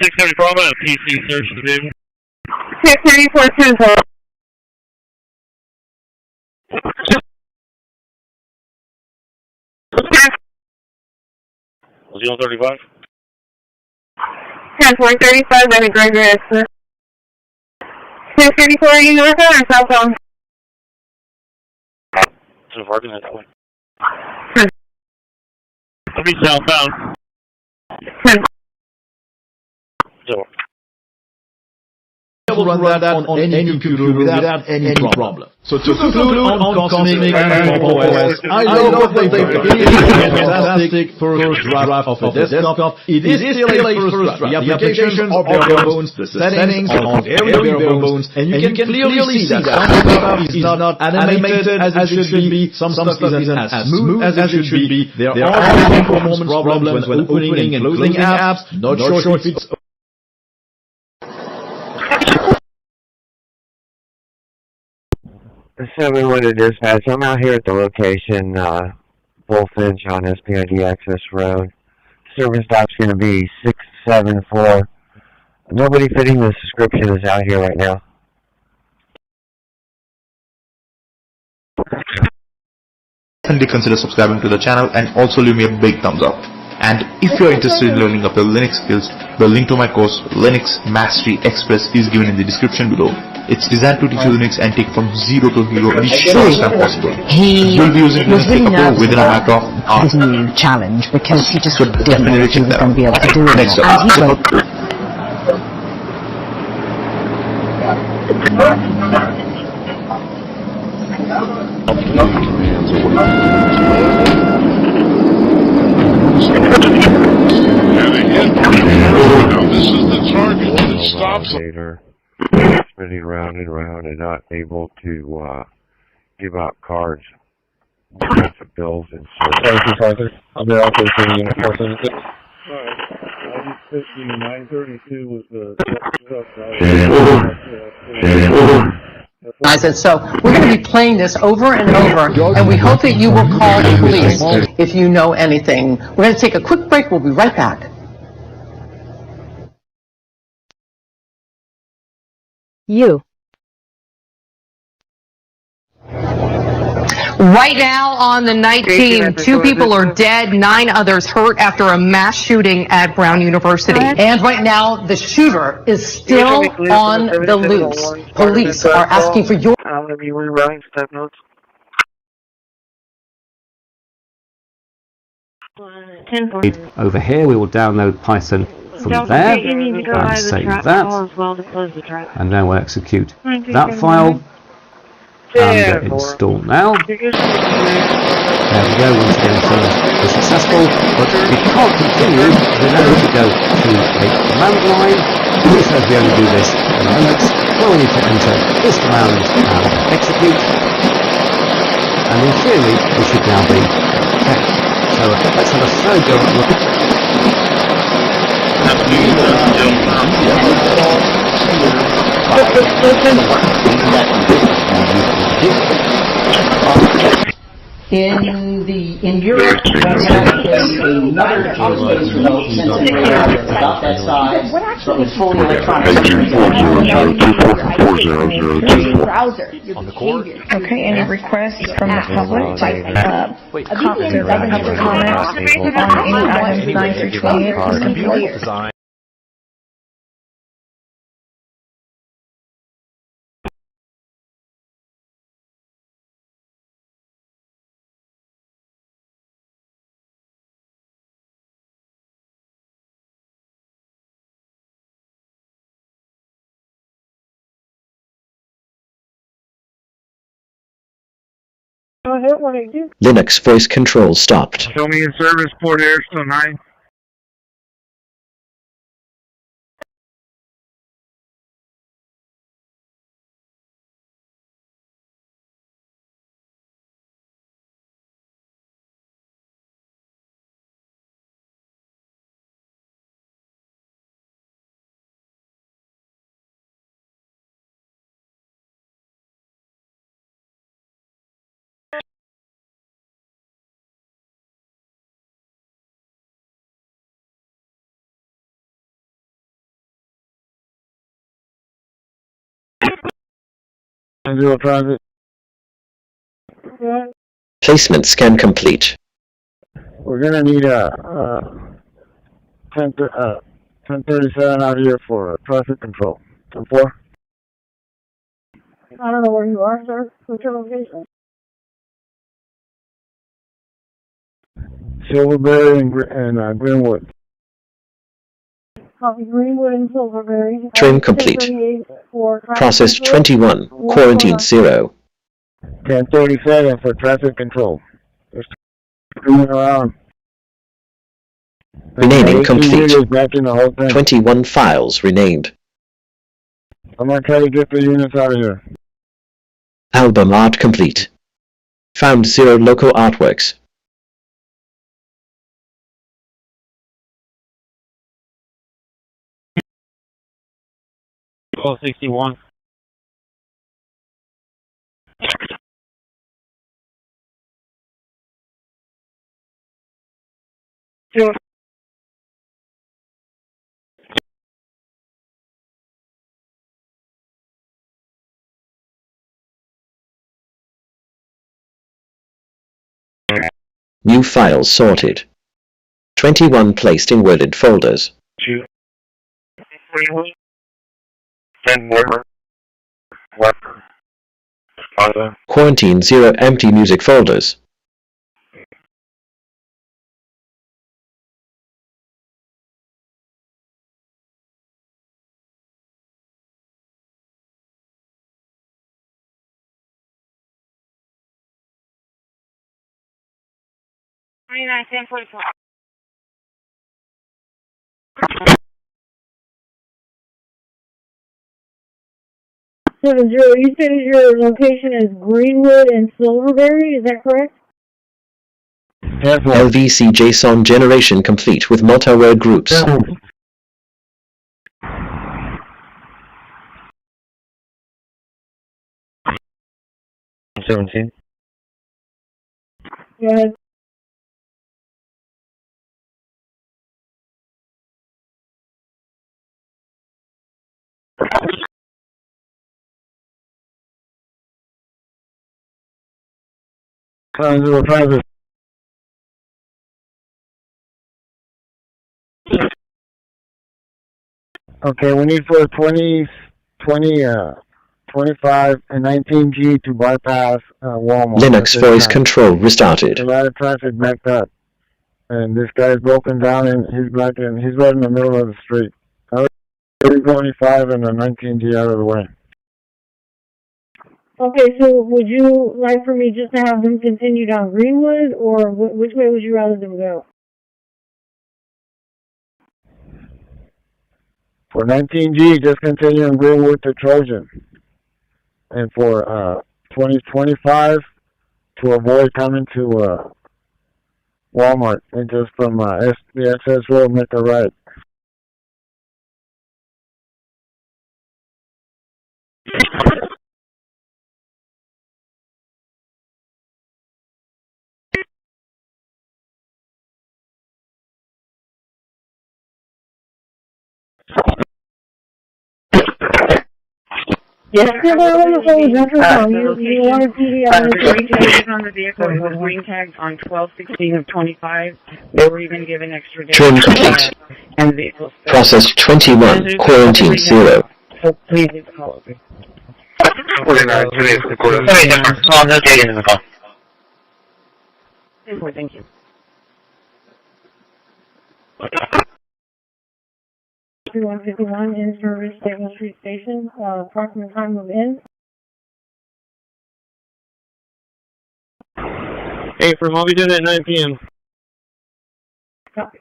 $634, I'm going to PC search the vehicle. 634 035? 10-435, I'm a Gregory Express. 634, are you northbound or southbound? So far, can I that way? I'll be southbound. 0. Will run that on any computer without any problem. So to conclude on Cosmic and OS, I love what they do. It is a fantastic first draft of a desktop. It is still a first draft. The applications are bare bones, the settings are very bare bones, and you can clearly see that some stuff is not animated as it should be, some stuff isn't as smooth as it should be. There are performance problems when opening and closing apps. Not sure if it's Everyone to dispatch. I'm out here at the location, Bullfinch on SPID Access Road. Service stop's going to be 674. Nobody fitting this description is out here right now. Kindly consider subscribing to the channel and also leave me a big thumbs up. And if you are interested in learning up your Linux skills, the link to my course, Linux Mastery Express, is given in the description below. It's designed to teach you Linux and take from zero to hero in the shortest time possible. You'll be using Linux Pick-up within a matter of hours. His new challenge because he just So didn't know definitely if he check was that going to be able out. to do it. Next And he up. wrote This is the target that stops spinning round and round and not able to give out cards. Lots of bills and service. I'll be out there for unit 476. Alright. 932 was the I said, so we're going to be playing this over and over, and we hope that you will call the police if you know anything. We're going to take a quick break. We'll be right back. You. Right now on the night team, 2 people are dead, 9 others hurt after a mass shooting at Brown University. And right now, the shooter is still on the loose. Police are asking for your... I'm going to be rewriting step notes. Over here, we will download Python from there and save that, and then we'll execute that file and install now. There we go, once again it is successful, but we can't continue, we now need to go to a command line. It says we only do this in Linux, where we need to enter this command and execute, and in theory we should now be okay. So let's have a third go at look. In Europe, we have another case remote sensitive area about that size, but with fully electronic. On the core. Okay, any requests from the public to comment on any items 9 through 28 of this computer? Linux voice control stopped. Show me your service port here, so 9. Placement scan complete. We're gonna need a 1037 out here for traffic control. 10-4. I don't know where you are, sir. What's your location? Silverberry and Greenwood. Copy Greenwood and Silverberry. Trim complete. Process 21. Quarantine 0. 1037 for traffic control. Just screwing around. Renaming complete. 21 21 files renamed. I'm gonna try to get the units out of here. Album art complete. Found 0 local artworks. Oh, 61. Sure. New files sorted. 21 placed in worded folders. 2. Quarantine 0 empty music folders. 29, 1044. 70, you said your location is Greenwood and Silverberry, is that correct? LVC JSON generation complete with multi-word groups. 17. Go ahead. Okay, we need for 25 and 19G to bypass Walmart. Linux voice control restarted. A lot of traffic backed up, and this guy's broken down and he's right in the middle of the street. 25 and the 19G out of the way. Okay, so would you like for me just to have them continue down Greenwood, or which way would you rather them go? For 19G, just continue in Greenwood to Trojan. And for 2025, to avoid coming to Walmart, and just from the SS Road, make a right. Yes, still on the phone, that's your phone. You want to see the green tags on the vehicle, it was green tags on 12/16 of 25. They were even given extra days. Trim complete. And vehicles. Process 21, quarantine 0. So please leave the call open. 49, today's the quarter. Hey, on the day in the call. Thank you. 151 in service, Stable Street Station, approximate time of in. Hey, from I'll be doing at 9 p.m. Copy.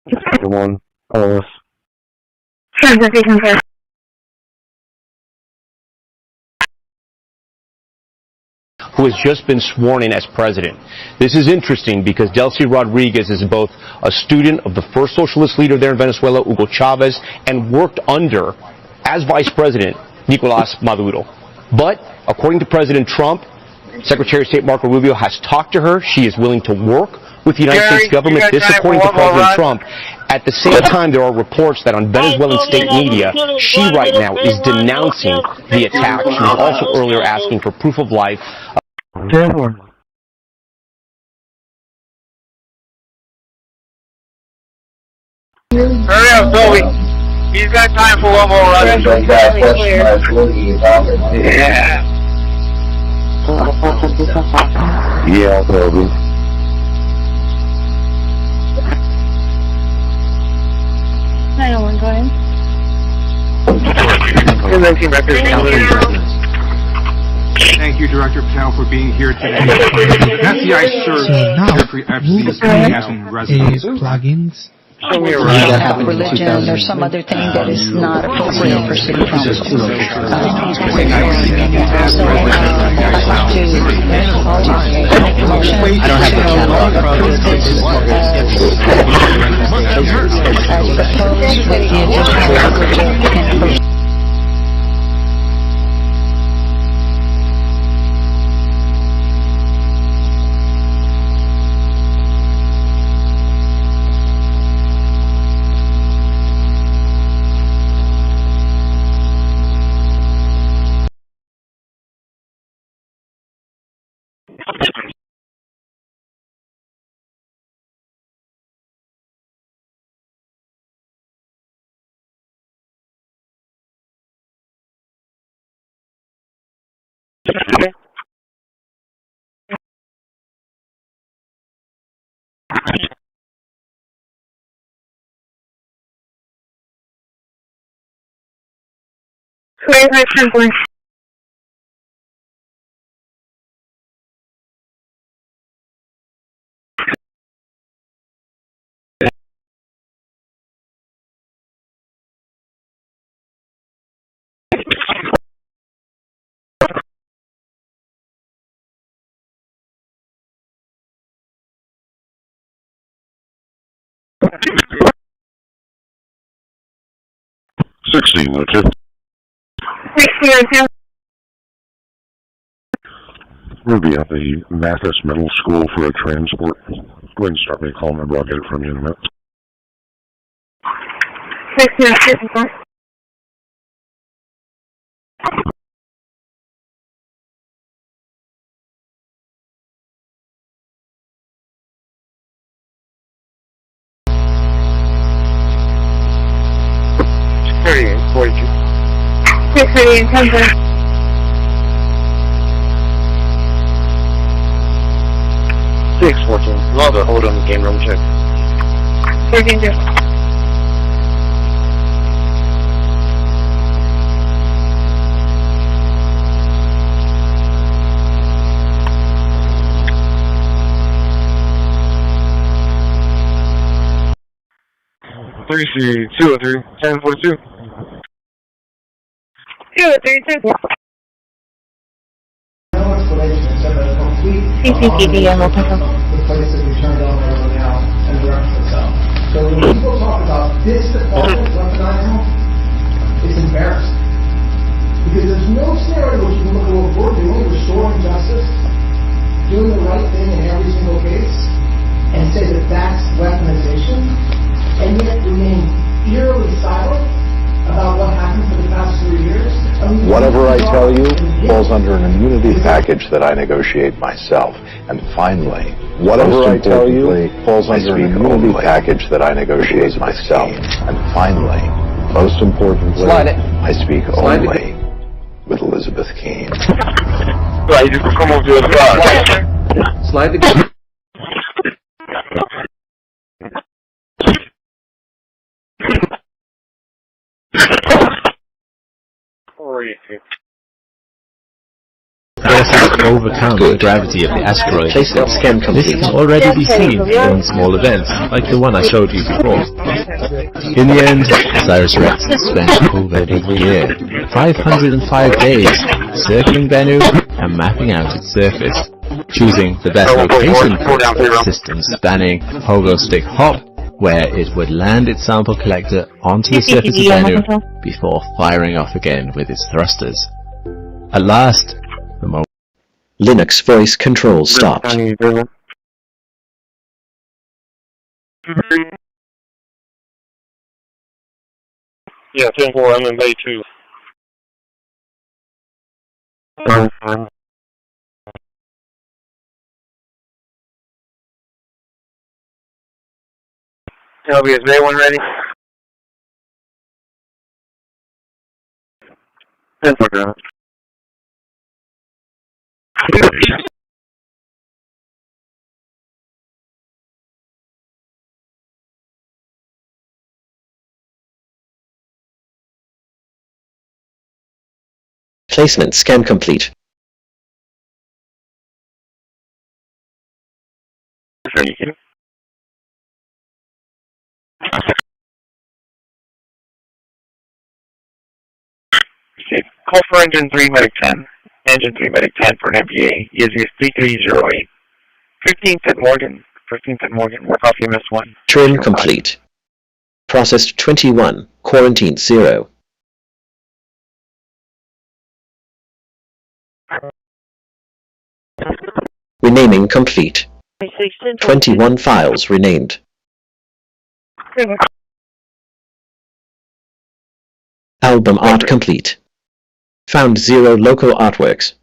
The one, all of us. Who has just been sworn in as president. This is interesting because Delcy Rodriguez is both a student of the first socialist leader there in Venezuela, Hugo Chavez, and worked under, as vice president, Nicolás Maduro. But, according to President Trump, Secretary of State Marco Rubio has talked to her. She is willing to work with the United States government. This, according to President Trump. At the same time, there are reports that on Venezuelan state media, she right now is denouncing the attack. She was also earlier asking for proof of life. Hurry up, Toby. He's got time for one more run. Yeah. Yeah, Toby. Go ahead. Thank you, Director Patel, for being here today. That's the ice search Jeffrey Epstein's passing residence. Plugins. Religion or some other thing that is not appropriate for city council. Okay. 16. We'll be at the Mathis Middle School for a transport. Go ahead and start me a call number. I'll get it from you in a minute. 16. 42. 638, 10. 614. Log hold on the game room check. 13, 2. Christi, 203, 1042. 232. ccpd, I'm open. The place that we turned on right now and the reference itself. So when people talk about this default weaponizing, it's embarrassing. Because there's no scenario which you can look at what we're doing, restoring justice, doing the right thing in every single case, and say that that's weaponization, and yet remain eerily silent about what happened for the past 3 years. Whatever I tell you falls under an immunity package that I negotiate myself. And finally, whatever I tell you falls under an immunity package that I negotiate myself. And finally, most importantly, I speak only with Elizabeth Keene. Right, you can come over to the bar. Slide the... Forces overcome the gravity of the asteroid. This can already be seen in small events, like the one I showed you before. In the end, Osiris-Rex spent over a year, 505 days, circling Bennu and mapping out its surface, choosing the best location for its system spanning Pogo Stick Hop, where it would land its sample collector onto the surface of Bennu before firing off again with its thrusters. At last, the moment Linux voice control stopped. Yeah, 10-4, I'm in Bay 2. LB, is Bay 1 ready? 10-4, ground. Placement scan complete. Call for engine 3 medic 10. Engine 3 medic 10 for an MPA. ESV 3308. 15th at Morgan. 15th at Morgan. Work off MS1. Trim complete. Processed 21. Quarantined 0. Renaming complete. 21 files renamed. Album art complete. Found 0 local artworks.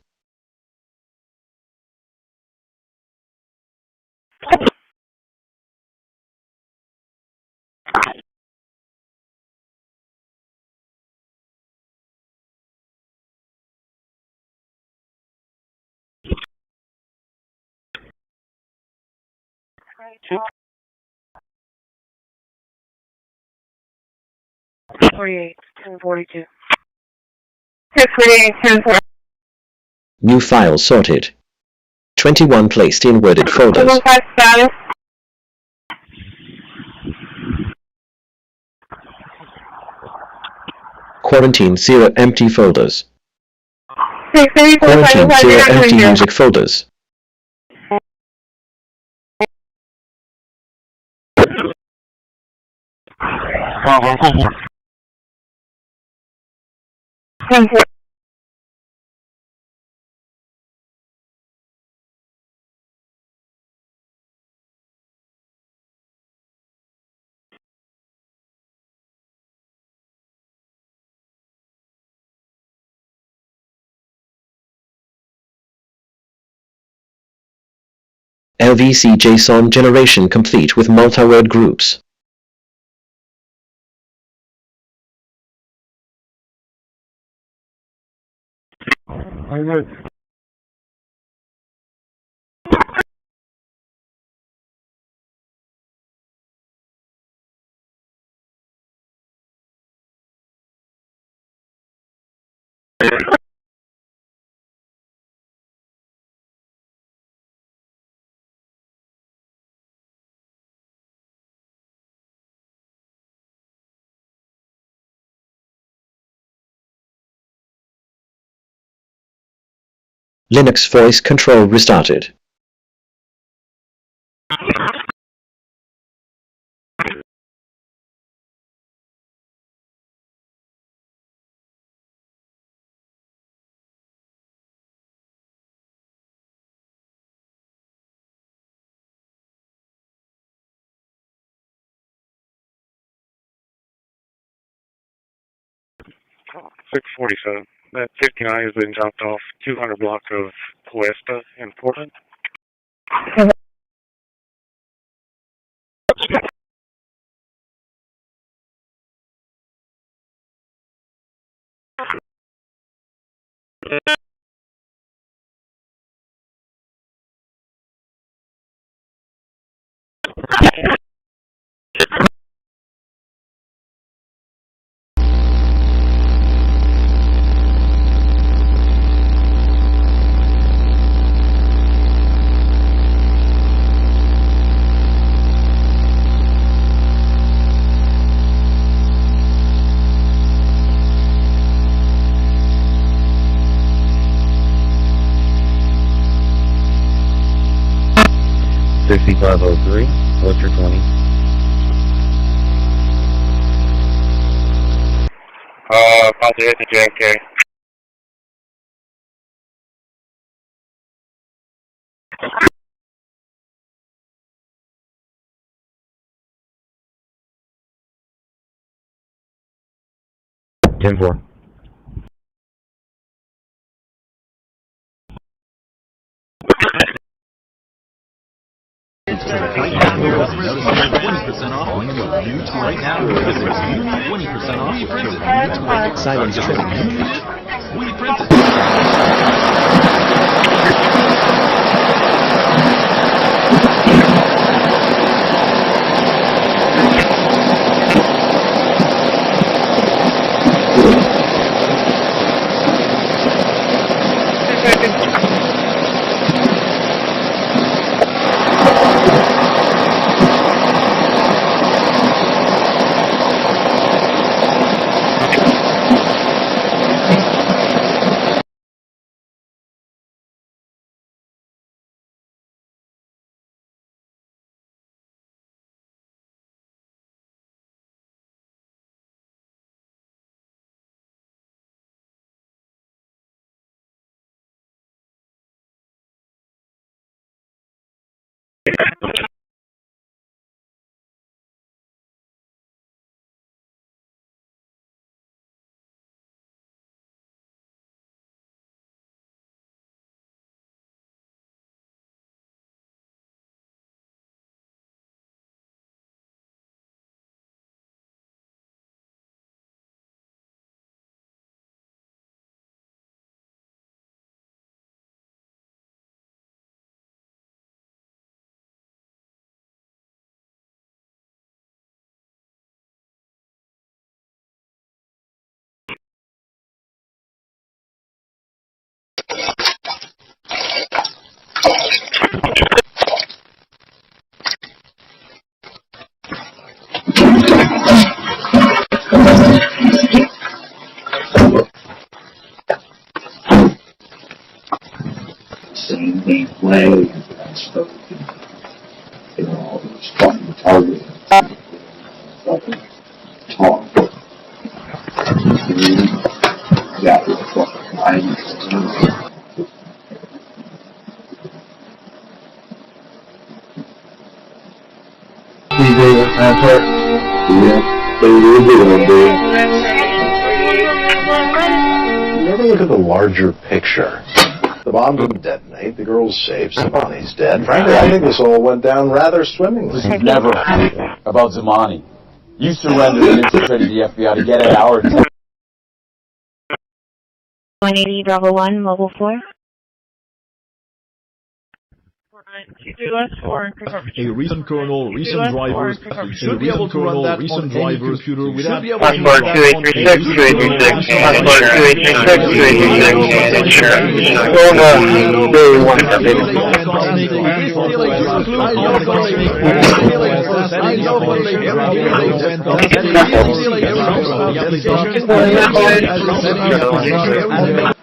Forty-eight, 1042. 648, 10-4. New file sorted. 21 placed in worded folders. 5 status. Quarantine 0 empty folders. 634, Quarantine 0 empty 5 music folders. Thank you. LVC JSON generation complete with multi-word groups. Linux voice control restarted. Oh, 647. That 59 has been dropped off 200 block of Puesta in Portland. What's your 20? About to hit the JFK. Ten four. Silence. Same way and spoken. You know, all those fun targets. You never look at the larger picture. The bomb didn't detonate, the girl's safe, Zamani's dead. Frankly, I think this all went down rather swimmingly. This is never about Zamani. You surrendered and infiltrated the FBI to get at our... 180 Bravo 1, Mobile 4. A recent colonel, recent drivers, should be able to run that on any computer without... Passport 2836, Passport 2836,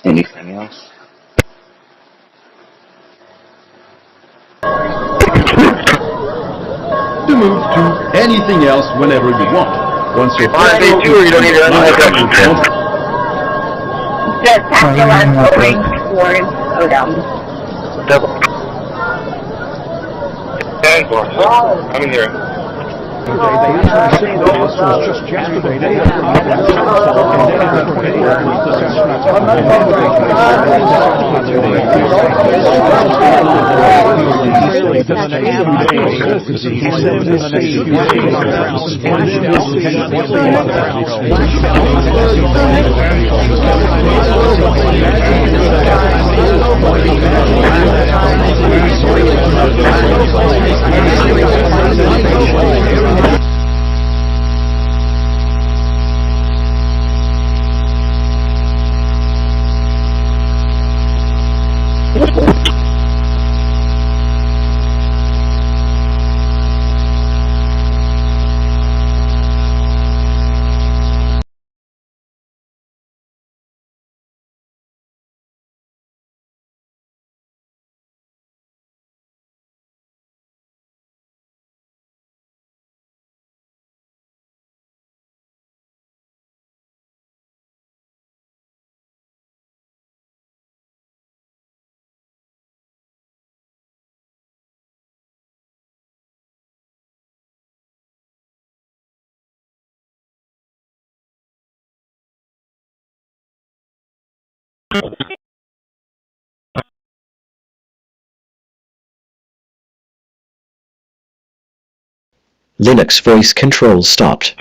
Anything else? To move to anything else whenever you want. Once you're RFA2, or you don't need an induction trip? The Tacular going towards Odom. I'm in here. Linux voice control stopped.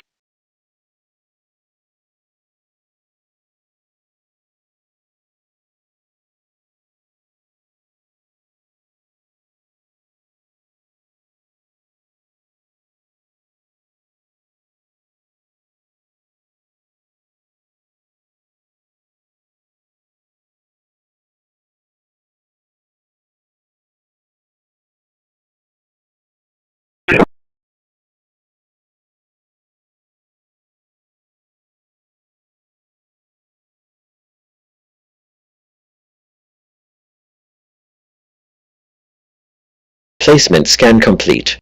Placement scan complete.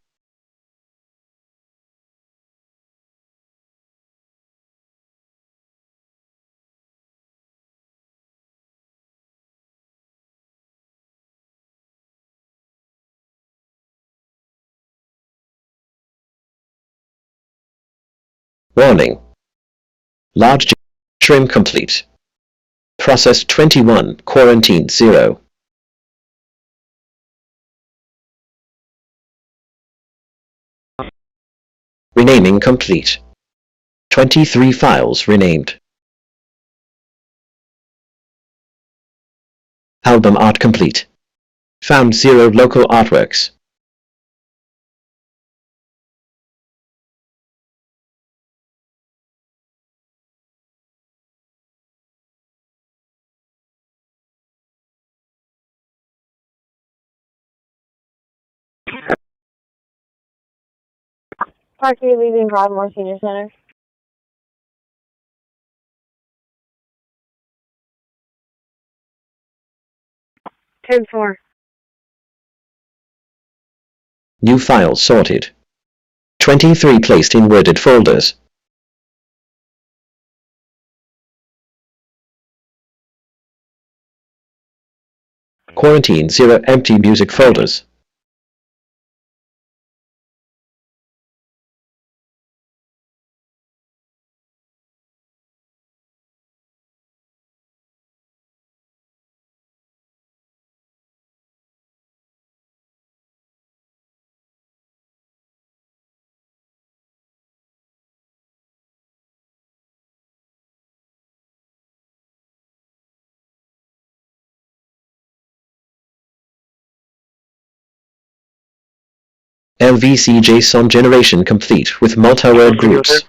Warning. Large trim complete. Process 21, quarantine 0. Renaming complete. 23 files renamed. Album art complete. Found 0 local artworks. Parker leaving Broadmoor Senior Center. 10-4. New files sorted. 23 placed in worded folders. Quarantine 0 empty music folders. LVC JSON generation complete with multi-word groups.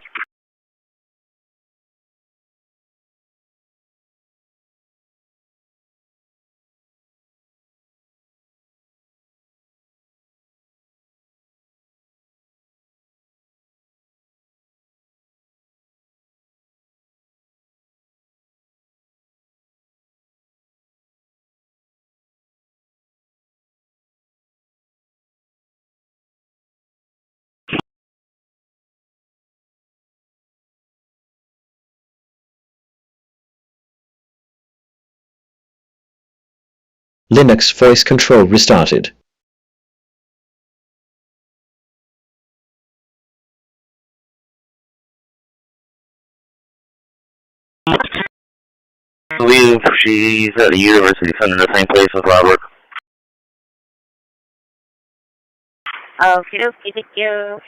Linux voice control restarted. I believe she's at the university center, the same place as Robert. Okay, thank you.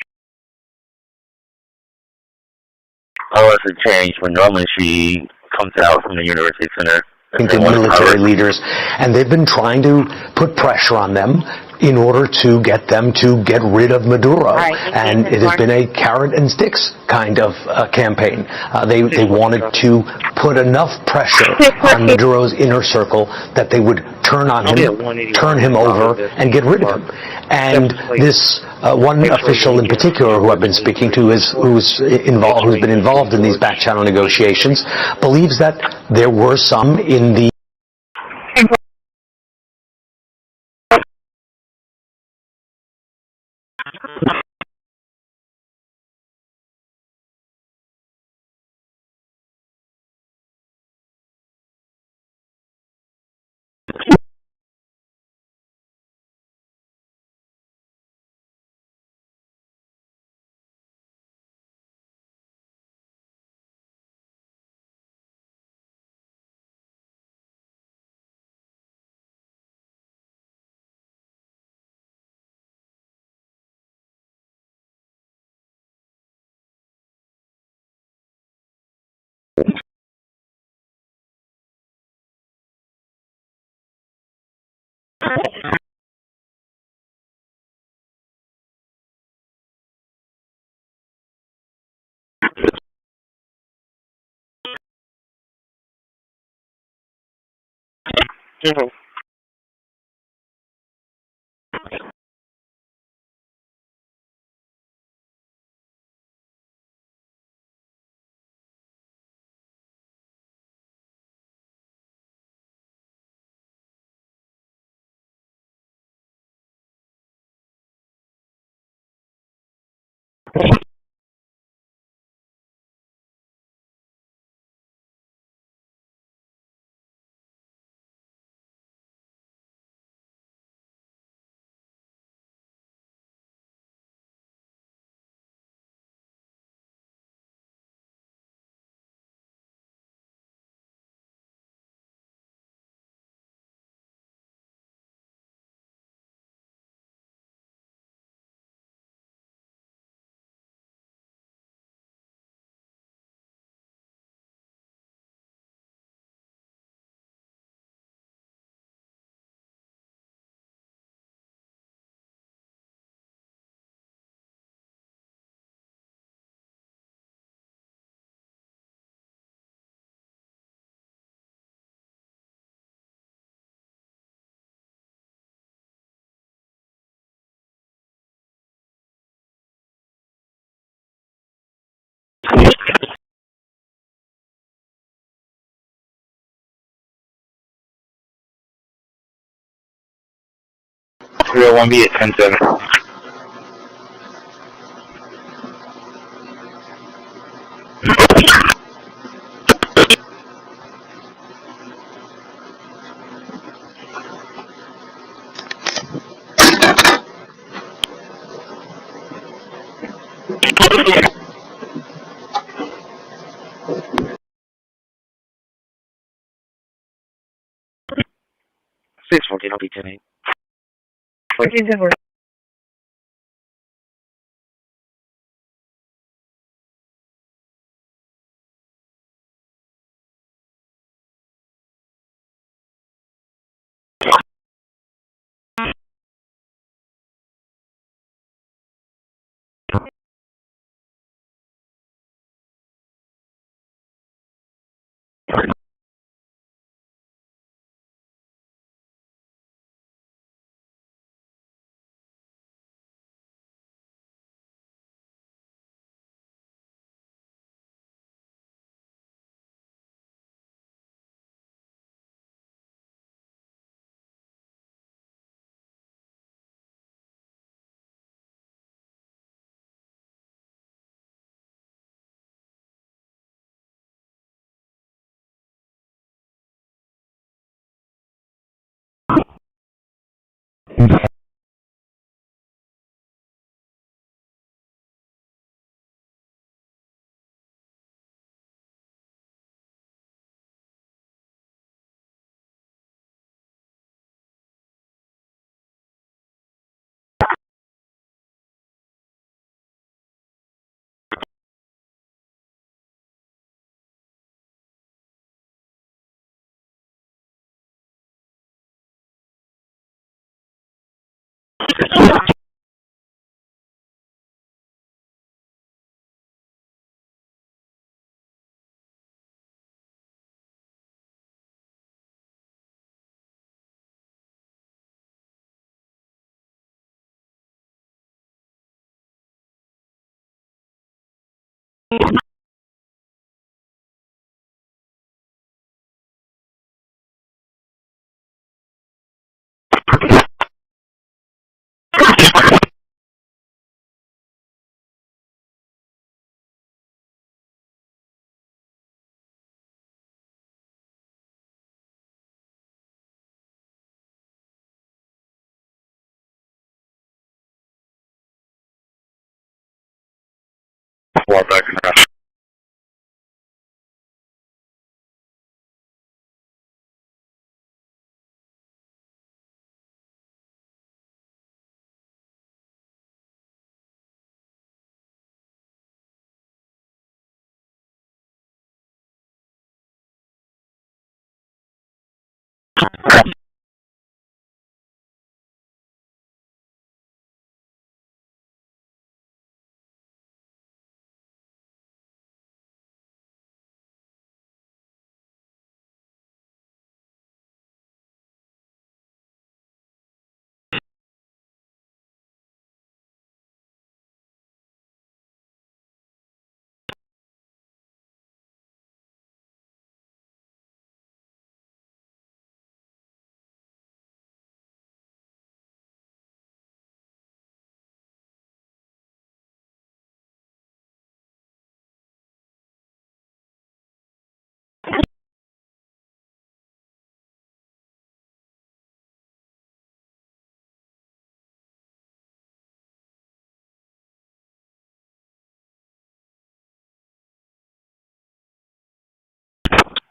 Unless it changed, when normally she comes out from the university center. To military leaders, and they've been trying to put pressure on them in order to get them to get rid of Maduro. And it has been a carrot and sticks kind of campaign. They wanted to put enough pressure on Maduro's inner circle that they would turn on him, turn him over, and get rid of him. And this one official in particular who I've been speaking to who's been involved in these back channel negotiations believes that there were some in the Real 1B at 10-7. $614, I'll be 10-8. 14-4. Back in the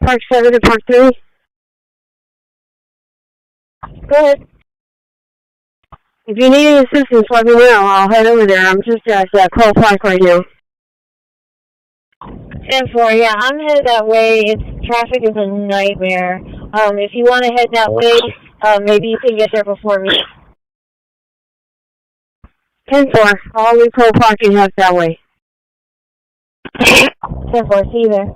Park 7 to Park 3. Go ahead. If you need any assistance, let me know. I'll head over there. I'm just at Cole Park right now. 10-4, yeah, I'm headed that way. Traffic is a nightmare. If you want to head that way, maybe you can get there before me. 10-4, I'll leave Cole Park and head that way. 10-4, see you there.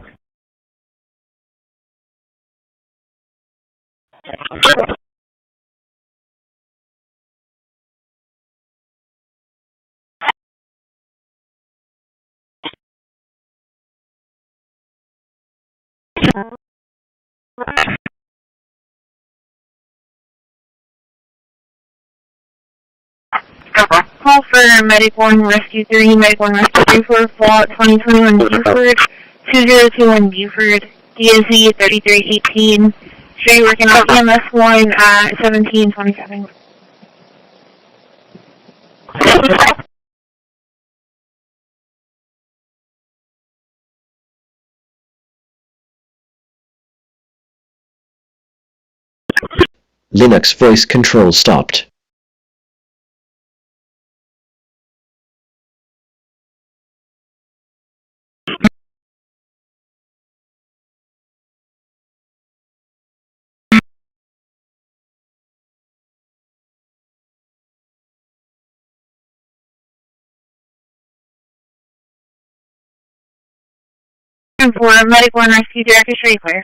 Call for Medic 1 Rescue 3, Medic 1 Rescue 3 for Fallout 2021 Buford, 2021 Buford, DSZ 3318. Sure you're working on EMS 1 at 1727. Linux voice control stopped. For Medic 1 Rescue Director Straight Clear.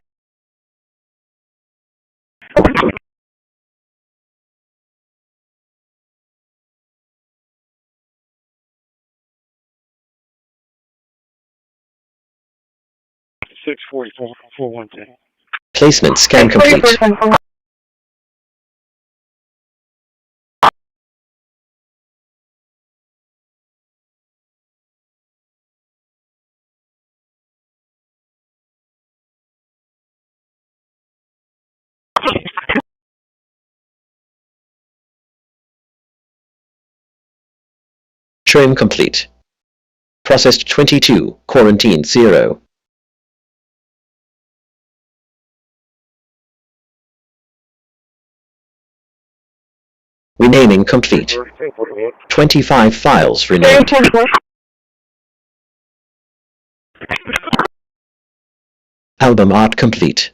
Placement scan complete. Trim complete. Processed 22, quarantined 0. Renaming complete. 25 files renamed. Album art complete.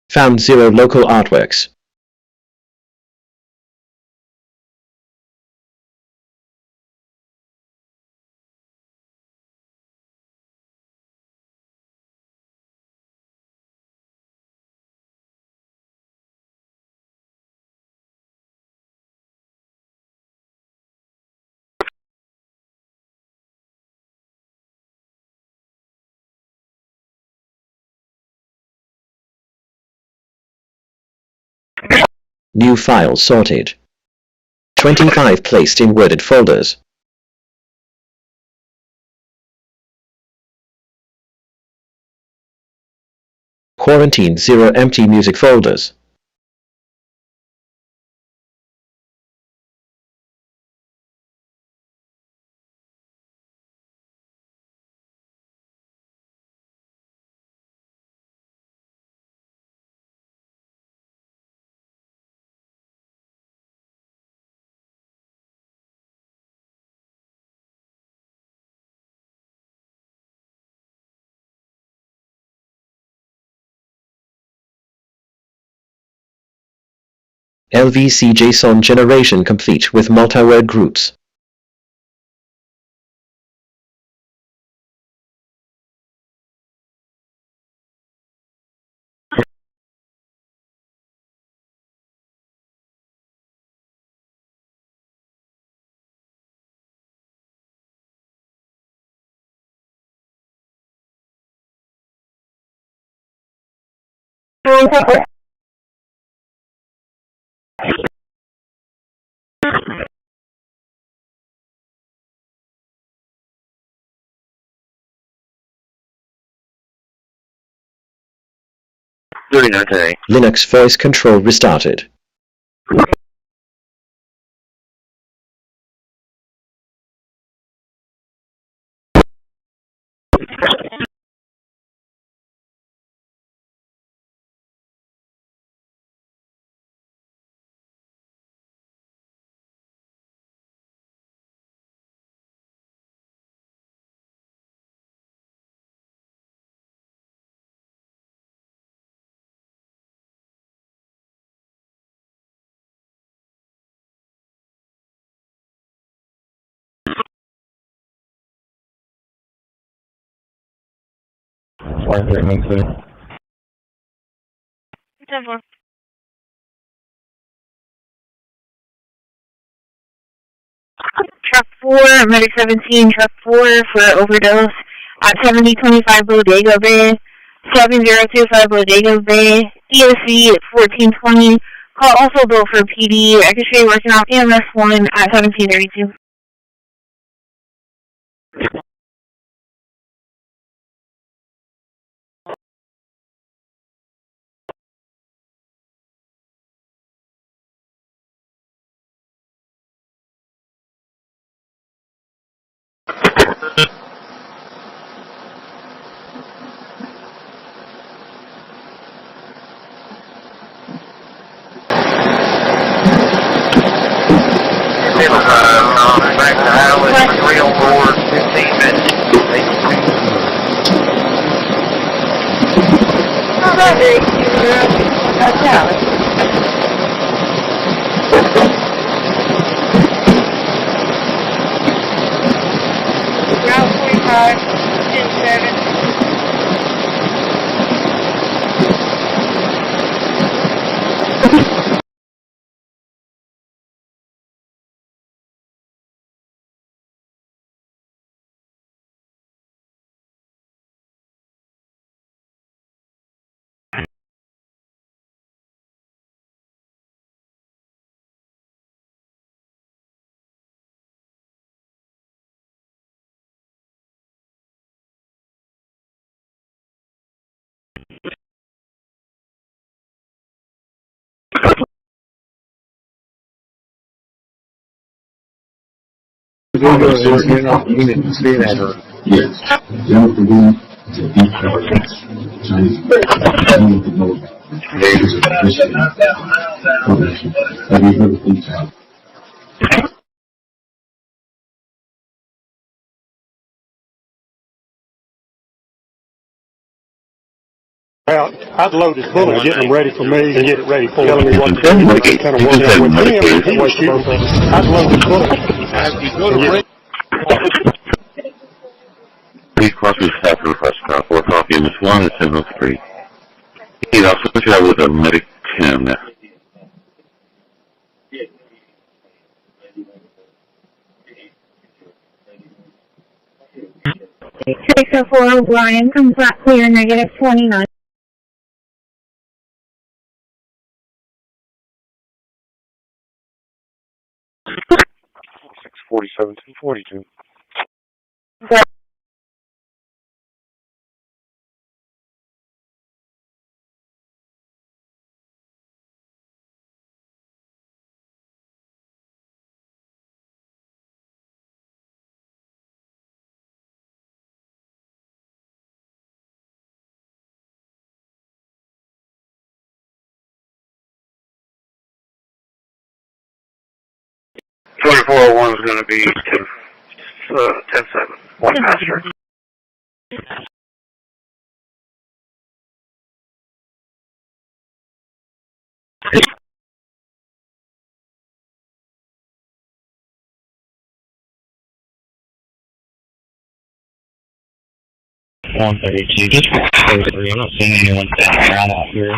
Found 0 local artworks. New files sorted. 25 placed in worded folders. Quarantine 0 empty music folders. LVC JSON generation complete with multi-word groups. Linux voice control restarted. Truck 4, Medic 17, Truck 4 for overdose at 7025 Bodega Bay, 7025 Bodega Bay, DOC at 1420. Call also bill for PD. X-ray working off EMS 1 at 1732. Route 45, 10-7. I'd load his bullet, getting them ready for me and get it ready for telling me what to do. Kind of working out with him and the way shooting things. I'd load his bullet. Please cross the staff of the press car. 4 copy in this one is 703. He'd also put you out with a medic 10. 604 O'Brien, comes back clear, negative 29. Six 47 242. is going to be 10-7. One master. $132. Just for 33. I'm not seeing anyone standing around out here.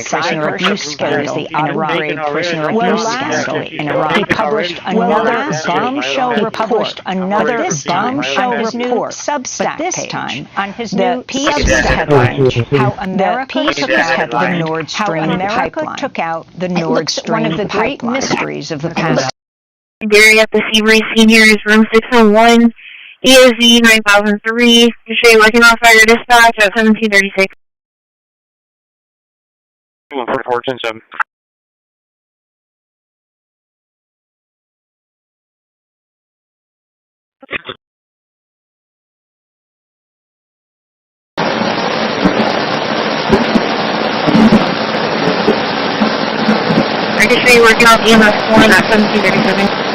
Prisoner abuse scandal, the out-of-grade prisoner abuse scandal in Iraq. He published another bombshell report on his new Substack page. Time on his new Substack page, how America took out the Nord Stream pipeline. One of the great mysteries of the past. Gary at the Seabury Seniors, room 601, EOZ 9003. You're working on fire dispatch at 1736. 144-10-7. I can show you working on EMS 1 at 1737.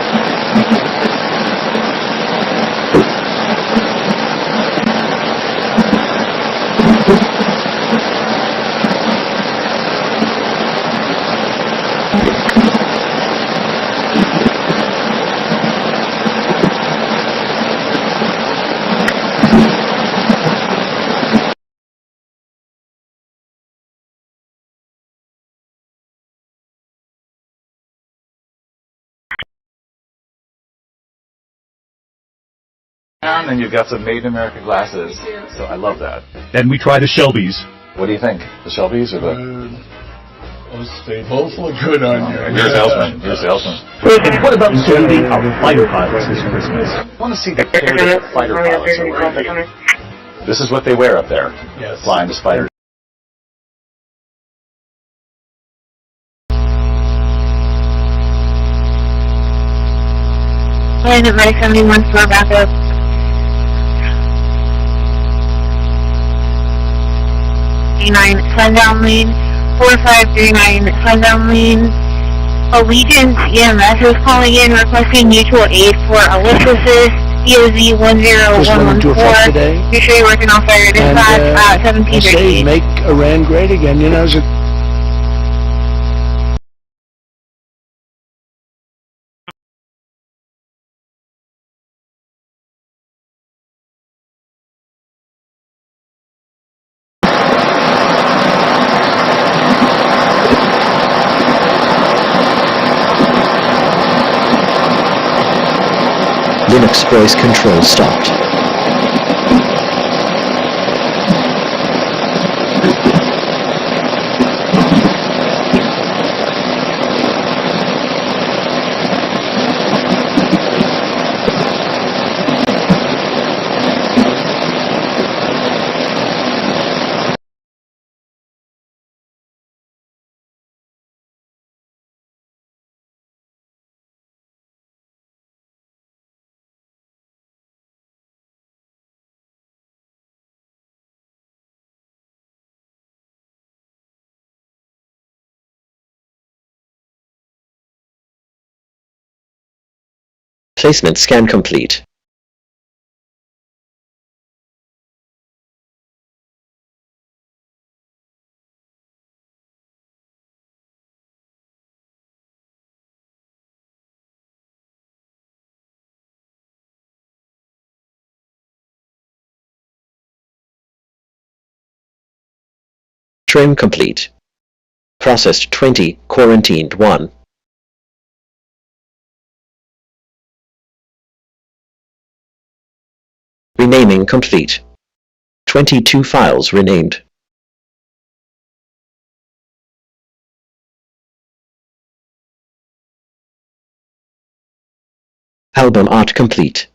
And you've got some made in America glasses, so I love that. Then we try the Shelbys. What do you think? The Shelbys or the... They both look good on you. You're a salesman. You're a salesman. What about serving our fighter pilots this Christmas? I want to see the candidate fighter pilots are wearing. This is what they wear up there. Yes. Flying the spiders. And at Medic 71 for backup. Sundown lane, 4539 sundown lane. Allegiance EMS is calling in requesting mutual aid for ellipsis EOZ 10114. Make sure you're working off fire dispatch at 1738. Make Iran great again, you know. Linux voice control stopped. Placement scan complete. Trim complete. Processed 20, quarantined 1. Renaming complete. 22 files renamed. Album art complete.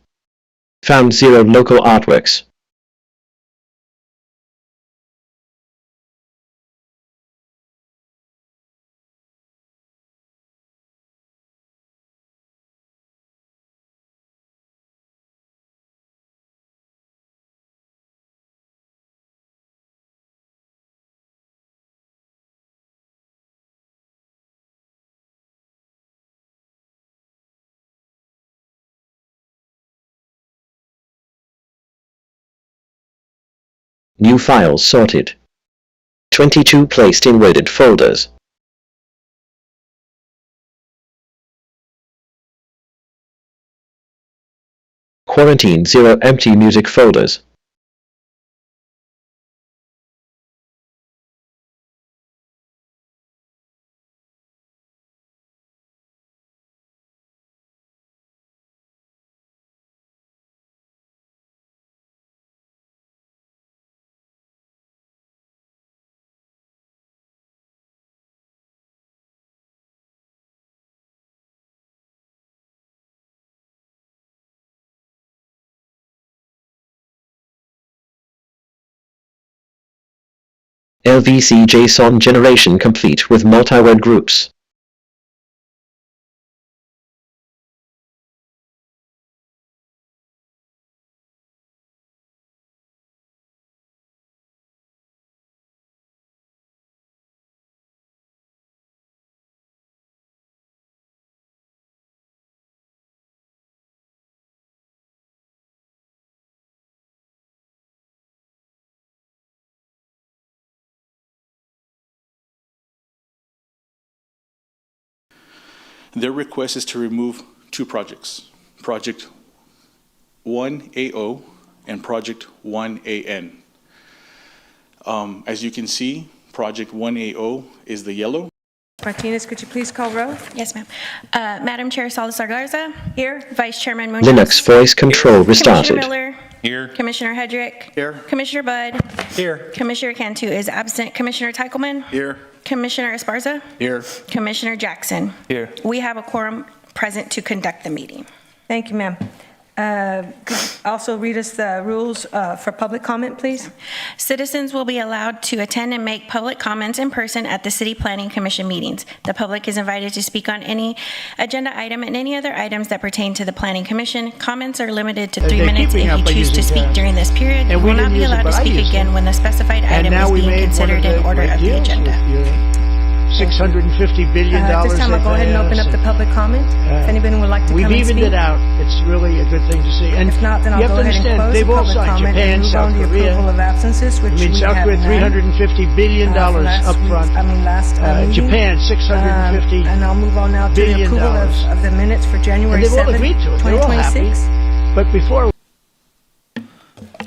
Found 0 local artworks. New files sorted. 22 placed in weighted folders. Quarantine 0 empty music folders. LVC JSON generation complete with multi-word groups. Their request is to remove 2 projects, Project 1AO and Project 1AN. As you can see, Project 1AO is the yellow, Martinez, could you please call roll? Yes, ma'am. Madam Chair Salazar Garza. Here. Vice Chairman Munoz. Linux voice control restarted. Commissioner Miller. Here. Commissioner Hedrick. Here. Commissioner Budd. Here. Commissioner Cantu is absent. Commissioner Teichelman. Here. Commissioner Esparza. Here. Commissioner Jackson. Here. We have a quorum present to conduct the meeting. Thank you, ma'am. Could you also read us the rules for public comment, please? Citizens will be allowed to attend and make public comments in person at the City Planning Commission meetings. The public is invited to speak on any agenda item and any other items that pertain to the Planning Commission. Comments are limited to 3 minutes. If you choose to speak during this period, you will not be allowed to speak again when the specified item is being considered in order of the agenda. $650 billion. At this time, I'll go ahead and open up the public comment. If anybody would like to come and speak. We've evened it out. It's really a good thing to see. And if not, then I'll go ahead and close the public comment and move on to the approval of absences, which we have South Korea, $350 billion up front. Last meeting. Japan, $650 and I'll move on now to the approval of the minutes for January 7th, 2026. But before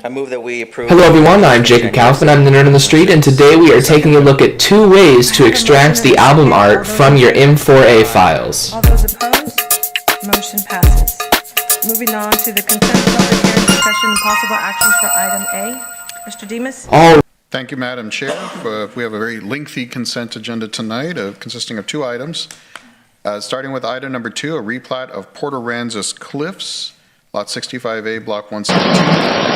I move that we approve. Hello everyone, I'm Jacob Kaufman, I'm the Nerd on the Street, and today we are taking a look at 2 ways to extract the album art from your M4A files. All those opposed? Motion passes. Moving on to the consent public hearing discussion and possible actions for item A. Mr. Demas? Thank you, Madam Chair. We have a very lengthy consent agenda tonight consisting of 2 items. Starting with item number 2, a replat of Port Aransas Cliffs, Lot 65A, Block 117.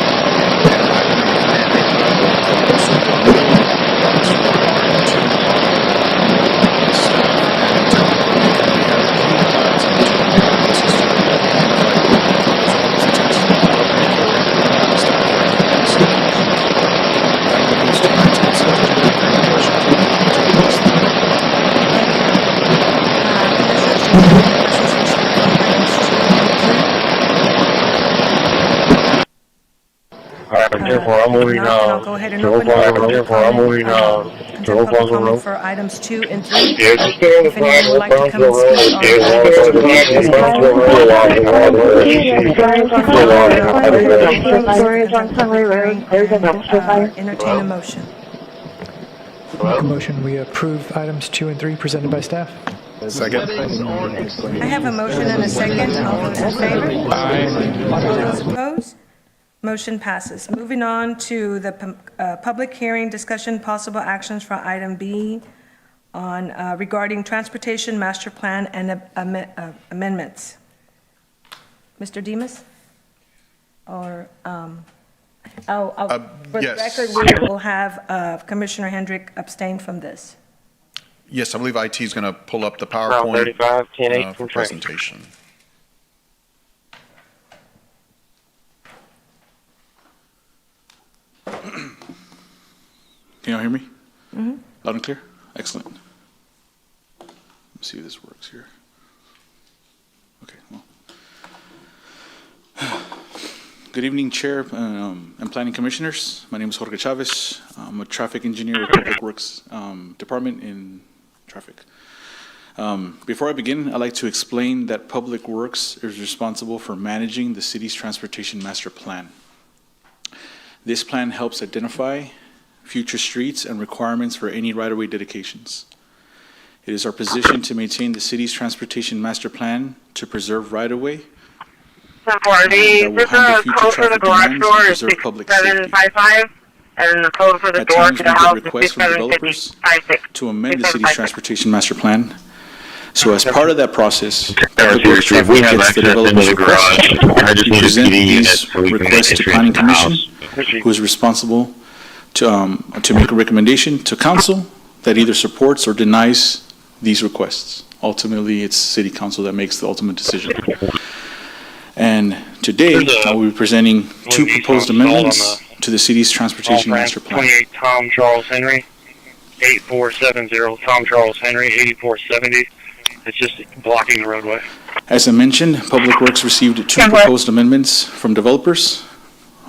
Therefore, I'm moving I'll go ahead and open comment for items 2 and 3. If anyone would like to come and speak on entertain a motion. Make a motion we approve items 2 and 3 presented by staff. Second. I have a motion and a second. All those in favor? Aye. All those opposed? Motion passes. Moving on to the public hearing discussion possible actions for item B on regarding transportation master plan and amendments. Mr. Demas? Or for the record, we will have Commissioner Hendrick abstain from this. Yes, I believe IT is going to pull up the PowerPoint for presentation. Can y'all hear me? Mm-hmm. Loud and clear? Excellent. Let me see if this works here. Okay, well. Good evening, Chair and Planning Commissioners. My name is Jorge Chavez. I'm a traffic engineer with Public Works Department in Traffic. Before I begin, I'd like to explain that Public Works is responsible for managing the city's transportation master plan. This plan helps identify future streets and requirements for any right-of-way dedications. It is our position to maintain the city's transportation master plan to preserve right-of-way that will handle future traffic demands and preserve public safety. And the code for the door to the house is 6756. To amend the city's transportation master plan. So as part of that process, Public Works Traffic gets the developer's request. We present these requests to Planning Commission, who is responsible to make a recommendation to council that either supports or denies these requests. Ultimately, it's City Council that makes the ultimate decision. And today, I will be presenting 2 proposed amendments to the city's transportation master plan. 28 Tom Charles Henry, 8470 Tom Charles Henry, 8470. It's just blocking the roadway. As I mentioned, Public Works received 2 proposed amendments from developers.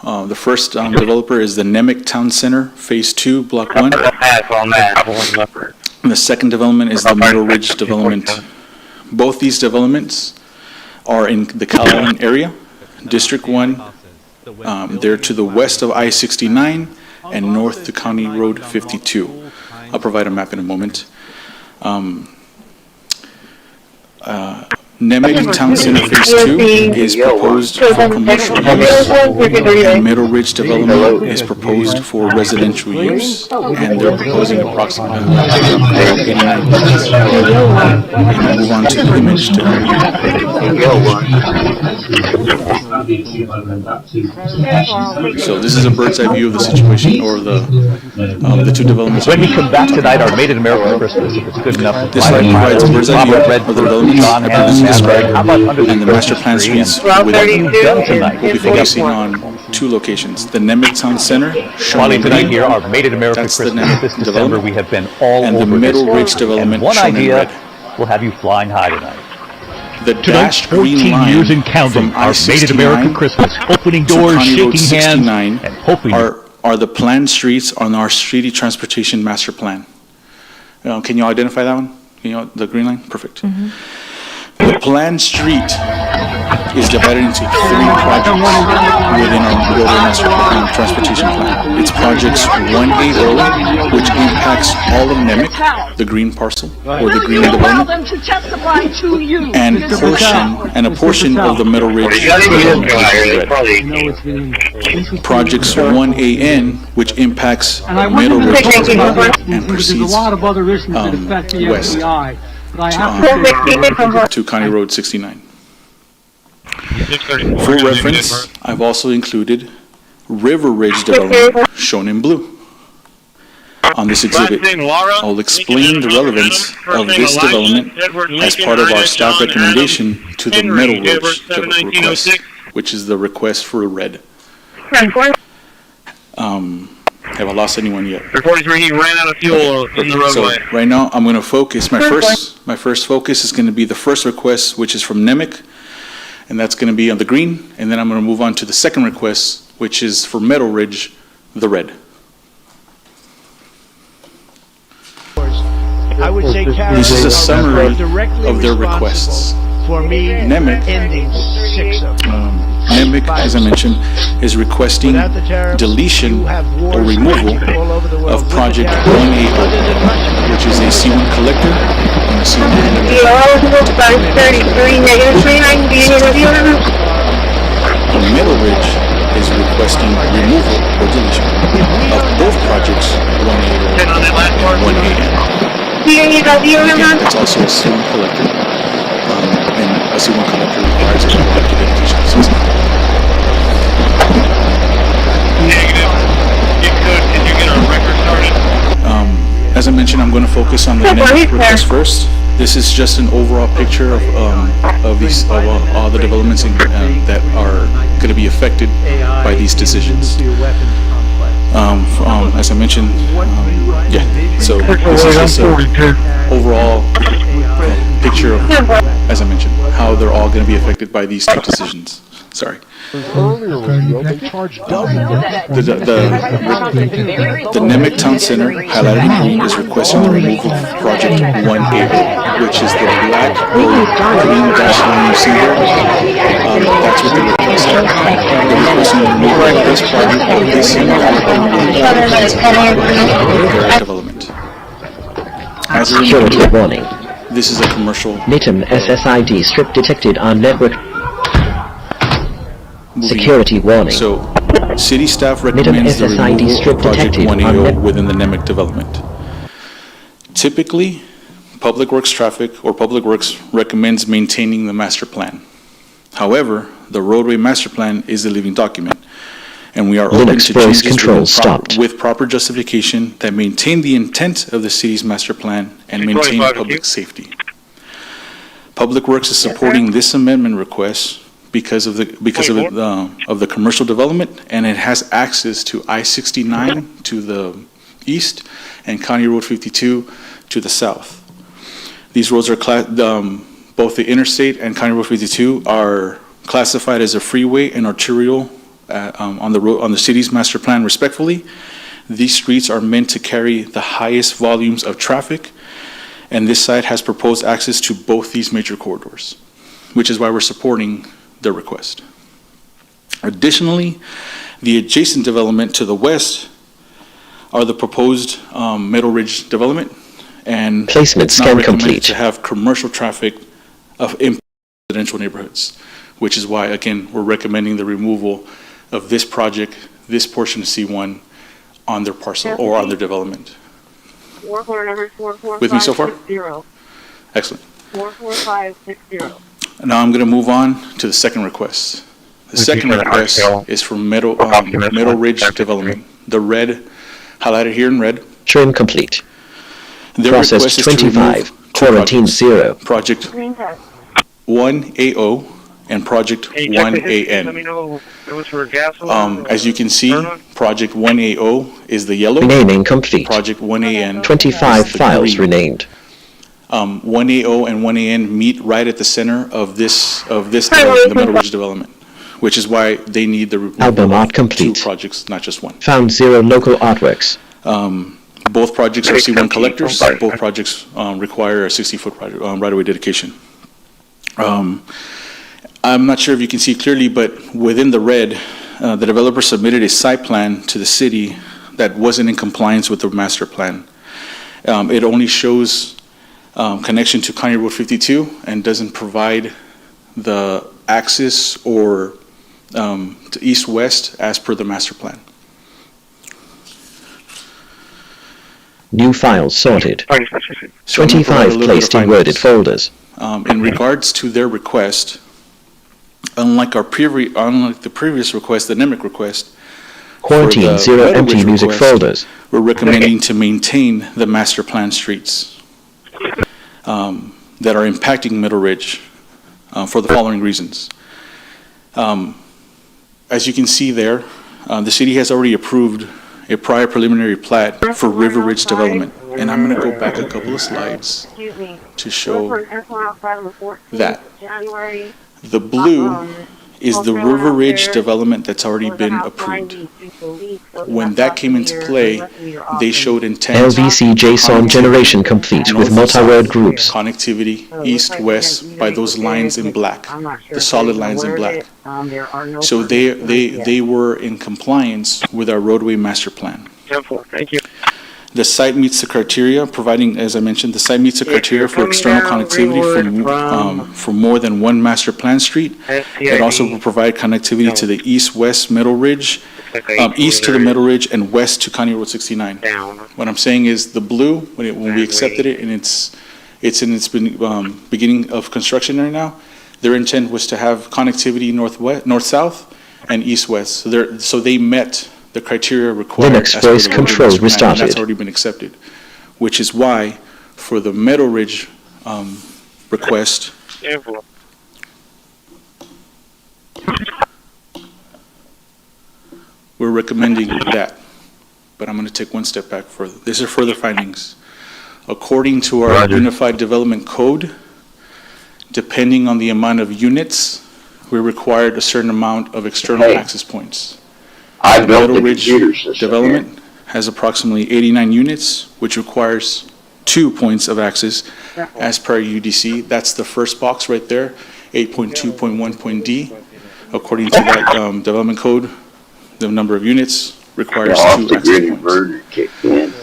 The first developer is the Nemec Town Center, Phase 2, Block 1. And the second development is the Middle Ridge development. Both these developments are in the Callahan area, District 1. They're to the west of I-69 and north to County Road 52. I'll provide a map in a moment. Nemec Town Center Phase 2 is proposed for commercial use, and Middle Ridge Development is proposed for residential use, and they're proposing approximately 89 units. And we'll move on to the image to So this is a bird's eye view of the situation, or the two developments. When we come back tonight, our Made in America Christmas, if it's good enough. This slide provides a bird's eye view of the developments and the master plan streets within. We'll be focusing on two locations: the Nemec Town Center, shown in tonight green. here, our Made in America That's the Christmas Nemec this December. development. We have been all and over the Middle this. Ridge development, And one shown in idea red. will have you flying high tonight. The Tonight's dashed green 14 line years and counting, from our Made in America I-69 Christmas, opening to doors, County Road shaking hands, 69 and hoping are the planned streets on our city transportation master plan. Can you identify that one? The green line? Perfect. The planned street is divided into three projects within our roadway master transportation plan. It's projects 180, which impacts all of Nemec, the green parcel, or the green development, and a portion of the Middle Ridge development, projects 1AN, which impacts Middle Ridge development and proceeds west to County Road 69. For reference, I've also included River Ridge development, shown in blue. On this exhibit, I'll explain the relevance of this development as part of our staff recommendation to the Middle Ridge development request, which is the request for red. Have I lost anyone yet? 43, he ran out of fuel in the roadway. So right now, I'm going to focus. My first focus is going to be the first request, which is from Nemec, and that's going to be on the green. And then I'm going to move on to the second request, which is for Middle Ridge, the red. I would say This is a summary of their requests. For me, Nemec, ending 6 of them. Nemec, as I mentioned, is requesting deletion or removal of Project 180, which is a C1 collector and a C1 Middle Ridge is requesting removal or deletion of both projects 180 and 180. It's also a C1 collector, and a C1 collector requires a collective identification system. As I mentioned, I'm going to focus on the Nemec request first. This is just an overall picture of all the developments that are going to be affected by these decisions. As I mentioned, so this is just an overall picture of, as I mentioned, how they're all going to be affected by these two decisions. Sorry. The Nemec Town Center, highlighted in green, is requesting the removal of Project 180, which is the black or green dash line you see here. That's what they're requesting. They're requesting the removal of this project of this development. As a Security reminder, warning. this is a commercial. NITM SSID strip detected on network. Security warning. So, city staff recommends the removal of Project 180 within the Nemec development. Typically, Public Works Traffic or Public Works recommends maintaining the master plan. However, the roadway master plan is a living document, and we are open to changes with proper justification that maintain the intent of the city's master plan and maintain public safety. Public Works is supporting this amendment request because of the commercial development, and it has access to I-69 to the east and County Road 52 to the south. These roads are both the interstate and County Road 52 are classified as a freeway and arterial on the city's master plan, respectively. These streets are meant to carry the highest volumes of traffic, and this site has proposed access to both these major corridors, which is why we're supporting the request. Additionally, the adjacent development to the west are the proposed Middle Ridge development, and Placement it's not scan recommended complete. to have commercial traffic in residential neighborhoods, which is why, again, we're recommending the removal of this project, this portion of C1 on their parcel or on their development. With me so far? Excellent. 44560. Now I'm going to move on to the second request. The second request is for Middle Ridge Development. The red, highlighted here in red. Trim complete. Process 25, quarantine 0. Project 1AO and Project 1AN. As you can see, Project 1AO is the yellow. Renaming complete. Project 1AN 25 files green. renamed. 1AO and 1AN meet right at the center of this the Middle Ridge development, which is why they need the Album art complete. 2 projects, not just one. Found 0 local artworks. Both projects are C1 collectors. Both projects require a 60-foot right-of-way dedication. I'm not sure if you can see clearly, but within the red, the developer submitted a site plan to the city that wasn't in compliance with the master plan. It only shows connection to County Road 52 and doesn't provide the access or to east-west as per the master plan. New files sorted. 25 placed in worded folders. In regards to their request, unlike the previous request, the NEMIC request, Quarantine 0 empty music folders. We're recommending to maintain the master plan streets that are impacting Middle Ridge for the following reasons. As you can see there, the city has already approved a prior preliminary plat for River Ridge development. And I'm going to go back a couple of slides to show that. The blue is the River Ridge development that's already been approved. When that came into play, they showed intent. LVC JSON generation complete with multi-word groups. Connectivity east-west by those lines in black, the solid lines in black. So they were in compliance with our roadway master plan. Thank you. The site meets the criteria, providing, as I mentioned, the site meets the criteria for external connectivity for more than one master plan street. It also will provide connectivity to the east-west Middle Ridge, east to the Middle Ridge, and west to County Road 69. What I'm saying is the blue, when we accepted it and it's in its beginning of construction right now, their intent was to have connectivity north-south and east-west. So they met the criteria required. Linux voice control restarted. That's already been accepted, which is why for the Middle Ridge request, we're recommending that. But I'm going to take one step back further. These are further findings. According to our Unified Development Code, depending on the amount of units, we required a certain amount of external access points. The Middle Ridge development has approximately 89 units, which requires 2 points of access as per UDC. That's the first box right there, 8.2.1.d. According to that development code, the number of units requires 2 access points.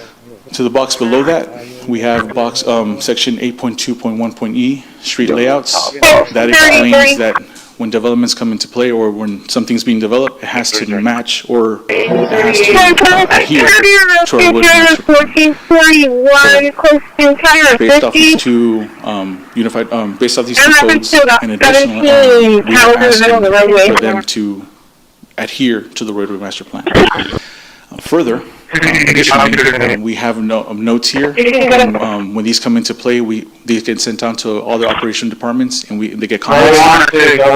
To the box below that, we have box section 8.2.1.e, street layouts. That explains that when developments come into play or when something's being developed, it has to match or it has to adhere to our wood master plan. Based off these two based off these two codes and additional, we are asking for them to adhere to the roadway master plan. Further, additionally, we have notes here. When these come into play, they get sent down to all the operation departments, and they get comments.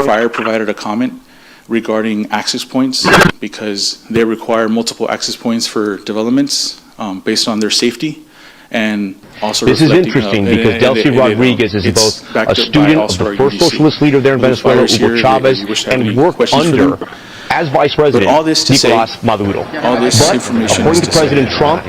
Fire provided a comment regarding access points because they require multiple access points for developments based on their safety. And also this is interesting because Delcy Rodriguez is both a student of the first socialist leader there in Venezuela, Hugo Chavez, and worked under, as vice president, Nicolas Maduro. All this information according to President Trump,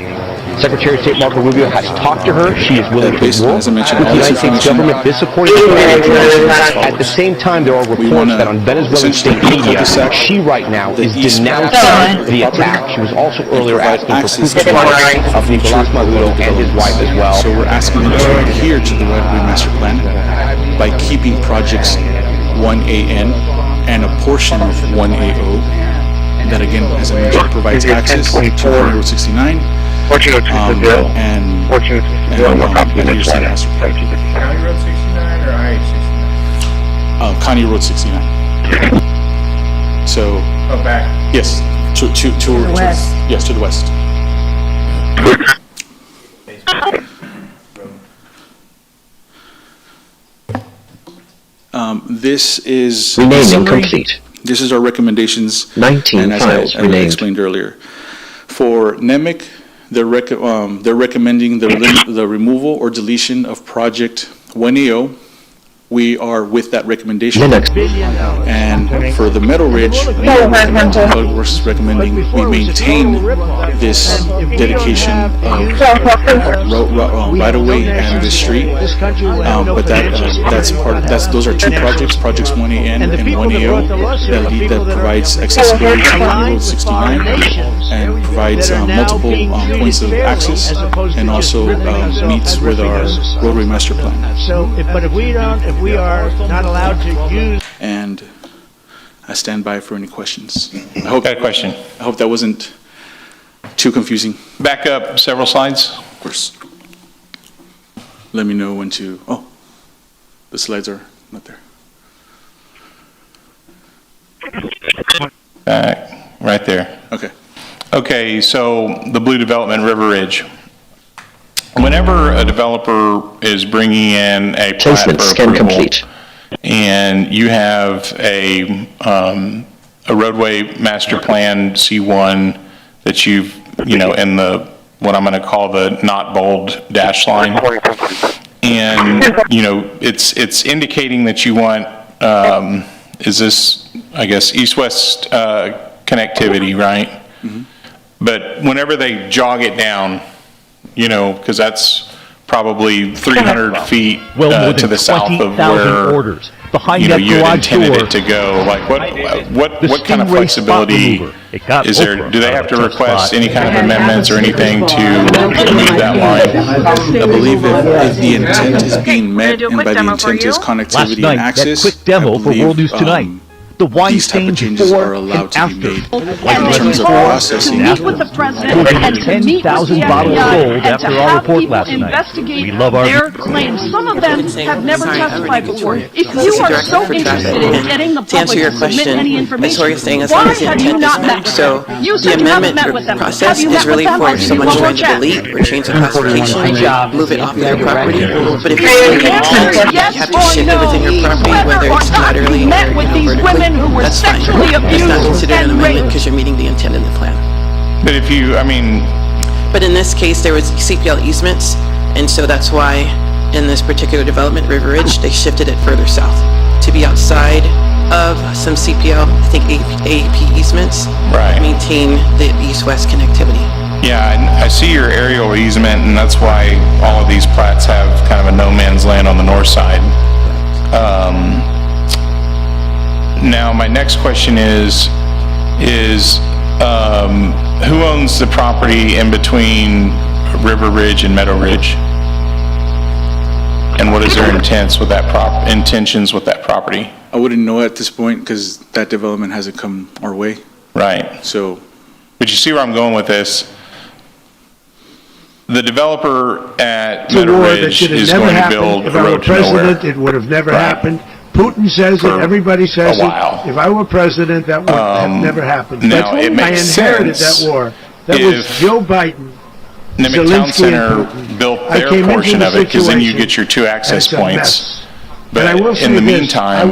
Secretary of State Marco Rubio has talked to her. She is willing to work with the mentioned, United States government. This supporting at the same time, there are reports that on Venezuelan state media, she right now is denouncing the attack. She was also earlier asking for proof of Nicolas Maduro and his wife as well. So we're asking them to adhere to the right-of-way master plan by keeping projects 1AN and a portion of 1AO that, again, as I mentioned, provides access to County Road 69 and County Road 69 or IH 69? County Road 69. So. Oh, back. Yes, to the west. Yes, to the west. This is remaining complete. This is our recommendations. 19 files I explained earlier. For NEMIC, they're recommending the removal or deletion of project 1AO. We are with that recommendation. And for the Meadow Ridge, Public Works is recommending we maintain this dedication of right-of-way and this street. But those are two projects, projects 1AN and 1AO, that provides accessibility to County Road 69 and provides multiple points of access and also meets with our roadway master plan. But if we are not allowed to use. And I stand by for any questions. I hope that question. I hope that wasn't too confusing. Back up several slides. Of course. Let me know when to. Oh, the slides are not there. Right there. Okay. Okay, so the Blue Development River Ridge. Whenever a developer is bringing in a plat for approval, complete, and you have a roadway master plan C1 that you've, in the, what I'm going to call the not bold dash line, and, it's indicating that you want, is this, I guess, east-west connectivity, right? Mm-hmm. But whenever they jog it down, because that's probably 300 feet to the south of where orders. Behind you that had garage intended door, it to go. Like what kind of flexibility is there? Do they have to request any kind of amendments or anything to move that line? I believe if the intent is being met, and by the intent is connectivity and access, that quick demo for World News Tonight. The Weinstein before and after. In terms of processing. To meet with the president and to meet with the 10,000 bottles FBI sold and after to our have report people last night. investigate We love our their claims. Some of them have never testified before. If you are so interested in getting the public to submit any information, why have you not met with them? You said you haven't met with them. Have you met with them? I'll give you one more chance. Delete or change the classification, move it off their property. But if The answer is yes you have to or ship it no. within your property, whether Whether or it's not you laterally met with these vertically, women who were that's fine. sexually It's not abused considered an and amendment raped. because you're meeting the intent in the plan. But if you, But in this case, there was CPL easements, and so that's why in this particular development, River Ridge, they shifted it further south to be outside of some CPL, I think AEP easements, maintain the east-west connectivity. Yeah, and I see your aerial easement, and that's why all of these plats have kind of a no man's land on the north side. Now, my next question is who owns the property in between River Ridge and Meadow Ridge? And what is their intentions with that property? I wouldn't know at this point because that development hasn't come our way. Right. So. But you see where I'm going with this? The developer at Meadow Ridge is going to build a road to nowhere. If I were president, it would have never happened. Putin says it, everybody says it. If I were president, that would have never happened. Now, it makes I inherited that war. That was Joe Biden, Nimick Town Center built their portion of it because then you get your two access points. But in the meantime,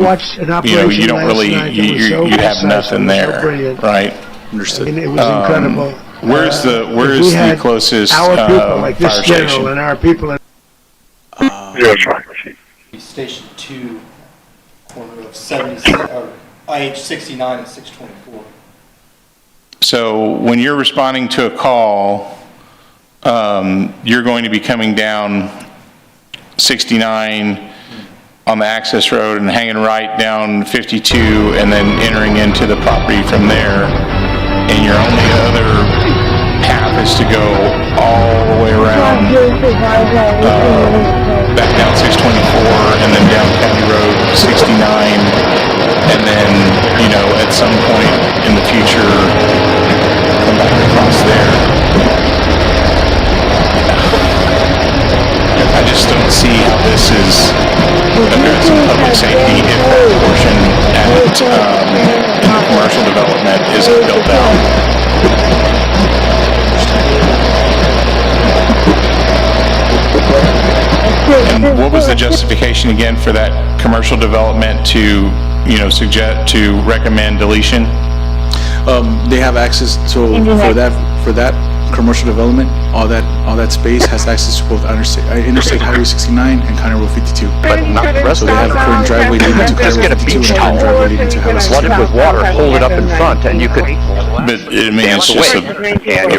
you don't really, you have nothing there, right? Understood. And it was incredible. Where's the closest our people, like this fire general station? and our people. Station 2, corner of 70, or IH 69 and 624. So when you're responding to a call, you're going to be coming down 69 on the access road and hanging right down 52 and then entering into the property from there. And your only other path is to go all the way around, back down 624 and then down County Road 69. And then, you know, at some point in the future, come back across there. I just don't see how this is addressing public safety if that portion in the commercial development isn't built out. And what was the justification again for that commercial development to, you know, to recommend deletion? They have access to, for that commercial development, all that space has access to both Interstate Highway 69 and County Road 52. But not the rest So of they have a current driveway leading to County Just get Road a 52 beach and a current towel, driveway leading to Highway flood it 69. with water, hold it up in front, and you could. But I mean, it's just a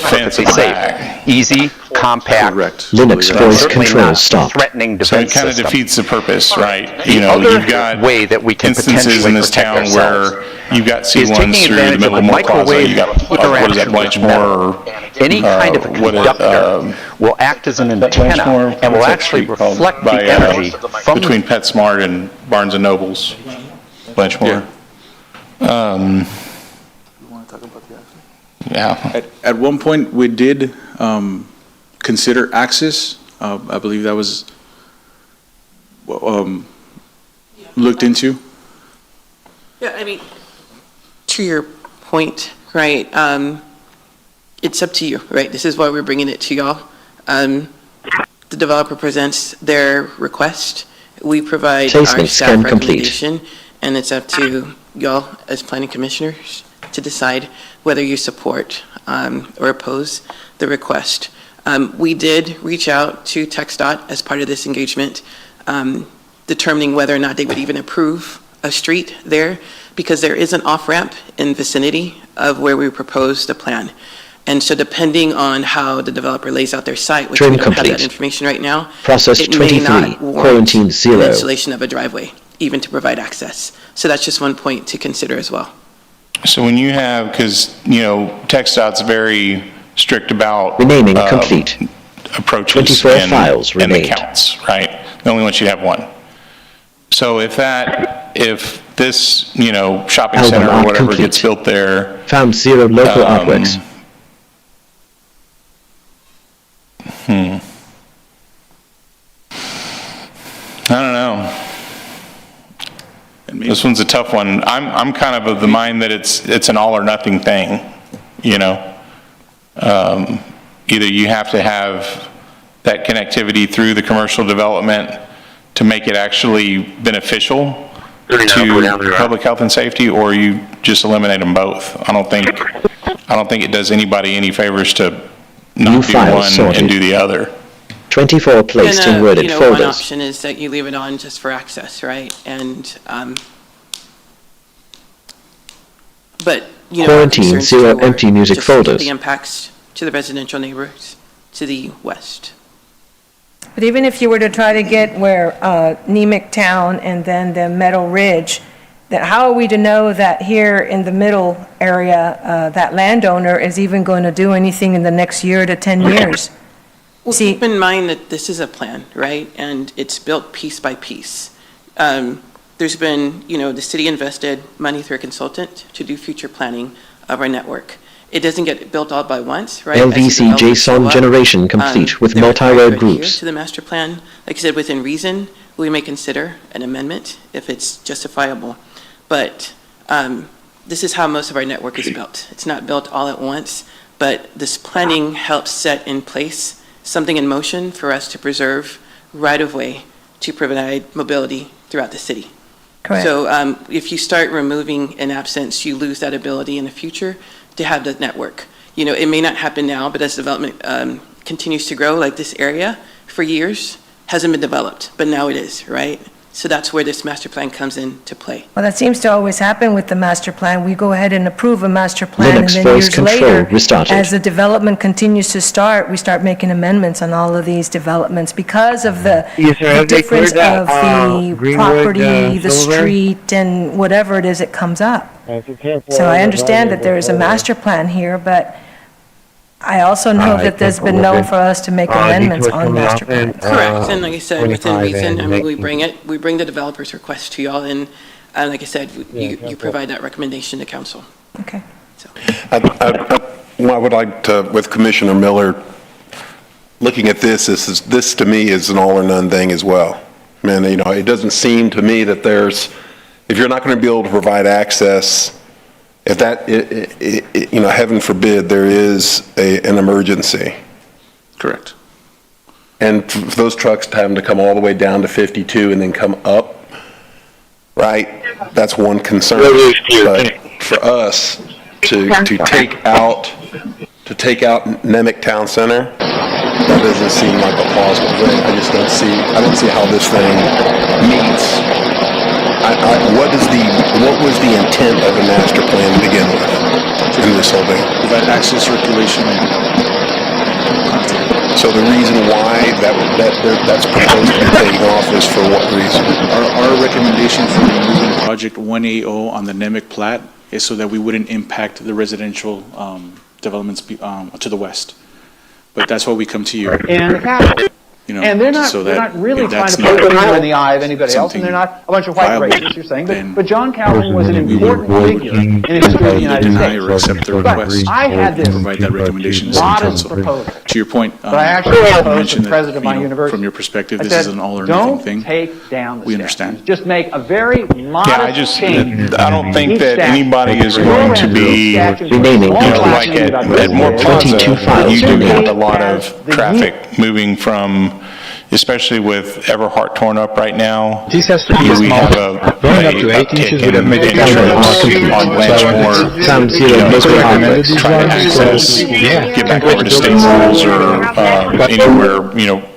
fence at the back. Easy, compact. Correct. Linux voice Certainly control not stop. threatening So it defense kind of system. defeats the purpose, right? The You know, other you've got way that we can instances potentially in this protect town ourselves where you've got is C1s taking through the advantage middle of of a Moore Plaza. microwave You got, what is that, Blanchmore? Any kind of a conductor will act as an antenna and will actually reflect the energy from between PetSmart and Barnes and Nobles. Blanchmore. Yeah. At one point, we did consider access. I believe that was looked into. Yeah, I mean, to your point, right, it's up to you, right? This is why we're bringing it to y'all. The developer presents their request. We provide our Placement staff scan complete. recommendation, and it's up to y'all as planning commissioners to decide whether you support or oppose the request. We did reach out to TxDOT as part of this engagement, determining whether or not they would even approve a street there, because there is an off-ramp in vicinity of where we proposed the plan. And so depending on how the developer lays out their site, which Trim we don't have that complete. information right now, Process it may 23, not warrant quarantine an 0. installation of a driveway, even to provide access. So that's just one point to consider as well. So when you have, because, you know, TxDOT's very strict about Renaming complete. approaches 24 and, files and the remained. counts, right? They only want you to have one. So if this, you know, shopping Album center or art whatever complete. gets built there, Found 0 local artworks. I don't know. This one's a tough one. I'm kind of the mind that it's an all or nothing thing, you know? Either you have to have that connectivity through the commercial development to make it actually beneficial to public health and safety, or you just eliminate them both. I don't think it does anybody any favors to New not do file one sorted. and do the other. 24 placed in And, worded you know, one folders. option is that you leave it on just for access, right? And, but, you know, our Quarantine concerns 0 too are empty music just folders. the impacts to the residential neighborhoods to the west. But even if you were to try to get where Nemec Town and then the Meadow Ridge, that how are we to know that here in the middle area, that landowner is even going to do anything in the next year to 10 years? Well, keep in mind that this is a plan, right? And it's built piece by piece. There's been, you know, the city invested money through a consultant to do future planning of our network. It doesn't get built all by once, right? As the LVC developers show JSON up, generation complete with they're required multi-road to adhere groups. to the master plan. Like I said, within reason, we may consider an amendment if it's justifiable. But this is how most of our network is built. It's not built all at once, but this planning helps set in place something in motion for us to preserve right-of-way to provide mobility throughout the city. Correct. So if you start removing an absence, you lose that ability in the future to have the network. You know, it may not happen now, but as development continues to grow, like this area for years hasn't been developed, but now it is, right? So that's where this master plan comes into play. Well, that seems to always happen with the master plan. We go ahead and approve a master plan, and Linux then voice years control later, restarted. as the development continues to start, we start making amendments on all of these developments because of the the difference of the property, the street, and whatever it is that comes up. So I understand that there is a master plan here, but I also know that there's been known for us to make amendments on master plans. Correct, and like I said, within reason, I mean, we bring the developer's request to y'all, and like I said, you provide that recommendation to council. Okay. I would like to, with Commissioner Miller, looking at this to me is an all or none thing as well. I mean, you know, it doesn't seem to me that if you're not going to be able to provide access, if that, you know, heaven forbid, there is an emergency. Correct. And for those trucks having to come all the way down to 52 and then come up, right? That's one concern. But for us to take out Nemec Town Center, that doesn't seem like a plausible thing. I just don't see how this thing meets. What was the intent of the master plan to begin with in this whole thing? Provide access, circulation, So the reason why that's proposed to be taken off is for what reason? Our recommendation for removing Project 1AO on the Nemec plat is so that we wouldn't impact the residential developments to the west. But that's why we come to you. And the capital. You know, and they're not really trying to put the finger in the eye of anybody else, and they're not a bunch of white racists, you're saying. But John Calvin was an important figure in the history of the United States. Or accept the request. I had this provide that recommendation to modest City Council. proposal. To your point, But I actually proposed to the president of my that, university. from your perspective, I this said, is an all or nothing thing. Don't take down the We statues. understand. Just make a very modest change. I don't think Each that statue. anybody is going to be, Renaming like at More Plaza, you do have a lot of traffic moving from, especially with Everhart torn up right now. This has to be we small. have a Going up to 8 inches would have made a difference. on Ashmore, Sounds you know, most trying to access, get back over to state schools or anywhere, you know,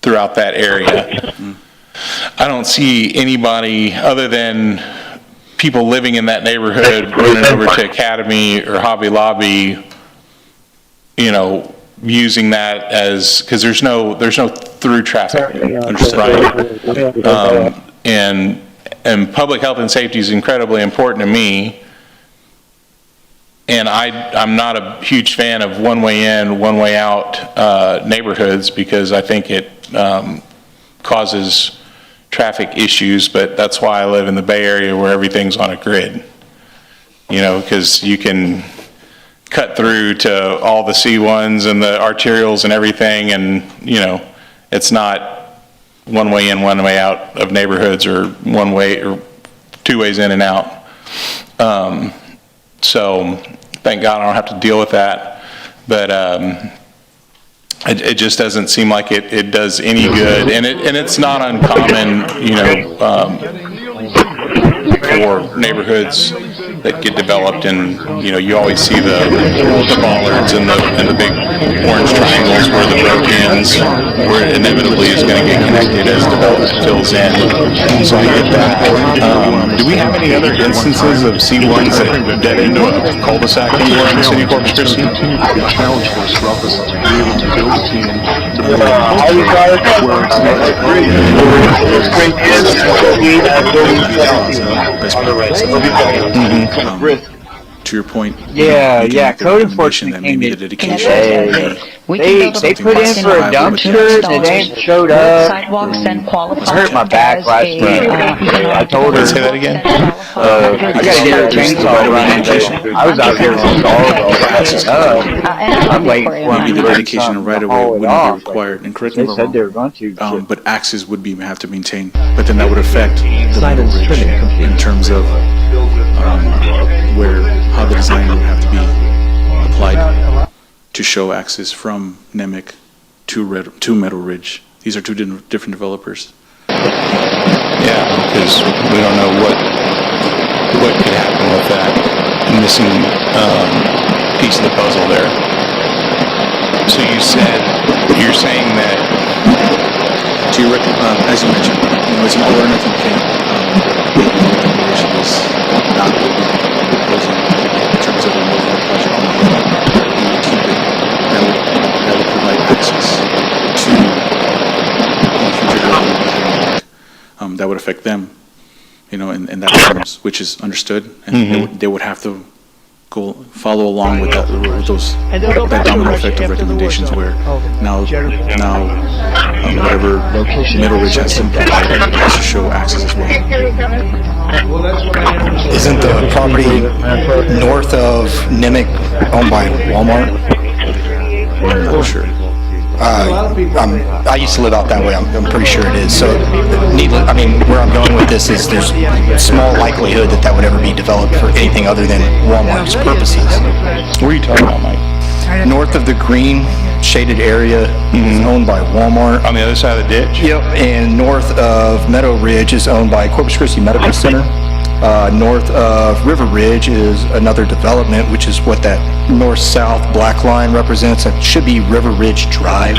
throughout that area. I don't see anybody other than people living in that neighborhood running over to Academy or Hobby Lobby, you know, using that as, because there's no through traffic, right? And public health and safety is incredibly important to me. And I'm not a huge fan of one way in, one way out neighborhoods, because I think it causes traffic issues. But that's why I live in the Bay Area, where everything's on a grid. You know, because you can cut through to all the C1s and the arterials and everything, and you know, it's not one way in, one way out of neighborhoods, or one way or two ways in and out. So thank God I don't have to deal with that. But it just doesn't seem like it does any good, and it's not uncommon, you know, for neighborhoods that get developed, and you know, you always see the bollards and the big orange triangles where the road ends, where it inevitably is going to get connected as development fills in. So I get that. Do we have any other instances of C1s that dead into a cul-de-sac anywhere in the city of Corpus Christi? The challenge for us throughout this is to be able to build a team. To your point, code enforcement that maybe the dedication. They put in for a dumpster, and they ain't showed up. Sidewalks and qualified. I hurt my back last week. I told her. Say that again. I gotta get a chainsaw running. I was out here with I'm waiting for Maybe the dedication right away wouldn't be required. And correct me if I'm wrong. They were going to. But axes would have to maintain. But then that would affect the middle ridge in terms of how the design would have to be applied to show access from Nemec to Meadow Ridge. These are two different developers. Yeah, because we don't know what could happen with that missing piece of the puzzle there. So you're saying that To your as you mentioned, it's an all-or-nothing thing. The declaration is not what we're proposing in terms of removing the project on the hill. We would keep it. That would provide access to any future development that would affect them, you know, in that terms, which is understood, and they would have to follow along with that domino effect of recommendations where now whatever Middle Ridge has to provide has to show access as well. Isn't the property north of Nimick owned by Walmart? I'm not sure. I used to live out that way. I'm pretty sure it is. So, where I'm going with this is there's small likelihood that would ever be developed for anything other than Walmart's purposes. Where are you talking about, Mike? North of the green shaded area is owned by Walmart. On the other side of the ditch? Yep, and north of Meadow Ridge is owned by Corpus Christi Medical Center. North of River Ridge is another development, which is what that north-south black line represents. It should be River Ridge Drive.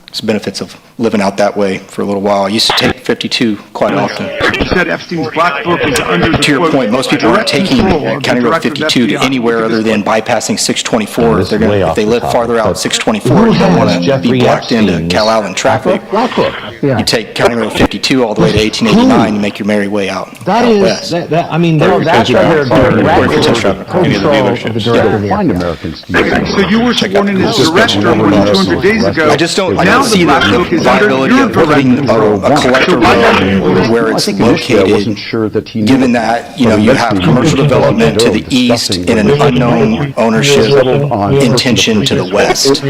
It's benefits of living out that way for a little while. I used to take 52 quite often. You said Epstein's black book is under the To your point, most people aren't taking County Road 52 to anywhere other than bypassing 624. If they live farther out 624, you don't want to be blocked into Cal Allen traffic. You take County Road 52 all the way to 1889, you make your merry way out west. That's where they're Find Americans. So you were sworn in as director more than 200 days ago. I don't see the viability of putting a collector road where it's located, given that, you have commercial development to the east and an unknown ownership intention to the west.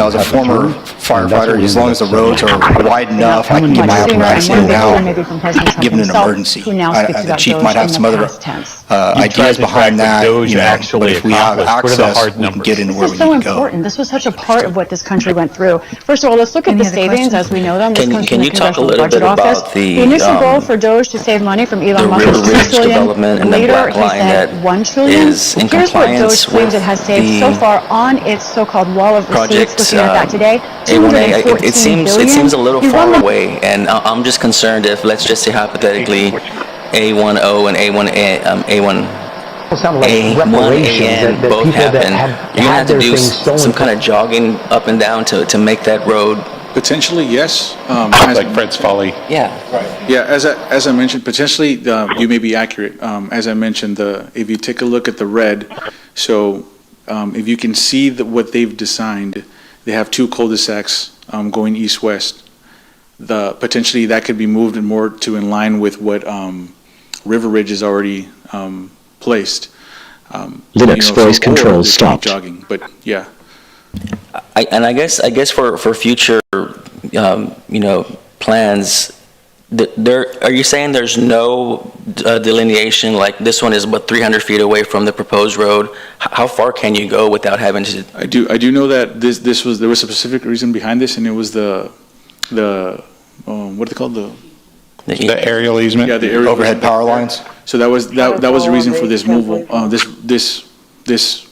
As a former firefighter, as long as the roads are wide enough, I can get my apparatus in and out, given an emergency. The chief might have some other ideas behind that, but if we have access, we can get into where we need to go. This was such a part of what this country went through. First of all, let's look at the savings as we know them. This comes from the Congressional Budget Office. The initial goal for DOJ to save money from Elon Musk is $2 trillion. Later, he said $1 trillion. Here's what DOJ claims it has saved so far on its so-called wall of receipts. Looking at that today, $214 it seems a little far away, and I'm just concerned if, let's just say hypothetically, A10 and A1 A1AN both happen, you're going to have to do some kind of jogging up and down to make that road. Potentially, yes. Like Fred's Folly. Yeah. Right. Yeah, as I mentioned, potentially you may be accurate. As I mentioned, if you take a look at the red, so if you can see what they've designed, they have two cul-de-sacs going east-west. Potentially that could be moved more to in line with what River Ridge is already placed. Linux voice control stopped. Jogging, but yeah. I guess for future, plans, are you saying there's no delineation, like this one is about 300 feet away from the proposed road? How far can you go without having to? I do know that there was a specific reason behind this, and it was the what are they called, the aerial easement? Yeah, the aerial overhead power lines. So that was the reason for this this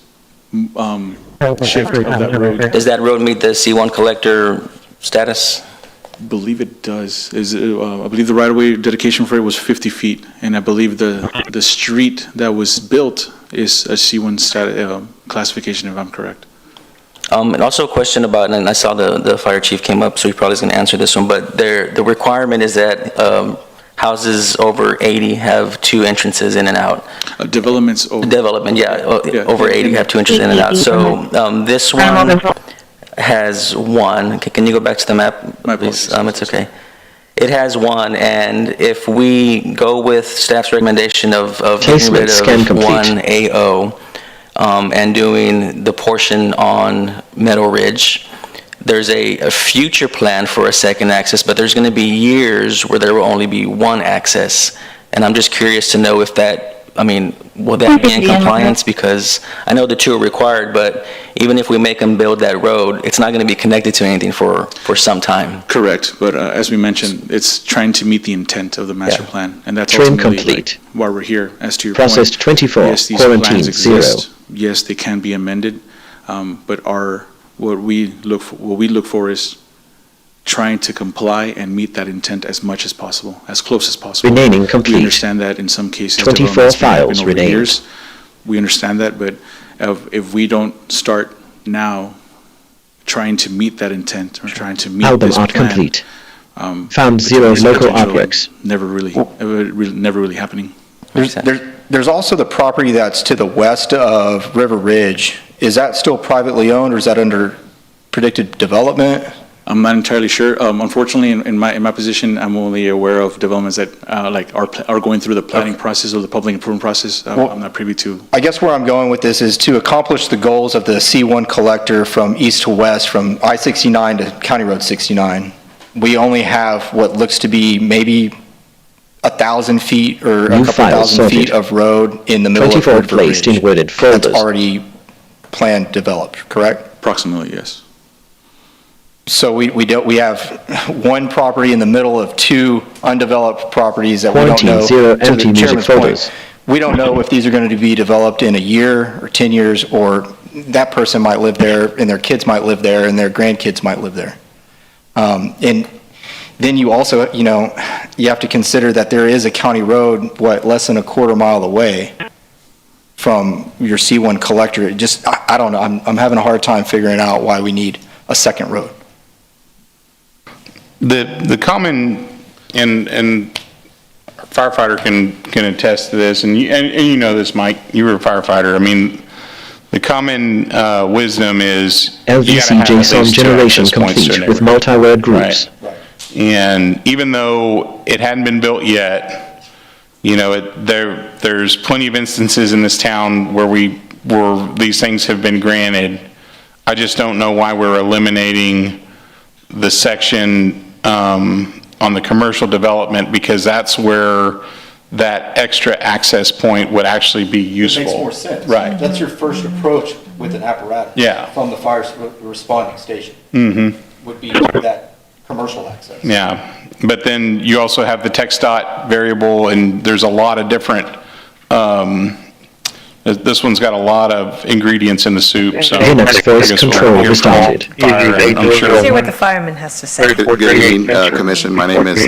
shift of that road. Does that road meet the C1 collector status? I believe it does. I believe the right-of-way dedication for it was 50 feet, and I believe the street that was built is a C1 classification, if I'm correct. And also a question about, and I saw the fire chief came up, so he probably is going to answer this one, but the requirement is that houses over 80 have two entrances in and out. Developments over... Development, over 80 have two entrances in and out. So this one has one. Can you go back to the map, please? It's okay. It has one, and if we go with staff's recommendation of getting rid of 1AO and doing the portion on Meadow Ridge, there's a future plan for a second access, but there's going to be years where there will only be one access. And I'm just curious to know if will that be in compliance? Because I know the two are required, but even if we make them build that road, it's not going to be connected to anything for some time. Correct, but as we mentioned, it's trying to meet the intent of the master plan, and that's ultimately why we're here. As to your Processed point, 24, yes, these quarantine plans exist. 0. Yes, they can be amended, but our what we look for is trying to comply and meet that intent as much as possible, as close as possible. Remaining complete. We understand that in some cases 24 developments may happen files over remain. years. We understand that, but if we don't start now trying to meet that intent or trying to meet Album this art plan, complete. Found 0 there's local potential artworks. never really happening. There's also the property that's to the west of River Ridge. Is that still privately owned, or is that under predicted development? I'm not entirely sure. Unfortunately, in my position, I'm only aware of developments that are going through the planning process or the public improvement process. I'm not privy to. I guess where I'm going with this is to accomplish the goals of the C1 collector from east to west, from I-69 to County Road 69. We only have what looks to be maybe 1,000 feet or New a couple files thousand feet sorted. of road in the middle of 24 River placed Ridge. in wooded folders. That's already planned, developed, correct? Approximately, yes. So we have one property in the middle of two undeveloped properties that we don't Quarantine know. 0 To the empty music chairman's point, folders. we don't know if these are going to be developed in a year or 10 years, or that person might live there and their kids might live there and their grandkids might live there. And then you also, you have to consider that there is a county road, less than a quarter mile away from your C1 collector. It just, I don't know, I'm having a hard time figuring out why we need a second road. The common, and firefighter can attest to this, and you know this, Mike, you were a firefighter. I mean, the common wisdom is LVC JSON generation complete with multi-word groups. Right. And even though it hadn't been built yet, there's plenty of instances in this town where these things have been granted. I just don't know why we're eliminating the section on the commercial development, because that's where that extra access point would actually be useful. It makes more sense. Right. That's your first approach with an apparatus. Yeah. From the fire responding station. Mm-hmm. Would be that commercial access. Yeah, but then you also have the TxDOT variable, and there's a lot of different, this one's got a lot of ingredients in the soup, so. Linux voice control was started. Let's hear what the fireman has to say. Good evening, Commission. My name is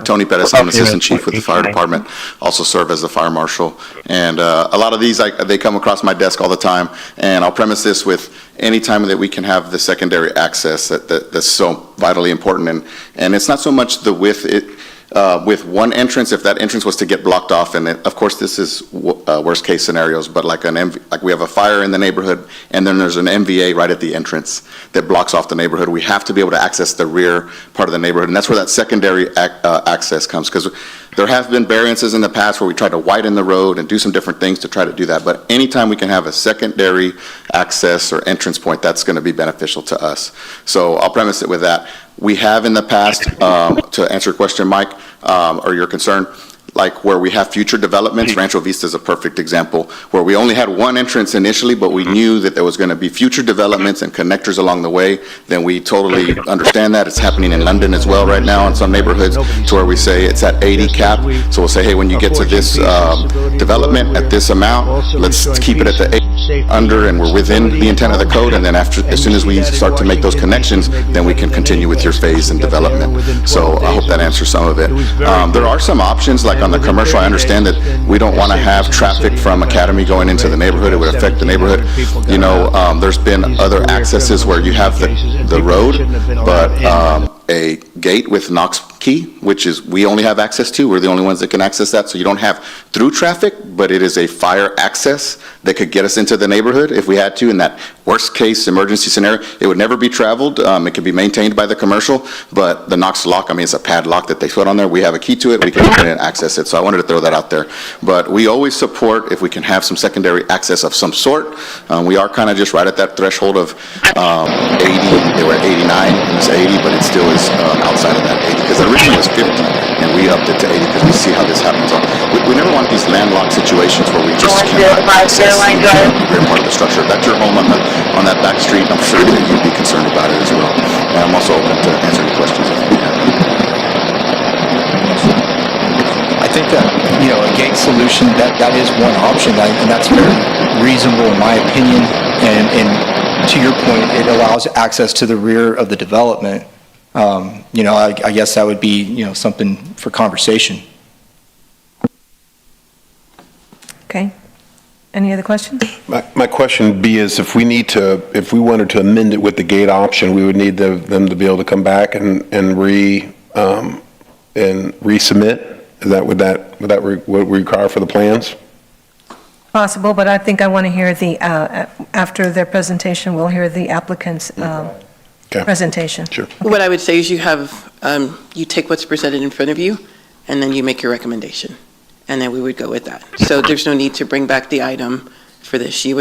Tony Pettis. I'm Assistant Chief with the Fire Department. Also serve as the Fire Marshal. And a lot of these, they come across my desk all the time. And I'll premise this with any time that we can have the secondary access that's so vitally important. And it's not so much the width. With one entrance, if that entrance was to get blocked off, and of course this is worst case scenarios, but like we have a fire in the neighborhood, and then there's an MVA right at the entrance that blocks off the neighborhood, we have to be able to access the rear part of the neighborhood, and that's where that secondary access comes, because there have been variances in the past where we tried to widen the road and do some different things to try to do that, but anytime we can have a secondary access or entrance point, that's going to be beneficial to us. So I'll premise it with that. We have in the past, to answer your question, Mike, or your concern, like where we have future developments, Rancho Vista is a perfect example, where we only had one entrance initially, but we knew that there was going to be future developments and connectors along the way. Then we totally understand that. It's happening in London as well right now in some neighborhoods, to where we say it's at 80 cap. So we'll say, hey, when you get to this development at this amount, let's keep it at the 80 under, and we're within the intent of the code. And then as soon as we start to make those connections, then we can continue with your phase and development. So I hope that answers some of it. There are some options, like on the commercial. I understand that we don't want to have traffic from Academy going into the neighborhood. It would affect the neighborhood. There's been other accesses where you have the road, but a gate with Knox key, which is we only have access to. We're the only ones that can access that. So you don't have through traffic, but it is a fire access that could get us into the neighborhood if we had to. In that worst case emergency scenario, it would never be traveled. It could be maintained by the commercial, but the Knox lock, it's a padlock that they put on there. We have a key to it. We can open it and access it. So I wanted to throw that out there. But we always support if we can have some secondary access of some sort. We are kind of just right at that threshold of 80. They were at 89, and it's 80, but it still is outside of that 80, because originally it was 50, and we upped it to 80 because we see how this happens. We never want these landlocked situations where we just cannot access the rear part of the structure. If that's your home on that back street, I'm sure that you'd be concerned about it as well. And I'm also open to answer any questions if you have. I think that, a gate solution, that is one option, and that's very reasonable in my opinion. And to your point, it allows access to the rear of the development. You know, I guess that would be, you know, something for conversation. Okay. Any other questions? My question B is if we wanted to amend it with the gate option, we would need them to be able to come back and resubmit? Is that what we require for the plans? Possible, but I think I want to hear the, after their presentation, we'll hear the applicant's presentation. Sure. What I would say is you have, you take what's presented in front of you, and then you make your recommendation, and then we would go with that. So there's no need to bring back the item for this. You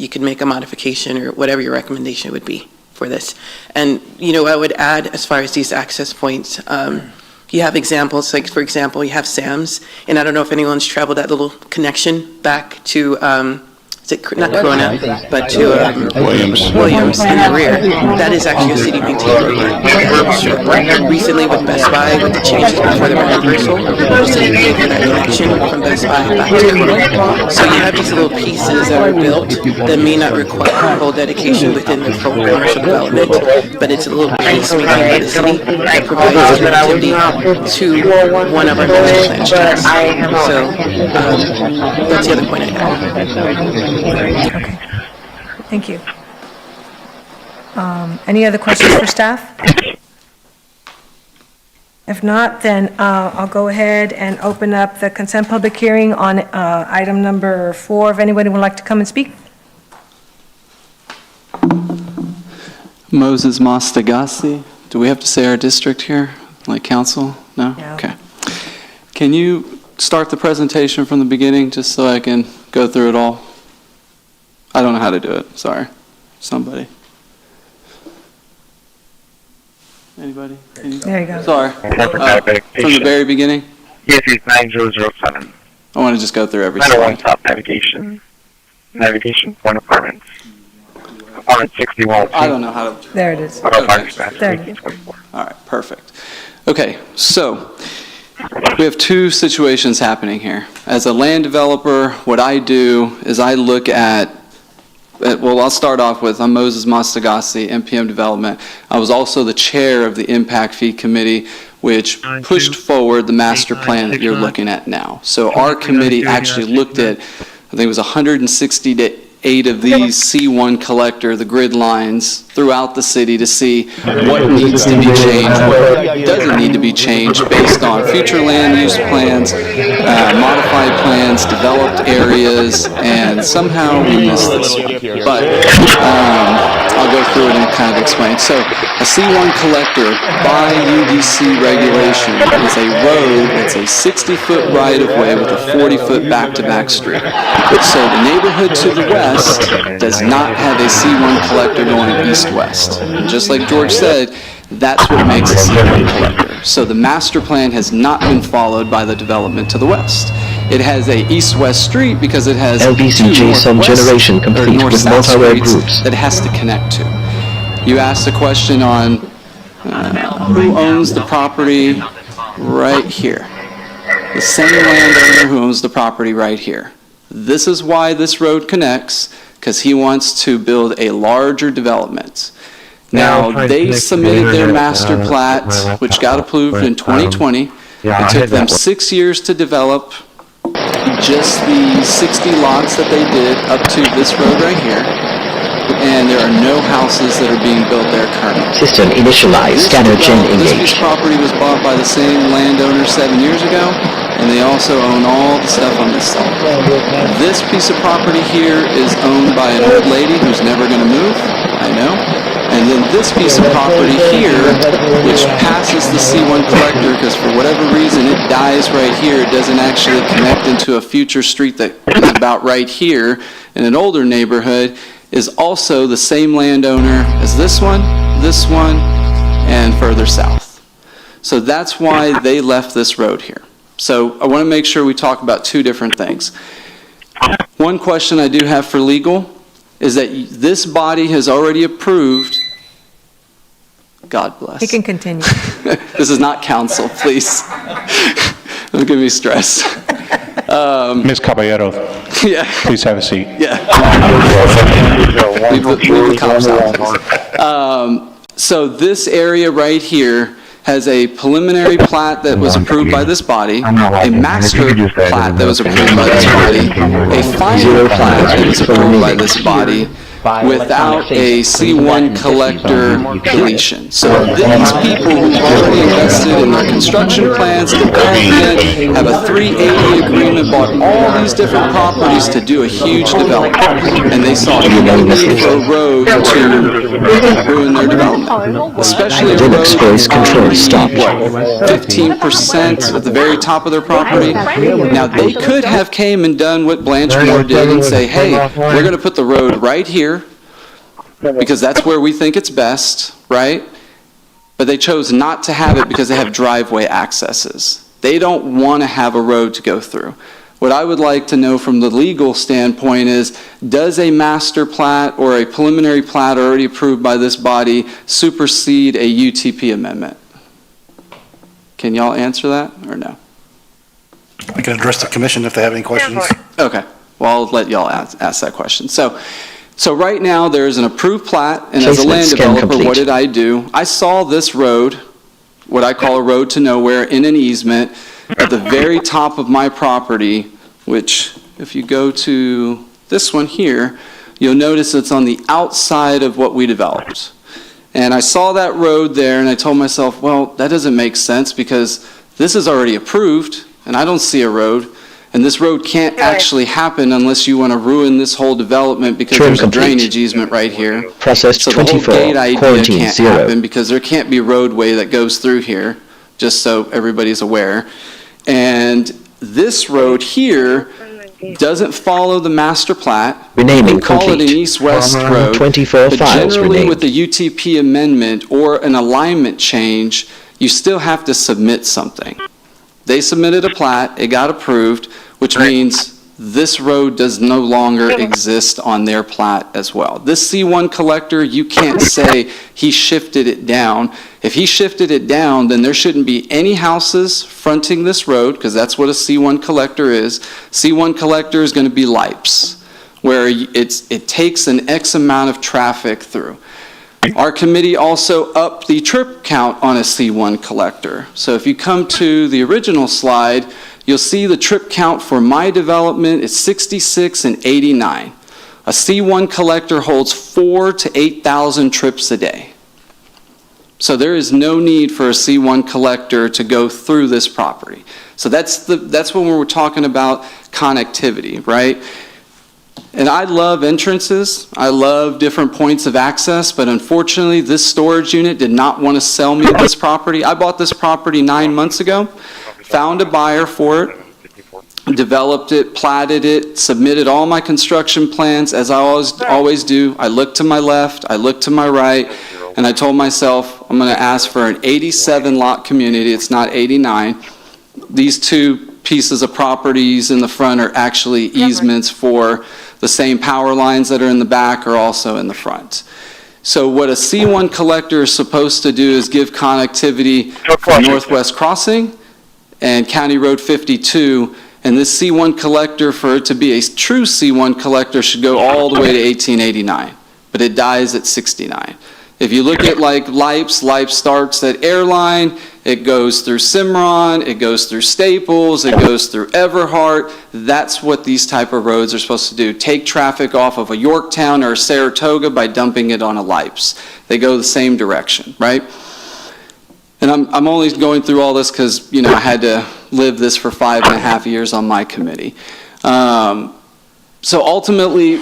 could make a modification or whatever your recommendation would be for this. And, you know, I would add, as far as these access points, you have examples, like, for example, you have Sam's, and I don't know if anyone's traveled that little connection back to, not Corona, but to Williams in the rear. That is actually a city maintained road. Recently with Best Buy, with the changes before the reversal, the city paid for that connection from Best Buy back to Corona. So you have these little pieces that are built that may not require full dedication within the full commercial development, but it's a little piece maintained by the city that provides connectivity to one of our master plan streets. So that's the other point I have. Okay, thank you. Any other questions for staff? If not, then I'll go ahead and open up the consent public hearing on item number 4. If anybody would like to come and speak. Moses Mastagasi. Do we have to say our district here, like council? No? Okay. Can you start the presentation from the beginning just so I can go through it all? I don't know how to do it. Sorry. Somebody. Anybody? There you go. Sorry. From the very beginning? Yes, it's 9007. I want to just go through every slide. 901 stop navigation. Navigation point apartments. Apartment 61. I don't know how to. There it is. Okay. There it is. All right, perfect. Okay, so we have two situations happening here. As a land developer, what I do is I look at, well, I'll start off with, I'm Moses Mastagasi, MPM Development. I was also the chair of the Impact Fee Committee, which pushed forward the master plan that you're looking at now. So our committee actually looked at, I think it was 168 of these C1 collector, the grid lines throughout the city to see what needs to be changed, what doesn't need to be changed based on future land use plans, modified plans, developed areas, and somehow we missed this one. But I'll go through it and kind of explain. So a C1 collector by UDC regulation is a road that's a 60-foot right-of-way with a 40-foot back-to-back street. So the neighborhood to the west does not have a C1 collector going east-west. Just like George said, that's what makes a C1 collector. So the master plan has not been followed by the development to the west. It has a east-west street because it has LBCJ some generation complete with multi-way groups that it has to connect to. You asked a question on who owns the property right here. The same landowner who owns the property right here. This is why this road connects, because he wants to build a larger development. Now, they submitted their master plat, which got approved in 2020. It took them 6 years to develop just the 60 lots that they did up to this road right here. And there are no houses that are being built there currently. System initialized, scanner gen This engaged. property was bought by the same landowner 7 years ago, and they also own all the stuff on this side. This piece of property here is owned by an old lady who's never going to move, I know. And then this piece of property here, which passes the C1 collector, because for whatever reason it dies right here, it doesn't actually connect into a future street that is about right here in an older neighborhood, is also the same landowner as this one, and further south. So that's why they left this road here. So I want to make sure we talk about two different things. One question I do have for legal is that this body has already approved, God bless. You can continue. This is not council, please. Don't give me stress. Ms. Caballero, yeah. please have a seat. Yeah. Leave the cops out, please. So this area right here has a preliminary plat that was approved by this body, a master plat that was approved by this body, a final plat that was approved by this body, without a C1 collector deletion. So these people who've already invested in their construction plans, development, have a 380 agreement, bought all these different properties to do a huge development, and they saw no need for a road to ruin their development, especially a road on 15% at the very top of their property. Now, they could have came and done what Blanchmore did and say, hey, we're going to put the road right here, because that's where we think it's best, right? But they chose not to have it because they have driveway accesses. They don't want to have a road to go through. What I would like to know from the legal standpoint is, does a master plat or a preliminary plat already approved by this body supersede a UTP amendment? Can y'all answer that or no? I can address the commission if they have any questions. Okay, well, I'll let y'all ask that question. So right now, there's an approved plat, and as a land developer, what did I do? I saw this road, what I call a road to nowhere, in an easement at the very top of my property, which, if you go to this one here, you'll notice it's on the outside of what we developed. And I saw that road there, and I told myself, well, that doesn't make sense because this is already approved, and I don't see a road. And this road can't actually happen unless you want to ruin this whole development because there's a drainage easement right here. Process so the whole 24, gate idea quarantine can't 0. happen because there can't be roadway that goes through here, just so everybody's aware. And this road here doesn't follow the master plat. Renaming we call complete. it an east-west road. 24 but files generally renamed. with the UTP amendment or an alignment change, you still have to submit something. They submitted a plat, it got approved, which means this road does no longer exist on their plat as well. This C1 collector, you can't say he shifted it down. If he shifted it down, then there shouldn't be any houses fronting this road, because that's what a C1 collector is. C1 collector is going to be LIPes, where it takes an X amount of traffic through. Our committee also upped the trip count on a C1 collector. So if you come to the original slide, you'll see the trip count for my development is 66 and 89. A C1 collector holds 4,000 to 8,000 trips a day. So there is no need for a C1 collector to go through this property. So that's when we're talking about connectivity, right? And I love entrances, I love different points of access, but unfortunately this storage unit did not want to sell me this property. I bought this property 9 months ago, found a buyer for it, developed it, platted it, submitted all my construction plans as I always do. I looked to my left, I looked to my right, and I told myself I'm going to ask for an 87 lot community, it's not 89. These two pieces of properties in the front are actually easements for the same power lines that are in the back are also in the front. So what a C1 collector is supposed to do is give connectivity for Northwest Crossing and County Road 52, and this C1 collector, for it to be a true C1 collector, should go all the way to 1889, but it dies at 69. If you look at like LIPE starts at Airline, it goes through Cimarron, it goes through Staples, it goes through Everhart. That's what these type of roads are supposed to do. Take traffic off of a Yorktown or a Saratoga by dumping it on a LIPES. They go the same direction, right? And I'm only going through all this because, you know, I had to live this for 5.5 years on my committee. So ultimately,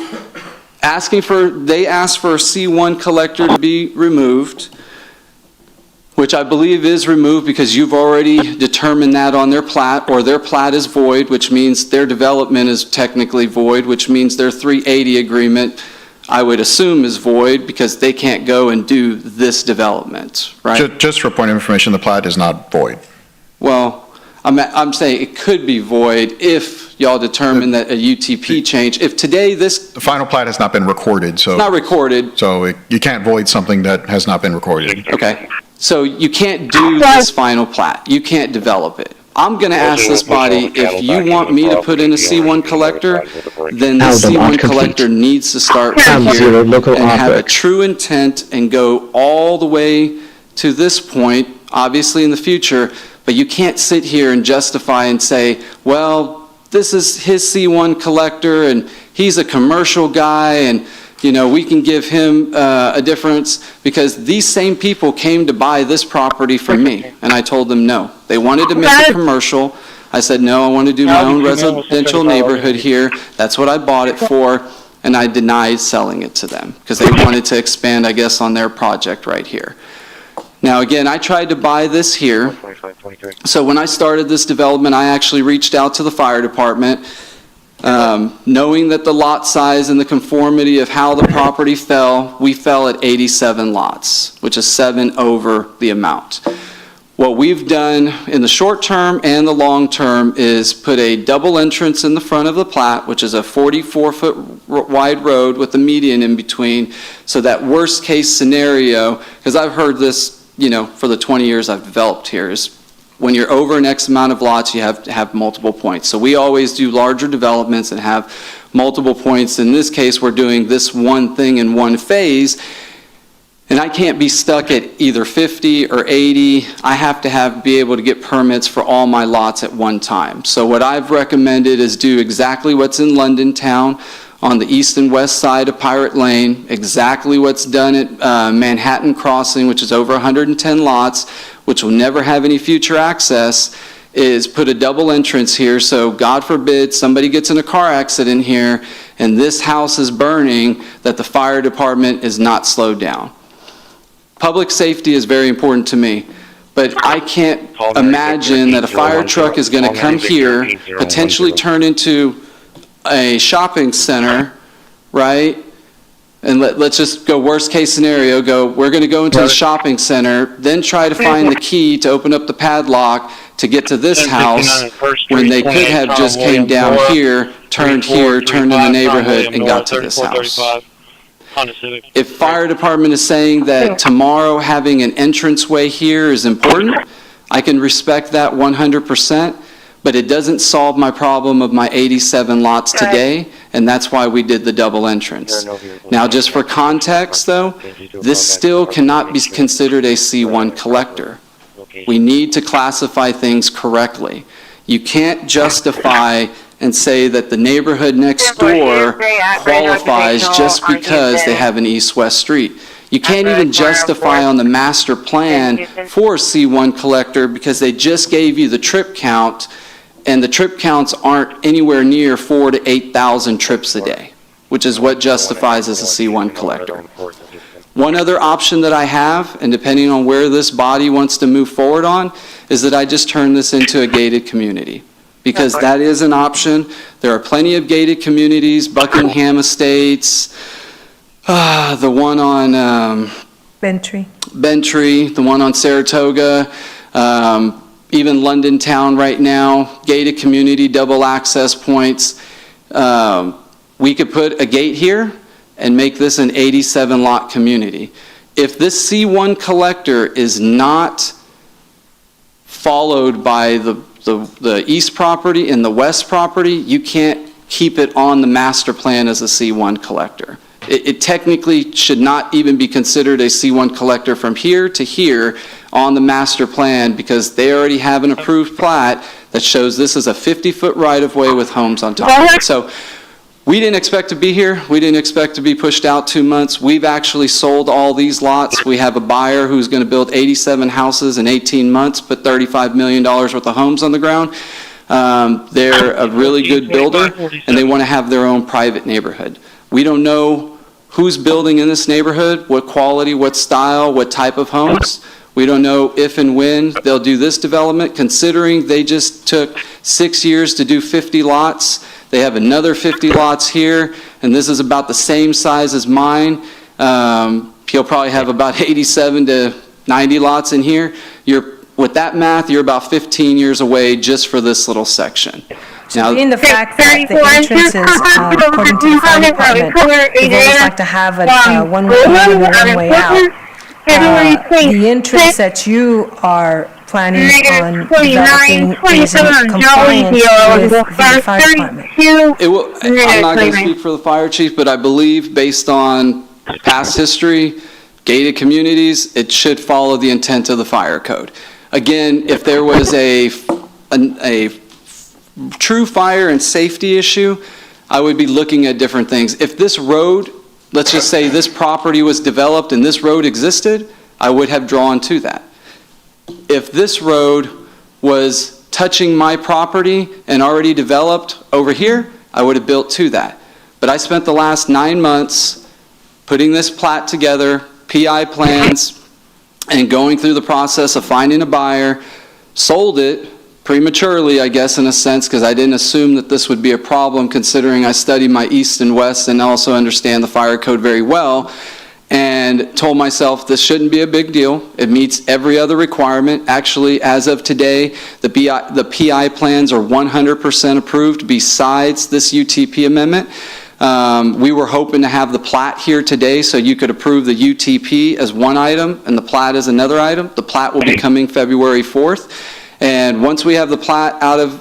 they asked for a C1 collector to be removed, which I believe is removed because you've already determined that on their plat, or their plat is void, which means their development is technically void, which means their 380 agreement, I would assume, is void because they can't go and do this development, right? Just for point of information, the plat is not void. Well, I'm saying it could be void if y'all determine that a UTP change, if today the final plat has not been recorded, so. It's not recorded. So you can't void something that has not been recorded. Okay. So you can't do this final plat. You can't develop it. I'm going to ask this body, if you want me to put in a C1 collector, then the C1 collector needs to start right here and have a true intent and go all the way to this point, obviously in the future, but you can't sit here and justify and say, well, this is his C1 collector and he's a commercial guy and we can give him a difference, because these same people came to buy this property from me, and I told them no. They wanted to make it commercial. I said, no, I want to do my own residential neighborhood here. That's what I bought it for, and I denied selling it to them, because they wanted to expand, I guess, on their project right here. Now, again, I tried to buy this here. So when I started this development, I actually reached out to the fire department, knowing that the lot size and the conformity of how the property fell, we fell at 87 lots, which is 7 over the amount. What we've done in the short term and the long term is put a double entrance in the front of the plat, which is a 44-foot wide road with a median in between, so that worst case scenario, because I've heard this, for the 20 years I've developed here, is when you're over an X amount of lots, you have to have multiple points. So we always do larger developments and have multiple points. In this case, we're doing this one thing in one phase, and I can't be stuck at either 50 or 80. I have to be able to get permits for all my lots at one time. So what I've recommended is do exactly what's in London Town on the east and west side of Pirate Lane, exactly what's done at Manhattan Crossing, which is over 110 lots, which will never have any future access, is put a double entrance here, so God forbid somebody gets in a car accident here and this house is burning, that the fire department is not slowed down. Public safety is very important to me, but I can't imagine that a fire truck is going to come here, potentially turn into a shopping center, right? And let's just go worst case scenario, we're going to go into the shopping center, then try to find the key to open up the padlock to get to this house, when they could have just came down here, turned in the neighborhood and got to this house. If fire department is saying that tomorrow having an entranceway here is important, I can respect that 100%. But it doesn't solve my problem of my 87 lots today, and that's why we did the double entrance. Now, just for context, though, this still cannot be considered a C1 collector. We need to classify things correctly. You can't justify and say that the neighborhood next door qualifies just because they have an east-west street. You can't even justify on the master plan for a C1 collector because they just gave you the trip count, and the trip counts aren't anywhere near 4,000 to 8,000 trips a day, which is what justifies as a C1 collector. One other option that I have, and depending on where this body wants to move forward on, is that I just turn this into a gated community, because that is an option. There are plenty of gated communities, Buckingham Estates, the one on Bentry, the one on Saratoga, even London Town right now, gated community, double access points. We could put a gate here and make this an 87 lot community. If this C1 collector is not followed by the east property and the west property, you can't keep it on the master plan as a C1 collector. It technically should not even be considered a C1 collector from here to here on the master plan, because they already have an approved plat that shows this is a 50-foot right-of-way with homes on top of it. So we didn't expect to be here. We didn't expect to be pushed out 2 months. We've actually sold all these lots. We have a buyer who's going to build 87 houses in 18 months, put $35 million worth of homes on the ground. They're a really good builder, and they want to have their own private neighborhood. We don't know who's building in this neighborhood, what quality, what style, what type of homes. We don't know if and when they'll do this development, considering they just took 6 years to do 50 lots. They have another 50 lots here, and this is about the same size as mine. He'll probably have about 87 to 90 lots in here. With that math, you're about 15 years away just for this little section. Now, in the fact that the entrances, according to the fire department, they've always like to have a one-way in and a one-way out. The entrance that you are planning on developing is in compliance with the fire department? I'm not going to speak for the fire chief, but I believe based on past history, gated communities, it should follow the intent of the fire code. Again, if there was a true fire and safety issue, I would be looking at different things. If this road, let's just say this property was developed and this road existed, I would have drawn to that. If this road was touching my property and already developed over here, I would have built to that. But I spent the last 9 months putting this plat together, PI plans, and going through the process of finding a buyer, sold it prematurely, I guess, in a sense, because I didn't assume that this would be a problem, considering I studied my east and west and also understand the fire code very well, and told myself this shouldn't be a big deal. It meets every other requirement. Actually, as of today, the PI plans are 100% approved besides this UTP amendment. We were hoping to have the plat here today so you could approve the UTP as one item and the plat as another item. The plat will be coming February 4th. And once we have the plat out of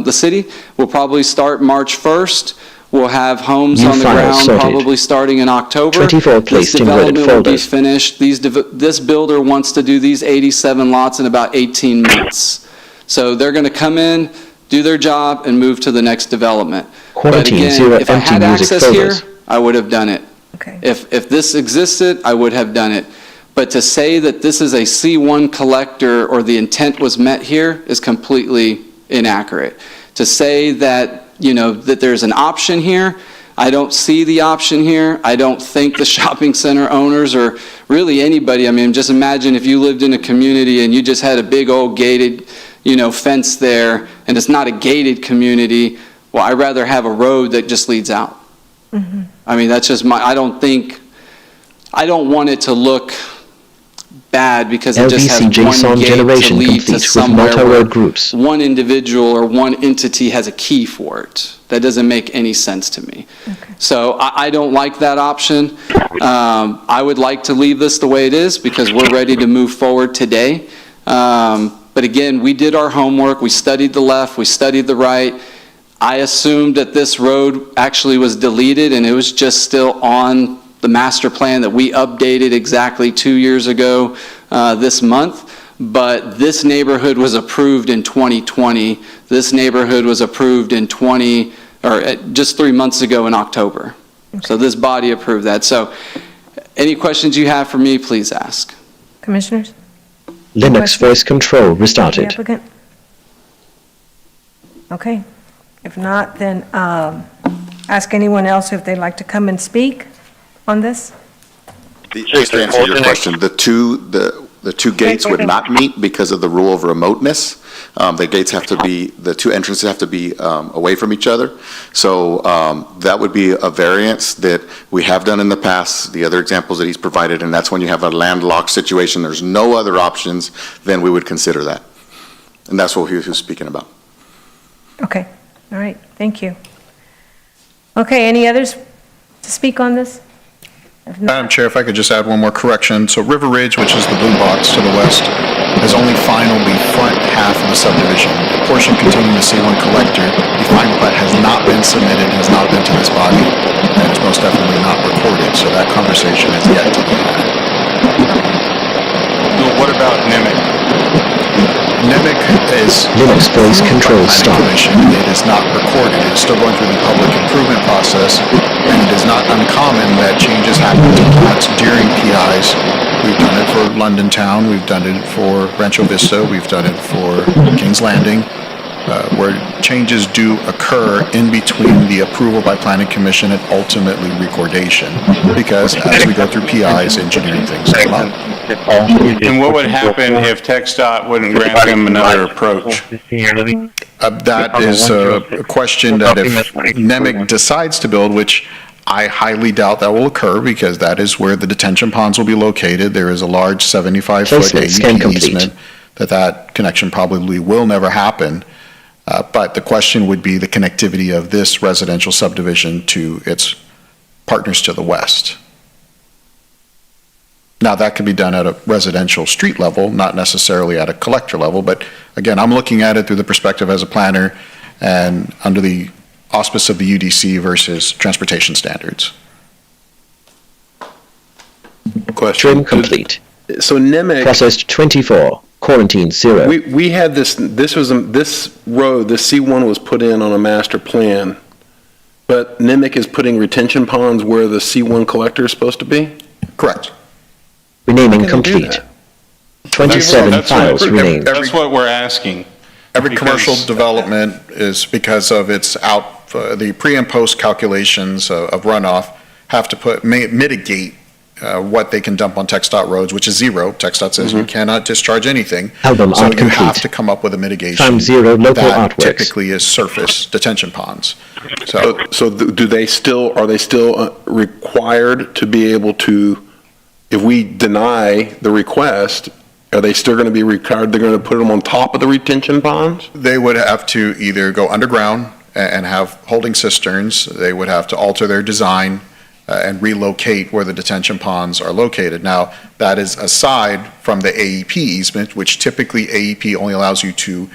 the city, we'll probably start March 1st. We'll have homes on the ground probably starting in October. 24 placed in red folders. Will be finished. This builder wants to do these 87 lots in about 18 months. So they're going to come in, do their job, and move to the next development. But again, if I had access here, I would have done it. Okay. If this existed, I would have done it. But to say that this is a C1 collector or the intent was met here is completely inaccurate. To say that, you know, that there's an option here, I don't see the option here. I don't think the shopping center owners or really anybody, I mean, just imagine if you lived in a community and you just had a big old gated, you know, fence there, and it's not a gated community. Well, I'd rather have a road that just leads out. Mm-hmm. I mean, that's just I don't want it to look bad because it just has one gate to lead to somewhere where one individual or one entity has a key for it. That doesn't make any sense to me. Okay. So I don't like that option. I would like to leave this the way it is because we're ready to move forward today. But again, we did our homework. We studied the left. We studied the right. I assumed that this road actually was deleted and it was just still on the master plan that we updated exactly 2 years ago this month. But this neighborhood was approved in 2020. This neighborhood was approved in just 3 months ago in October. Okay. So this body approved that. So any questions you have for me, please ask. Commissioners? Linux voice control restarted. The applicant? Okay. If not, then ask anyone else if they'd like to come and speak on this. Just to answer your question, the two gates would not meet because of the rule of remoteness. The gates have to be, the two entrances have to be away from each other. So that would be a variance that we have done in the past, the other examples that he's provided, and that's when you have a landlocked situation. There's no other options, then we would consider that. And that's what he was speaking about. Okay. All right. Thank you. Okay. Any others to speak on this? Madam Chair, if I could just add one more correction. So River Ridge, which is the blue box to the west, is only final the front half of the subdivision. The portion containing the C1 collector, the final plat has not been submitted, has not been to this body, and is most definitely not recorded. So that conversation is yet to be had. Well, what about NEMIC? NEMIC is Linux voice control stop. It is not recorded. It is still going through the public improvement process, and it is not uncommon that changes happen to plats during PIs. We've done it for London Town, we've done it for Rancho Vista, we've done it for Kings Landing, where changes do occur in between the approval by Planning Commission and ultimately recordation, because as we go through PIs, engineering things come up. And what would happen if TxDOT wouldn't grant them another approach? That is a question that if NEMIC decides to build, which I highly doubt that will occur because that is where the detention ponds will be located. There is a large 75-foot AEP easement that connection probably will never happen. But the question would be the connectivity of this residential subdivision to its partners to the west. Now, that could be done at a residential street level, not necessarily at a collector level, but again, I'm looking at it through the perspective as a planner and under the auspice of the UDC versus transportation standards. Trim complete. So NIMIC. Processed 24. Quarantine 0. We had this road, this C1 was put in on a master plan, but NIMIC is putting retention ponds where the C1 collector is supposed to be? Correct. Renaming complete. 27 files renamed. That's what we're asking. Every commercial development is, because of its the pre and post calculations of runoff, have to mitigate what they can dump on TxDOT roads, which is 0. TxDOT says you cannot discharge anything. Album so art you complete. have to come up with a mitigation. Found 0 local that artworks. typically is surface detention ponds. So are they still required to be able to, if we deny the request, are they still going to be required, they're going to put them on top of the retention ponds? They would have to either go underground and have holding cisterns. They would have to alter their design and relocate where the detention ponds are located. Now, that is aside from the AEP easement, which typically AEP only allows you to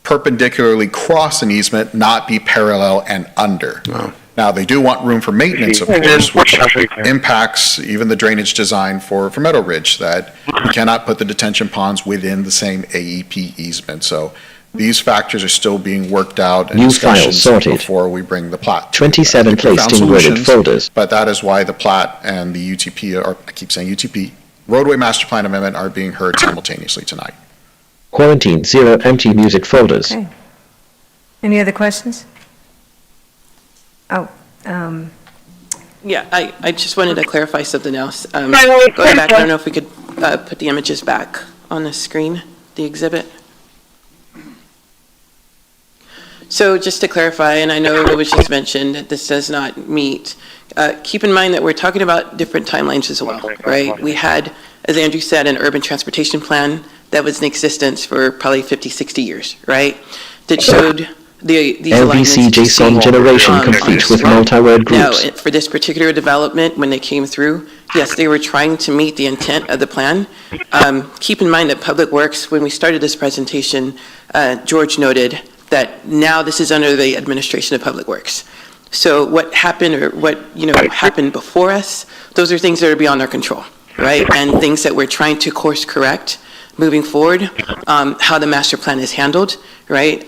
perpendicularly cross an easement, not be parallel and under. Oh. Now, they do want room for maintenance, of course, which impacts even the drainage design for Meadow Ridge, that you cannot put the detention ponds within the same AEP easement. So these factors are still being worked out in New discussions files sorted. before we bring the plat. 27 placed in worded folders. But that is why the plat and the UTP, or I keep saying UTP, roadway master plan amendment, are being heard simultaneously tonight. Quarantine 0 empty music folders. Okay. Any other questions? Oh, Yeah, I just wanted to clarify something else. Going back, I don't know if we could put the images back on the screen, the exhibit. So just to clarify, and I know it was just mentioned that this does not meet, keep in mind that we're talking about different timelines as well, right? We had, as Andrew said, an urban transportation plan that was in existence for probably 50, 60 years, right? That showed these alignments. LVC JSON generation complete with multi-word groups. Now, for this particular development, when they came through, yes, they were trying to meet the intent of the plan. Keep in mind that Public Works, when we started this presentation, George noted that now this is under the administration of Public Works. So what happened, or what happened before us, those are things that are beyond our control, right? And things that we're trying to course correct moving forward, how the master plan is handled, right?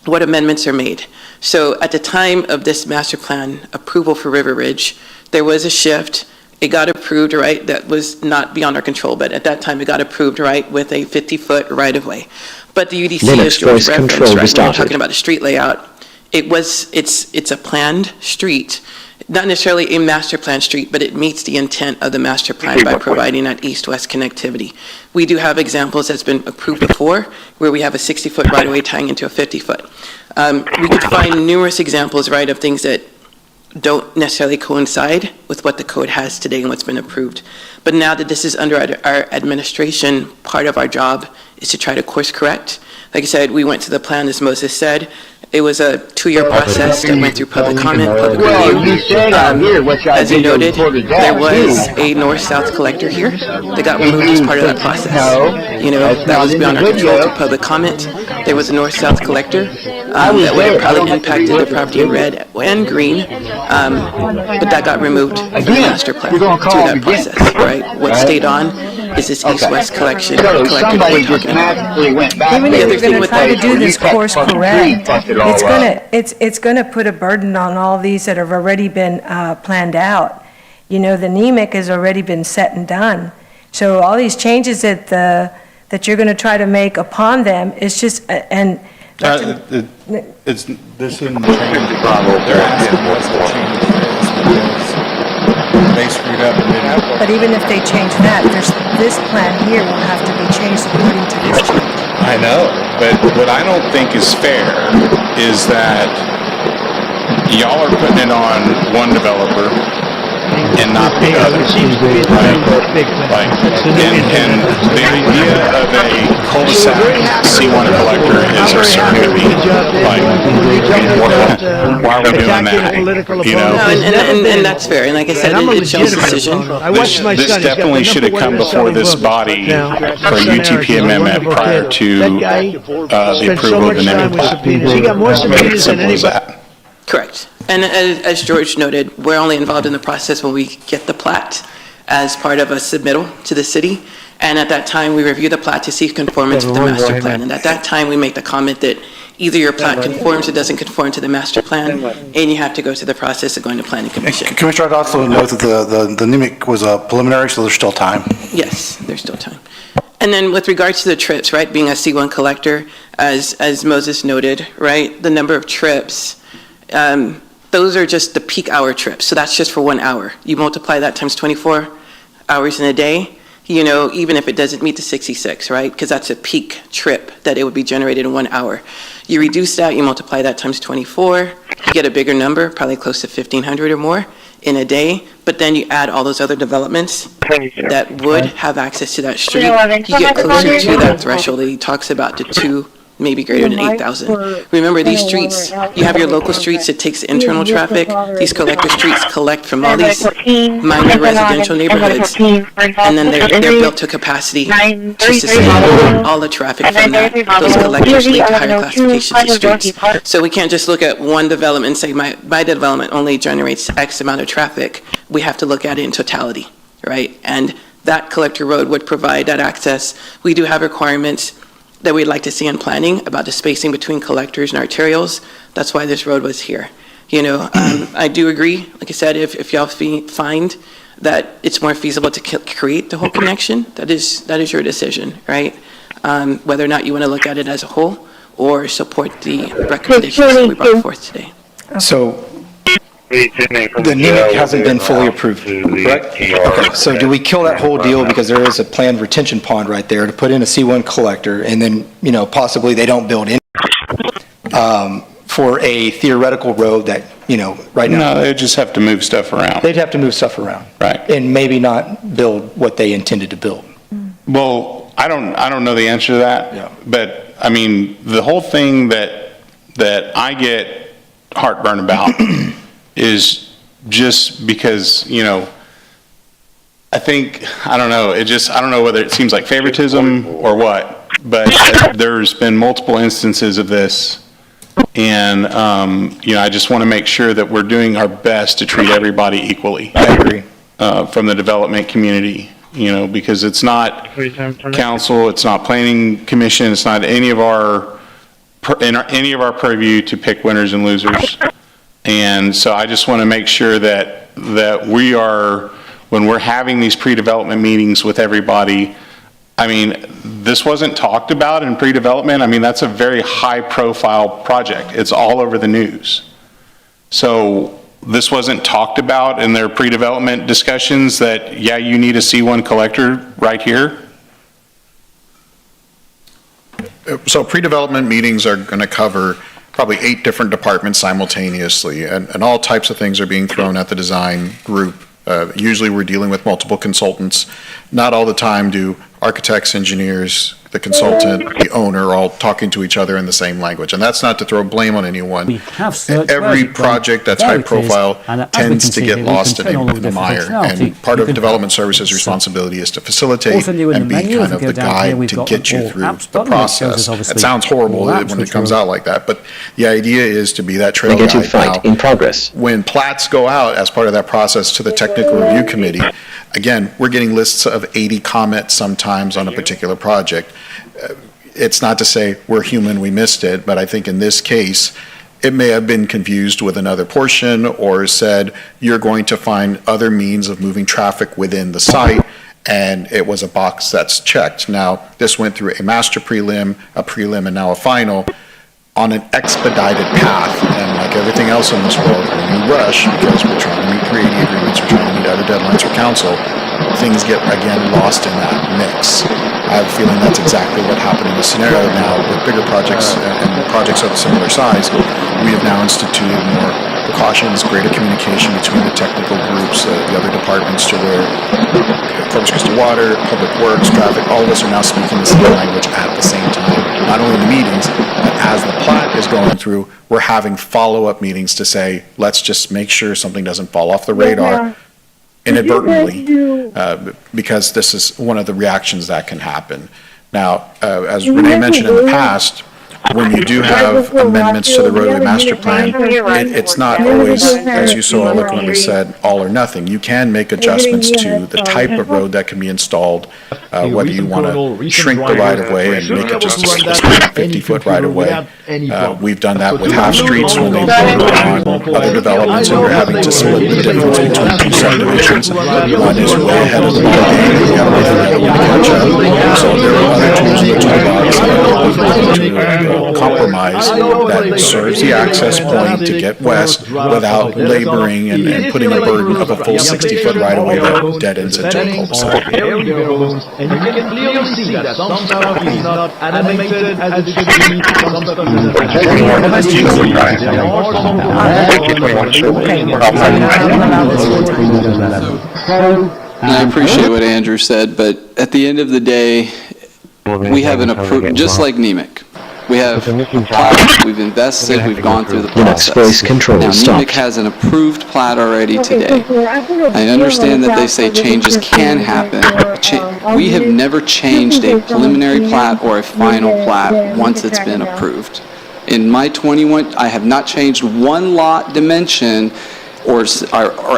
What amendments are made. So at the time of this master plan approval for River Ridge, there was a shift. It got approved, right? That was not beyond our control, but at that time it got approved, right, with a 50-foot right-of-way. But the UDC, as George referenced, right, when we're talking about a street layout, it's a planned street, not necessarily a master plan street, but it meets the intent of the master plan by providing that east-west connectivity. We do have examples that's been approved before where we have a 60-foot right-of-way tying into a 50-foot. We could find numerous examples, right, of things that don't necessarily coincide with what the code has today and what's been approved. But now that this is under our administration, part of our job is to try to course correct. Like I said, we went to the plan, as Moses said. It was a 2-year process that went through public comment, public review. As you noted, there was a north-south collector here that got removed as part of that process. That was beyond our control through public comment. There was a north-south collector that would have probably impacted the property in red and green, but that got removed from the master plan through that process, right? What stayed on is this east-west collector that we're talking about. Even if you're going to try to do this course correct, it's going to put a burden on all these that have already been planned out. The NEMIC has already been set and done. So all these changes that you're going to try to make upon them, it's just, and this isn't the change problem. They're asking what's the change is because they screwed up and didn't. But even if they change that, this plan here will have to be changed according to this change. I know, but what I don't think is fair is that y'all are putting it on one developer and not the other, right? Like, and the idea of a cul-de-sac C1 collector is absurd to me. Like, why are we doing that? You know? No, and that's fair, and like I said, it's John's decision. This definitely should have come before this body for a UTP amendment prior to the approval of the NIMBY plat. She got more subpoenas than anybody. Correct. And as George noted, we're only involved in the process when we get the plat as part of a submittal to the city. And at that time, we review the plat to see conformance with the master plan. And at that time, we make the comment that either your plat conforms or doesn't conform to the master plan, and you have to go through the process of going to planning commission. Commissioner, I'd also note that the NIMIC was a preliminary, so there's still time. Yes, there's still time. And then with regards to the trips, right, being a C1 collector, as Moses noted, right, the number of trips, those are just the peak hour trips. So that's just for 1 hour. You multiply that times 24 hours in a day, you know, even if it doesn't meet the 66, right? Because that's a peak trip that it would be generated in 1 hour. You reduce that, you multiply that times 24, you get a bigger number, probably close to 1,500 or more in a day. But then you add all those other developments that would have access to that street. You get closer to that threshold that he talks about, the 2, maybe greater than 8,000. Remember, these streets, you have your local streets that takes internal traffic. These collector streets collect from all these minor residential neighborhoods, and then they're built to capacity to sustain all the traffic from that. Those collectors lead to higher classifications of streets. So we can't just look at one development and say, my development only generates X amount of traffic. We have to look at it in totality, right? And that collector road would provide that access. We do have requirements that we'd like to see in planning about the spacing between collectors and arterials. That's why this road was here. You know, I do agree, like I said, if y'all find that it's more feasible to create the whole connection, that is your decision, right? Whether or not you want to look at it as a whole or support the recommendations that we brought forth today. So the NIMIC hasn't been fully approved, correct? Okay, so do we kill that whole deal because there is a planned retention pond right there to put in a C1 collector, and then, you know, possibly they don't build in for a theoretical road that, you know, right now. No, they just have to move stuff around. They'd have to move stuff around. Right. And maybe not build what they intended to build. Well, I don't know the answer to that. Yeah. But I mean, the whole thing that I get heartburn about is just because, you know, I don't know whether it seems like favoritism or what, but there's been multiple instances of this. And, you know, I just want to make sure that we're doing our best to treat everybody equally. I agree. From the development community, you know, because it's not council, it's not planning commission, it's not any of our purview to pick winners and losers. And so I just want to make sure that we are, when we're having these pre-development meetings with everybody, I mean, this wasn't talked about in pre-development. I mean, that's a very high-profile project. It's all over the news. So this wasn't talked about in their pre-development discussions that, yeah, you need a C1 collector right here. So pre-development meetings are going to cover probably 8 different departments simultaneously, and all types of things are being thrown at the design group. Usually we're dealing with multiple consultants. Not all the time do architects, engineers, the consultant, the owner all talking to each other in the same language. And that's not to throw blame on anyone. Every project that's high profile tends to get lost in the mire. And part of development services responsibility is to facilitate and be kind of the guide to get you through the process. It sounds horrible when it comes out like that, but the idea is to be that trail guide. Negative fight in progress. When plats go out as part of that process to the technical review committee, again, we're getting lists of 80 comments sometimes on a particular project. It's not to say we're human, we missed it, but I think in this case, it may have been confused with another portion or said, you're going to find other means of moving traffic within the site, and it was a box that's checked. Now, this went through a master prelim, a prelim, and now a final on an expedited path. And like everything else in this world, when you rush, because we're trying to meet 380 agreements, we're trying to meet other deadlines for council, things get, again, lost in that mix. I have a feeling that's exactly what happened in this scenario now with bigger projects and projects of a similar size. We have now instituted more precautions, greater communication between the technical groups, the other departments, to where Corpus Christi Water, Public Works, Traffic, all of us are now speaking the same language at the same time. Not only in the meetings, but as the plat is going through, we're having follow-up meetings to say, let's just make sure something doesn't fall off the radar inadvertently, because this is one of the reactions that can happen. Now, as Renee mentioned in the past, when you do have amendments to the roadway master plan, it's not always, as you so eloquently said, all or nothing. You can make adjustments to the type of road that can be installed, whether you want to shrink the right-of-way and make it just a 50-foot right-of-way. We've done that with half streets when they've gone on other developments, and we're having to split the difference between two subdivisions. One is way ahead of the ballgame, and the other one that we catch up. So there are other tools in the toolbox that are to compromise that serves the access point to get west without laboring and putting a burden of a full 60-foot right-of-way that dead ends into a cul-de-sac. And you can clearly see that some stuff is not animated as it should be, some stuff is And I appreciate what Andrew said, but at the end of the day, we have an approved, just like NEMIC. We have plat, we've invested, we've gone through the process. voice control Now, stopped. NEMIC has an approved plat already today. I understand that they say changes can happen. We have never changed a preliminary plat or a final plat once it's been approved. In my 21, I have not changed one lot dimension or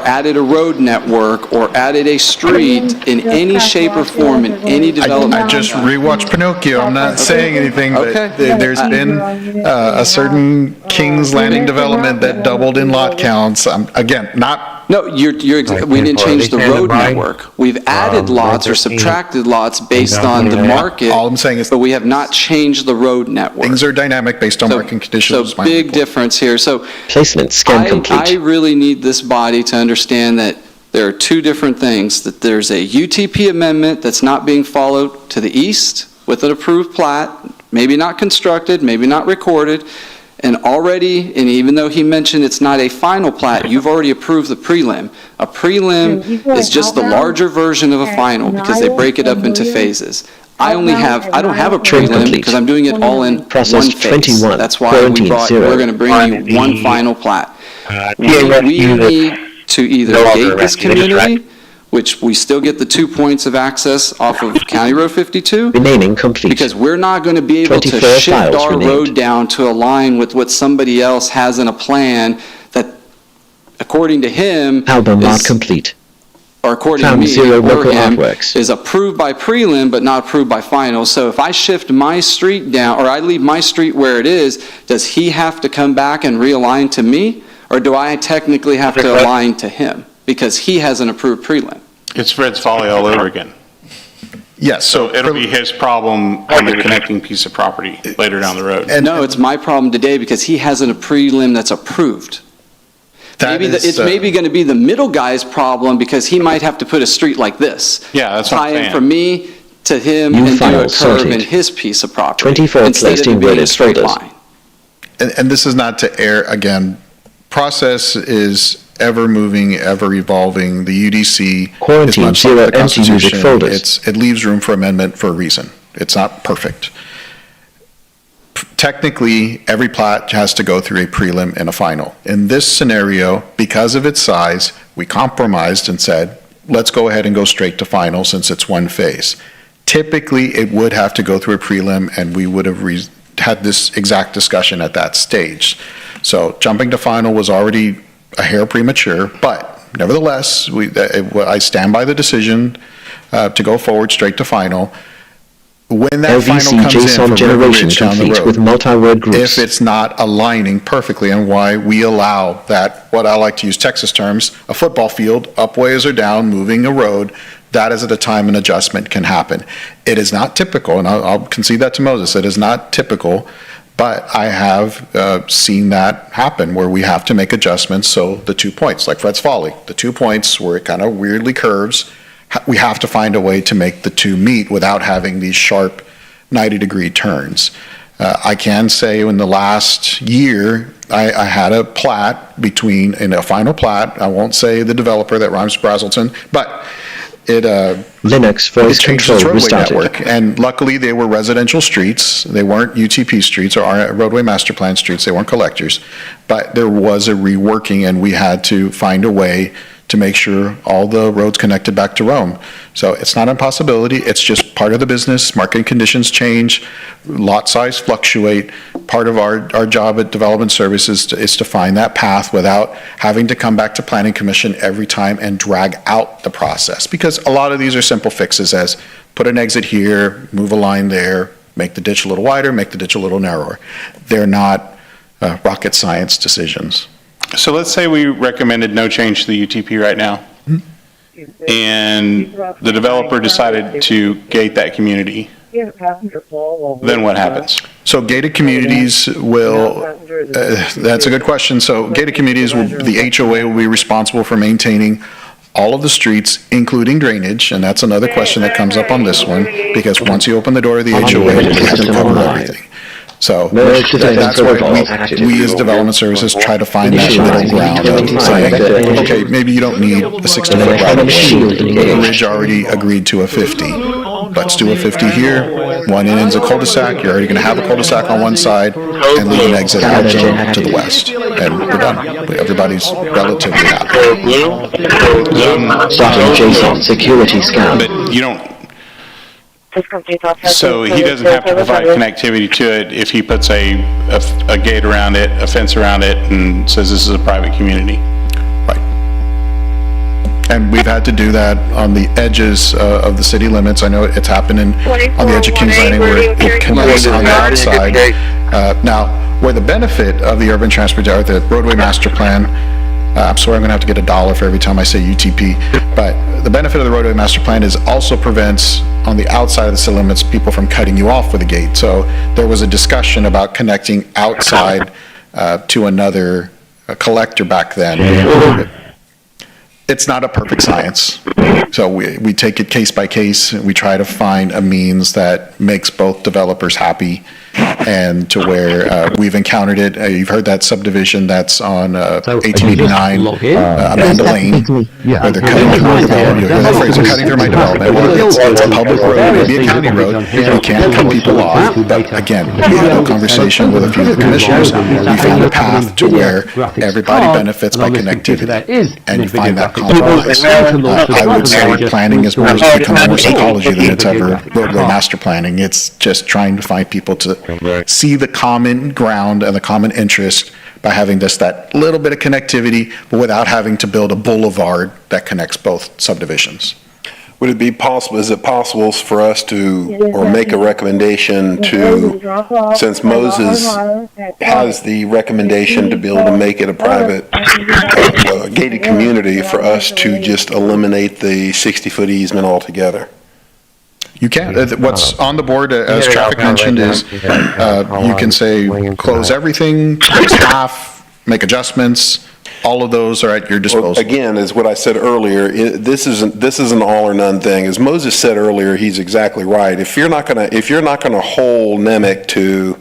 added a road network or added a street in any shape or form in any development. I just rewatched Pinocchio. I'm not saying anything, but there's been a certain King's Landing development that doubled in lot counts. Again, not... No, we didn't change the road network. We've added lots or subtracted lots based on the market. All I'm saying is... But we have not changed the road network. Things are dynamic based on market conditions. So big difference here. So placement scan complete. I really need this body to understand that there are two different things, that there's a UTP amendment that's not being followed to the east with an approved plat, maybe not constructed, maybe not recorded, and already, and even though he mentioned it's not a final plat, you've already approved the prelim. A prelim is just the larger version of a final because they break it up into phases. I don't have a prelim because I'm doing it all in Process one phase. 21, That's why we're going to bring you one final plat. We need to either gate this community, which we still get the 2 points of access off of County Road 52. Remaining complete. Because we're not going to be able to shift our road down to align with what somebody else has in a plan that, according to him, album not complete. Or according to me, or him, is approved by prelim but not approved by final. So if I shift my street down, or I leave my street where it is, does he have to come back and realign to me? Or do I technically have to align to him? Because he has an approved prelim. It's Fred's folly all over again. Yes. So it'll be his problem on the connecting piece of property later down the road. No, it's my problem today because he hasn't a prelim that's approved. It's maybe going to be the middle guy's problem because he might have to put a street like this. Yeah, that's what I'm saying. Tie in from me to him and do a curve in his piece of property. 24 placed in worded folders. And this is not to err, again, process is ever moving, ever evolving. The UDC is much like the Constitution. It leaves room for amendment for a reason. It's not perfect. Technically, every plat has to go through a prelim and a final. In this scenario, because of its size, we compromised and said, let's go ahead and go straight to final since it's one phase. Typically, it would have to go through a prelim, and we would have had this exact discussion at that stage. So jumping to final was already a hair premature, but nevertheless, I stand by the decision to go forward straight to final. When that final comes in for River Ridge down the road, with multi-word groups. If it's not aligning perfectly, and why we allow that, what I like to use Texas terms, a football field, upways or down, moving a road, that is at a time an adjustment can happen. It is not typical, and I'll concede that to Moses, it is not typical, but I have seen that happen where we have to make adjustments. So the 2 points, like Fred's Folly, the 2 points where it kind of weirdly curves, we have to find a way to make the two meet without having these sharp 90-degree turns. I can say in the last year, I had a plat in a final plat, I won't say the developer that rhymes with Brazelton, but it Linux voice changed control its roadway restarted. network, and luckily they were residential streets. They weren't UTP streets or roadway master plan streets. They weren't collectors, but there was a reworking, and we had to find a way to make sure all the roads connected back to Rome. So it's not an impossibility. It's just part of the business. Market conditions change, lot size fluctuate. Part of our job at Development Services is to find that path without having to come back to Planning Commission every time and drag out the process. Because a lot of these are simple fixes, as put an exit here, move a line there, make the ditch a little wider, make the ditch a little narrower. They're not rocket science decisions. So let's say we recommended no change to the UTP right now, and the developer decided to gate that community. Then what happens? So gated communities will, that's a good question. So gated communities, the HOA will be responsible for maintaining all of the streets, including drainage, and that's another question that comes up on this one, because once you open the door of the HOA, you have to cover everything. So that's why we as Development Services try to find that middle ground of saying, okay, maybe you don't need a 60-foot right of way. The Ridge already agreed to a 50. Let's do a 50 here. One end is a cul-de-sac. You're already going to have a cul-de-sac on one side and leave an exit out to the west. And we're done. Everybody's relatively happy. JSON security scan. But you don't. So he doesn't have to provide connectivity to it if he puts a gate around it, a fence around it, and says this is a private community. Right. And we've had to do that on the edges of the city limits. I know it's happening on the edge of Kings Landing where it connects on the outside. Now, where the benefit of the urban transportation, or the roadway master plan, I'm sorry, I'm going to have to get $1 for every time I say UTP, but the benefit of the roadway master plan is also prevents on the outside of the city limits people from cutting you off with a gate. So there was a discussion about connecting outside to another collector back then. It's not a perfect science. So we take it case by case. We try to find a means that makes both developers happy, and to where we've encountered it. You've heard that subdivision that's on 1889 Amanda Lane, where they're cutting through my development. You hear that phrase, they're cutting through my development. Well, it's a public road, maybe a county road. We can't cut people off. But again, we had a conversation with a few of the commissioners. We found a path to where everybody benefits by connectivity, and you find that compromise. I would say planning is becoming more psychology than it's ever roadway master planning. It's just trying to find people to see the common ground and the common interest by having just that little bit of connectivity, but without having to build a boulevard that connects both subdivisions. Would it be possible, is it possible for us to, or make a recommendation to, since Moses has the recommendation to be able to make it a private gated community, for us to just eliminate the 60-foot easement altogether? You can. What's on the board, as traffic mentioned, is you can say close everything, close half, make adjustments. All of those are at your disposal. Well, again, is what I said earlier. This is an all or none thing. As Moses said earlier, he's exactly right. If you're not gonna hold NEMIC to,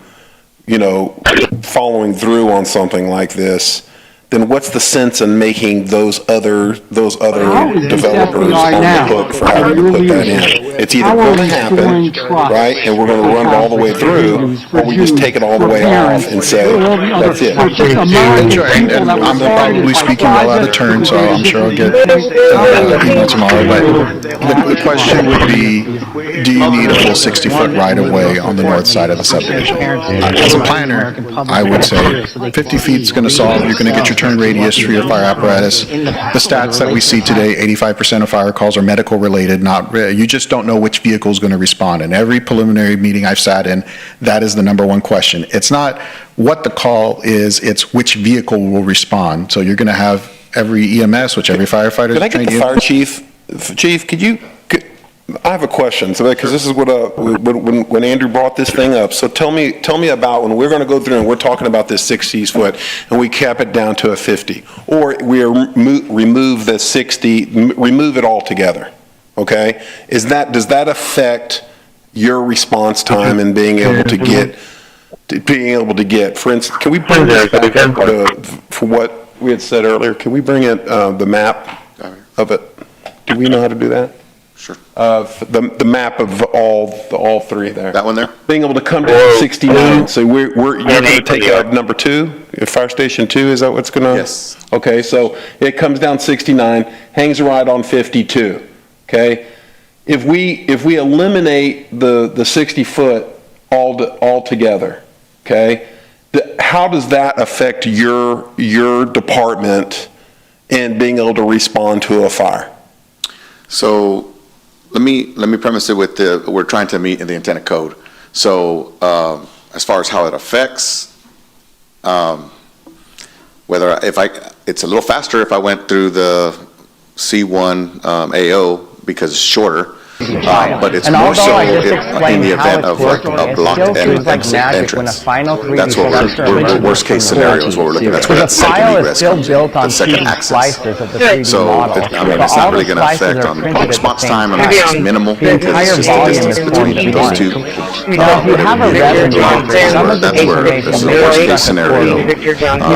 following through on something like this, then what's the sense in making those other developers on the hook for having to put that in? It's either going to happen, right, and we're going to run it all the way through, or we just take it all the way off and say, that's it. And I'm probably speaking well out of turn, so I'm sure I'll get email tomorrow, but the question would be, do you need a full 60-foot right-of-way on the north side of the subdivision? As a planner, I would say 50 feet is going to solve, you're going to get your turn radius for your fire apparatus. The stats that we see today, 85% of fire calls are medical related, you just don't know which vehicle is going to respond. In every preliminary meeting I've sat in, that is the number one question. It's not what the call is, it's which vehicle will respond. So you're going to have every EMS, which every firefighter is trained in. Could I get the fire chief? Chief, I have a question, because this is what when Andrew brought this thing up. So tell me about when we're going to go through and we're talking about this 60 foot and we cap it down to a 50, or we remove the 60, remove it altogether. Okay, does that affect your response time and being able to get being able to get, for instance, can we bring this back up for what we had said earlier? Can we bring it, the map of it? Do we know how to do that? Sure. The map of all three there. That one there? Being able to come to 69, so you're going to take out number 2, Fire Station 2, is that what's going to? Yes. Okay, so it comes down 69, hangs right on 52, okay? If we eliminate the 60-foot altogether, okay, how does that affect your department and being able to respond to a fire? So let me premise it with we're trying to meet in the intent of code. So as far as how it affects, it's a little faster if I went through the C1 AO because it's shorter. But it's more so in the event of like a blocked exit entrance. That's what we're worst case scenario is what we're looking at. That's where that second egress comes in, the second access. So, I mean, it's not really going to affect on response time. I mean, it's minimal because it's just the distance between those two. That's where this is the worst case scenario. You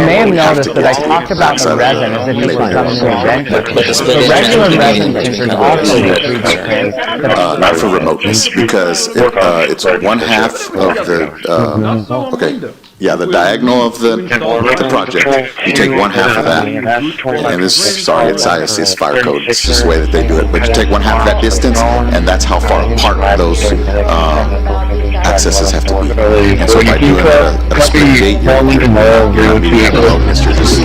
may have noticed that I talked about the resin as if it was something invented. The regular resin printers also use 3D print. Not for remoteness, because it's one half of the, the diagonal of the project. You take one half of that, and it's ISC's fire code, it's just the way that they do it, but you take one half of that distance, and that's how far apart those accesses have to be. And so by doing a split gate, you're not meeting that remoteness, you're just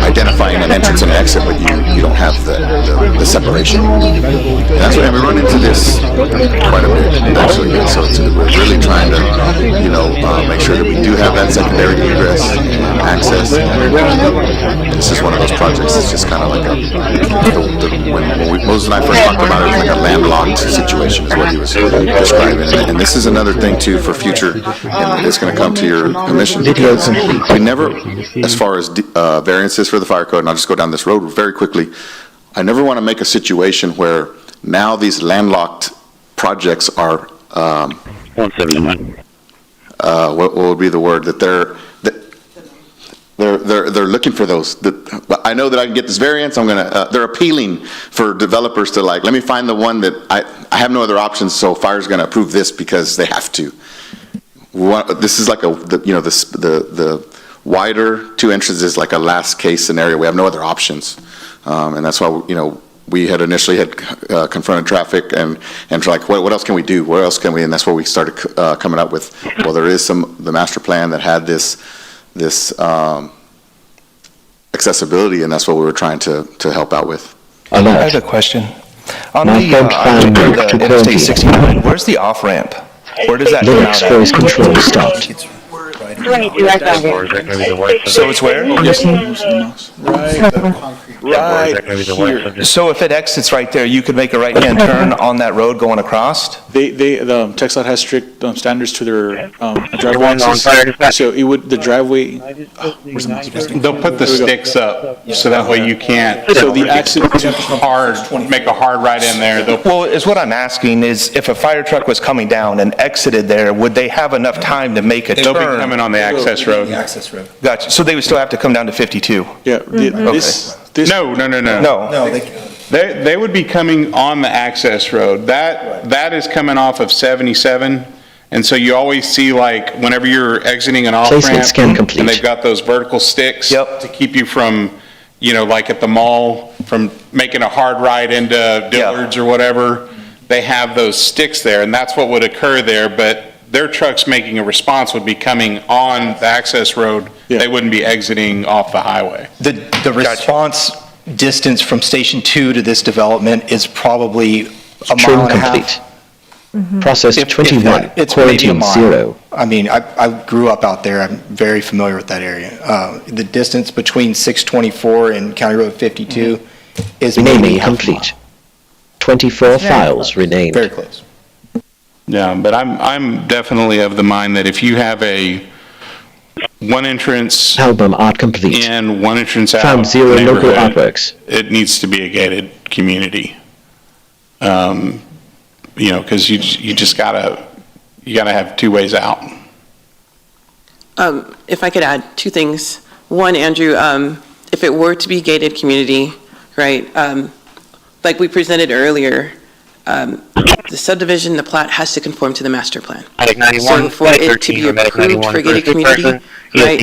identifying an entrance and an exit, but you don't have the separation. And that's why we run into this quite a bit, actually, and so we're really trying to, make sure that we do have that secondary egress and access. This is one of those projects that's just kind of like when Moses and I first talked about it, it was like a landlocked situation is what he was describing. And this is another thing too for future, and it's going to come to your commission, because we never, as far as variances for the fire code, and I'll just go down this road very quickly, I never want to make a situation where now these landlocked projects are, 171. what would be the word, that they're looking for those. But I know that I can get this variance. They're appealing for developers to let me find the one that I have no other options. So fire's going to approve this because they have to. This is like the wider 2 entrances is like a last case scenario. We have no other options, and that's why we had initially confronted traffic and like, what else can we do? What else can we? And that's where we started coming up with, well, there is the master plan that had this accessibility, and that's what we were trying to help out with. I have a question. On the Interstate 69, where's the off-ramp? Where does that come out at? Control stopped. So it's where? Right here. So if it exits right there, you could make a right-hand turn on that road going across? The TxDOT has strict standards to their driveway access. So the driveway, they'll put the sticks up so that way you can't. So the exit make a hard right in there. Well, is what I'm asking is if a fire truck was coming down and exited there, would they have enough time to make a turn? They'll be coming on the access road. Gotcha. So they would still have to come down to 52? Yeah. No. They would be coming on the access road. That is coming off of 77. And so you always see, like, whenever you're exiting an off-ramp, and they've got those vertical sticks to keep you from, like at the mall, from making a hard right into Dillard's or whatever. They have those sticks there, and that's what would occur there. But their trucks making a response would be coming on the access road. They wouldn't be exiting off the highway. The response distance from Station 2 to this development is probably a mile and a half. Process 21, it's quarantine 0. I mean, I grew up out there. I'm very familiar with that area. The distance between 624 and County Road 52 is renaming complete. 24 files renamed. Very close. Yeah, but I'm definitely of the mind that if you have one entrance album art complete and one entrance out, found 0 local artworks, it needs to be a gated community. Because you gotta have 2 ways out. If I could add two things. One, Andrew, if it were to be gated community, right, like we presented earlier, the subdivision, the plat has to conform to the master plan. So for it to be approved for gated community, right,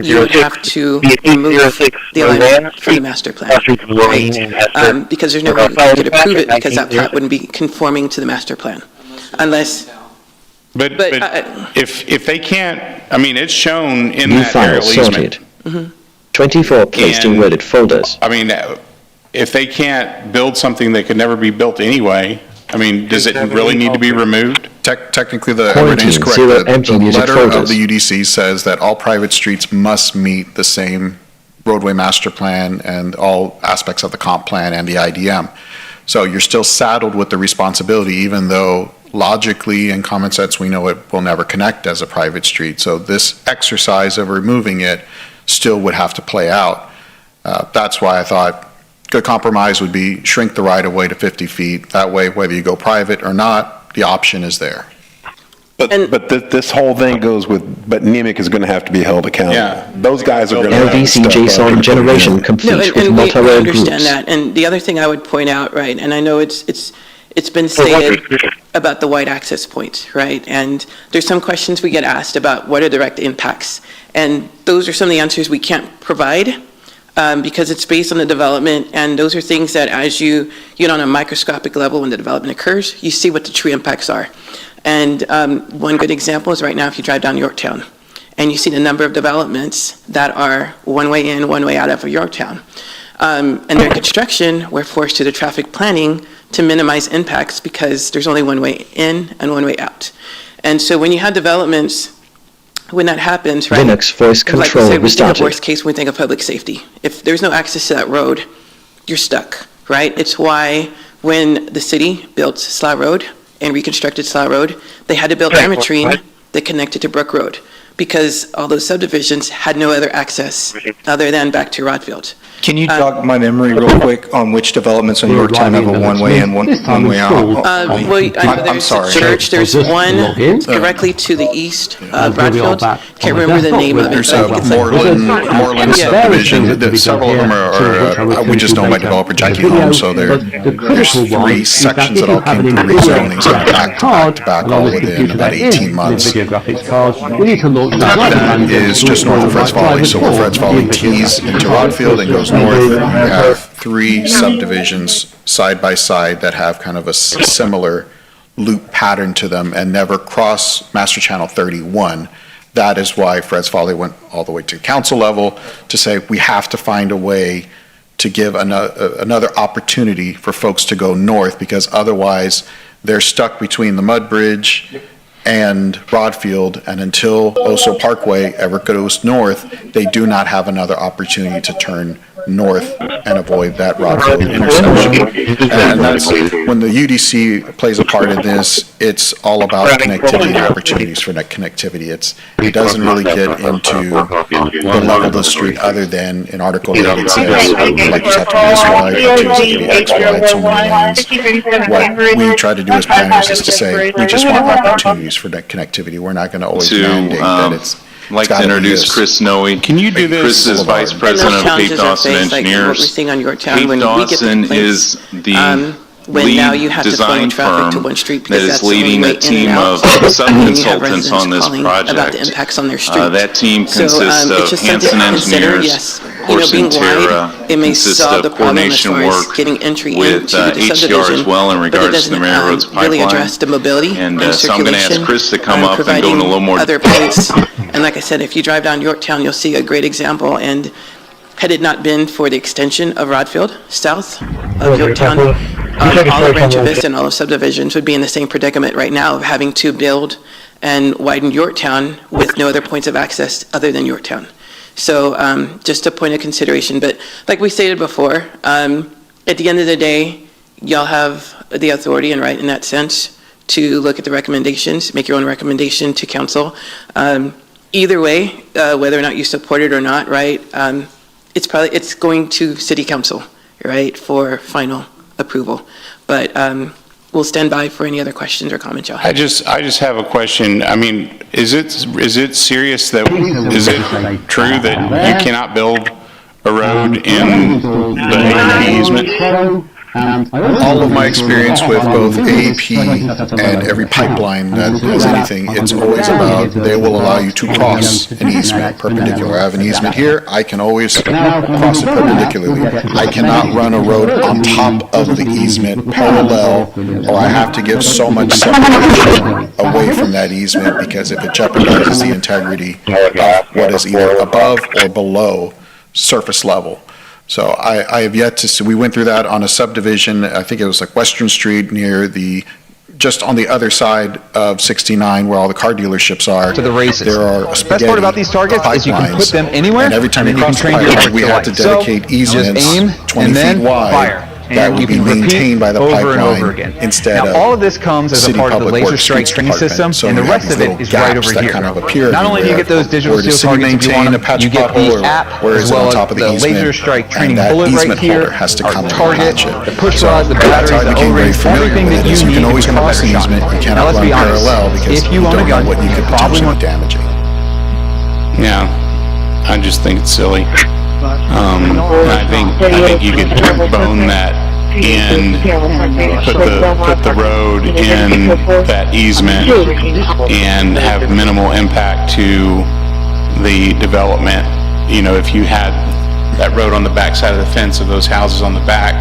you would have to remove the alignment from the master plan, right? Because there's no way you could approve it because that plat wouldn't be conforming to the master plan, unless. But if they can't, I mean, it's shown in that aerial easement. 24 placed in worded folders. I mean, if they can't build something that could never be built anyway, I mean, does it really need to be removed? Technically, everything is correct. The letter of the UDC says that all private streets must meet the same roadway master plan and all aspects of the comp plan and the IDM. So you're still saddled with the responsibility, even though logically and common sense, we know it will never connect as a private street. So this exercise of removing it still would have to play out. That's why I thought good compromise would be shrink the right-of-way to 50 feet. That way, whether you go private or not, the option is there. But this whole thing goes with, but NEMIC is going to have to be held accountable. Yeah. Those guys are going to LDC JSON generation complete with multi-row I groups. understand that. And the other thing I would point out, right, and I know it's been stated about the wide access point, right? And there's some questions we get asked about what are direct impacts. And those are some of the answers we can't provide because it's based on the development. And those are things that as you get on a microscopic level when the development occurs, you see what the true impacts are. And one good example is right now if you drive down Yorktown and you see the number of developments that are one way in, one way out of Yorktown. And during construction, we're forced to do traffic planning to minimize impacts because there's only one way in and one way out. And so when you have developments, when that happens, right? Linux voice control like we said, we think restarted. of worst case when we think of public safety. If there's no access to that road, you're stuck, right? It's why when the city built Slough Road and reconstructed Slough Road, they had to build Armatrine that connected to Brook Road because all those subdivisions had no other access other than back to Rodfield. Can you jog my memory real quick on which developments in Yorktown have a one-way in, one way out? Well, I know I'm there's sorry. a church, there's one directly to the east of Bradfield. Can't remember the name of it. There's a Moreland subdivision. Several of them are we just know by developer Jackie Holmes, so there's three sections that all came through rezonings back to back all within about 18 months. That is just north of Fred's Folly, so where Fred's Folly tees into Rodfield and goes north, you have three subdivisions side by side that have kind of a similar loop pattern to them and never cross Master Channel 31. That is why Fred's Folly went all the way to council level to say we have to find a way to give another opportunity for folks to go north, because otherwise they're stuck between the Mud Bridge and Rodfield, and until Oso Parkway ever goes north, they do not have another opportunity to turn north and avoid that Rodfield intersection. And that's when the UDC plays a part in this. It's all about connectivity and opportunities for that connectivity. It doesn't really get into the level of the street other than in Article 8 it says, like you have to be this wide, to be X wide, so many lanes. What we try to do as planners is to say, we just want opportunities for that connectivity. We're not going to always mandate that it's I'd like to introduce Chris Snowy. Can you do this? Chris is Vice President of Pete Dawson Engineers. Pete Dawson is the lead design firm that is leading a team of sub-consultants on this project. That team consists of Hanson Engineers, Porcentera, consists of coordination work with HDR as well in regards to the Mary Roads pipeline. And so I'm going to ask Chris to come up and go in a little more detail. And like I said, if you drive down Yorktown, you'll see a great example. And had it not been for the extension of Rodfield, south of Yorktown, all of Rancho Vista and all of subdivisions would be in the same predicament right now of having to build and widen Yorktown with no other points of access other than Yorktown. So just a point of consideration. But like we stated before, at the end of the day, y'all have the authority and right in that sense to look at the recommendations, make your own recommendation to council. Either way, whether or not you support it or not, right, it's going to city council, right, for final approval. But we'll stand by for any other questions or comments y'all I have. just have a question. I mean, is it serious that, is it true that you cannot build a road in the AEP easement? All of my experience with both AEP and every pipeline that has anything, it's always about they will allow you to cross an easement perpendicular. I have an easement here, I can always cross it perpendicularly. I cannot run a road on top of the easement parallel, or I have to give so much separation away from that easement, because if it jeopardizes the integrity of what is either above or below surface level. So I have yet to see, we went through that on a subdivision, I think it was like Western Street near just on the other side of 69 where all the car dealerships are. To the races. There are The best part about these targets is you can put them anywhere, and every time and you you can cross the train your pipeline, arc we to have to light. So, dedicate just easements aim 20 and then feet wide fire. that And will you be can repeat maintained by the over and pipeline over again. instead now, of all of this comes as a City part of the Public laser Works strike Streets training system, Department. So and the you rest have of these it is little right gaps over that here. kind of appear Not only do you everywhere. get those digital Where does seal city targets if you maintain want a patch them, you get pothole, the or app where as is it on well as top of the the easement? laser strike And training that bullet right easement here, holder has to our come and target, match it. the push So rods, the that's how batteries, I the became very O-rings, familiar everything with that it, is you you need can to always become a cross better an shot. easement, you Now cannot let's run be honest, parallel because if you you own a don't know gun, what you could you probably potentially want damage. Yeah, I just think it's silly. And I think you could bone that in, put the road in that easement and have minimal impact to the development. You know, if you had that road on the back side of the fence of those houses on the back,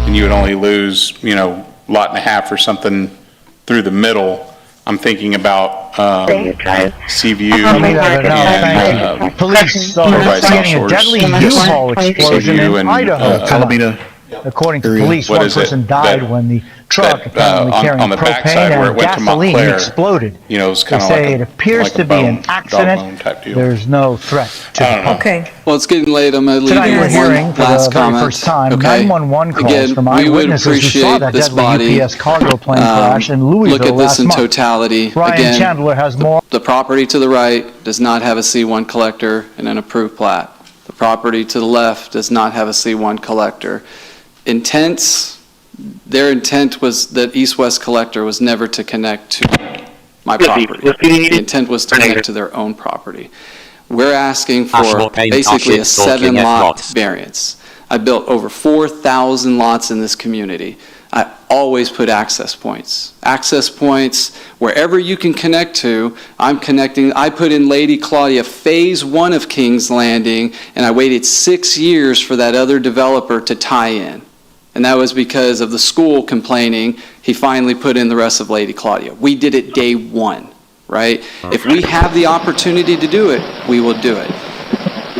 then you would only lose, you know, lot and a half or something through the middle. I'm thinking about Seaview and Police Everybody's investigating a South deadly Shores. U-Haul explosion Seaview in and, Idaho. Palomino. According to area. police, What one is it? person died That- when the truck apparently on carrying the backside propane where it and went to gasoline Montclair, exploded. you know, it's They kind of say like it appears like a to be an dog accident. bone type deal. There's no threat to the public. Okay. Well, it's getting late. I'm going to leave Tonight you we're with hearing one for last the very comment. first time Okay. 911 calls Again, from we would eyewitnesses who saw appreciate that this deadly body UPS cargo plane crash in Louisville look at this last in month. totality. Ryan Again, Chandler has more. the property to the right does not have a C1 collector and an approved plat. The property to the left does not have a C1 collector. Their intent was that east-west collector was never to connect to my property. The intent was to connect to their own property. We're asking for Ashmore basically a Township looking at 7-lot lots. variance. I built over 4,000 lots in this community. I always put access points. Access points, wherever you can connect to, I'm connecting. I put in Lady Claudia Phase 1 of King's Landing, and I waited 6 years for that other developer to tie in. And that was because of the school complaining. He finally put in the rest of Lady Claudia. We did it day one, right? If we have the opportunity to do it, we will do it.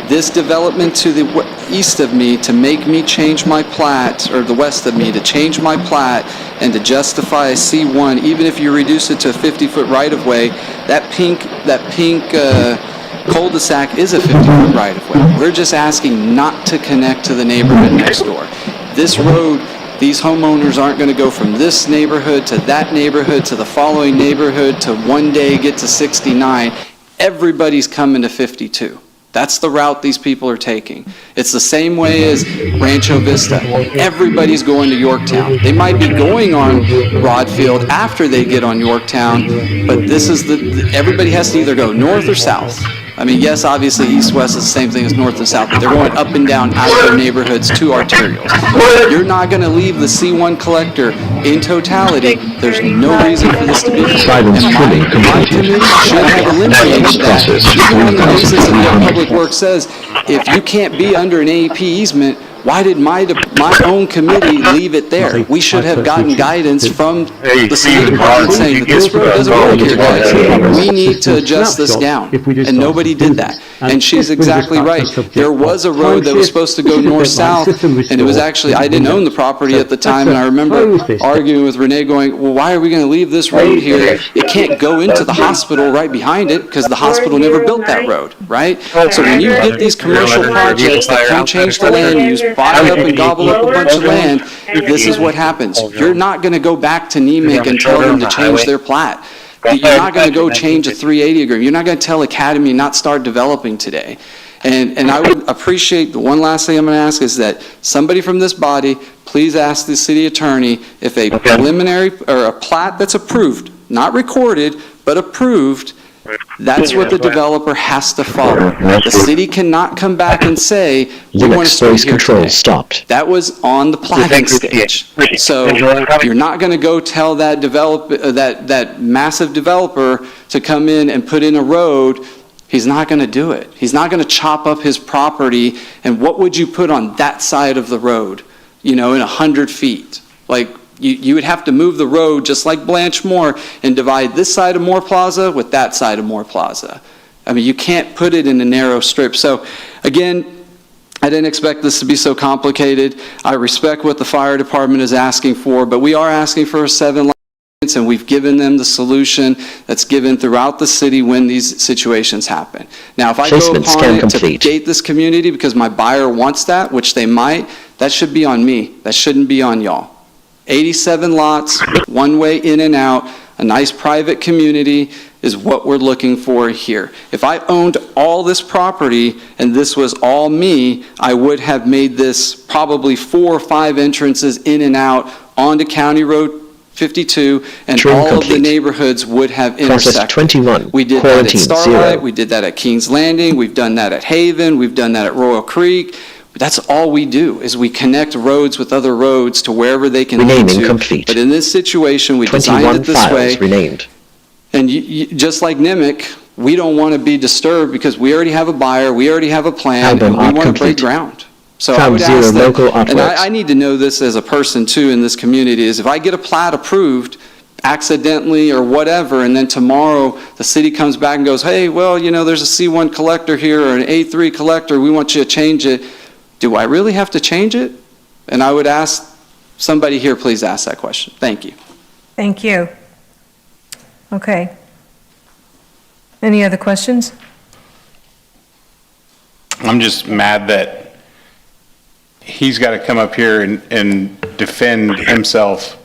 This development to the east of me to make me change my plat, or the west of me to change my plat and to justify a C1, even if you reduce it to a 50-foot right-of-way, that pink cul-de-sac is a 50-foot right-of-way. We're just asking not to connect to the neighborhood next door. This road, these homeowners aren't going to go from this neighborhood to that neighborhood to the following neighborhood to one day get to 69. Everybody's coming to 52. That's the route these people are taking. It's the same way as Rancho Vista. Everybody's going to Yorktown. They might be going on Broadfield after they get on Yorktown, but this is everybody has to either go north or south. I mean, yes, obviously east-west is the same thing as north and south, but they're going up and down out of their neighborhoods to arterials. You're not going to leave the C1 collector in totality. There's no reason for this to be. And my committee should have eliminated that. Even on the basis of what Public Works says, if you can't be under an AEP easement, why did my own committee leave it there? We should have gotten guidance from the city department saying that this road doesn't work here, guys. We need to adjust this down. And nobody did that. And she's exactly right. There was a road that was supposed to go north-south, and it was actually, I didn't own the property at the time, and I remember arguing with Renee going, well, why are we going to leave this road here? It can't go into the hospital right behind it because the hospital never built that road, right? So when you get these commercial projects that can change the land use, buy up and gobble up a bunch of land, this is what happens. You're not going to go back to NEMIC and tell them to change their plat. You're not going to go change a 380 agreement. You're not going to tell Academy not start developing today. And I would appreciate, the one last thing I'm going to ask is that somebody from this body please ask the city attorney if a preliminary, or a plat that's approved, not recorded, but approved, that's what the developer has to follow. The city cannot come back and say, we want to Linux stay voice here control today. stopped. That was on the planning stage. So you're not going to go tell that that massive developer to come in and put in a road. He's not going to do it. He's not going to chop up his property. And what would you put on that side of the road, in 100 feet? Like, you would have to move the road just like Blanchmore and divide this side of Moore Plaza with that side of Moore Plaza. I mean, you can't put it in a narrow strip. So again, I didn't expect this to be so complicated. I respect what the fire department is asking for, but we are asking for a 7 license, and we've given them the solution that's given throughout the city when these situations happen. Now, if I go Placement upon scan it to complete. gate this community because my buyer wants that, which they might, that should be on me. That shouldn't be on y'all. 87 lots, one way in and out, a nice private community is what we're looking for here. If I owned all this property and this was all me, I would have made this probably 4 or 5 entrances in and out onto County Road 52, and Trim all complete. of the neighborhoods would have Process intersected. 21. We did that at Quarantine Starlight, 0. we did that at Kings Landing, we've done that at Haven, we've done that at Royal Creek. That's all we do, is we connect roads with other roads to wherever they can lead Renaming to. complete. But in this situation, we designed 21 it this files way. renamed. And just like Nimic, we don't want to be disturbed because we already have a buyer, we already have a plan, Album and we art want to break complete. ground. So I Found would 0 ask that, local and artworks. I need to know this as a person too in this community, is if I get a plat approved accidentally or whatever, and then tomorrow the city comes back and goes, hey, well, there's a C1 collector here or an A3 collector, we want you to change it. Do I really have to change it? And I would ask somebody here, please ask that question. Thank you. Thank you. Okay. Any other questions? I'm just mad that he's got to come up here and defend himself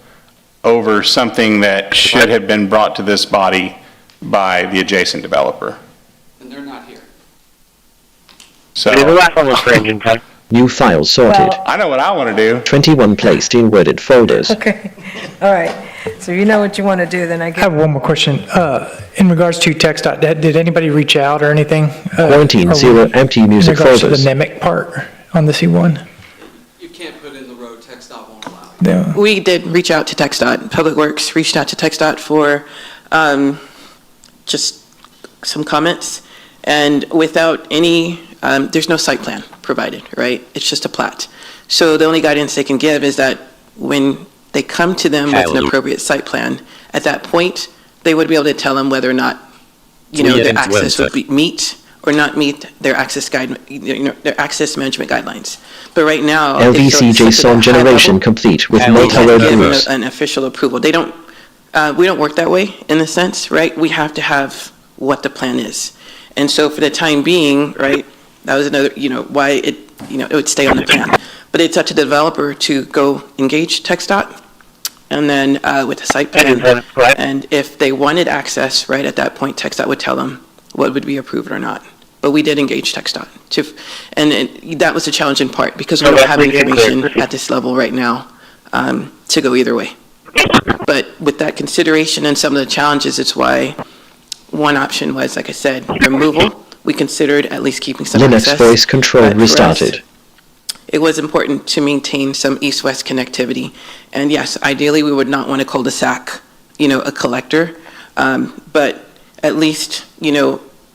over something that should have been brought to this body by the adjacent developer. And they're not here. So, The last one was for engine time. New files sorted. I know what I want to do. 21 placed in worded folders. Okay, all right. So you know what you want to do, then I I guess. have one more question. In regards to TxDOT, did anybody reach out or anything? Quarantine 0 empty music In regards to folders. the NEMIC part on the C1? You can't put in the road, TxDOT won't allow. Yeah. We did reach out to TxDOT. Public Works reached out to TxDOT for just some comments. And without any, there's no site plan provided, right? It's just a plat. So the only guidance they can give is that when they come to them with an appropriate site plan, at that point, they would be able to tell them whether or not, their access would meet or not meet their access their access management guidelines. But right now, they feel LVC it's such a JSON high generation level, complete with we can't multi-road give groups. an official approval. We don't work that way in the sense, right? We have to have what the plan is. And so for the time being, right, that was another, why it would stay on the plan. But it's up to the developer to go engage TxDOT and then with the site plan. And if they wanted access, right, at that point, TxDOT would tell them what would be approved or not. But we did engage TxDOT. That was the challenging part because we don't have information at this level right now to go either way. But with that consideration and some of the challenges, it's why one option was, like I said, removal. We considered at least keeping some Linux access. voice control But for us, restarted. it was important to maintain some east-west connectivity. And yes, ideally, we would not want to cul-de-sac, a collector. But at least,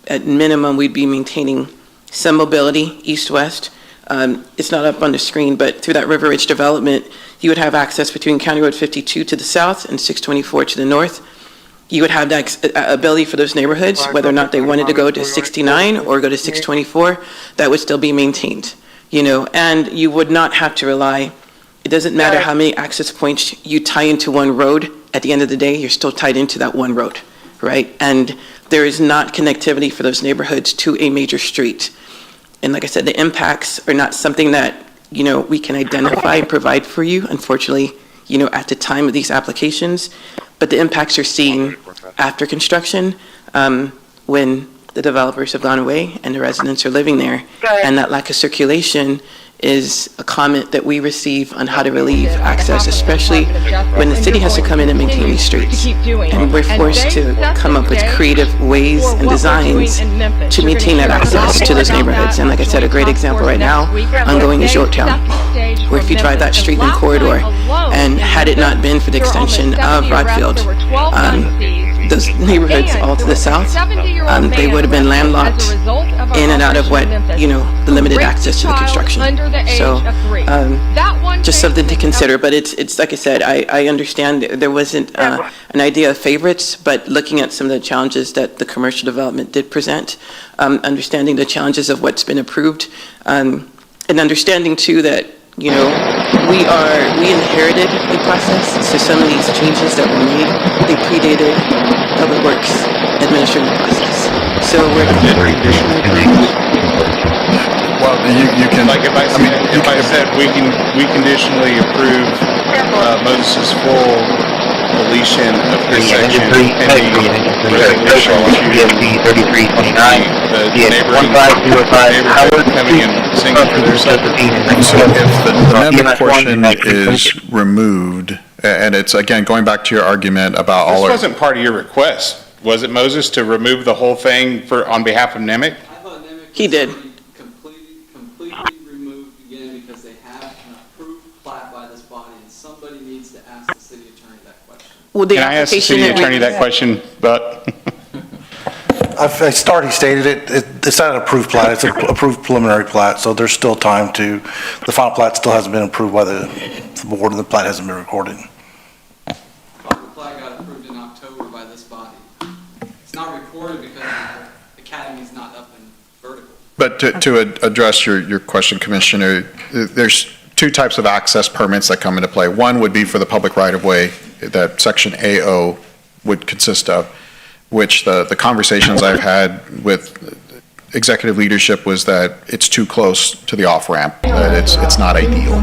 at minimum, we'd be maintaining some mobility east-west. It's not up on the screen, but through that River Ridge development, you would have access between County Road 52 to the south and 624 to the north. You would have that ability for those neighborhoods, whether or not they wanted to go to 69 or go to 624, that would still be maintained, and you would not have to rely, it doesn't matter how many access points you tie into one road, at the end of the day, you're still tied into that one road, right? And there is not connectivity for those neighborhoods to a major street. And like I said, the impacts are not something that, we can identify and provide for you, unfortunately, at the time of these applications. But the impacts you're seeing after construction, when the developers have gone away and the residents are living there, and that lack of circulation is a comment that we receive on how to relieve access, especially when the city has to come in and maintain these streets. And we're forced to come up with creative ways and designs to maintain that access to those neighborhoods. And like I said, a great example right now ongoing is Yorktown, where if you drive that street and corridor, and had it not been for the extension of Rodfield, those neighborhoods all to the south, they would have been landlocked in and out of what, the limited access to the construction. So, just something to consider, but it's like I said, I understand there wasn't an idea of favorites, but looking at some of the challenges that the commercial development did present, understanding the challenges of what's been approved, and understanding too that, we inherited a process, so some of these changes that were made, they predated Public Works administrative process. So we're Well, you can. Like if I said we conditionally approve Moses' full deletion of his section pending resolution to the neighboring neighborhood coming in single for their subdivision. So if the amendment portion is removed, and it's, again, going back to your argument about all. This wasn't part of your request, was it, Moses, to remove the whole thing on behalf of NEMIC? He did. Completely removed again because they have an approved plat by this body, and somebody needs to ask the city attorney that question. Well, Can I ask the city attorney that question, but? I've already stated it. It's not an approved plat. It's an approved preliminary plat, so there's still time to, the final plat still hasn't been approved by the board, and the plat hasn't been recorded. The plat got approved in October by this body. It's not recorded because the academy's not up and vertical. But to address your question, Commissioner, there's two types of access permits that come into play. One would be for the public right-of-way that Section AO would consist of, which the conversations I've had with executive leadership was that it's too close to the off-ramp, that it's not ideal.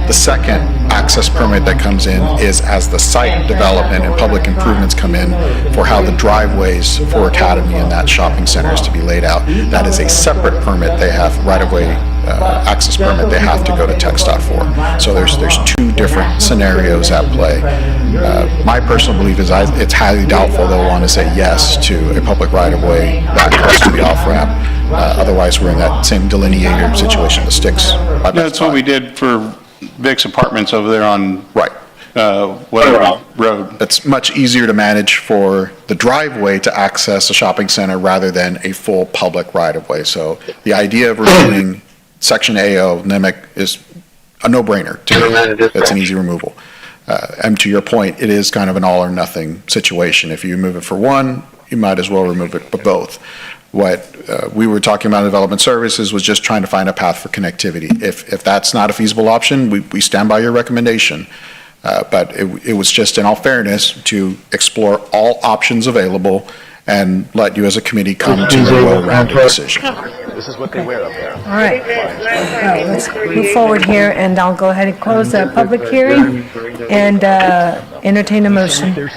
The second access permit that comes in is as the site development and public improvements come in for how the driveways for Academy and that shopping center is to be laid out. That is a separate permit. They have right-of-way access permit they have to go to TxDOT for. So there's two different scenarios at play. My personal belief is it's highly doubtful they'll want to say yes to a public right-of-way that close to the off-ramp. Otherwise, we're in that same delineator situation, the sticks. That's what we did for Vic's Apartments over there on whatever road. It's much easier to manage for the driveway to access a shopping center rather than a full public right-of-way. So the idea of removing Section AO, NEMIC, is a no-brainer to me. It's an easy removal. And to your point, it is kind of an all-or-nothing situation. If you remove it for one, you might as well remove it for both. What we were talking about in development services was just trying to find a path for connectivity. If that's not a feasible option, we stand by your recommendation. But it was just, in all fairness, to explore all options available and let you as a committee come to a well-rounded decision. This is what they wear up there. All right. Let's move forward here, and I'll go ahead and close the public hearing and entertain a motion. This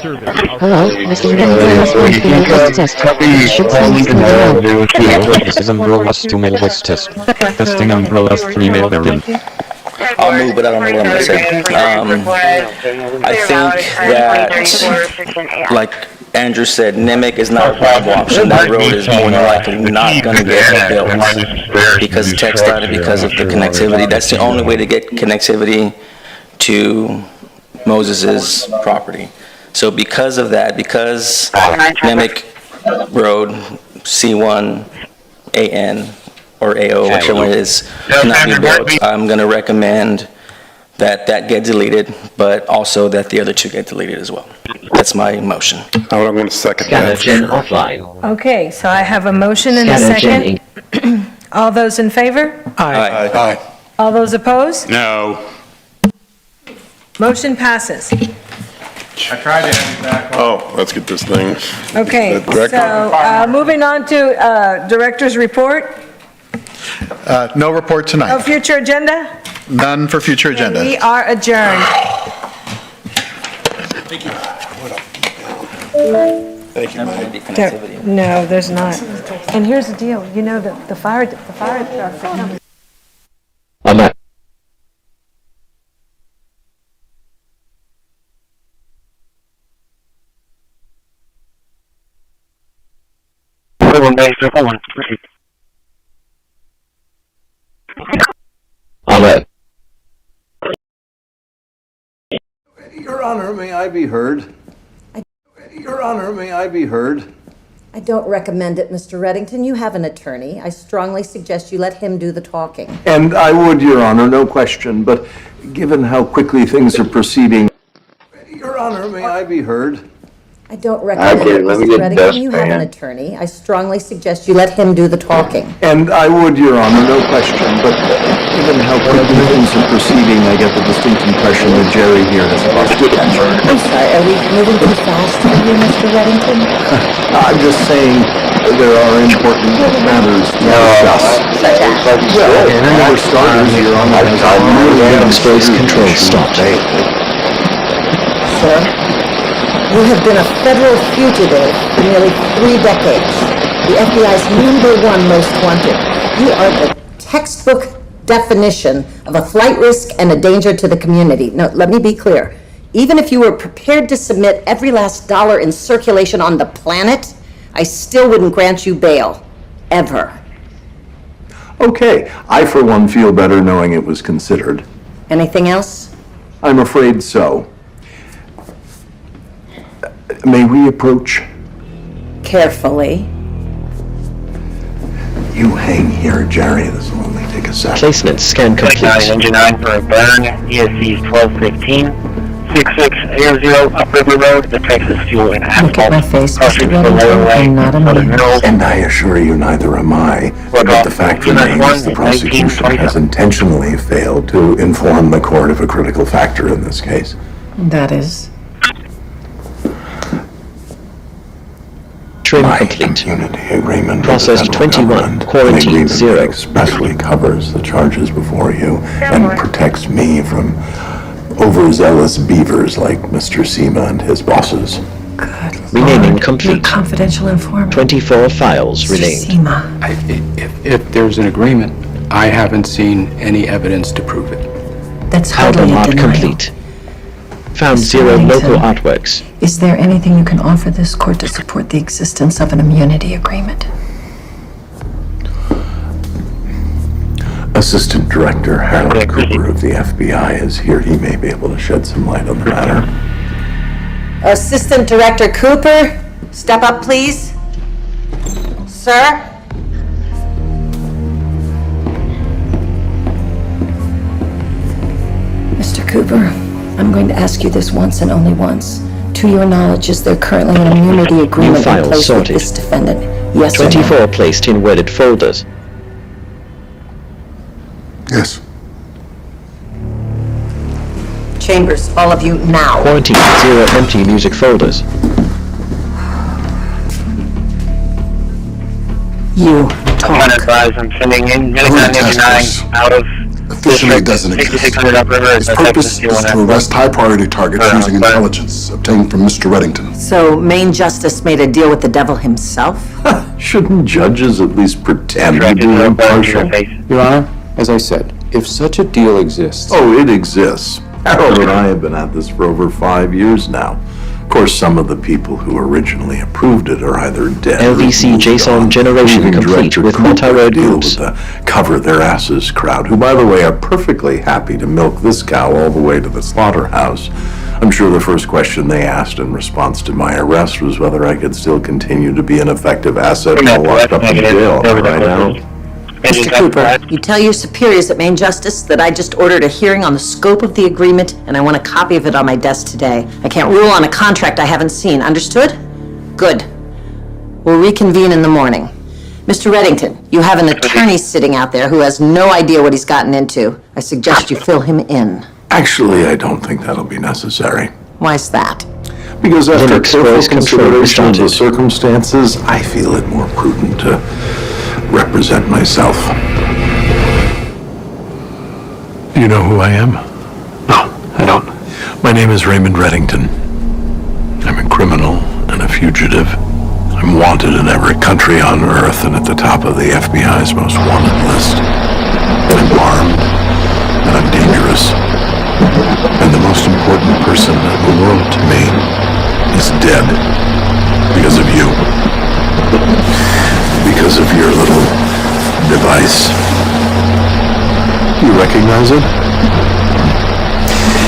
is umbrellas to male voice test. Testing umbrellas to female variant. I'll move, but I don't know what I'm going to say. I think that, like Andrew said, NEMIC is not a viable option. That road is more than likely not going to get built because of TxDOT and because of the connectivity. That's the only way to get connectivity to Moses's property. So because of that, because NEMIC Road C1 AN or AO, whichever one it is, cannot be built, I'm going to recommend that get deleted, but also that the other two get deleted as well. That's my motion. I'm going to second that. Okay, so I have a motion and a second. All those in favor? Aye. Aye. All those opposed? No. Motion passes. I tried to end that. Oh, let's get this thing. Okay, so moving on to Director's report. No report tonight. No future agenda? None for future agenda. We are adjourned. Thank you. Thank you, Mike. No, there's not. And here's the deal, the fire trucks are coming. Alert. Your Honor, may I be heard? Your Honor, may I be heard? I don't recommend it, Mr. Reddington. You have an attorney. I strongly suggest you let him do the talking. And I would, Your Honor, no question, but given how quickly things are proceeding... Your Honor, may I be heard? I don't recommend it, Mr. Reddington. You have an attorney. I strongly suggest you let him do the talking. And I would, Your Honor, no question, but given how quickly things are proceeding, I get the distinct impression that Jerry here has lost attention. I'm sorry, are we moving too fast for you, Mr. Reddington? I'm just saying there are important matters to discuss. Well, for starters, Your Honor, Space control stopped. Sir, you have been a federal fugitive for nearly 3 decades. The FBI's #1 most wanted. You are the textbook definition of a flight risk and a danger to the community. Now, let me be clear. Even if you were prepared to submit every last dollar in circulation on the planet, I still wouldn't grant you bail. Ever. Okay, I for one feel better knowing it was considered. Anything else? I'm afraid so. May we approach? Carefully. You hang here, Jerry. This will only take a second. Placement scan complete. Engine 9 for a burn, ESC 1215, 6600 Upriver Road, the Texas Fuel and Asphalt. Look at my face, Mr. Reddington. I'm not a man. And I assure you, neither am I. But the fact remains, the prosecution has intentionally failed to inform the court of a critical factor in this case. That is? Trim My complete. community agreement Process with the federal 21, government, quarantine an agreement 0. that expressly covers the charges before you and protects me from overzealous beavers like Mr. Seema and his bosses. Renaming complete. Confidential informant. 24 files renamed. If there's an agreement, I haven't seen any evidence to prove it. That's hardly a Dynamark denial. complete. Found Mr. 0 local Reddington. artworks. Is there anything you can offer this court to support the existence of an immunity agreement? Assistant Director Harold Cooper of the FBI is here. He may be able to shed some light on the matter. Assistant Director Cooper, step up, please. Sir? Mr. Cooper, I'm going to ask you this once and only once. To your knowledge, is there currently an immunity agreement in files place with sorted. this defendant? Yes or no? 24 placed in worded folders. Yes. Chambers, all of you now. Quarantine 0 empty music folders. You talk. I'm sending in Engine 9 out of Officially doesn't exist. 6600 Upriver. Its purpose is to arrest high-priority targets using intelligence obtained from Mr. Reddington. So, Main Justice made a deal with the devil himself? Shouldn't judges at least pretend to be impartial? Your Honor, as I said, if such a deal exists... Oh, it exists. Harold and I have been at this for over 5 years now. Of course, some of the people who originally approved it are either dead LVC or JSON generation leaving complete Director with Cooper multi-road to deal groups. with the cover their asses crowd, who, by the way, are perfectly happy to milk this cow all the way to the slaughterhouse. I'm sure the first question they asked in response to my arrest was whether I could still continue to be an effective asset while locked up in jail. Right, Harold? Mr. Cooper, you tell your superiors at Main Justice that I just ordered a hearing on the scope of the agreement, and I want a copy of it on my desk today. I can't rule on a contract I haven't seen. Understood? Good. We'll reconvene in the morning. Mr. Reddington, you have an attorney sitting out there who has no idea what he's gotten into. I suggest you fill him in. Actually, I don't think that'll be necessary. Why's that? Because after Linux careful voice control consideration of the restarted. circumstances, I feel it more prudent to represent myself. You know who I am? No, I don't. My name is Raymond Reddington. I'm a criminal and a fugitive. I'm wanted in every country on earth and at the top of the FBI's most wanted list. I'm armed and I'm dangerous. And the most important person in the world to me is dead because of you. face. You recognize it?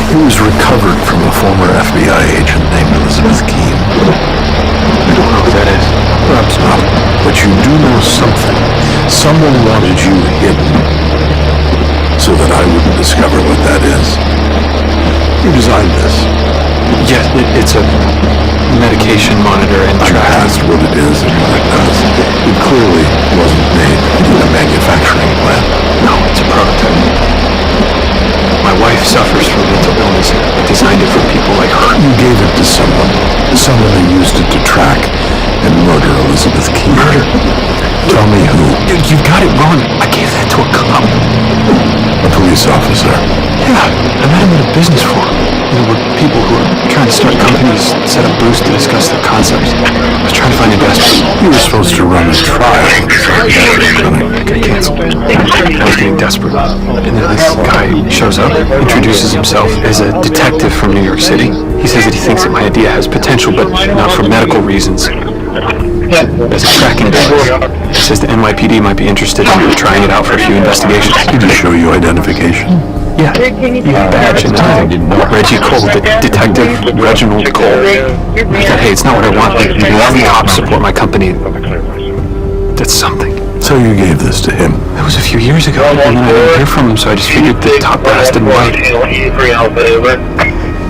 It was recovered from a former FBI agent named Elizabeth Keene. I don't know who that is. Perhaps not. But you do know something. Someone wanted you hidden so that I wouldn't discover what that is. You designed this. Yes, it's a medication monitor and I asked what it is and what it does. It clearly wasn't made in a manufacturing plant. No, it's a prototype. My wife suffers from mental illness. I designed it for people like her. You gave it to someone who used it to track and murder Elizabeth Keene. Murder? Tell me who. You've got it wrong. I gave that to a cop. A police officer. Yeah, I met him at a business forum. There were people who were trying to start companies, set up booths to discuss their concepts. I was trying to find investors. You were supposed to run a trial. I got canceled. I was getting desperate. And then this guy shows up, introduces himself as a detective from New York City. He says that he thinks that my idea has potential, but not for medical reasons. As a tracking device. He says the NYPD might be interested in trying it out for a few investigations. Did he show you identification? Yeah, badge and everything. Reggie Cole, Detective Reginald Cole. I thought, hey, it's not what I want. The cops support my company. That's something. So you gave this to him? That was a few years ago, and then I didn't hear from him, so I just figured the top brass didn't bite.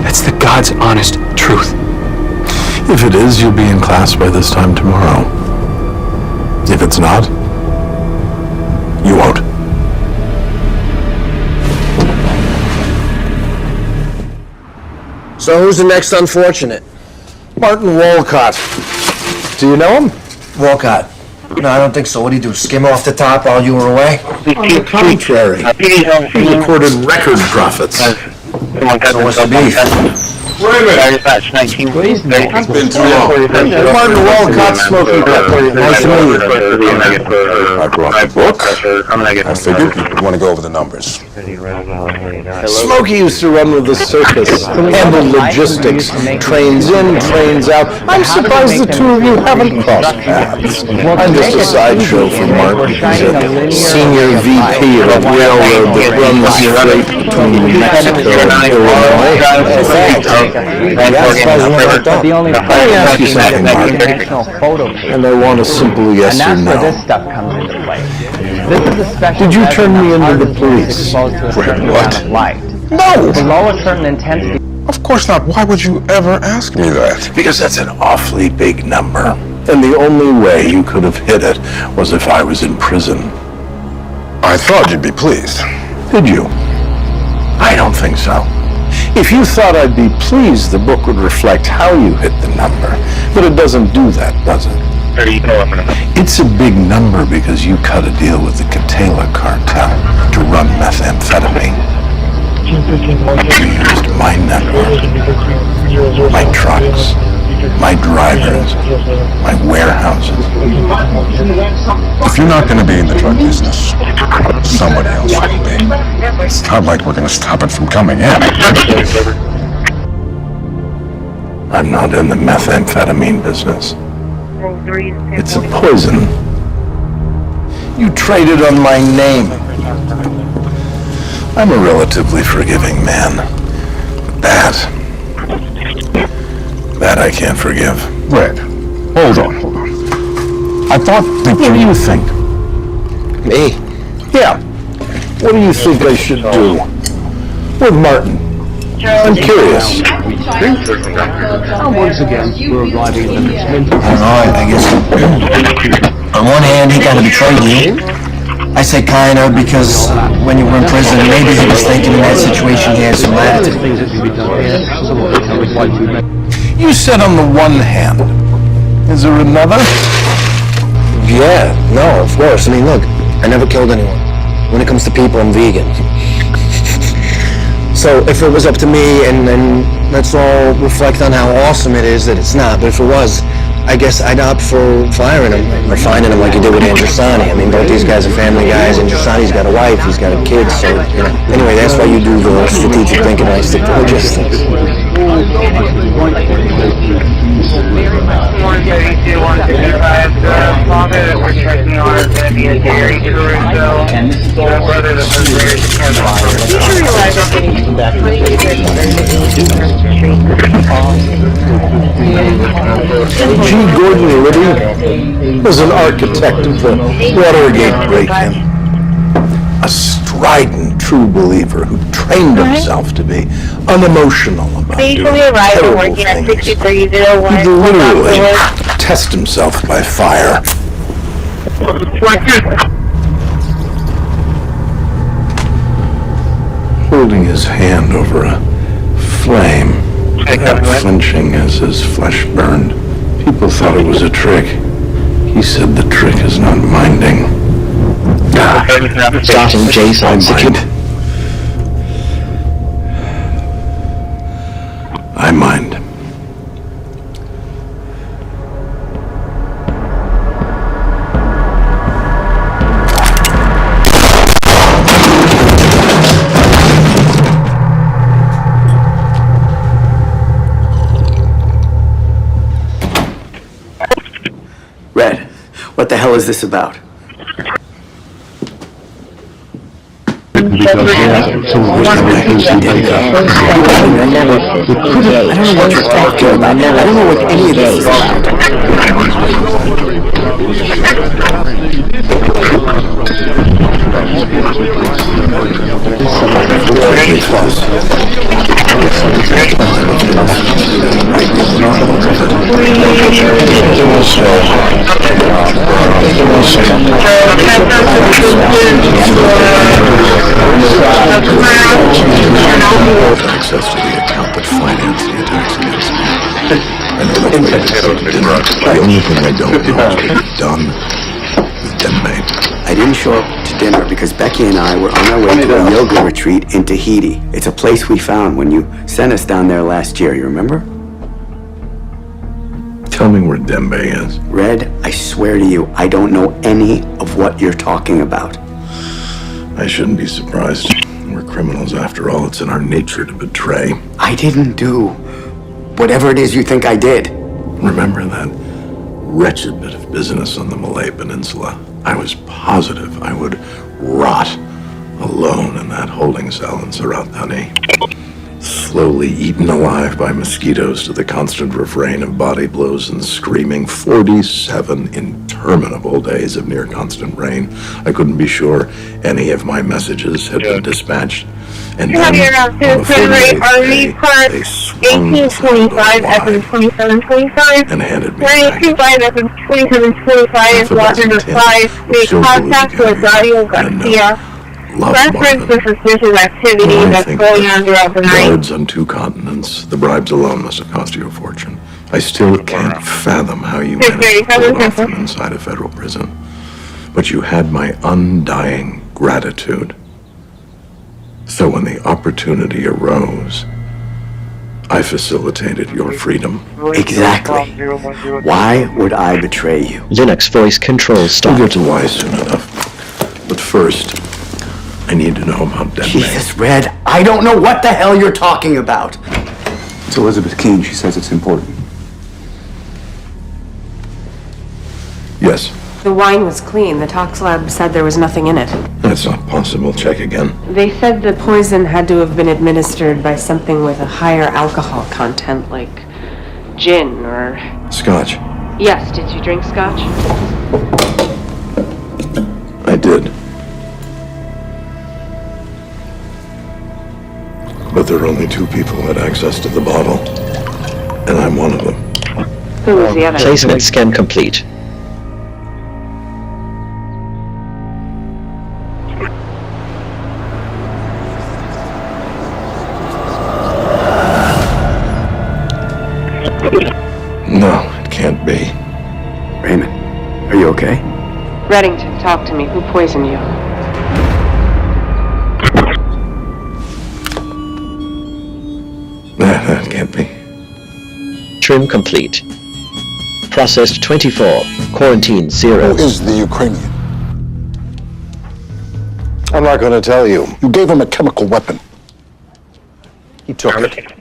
That's the God's honest truth. If it is, you'll be in class by this time tomorrow. If it's not, you won't. So who's the next unfortunate? Martin Walcott. Do you know him? Walcott. No, I don't think so. What do you do, skim off the top while you were away? On the contrary, he recorded record profits. So what's the beef? Please, it's been too long. Martin Walcott, Smoky Pepper. Nice to meet you. I brought the book. I figured you'd want to go over the numbers. Smokey used to run with the circus, handle logistics, trains in, trains out. I'm surprised the two of you haven't crossed paths. I'm just a sideshow for Martin. He's a senior VP of a railroad that runs straight between Mexico and Illinois. The only Let me ask you something, Mark. And I want a simple yes or no. stuff comes into play. This is a special Did you turn me into the police? For what? Light. No! Below a certain intensity. Of course not. Why would you ever ask me that? Because that's an awfully big number. And the only way you could have hit it was if I was in prison. I thought you'd be pleased. Did you? I don't think so. If you thought I'd be pleased, the book would reflect how you hit the number. But it doesn't do that, does it? It's a big number because you cut a deal with the Catala cartel to run methamphetamine. You used my network, my trucks, my drivers, my warehouses. If you're not going to be in the drug business, somebody else will be. It's not like we're going to stop it from coming in. I'm not in the methamphetamine business. It's a poison. You traded on my name. I'm a relatively forgiving man. That I can't forgive. Red, hold on. I thought that What do you think? Me? Yeah. What do you think I should do with Martin? I'm curious. Once again, we're arriving at the I don't know, I guess. On one hand, he kind of betrayed you. I say kind of because when you were in prison, maybe he was thinking in that situation he had some latitude. You said on the one hand. Is there another? Yeah, no, of course. I mean, look, I never killed anyone. When it comes to people, I'm vegan. So if it was up to me, and let's all reflect on how awesome it is that it's not, but if it was, I guess I'd opt for firing him, or finding him like you did with Andrusani. I mean, both these guys are family guys. Andrusani's got a wife, he's got a kid, so, you know. Anyway, that's why you do the strategic thinking and I stick to logistics. 132, 155, father, we're checking on it's going to be a Gary Caruso. G. Gordon Liddy was an architect of the Watergate break-in. A strident true believer who trained himself to be unemotional about terrible things. He'd literally test himself by fire. Holding his hand over a flame, without flinching as his flesh burned. People thought it was a trick. He said the trick is not minding. Starting JSON secure. I mind. Red, what the hell is this about? I don't know what you're talking about. I don't know what any of this is Access to the account that financed the attacks against me. I know what way to go to dinner. The only thing I don't know is what you've done with Denbei. I didn't show up to dinner because Becky and I were on our way to a yoga retreat in Tahiti. It's a place we found when you sent us down there last year, you remember? Tell me where Denbei is. Red, I swear to you, I don't know any of what you're talking about. I shouldn't be surprised. We're criminals after all. It's in our nature to betray. I didn't do whatever it is you think I did. Remember that wretched bit of business on the Malay Peninsula? I was positive I would rot alone in that holding cell in Surat Thani, slowly eaten alive by mosquitoes to the constant refrain of body blows and screaming. 47 interminable days of near constant rain. I couldn't be sure any of my messages had been dispatched. And then, on the 48th day, they swung 1825 FM 2725. and handed me 925 FM 2725 is Washington reply. Make contact with Radio Garcia. Reference the suspicious activity that's going on throughout the night. Guards on 2 continents. The bribes alone must have cost you a fortune. I still can't fathom how you managed to pull it off from inside a federal prison. But you had my undying gratitude. So when the opportunity arose, I facilitated your freedom. Exactly. Why would I betray you? Linux voice control stop. We'll get to why soon enough. But first, I need to know about Denbei. Jesus, Red, I don't know what the hell you're talking about. It's Elizabeth Keene. She says it's important. Yes. The wine was clean. The tox lab said there was nothing in it. That's not possible. Check again. They said the poison had to have been administered by something with a higher alcohol content, like gin or... Scotch. Yes, did you drink scotch? I did. But there are only 2 people who had access to the bottle, and I'm one of them. Who was the other? Placement scan complete. No, it can't be. Raymond, are you okay? Reddington, talk to me. Who poisoned you? That can't be. Trim complete. Processed 24. Quarantine 0. Who is the Ukrainian? I'm not going to tell you. You gave him a chemical weapon. He took it.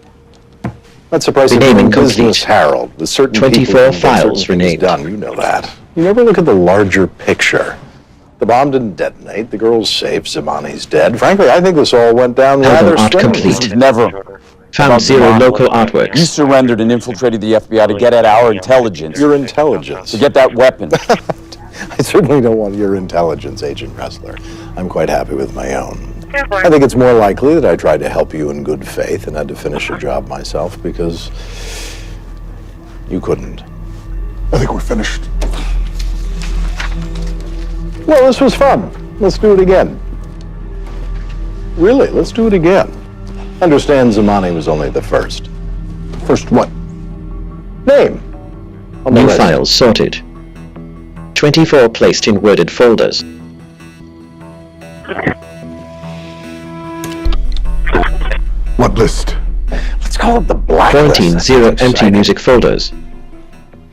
That's surprising. Renaming Business complete. Harold. There's certain 24 people who get files certain things renamed. done. You know that. You never look at the larger picture. The bomb didn't detonate. The girl's safe. Zamani's dead. Frankly, I think this all went down rather Album art swimmingly. complete. Never. Found 0 local You artworks. surrendered and infiltrated the FBI to get at our intelligence. Your intelligence. To get that weapon. I certainly don't want your intelligence, Agent Ressler. I'm quite happy with my own. I think it's more likely that I tried to help you in good faith and had to finish a job myself because you couldn't. I think we're finished. Well, this was fun. Let's do it again. Really, let's do it again. Understand Zamani was only the first. First what? Name. On the New list. files sorted. 24 placed in worded folders. What list? Let's call it the black Quarantine list. 0 That's empty exciting. music folders.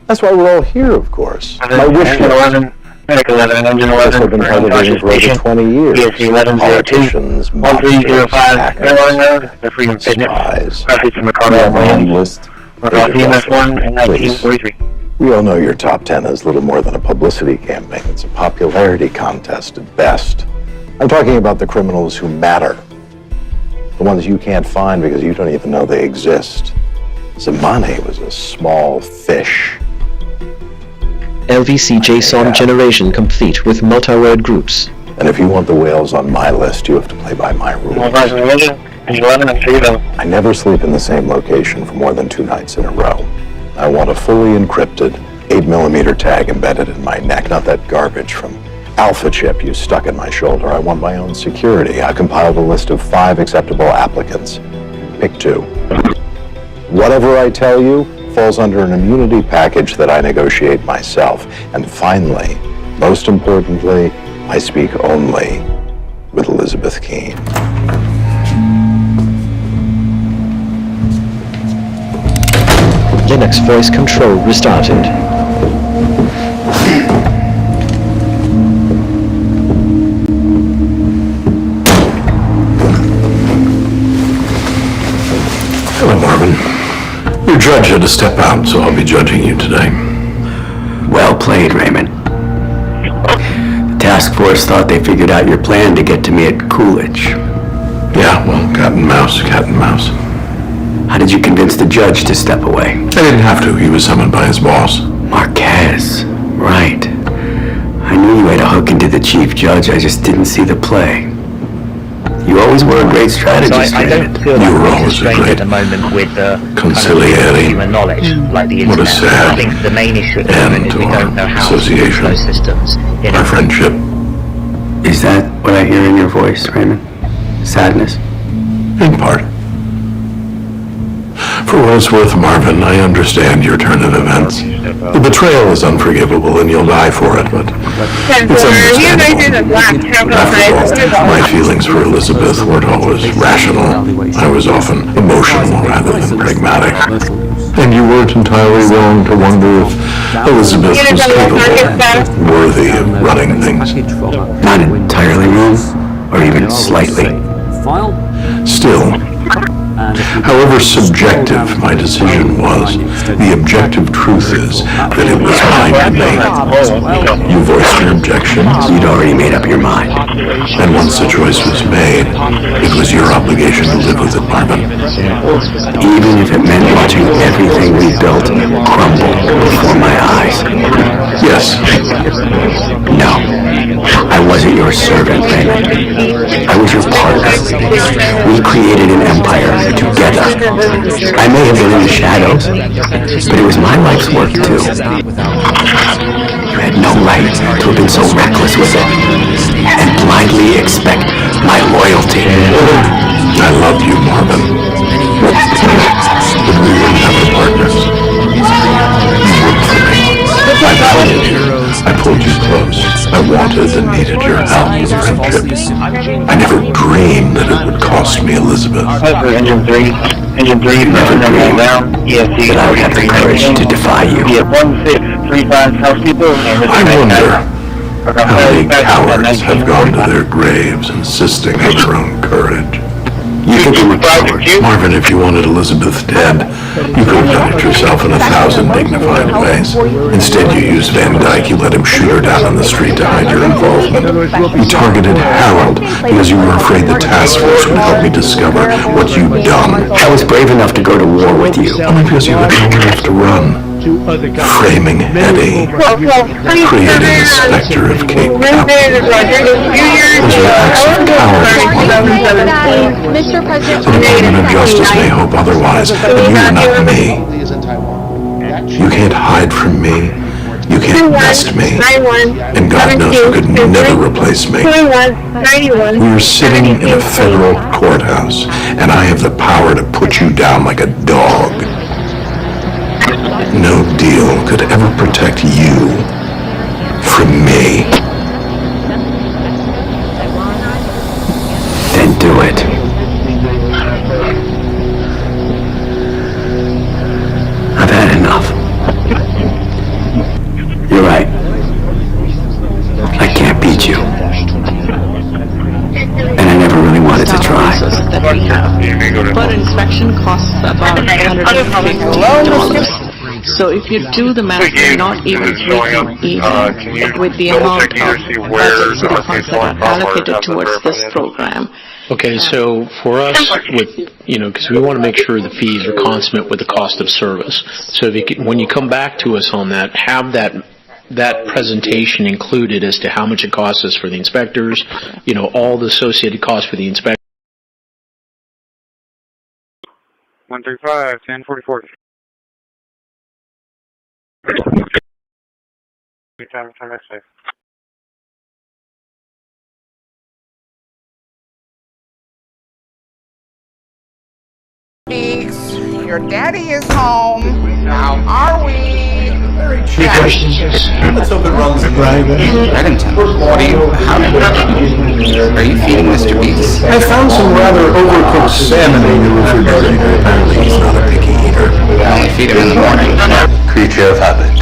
That's why we're all here, of course. My wish Engine list. 11, Medic 11, Engine This 11, have been targeting for over 20 years. ESC 1102, Politicians, 1305, Airline Road, the Freedom Fitness, spies. Coffee from McConnell Land, list. McCall EMS 1, and Please. 1943. We all know your top 10 is little more than a publicity campaign. It's a popularity contest at best. I'm talking about the criminals who matter. The ones you can't find because you don't even know they exist. Zamani was a small fish. LVC JSON generation complete with multi-word groups. And if you want the whales on my list, you have to play by my rules. Engine 11 and 3 though. I never sleep in the same location for more than 2 nights in a row. I want a fully encrypted 8mm tag embedded in my neck, not that garbage from Alpha Chip you stuck in my shoulder. I want my own security. I compiled a list of 5 acceptable applicants. Pick 2. Whatever I tell you falls under an immunity package that I negotiate myself. And finally, most importantly, I speak only with Elizabeth Keene. Linux voice control restarted. Hello, Marvin. Your judge had to step out, so I'll be judging you today. Well played, Raymond. The task force thought they figured out your plan to get to me at Coolidge. Yeah, well, cat and mouse, cat and mouse. How did you convince the judge to step away? I didn't have to. He was summoned by his boss. Marquez. Right. I knew you had a hook into the chief judge, I just didn't see the play. You always were a great strategist, I don't Raymond. feel You were like we're always a strained great at the moment with the conciliating. kind of human knowledge, like the What a internet. sad I think the main issue at the end moment is we to don't know our how to use association. those systems. Our friendship. Is that what I hear in your voice, Raymond? Sadness? In part. For what it's worth, Marvin, I understand your turn of events. The betrayal is unforgivable, and you'll die for it, but it's understandable. After all, my feelings for Elizabeth weren't always rational. I was often emotional rather than pragmatic. And you weren't entirely wrong to wonder if Elizabeth was capable, worthy of running things. Not entirely wrong, or even slightly. Still, however subjective my decision was, the objective truth is that it was mine to make. You voiced your objections. You'd already made up your mind. And once the choice was made, it was your obligation to live with it, Marvin. Even if it meant watching everything we built crumble before my eyes. Yes. No, I wasn't your servant, Raymond. I was your partner. We created an empire together. I may have been in the shadows, but it was my life's work too. You had no right to have been so reckless with it and blindly expect my loyalty. I love you, Marvin. But we were never partners. You worked for me. I valued you. I pulled you close. I wanted and needed your help and friendship. I never dreamed that it would cost me Elizabeth. Engine 3, Never dreamed that I would have the courage to defy you. 1635 South People. I wonder how many cowards have gone to their graves insisting on their own courage. You think I'm a coward. Marvin, if you wanted Elizabeth dead, you could have done it yourself in 1,000 dignified ways. Instead, you used Van Dyke. You let him shoot her down on the street to hide your involvement. You targeted Harold because you were afraid the task force would help me discover what you'd done. I was brave enough to go to war with you. Only because you had nowhere left to run. Framing Eddie, creating the specter of Cape Town. Those are acts of cowardice. The Department of Justice may hope otherwise, but you are not me. You can't hide from me. You can't best me. And God knows you could never replace me. We are sitting in a federal courthouse, and I have the power to put you down like a dog. No deal could ever protect you from me. Then do it. I've had enough. You're right. I can't beat you. And I never really wanted to try. Per inspection costs about $150. So if you do the math, you're not even breaking even with the amount of budget city funds that are allocated towards this program. Okay, so for us, with, because we want to make sure the fees are consonant with the cost of service. So if you can, when you come back to us on that, have that presentation included as to how much it costs us for the inspectors, all the associated costs for the inspectors. 135, 1044. Time safe. Your daddy is home. How are we? Very cheap. Let's hope it runs private. Reddington, what are you feeding Mr. Beaks? I found some rather overcooked salmon in your refrigerator. Apparently he's not a picky eater. I only feed him in the morning. Creature of habit.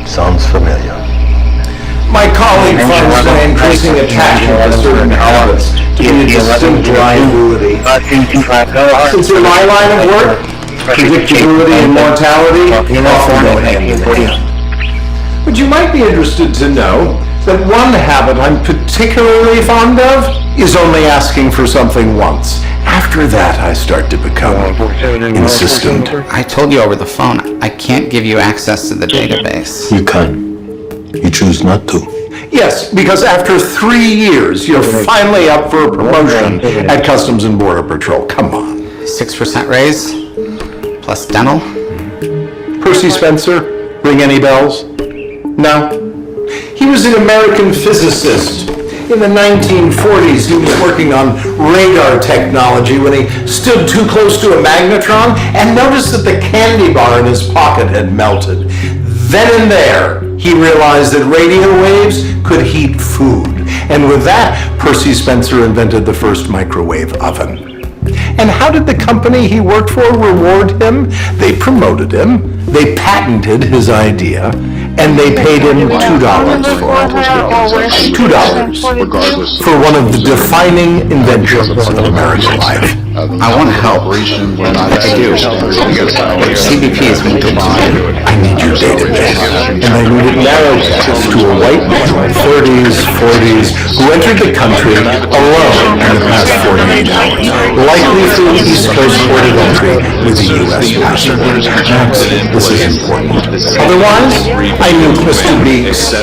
Sounds familiar. My colleague finds my increasing attachment to certain habits to be a distinct liability. Since in my line of work, predictability and mortality often go hand in hand. But you might be interested to know that one habit I'm particularly fond of is only asking for something once. After that, I start to become insistent. I told you over the phone, I can't give you access to the database. You can. You choose not to. Yes, because after 3 years, you're finally up for a promotion at Customs and Border Patrol. Come on. 6% raise, plus dental. Percy Spencer, ring any bells? No? He was an American physicist. In the 1940s, he was working on radar technology when he stood too close to a magnetron and noticed that the candy bar in his pocket had melted. Then and there, he realized that radio waves could heat food. And with that, Percy Spencer invented the first microwave oven. And how did the company he worked for reward him? They promoted him, they patented his idea, and they paid him $2 for it. $2 for one of the defining inventions of American life. I want to help. I do. CBP has been good to you. I need your database, and I need it narrowed to a white man in 30s, 40s, who entered the country alone in the past 48 hours, likely through East Coast port of entry with a U.S. passport. This is important. Otherwise, I knew Mr. Beaks.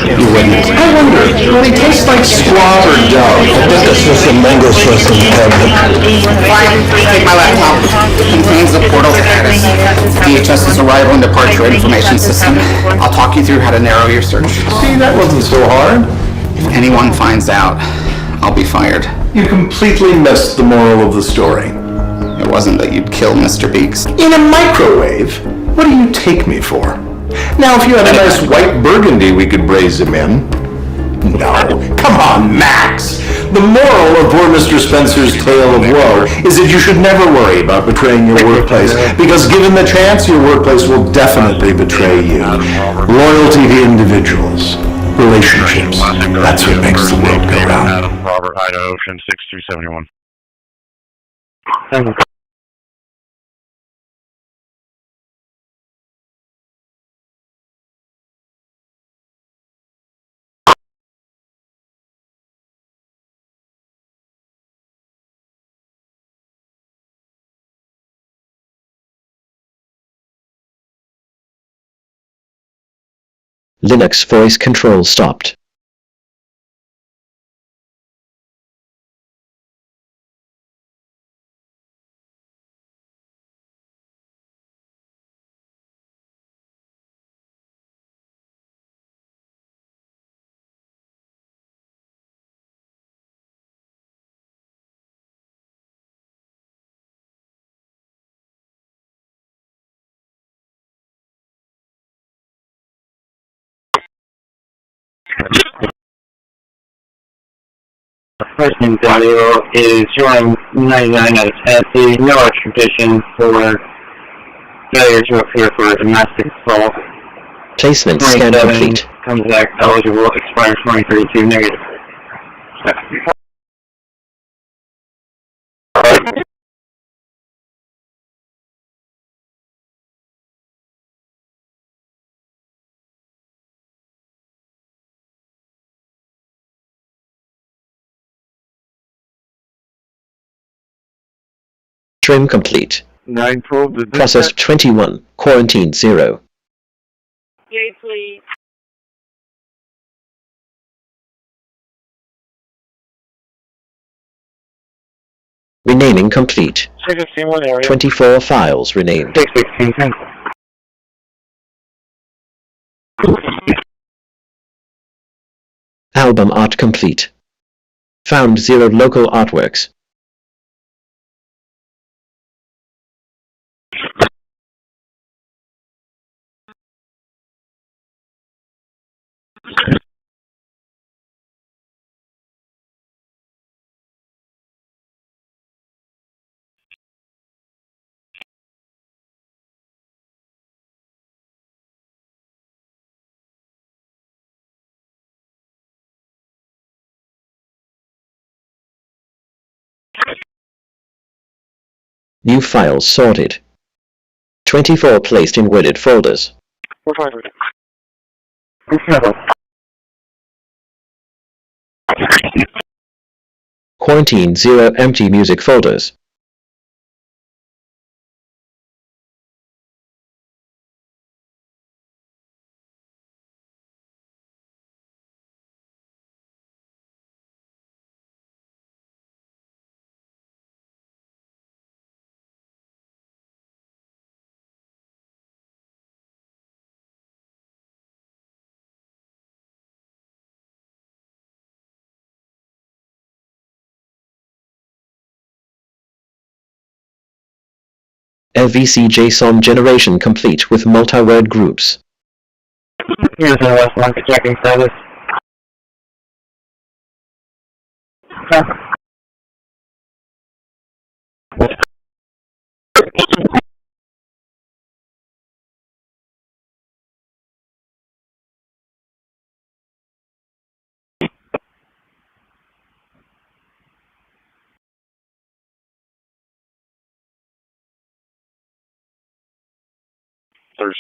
You wouldn't. I wonder, will he taste like squab or dove? This is some mango sauce in the cabinet. Fine, take my laptop. It contains the portal status, DHS's arrival and departure information system. I'll talk you through how to narrow your search. See, that wasn't so hard. If anyone finds out, I'll be fired. You completely missed the moral of the story. It wasn't that you'd kill Mr. Beaks. In a microwave? What do you take me for? Now, if you had a nice white burgundy, we could braise him in. No. Come on, Max. The moral of poor Mr. Spencer's tale of woe is that you should never worry about betraying your workplace, because given the chance, your workplace will definitely betray you. Loyalty to individuals, relationships, that's what makes the world go round. Robert, Idaho, Ocean 6271. Linux voice control stopped. First name audio is showing 99 out of 10. See no extradition for failure to appear for a domestic assault. Placement scan complete. Comes back eligible, expires 2032 negative. Trim complete. 912. Process 21. Quarantine 0. Yay, please. Renaming complete. 24 files renamed. 616. Album art complete. Found 0 local artworks. New files sorted. 24 placed in worded folders. Quarantine 0 empty music folders. LVC JSON generation complete with multi-word groups. Here's the West Market checking status.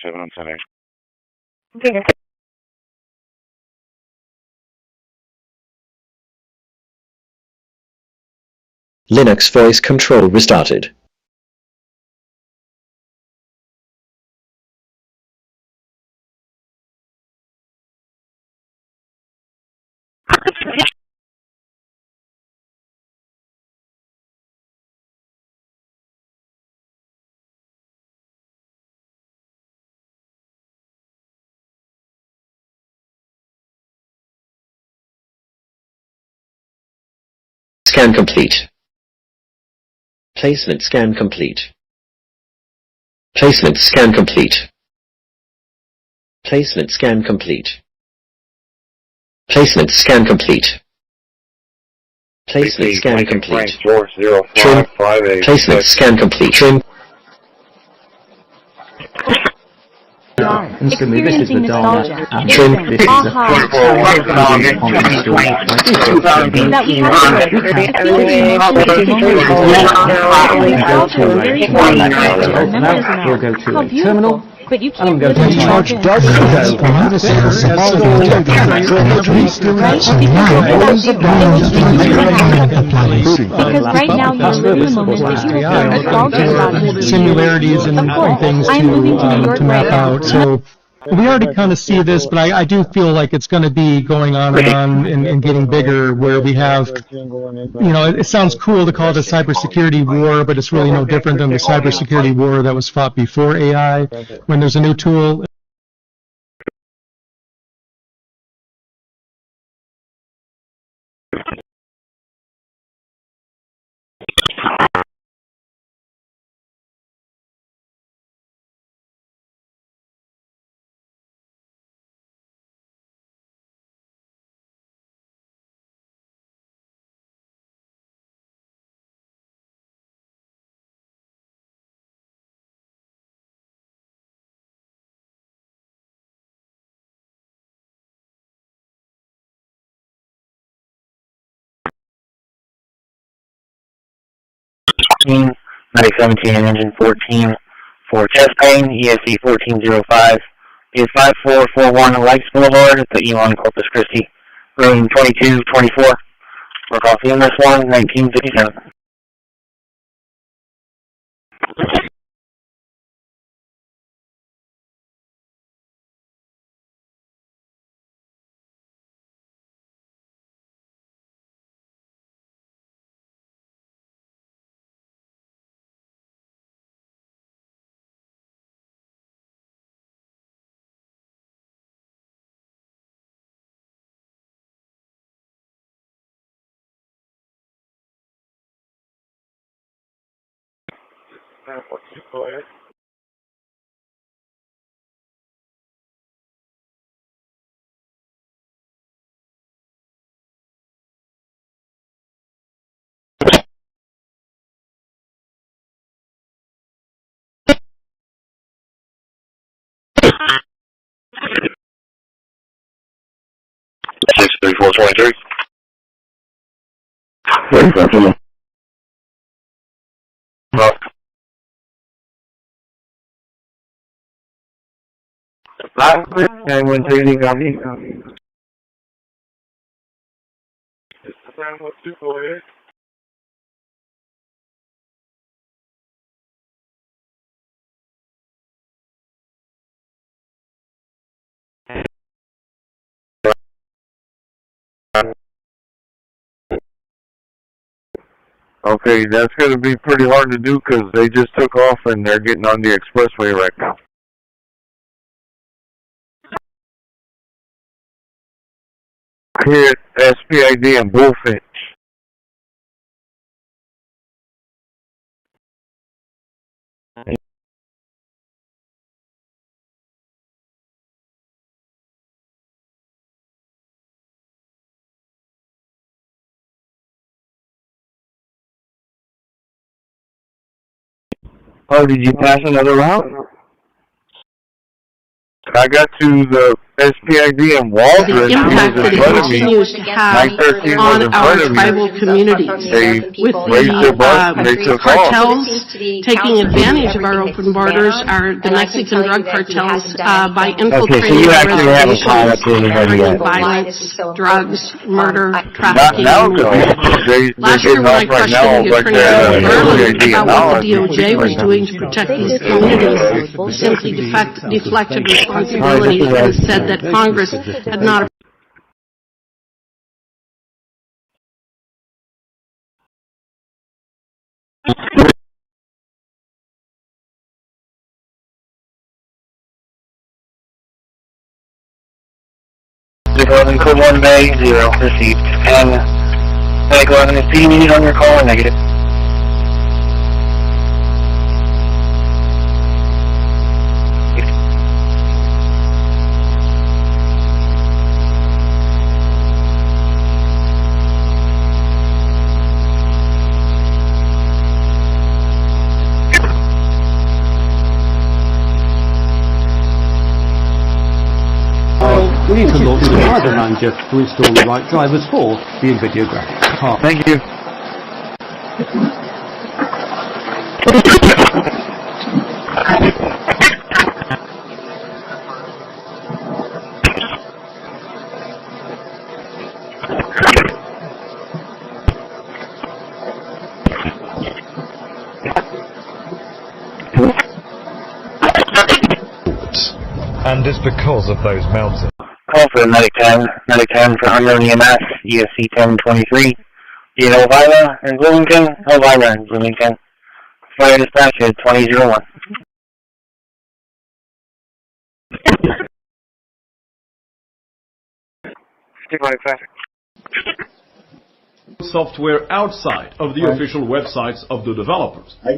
on 10 Okay. Linux voice control restarted. Scan complete. Placement scan complete. Placement scan complete. Placement scan complete. Placement scan complete. Placement scan complete. Trim. Placement scan complete. Trim. Instantly, this is the Dharma. This is a We'll go to a terminal. But you can't go to charge does because right now you're living the moment that you have nostalgia about it. Similarities and things to map out. So we already kind of see this, but I do feel like it's going to be going on and getting bigger, where we have, it sounds cool to call it a cybersecurity war, but it's really no different than the cybersecurity war that was fought before AI. When there's a new tool, Medic 17 and engine 14 for chest pain, ESC 1405, is 5441 Lights Boulevard at the Elon Corpus Christi, room 2224. We're coffee in this one, 1957. Six 3423. And when taking copy. Okay, that's going to be pretty hard to do because they just took off and they're getting on the expressway right now. Here at SPID and Bullfinch. Oh, did you pass another route? I got to the SPID and Waldron. The impact that it continues to have on our tribal communities with the cartels taking advantage of our open borders, the Mexican drug cartels by infiltrating our reservations, bringing violence, drugs, murder, trafficking. Last year when I questioned the Attorney General about what the DOJ was doing to protect these communities, simply deflected responsibility and said that Congress had not Code 1 Bay 0 received. And Medic 11 is PD on your call, negative. we need to launch the driver manager to install the right drivers for the NVIDIA graphics card. Thank you. And it's because of those mountains. Call for medic 10 for unknown EMS, ESC 1023. In Elvira and Bloomington, Elvira and Bloomington. Fire dispatch is 2001. Software outside of the official websites of the developers. So,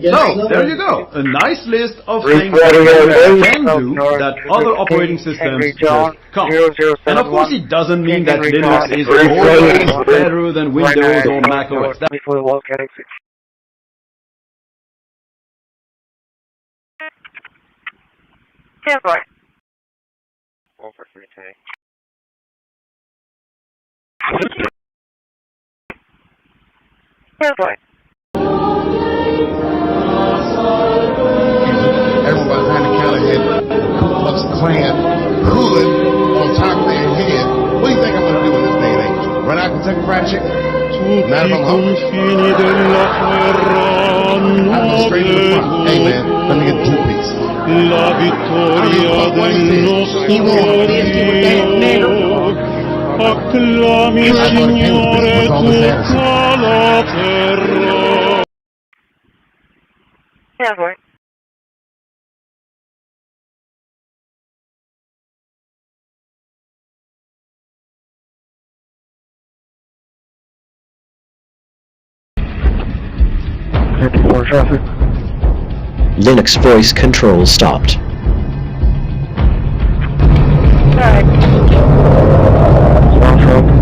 there you go. A nice list of things that you can do that other operating systems just can't. And of course it doesn't mean that Linux is always better than Windows or Mac OS. Everyone behind the counter had Ku Klux Klan hood on top of their head. What do you think I'm going to do in this day and age? Run out and take a fried chicken? Not if I'm hungry. I go straight to the front. Hey man, let me get the 2 piece. I mean, fuck what he said. He won. Acclami Signore tutta la terra. Yeah, boy. Traffic. Linux voice control stopped.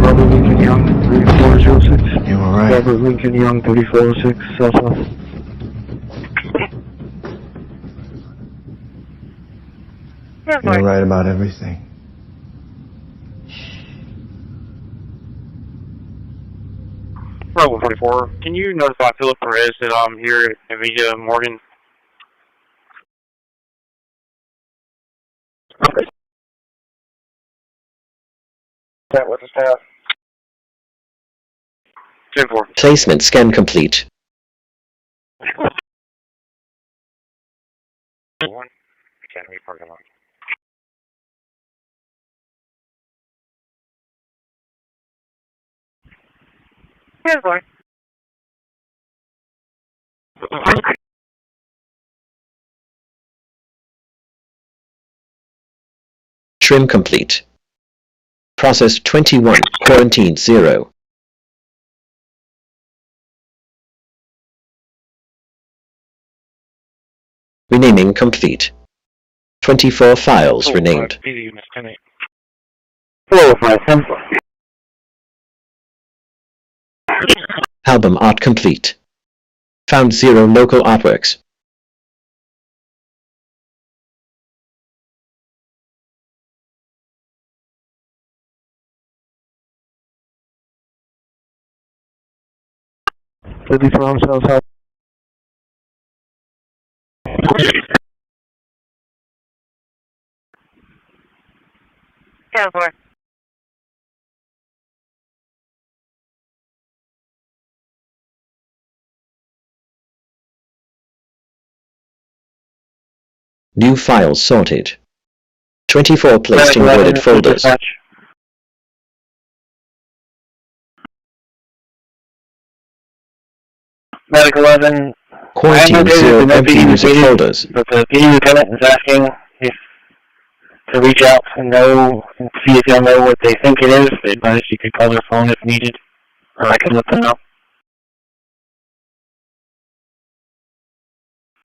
Robert Lincoln Young, 3406. You alright? Robert Lincoln Young, 3406, south. You're right about everything. Bravo 44, can you notify Philip Perez that I'm here at Vita Morgan? Okay. That with the staff. 10-4. Placement scan complete. One. Academy parking lot. Here's one. Trim complete. Process 21, quarantine 0. Renaming complete. 24 files renamed. Album art complete. Found 0 local artworks. New files sorted. 24 placed in ordered folders. Medic 11. Quarantine 0 empty user folders. But the PD lieutenant is asking if to reach out and know and see if they'll know what they think it is. They advise you could call their phone if needed, or I could let them know.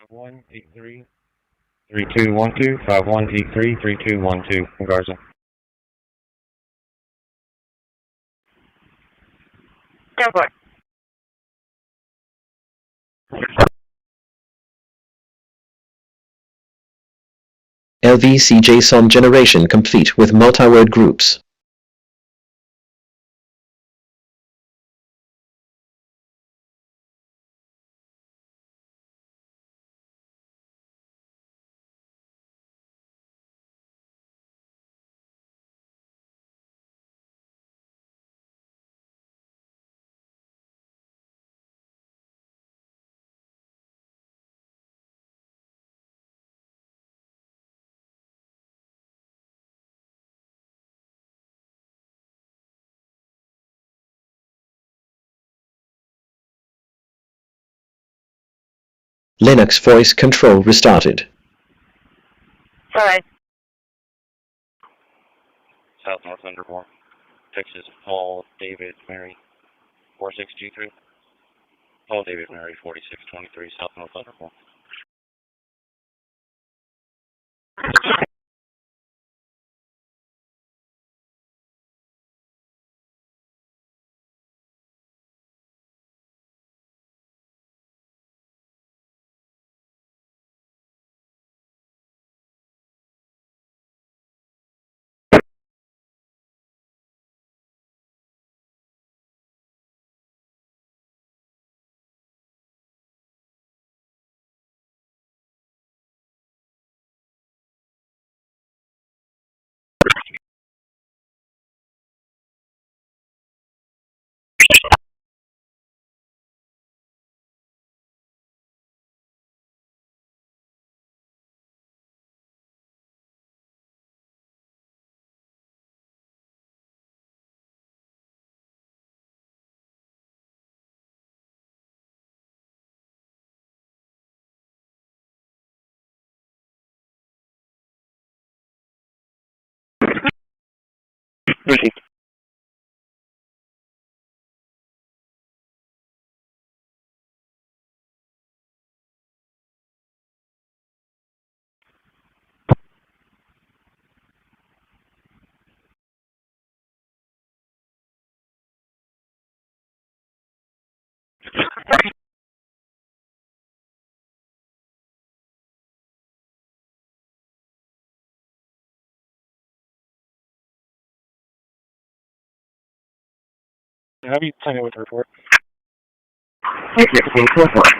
5183 3212 5183 3212 in Garza. LVC-JSON generation complete with multi-word groups. Linux voice control restarted. Sorry. South North Underboard. Texas, Paul, David, Mary, 4623. Paul, David, Mary, 4623, South North Underboard. Received. How do you sign in with the report? Yes, go for it.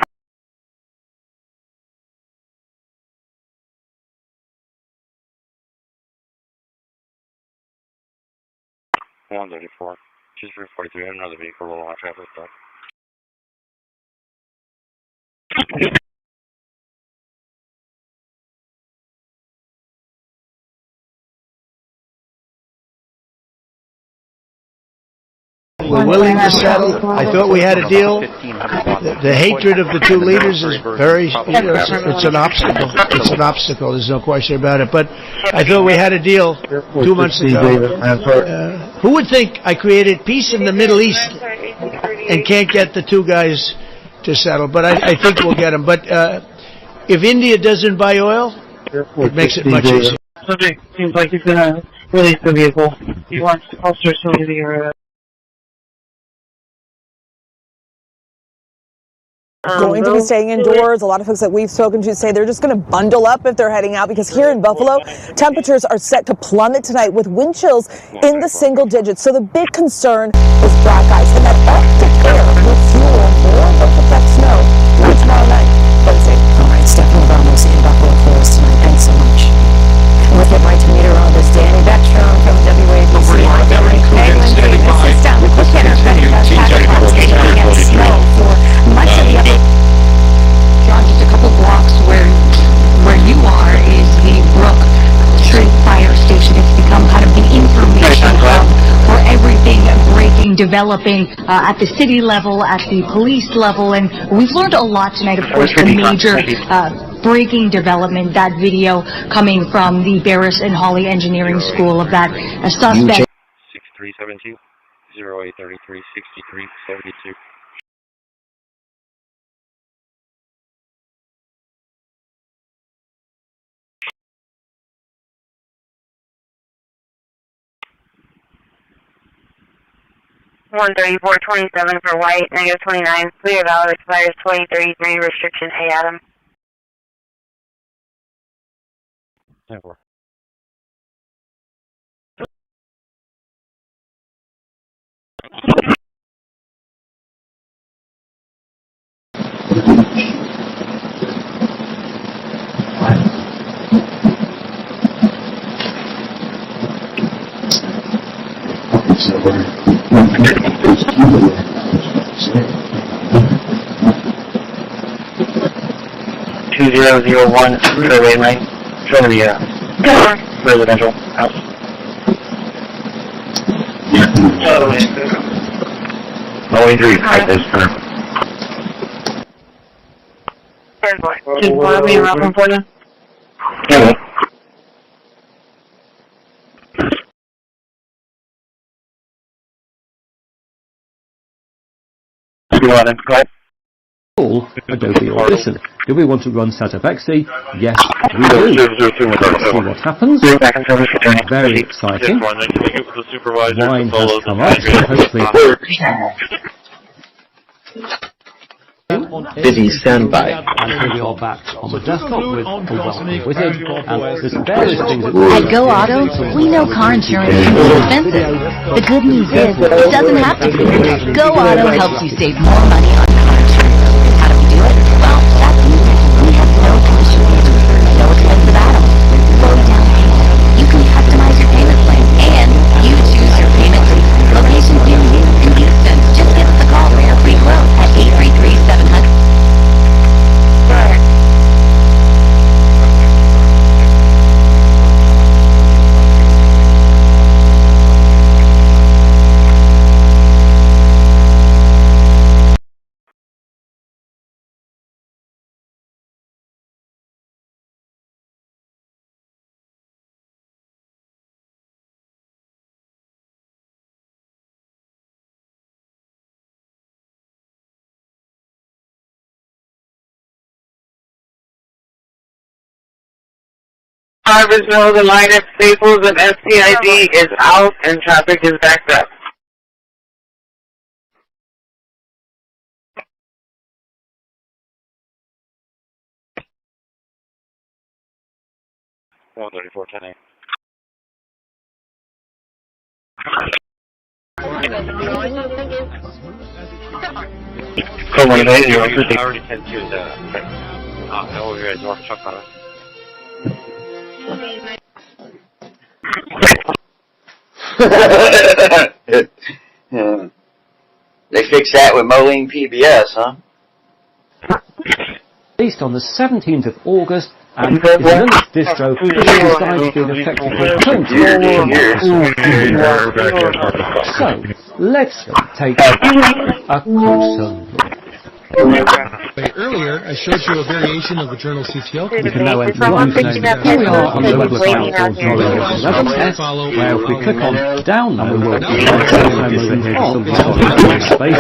One 34. She's 43. I have another vehicle, a little on traffic stop. We're willing to settle. I thought we had a deal. The hatred of the two leaders is very, it's an obstacle. It's an obstacle. There's no question about it. But I thought we had a deal 2 months ago. Who would think I created peace in the Middle East and can't get the two guys to settle? But I think we'll get them. But if India doesn't buy oil, it makes it much easier. Subject seems like he's gonna release the vehicle. He wants officers to leave the area. Going to be staying indoors. A lot of folks that we've spoken to say they're just going to bundle up if they're heading out, because here in Buffalo, temperatures are set to plummet tonight with wind chills in the single digits. So the big concern is black ice, and that Arctic air will fuel more low-effect snow by tomorrow night. Lindsay. All right, Stephanie Ramos in Buffalo for us tonight. Thanks so much. We'll get right to meteorologist Danny Beckstrom from WABC. This is down the quick hitter heading past Patrick and snow for much of the upper. John, just a couple blocks where you are is the Brook Street Fire Station. It's become kind of the information hub for everything breaking, developing at the city level, at the police level, and we've learned a lot tonight. Of course, the major breaking development, that video coming from the Barris and Hawley Engineering School of that suspect. 6372 0833 6372. One 3427 for white, negative 29. Clear valid expires 2033. Restriction A Adam. 10-4. $2001 survey lane. Show me the residential house. Oh, injury type is for. Just want me around for you? Yeah. Adobe Audition. Do we want to run setup XD? Yes, we do. Let's see what happens. Very exciting. Wine has come up, so hopefully... Busy standby. And here we are back on the desktop with a welcome wizard, and there's various things that... At Go Auto, we know car insurance can be expensive. The good news is, it doesn't have to be. Go Auto helps you save more money on car insurance. How do we do it? Well, that's easy. We have no commission agents, no expensive add-ons, low down payment. You can customize your payment plan, and you choose your payment date. Location near you in Houston. Just give us a call for your free quote at 833-700. Harvestville, the line at Staples and SCID is out and traffic is backed up. $134.10. Come on, I already sent you the over here at North Chuck on it. They fixed that with Moline PBS, huh? Released on the 17th of August, and is a Linux distro which is designed to be an effective So, let's take a closer look. Earlier, I showed you a variation of the journal CTL. We can now enter the username. Here we are on the website called Knowledge Follow, where if we click on download, we'll be able to space.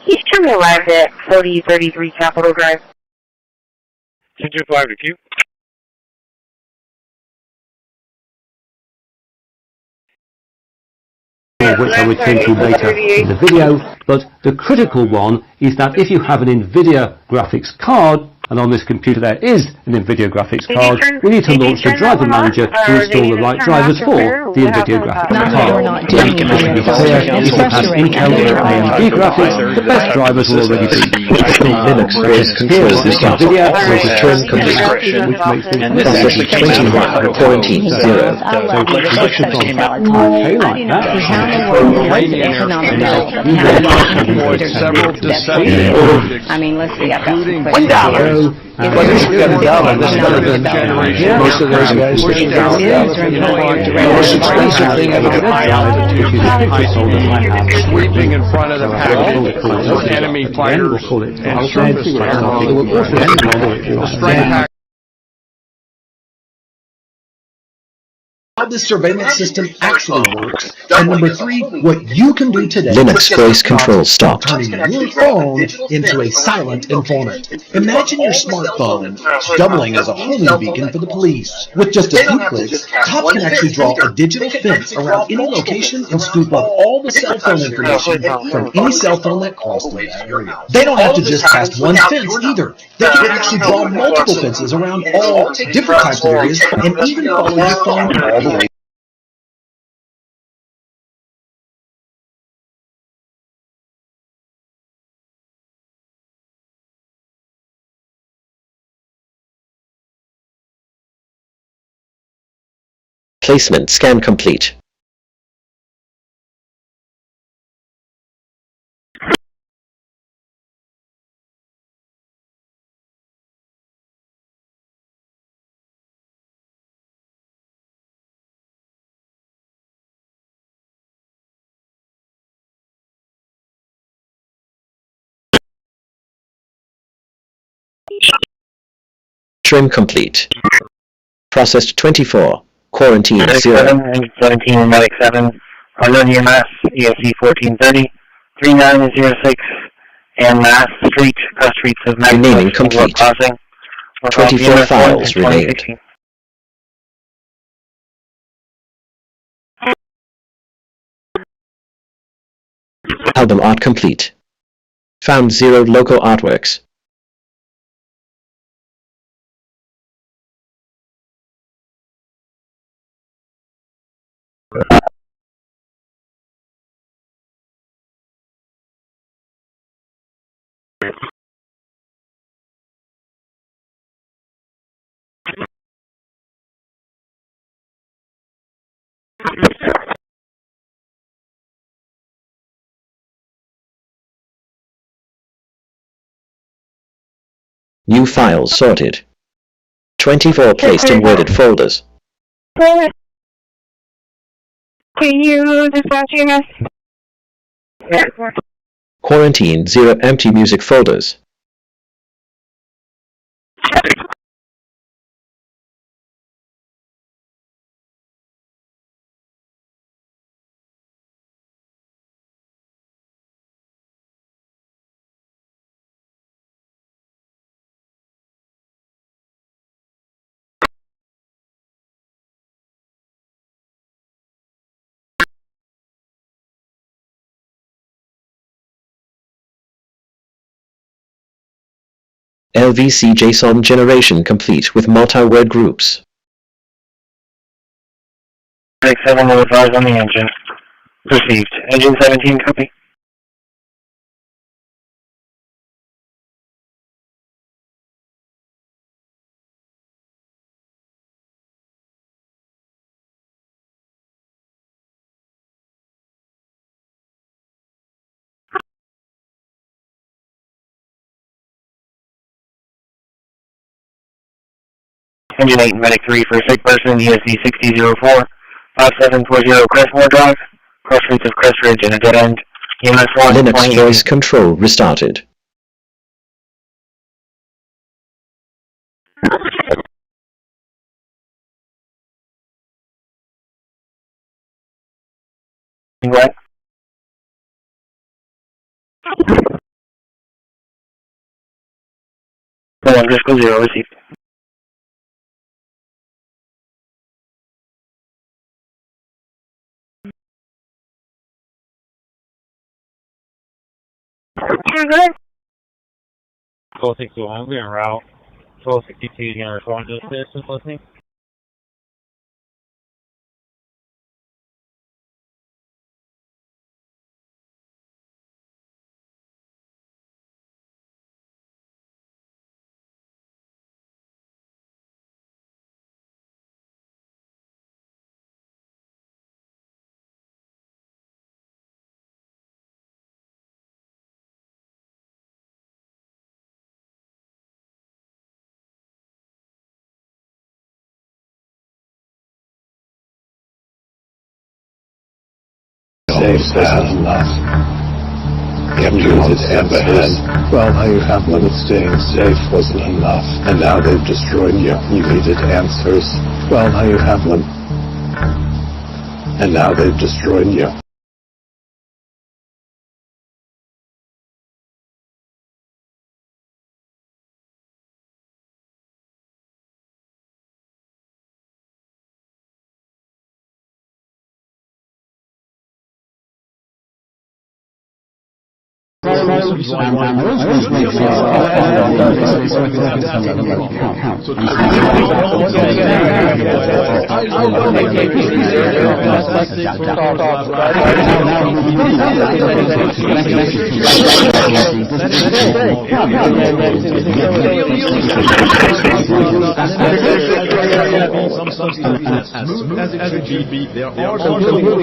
He's trying to arrive at 4033 Capitol Drive. 225 to Q. Which I would turn to later in the video, but the critical one is that if you have an NVIDIA graphics card, and on this computer there is an NVIDIA graphics card, we need to launch the driver manager to install the right drivers for the NVIDIA graphics card. And to be clear, if you have Intel or AMD graphics, the best drivers will already be installed. Linux OS controls this NVIDIA return command. which makes things Process 21, quarantine 0. So predictions on okay like that. I mean, let's see, I've got some Most of those guys switching down the most expensive thing I've ever sweeping in front of the pack, enemy fighters, and surface fire. The strike pack. how this surveillance system actually works, and number 3, what you can do today Linux voice control stopped. turning your phone into a silent informant. Imagine your smartphone doubling as a homing beacon for the police. With just a few clicks, cops can actually draw a digital fence around any location and scoop up all the cell phone information from any cell phone that crossed through that area. They don't have to just cast one fence either. They can actually draw multiple fences around all different types of areas and even follow your phone all the way. Placement scan complete. Trim complete. Processed 24. Quarantine 0. 17, Medic 7, unknown EMS, ESC 1430, 3906, and Mass Street, cross streets of Remaining complete. Crossing. 24 files remained. Album art complete. Found 0 local artworks. New files sorted. 24 placed in weighted folders. Can you dispatch EMS? Quarantine 0 empty music folders. LVC JSON generation complete with multi-word groups. 7 will advise on the engine. Received. Engine 17, copy. Engine 8, Medic 3 for a sick person, ESC 6004, 5740 Crestmore Drive, cross streets of Crest Ridge and a dead end. EMS 1, Linux voice control restarted. What? Underscore 0 received. Call 621, we're en route. 1262 is going to respond to this citizen listening. Safe wasn't enough. Kept using emphasis. Well, now you have one. Staying safe wasn't enough. And now they've destroyed you. You needed answers. Well, now you have one. And now they've destroyed you. There are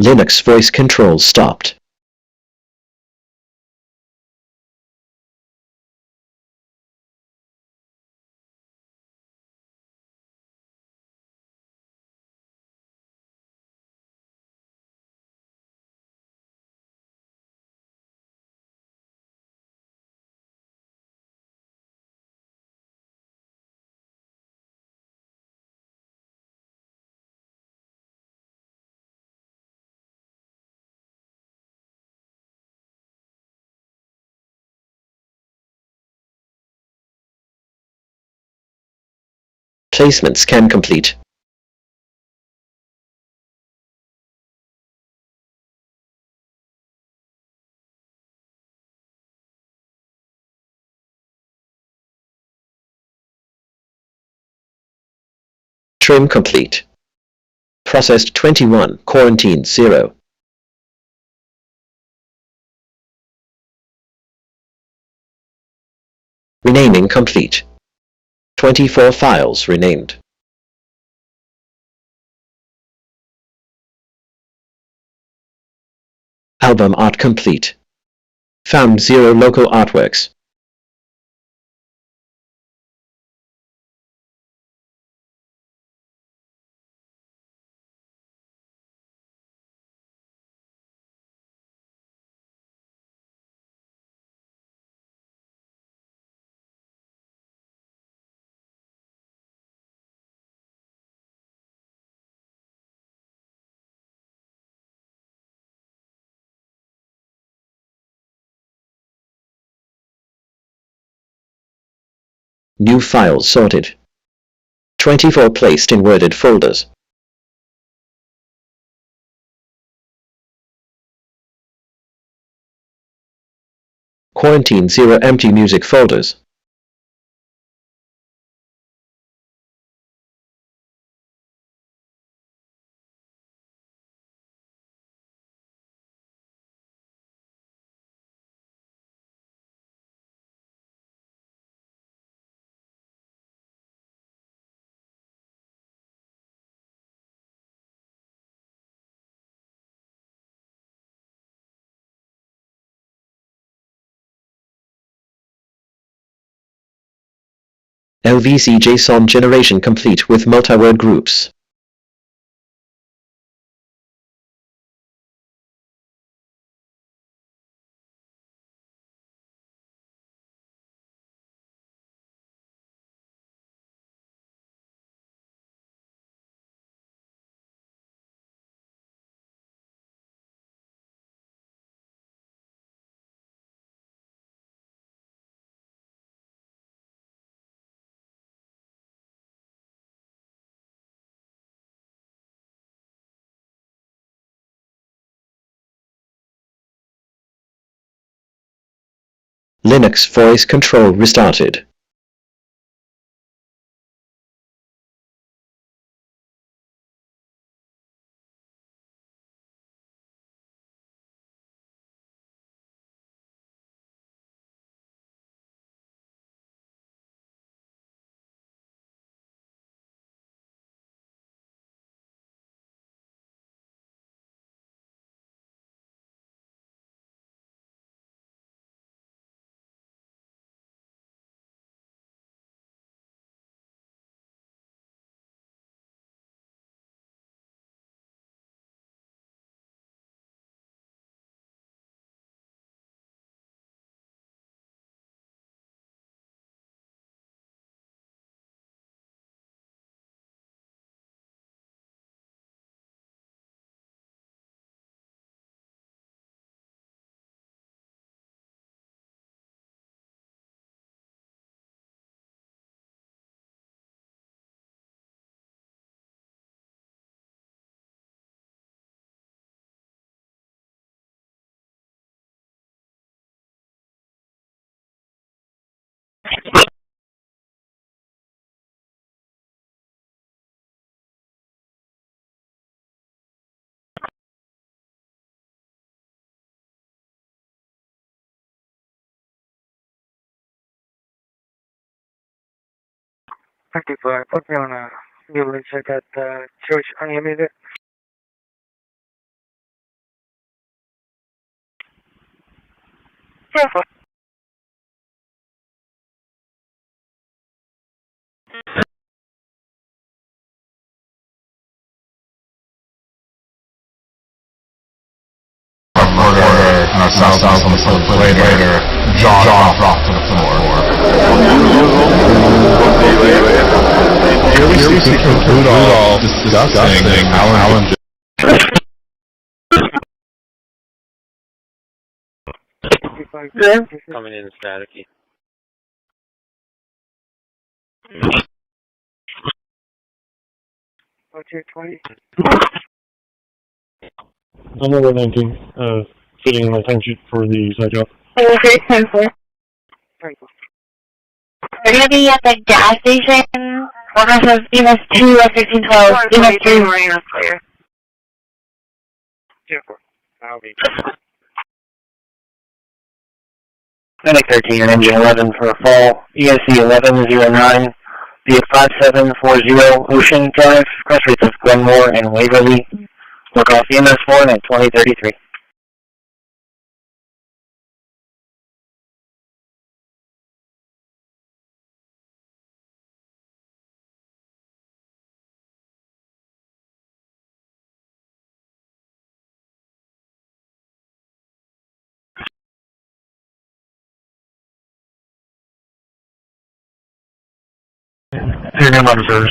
Linux voice control stopped. Placement scan complete. Trim complete. Processed 21, quarantined 0. Renaming complete. 24 files renamed. Album art complete. Found 0 local artworks. New files sorted. 24 placed in worded folders. Quarantine 0 empty music folders. LVC JSON generation complete with multi-word groups. Linux voice control restarted. Put me on a ambulance at that church. I am in it. South on the foot later, jaw dropped to the floor. Here we see Rudolph discussing Alan. Coming in staticky. What's your 20? Number 19, fitting my time sheet for the side job. Okay, 10-4. Are you going to be at the gas station? Order says EMS 2 of 1512, EMS 3 Marina clear. 10-4. I'll be. Medic 13 and engine 11 for a fall, ESC 1109, via 5740 Ocean Drive, cross rates of Glenmore and Waverly. Look off EMS 1 at 2033. Your name on reserve.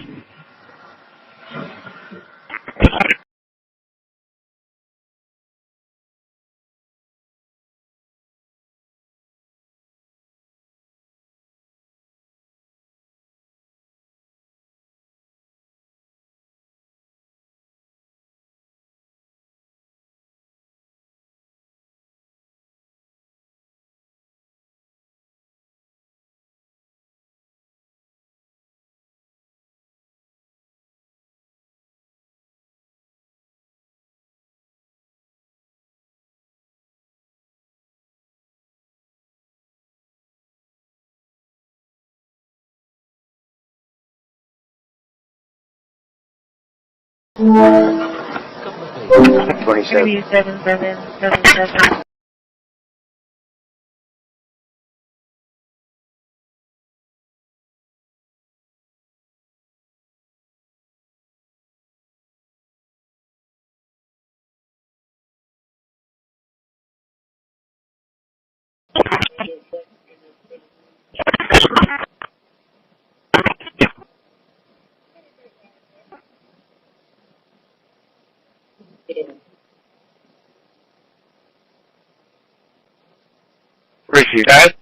Receive that.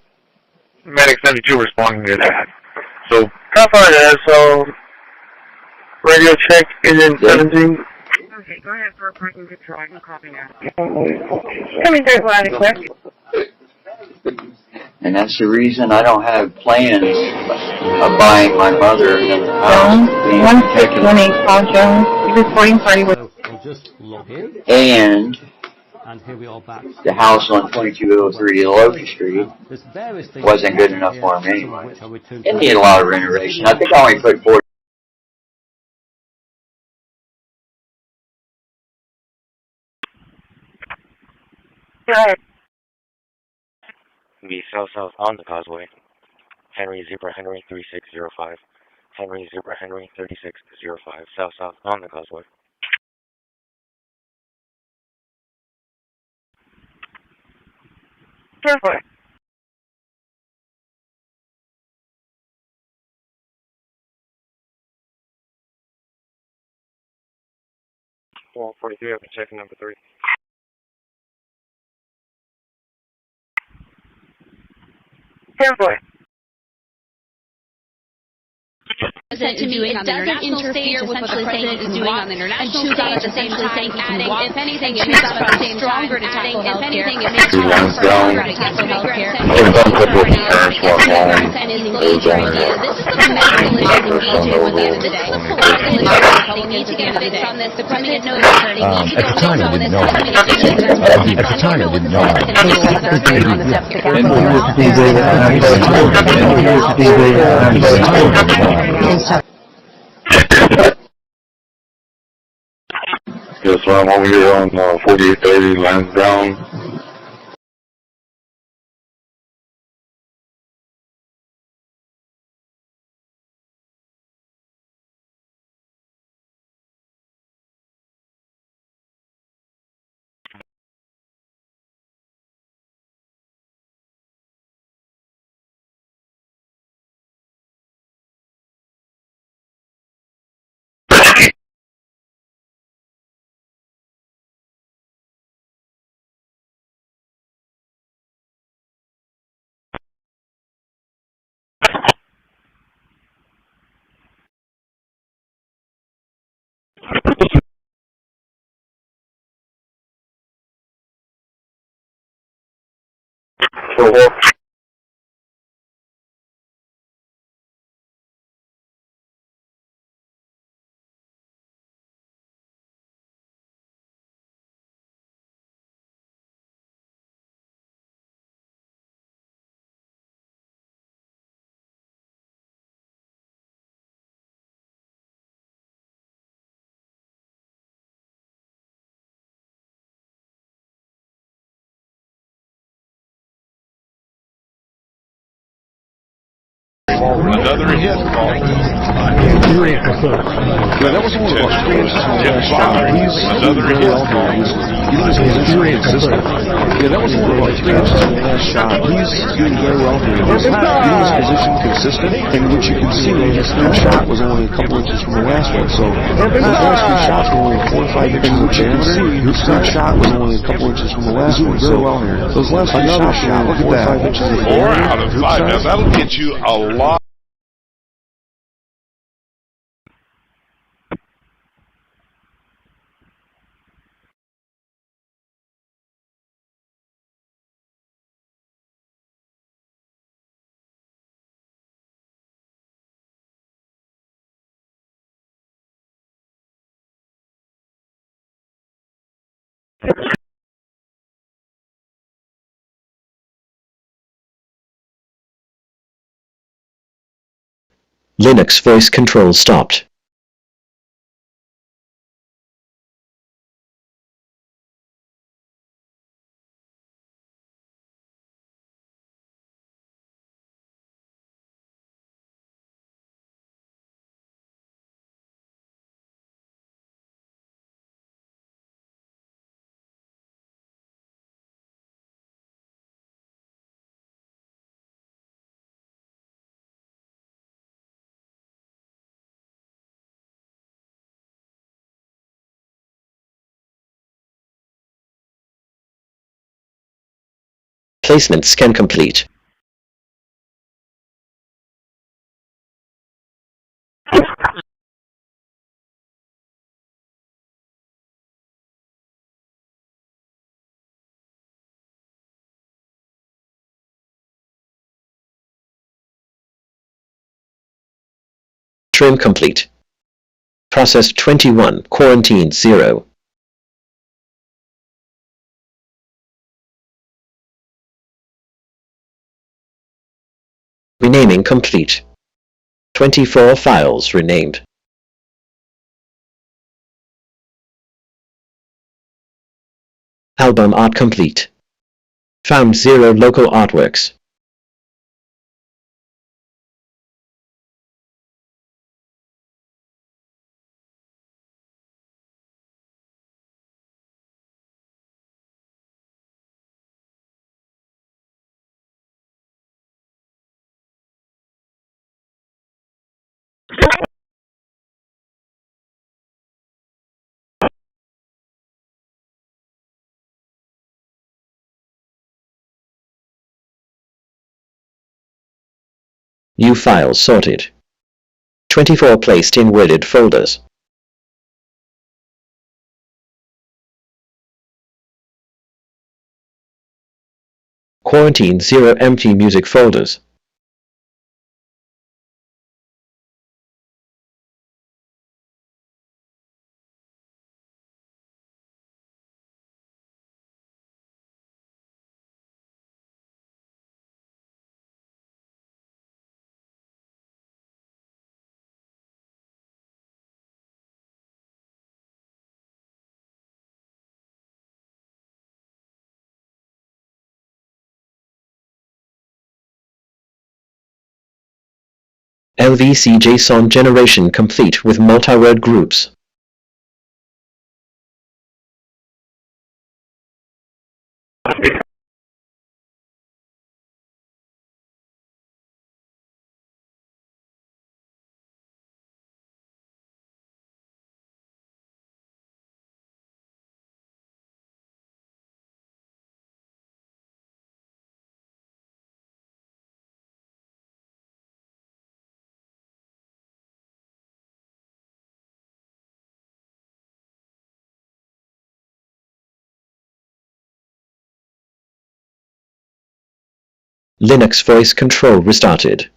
Medic 72 responding to that. So, copy that. So, radio check is in 17. Okay, go ahead for a parking control. I can copy now. Coming through loud and clear. And that's the reason I don't have plans of buying my mother another house. 1618 Paul Jones. You're reporting party with. We'll just log in. And here we are back. the house on 2203 Locust Street wasn't good enough for me anyway. It needed a lot of renovation. I think I only put 40. Go ahead. Be south on the causeway. Henry Zebra Henry 3605. Henry Zebra Henry 3605. South on the causeway. Careful. Well, 43, I've been checking number 3. Careful. To me, it doesn't interfere with what the president is doing on the international stage, essentially saying, adding, if anything, it makes us stronger to tackle health care. If anything, it makes us stronger to tackle health care. And is engaging idea. This is the medical issue engaging with the end of the day. The political issue, they need to get fixed on this. The president knows that. They need to go fix on this. At the time, I didn't know. Yes, I'm over here on 4830 Lansdowne. Another hit. Yeah, that was only about 3 inches from the last shot. Another hit. Getting his position consistent. Yeah, that was only about 3 inches from the last shot. He's doing very well here. He's getting his position consistent, and what you can see, his third shot was only a couple inches from the last one. So his last 2 shots were only 4 or 5 inches in diameter. His third shot was only a couple inches from the last one. Very well here. Those last 2 shots were 4 or 5 inches in diameter. 4 out of 5. Now that'll get you a lot. Linux voice control stopped. Placement scan complete. Trim complete. Process 21, quarantine 0. Renaming complete. 24 files renamed. Album art complete. Found 0 local artworks. New files sorted. 24 placed in worded folders. Quarantine 0 empty music folders. LVC JSON generation complete with multi-word groups. Linux voice control restarted.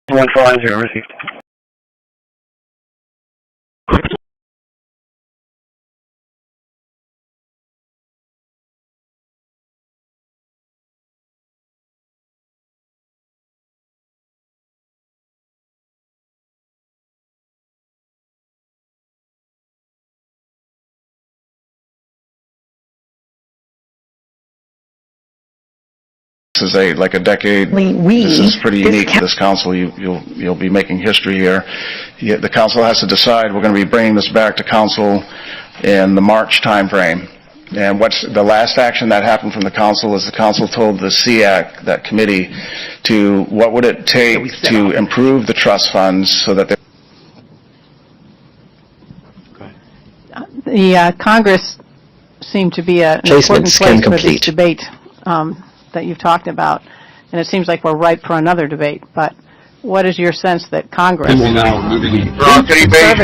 One five zero received. This is like a decade. This is pretty unique to this council. You'll be making history here. The council has to decide. We're going to be bringing this back to council in the March timeframe. And what's the last action that happened from the council is the council told the SEAC, that committee, to what would it take to improve the trust funds so that the Congress seemed to be an important place for this debate that you've talked about, and it seems like we're ripe for another debate. But what is your sense that Congress should service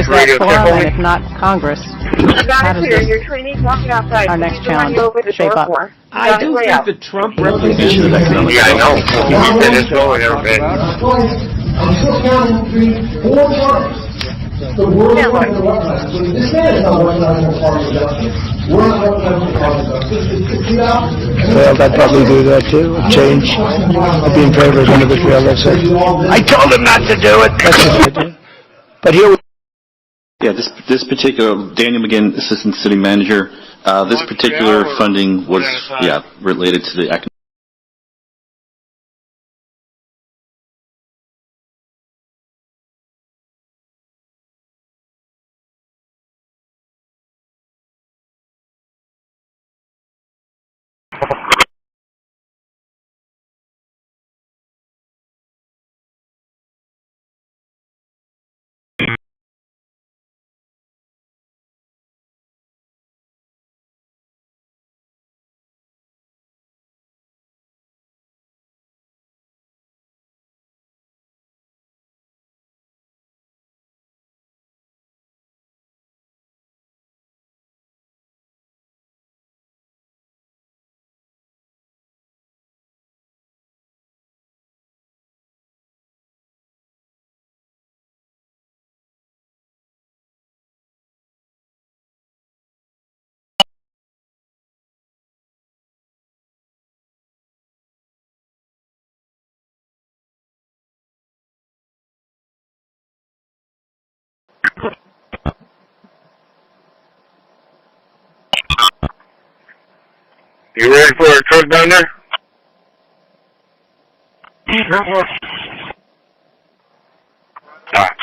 that forum, and if not Congress, how does our next challenge shape up? I do think that Trump represents... Yeah, I know. It's over there, man. Until counting 3, 4 times. The world is not recognized. This man is not recognizing the party of justice. We're not recognizing the party of justice. Well, I'd probably do that too. Change. I'd be in favor of individual elections. I told him not to do it. That's his idea. But here. Yeah, this particular Daniel McGinn, Assistant City Manager. This particular funding was related to the economic. You ready for a truck down there? Alright.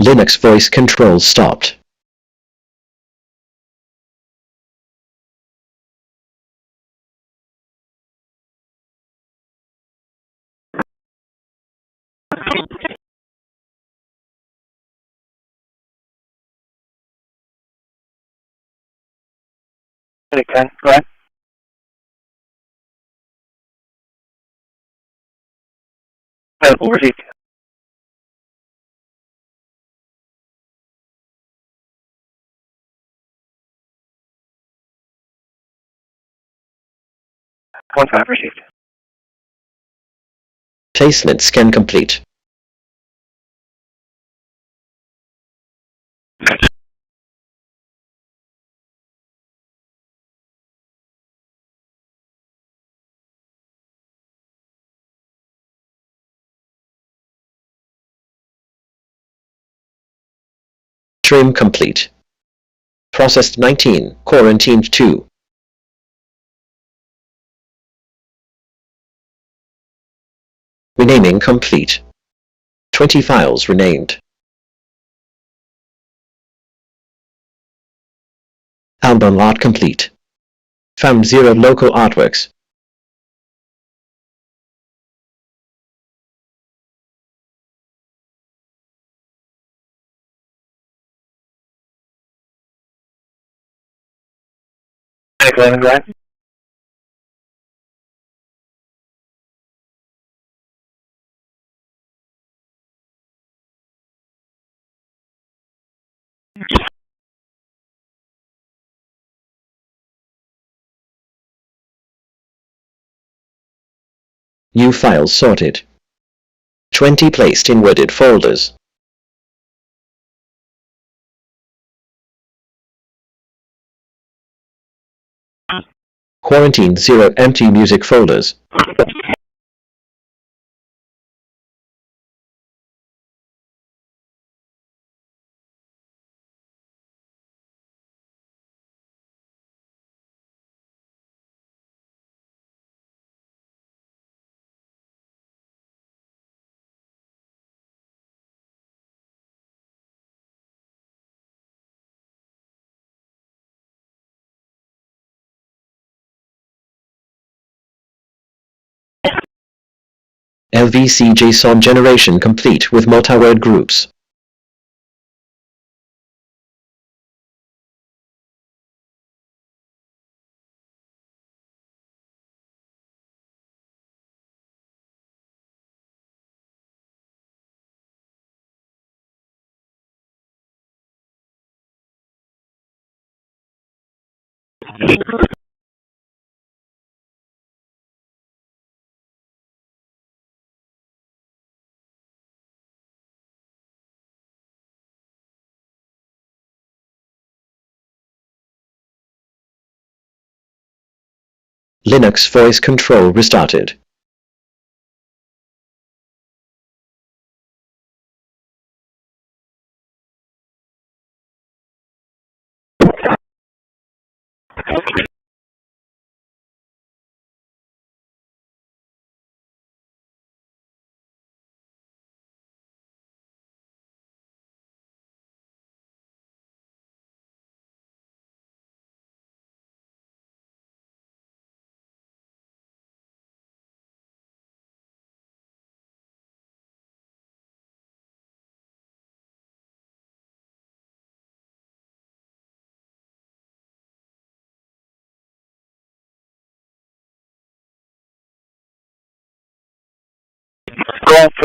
Linux voice control stopped. Okay, go ahead. Overseas. Once I've received. Placement scan complete. Trim complete. Processed 19, quarantined 2. Renaming complete. 20 files renamed. Album art complete. Found 0 local artworks. Go ahead. New files sorted. 20 placed in worded folders. Quarantine 0 empty music folders. LVC JSON generation complete with multi-word groups. Linux voice control restarted. Going for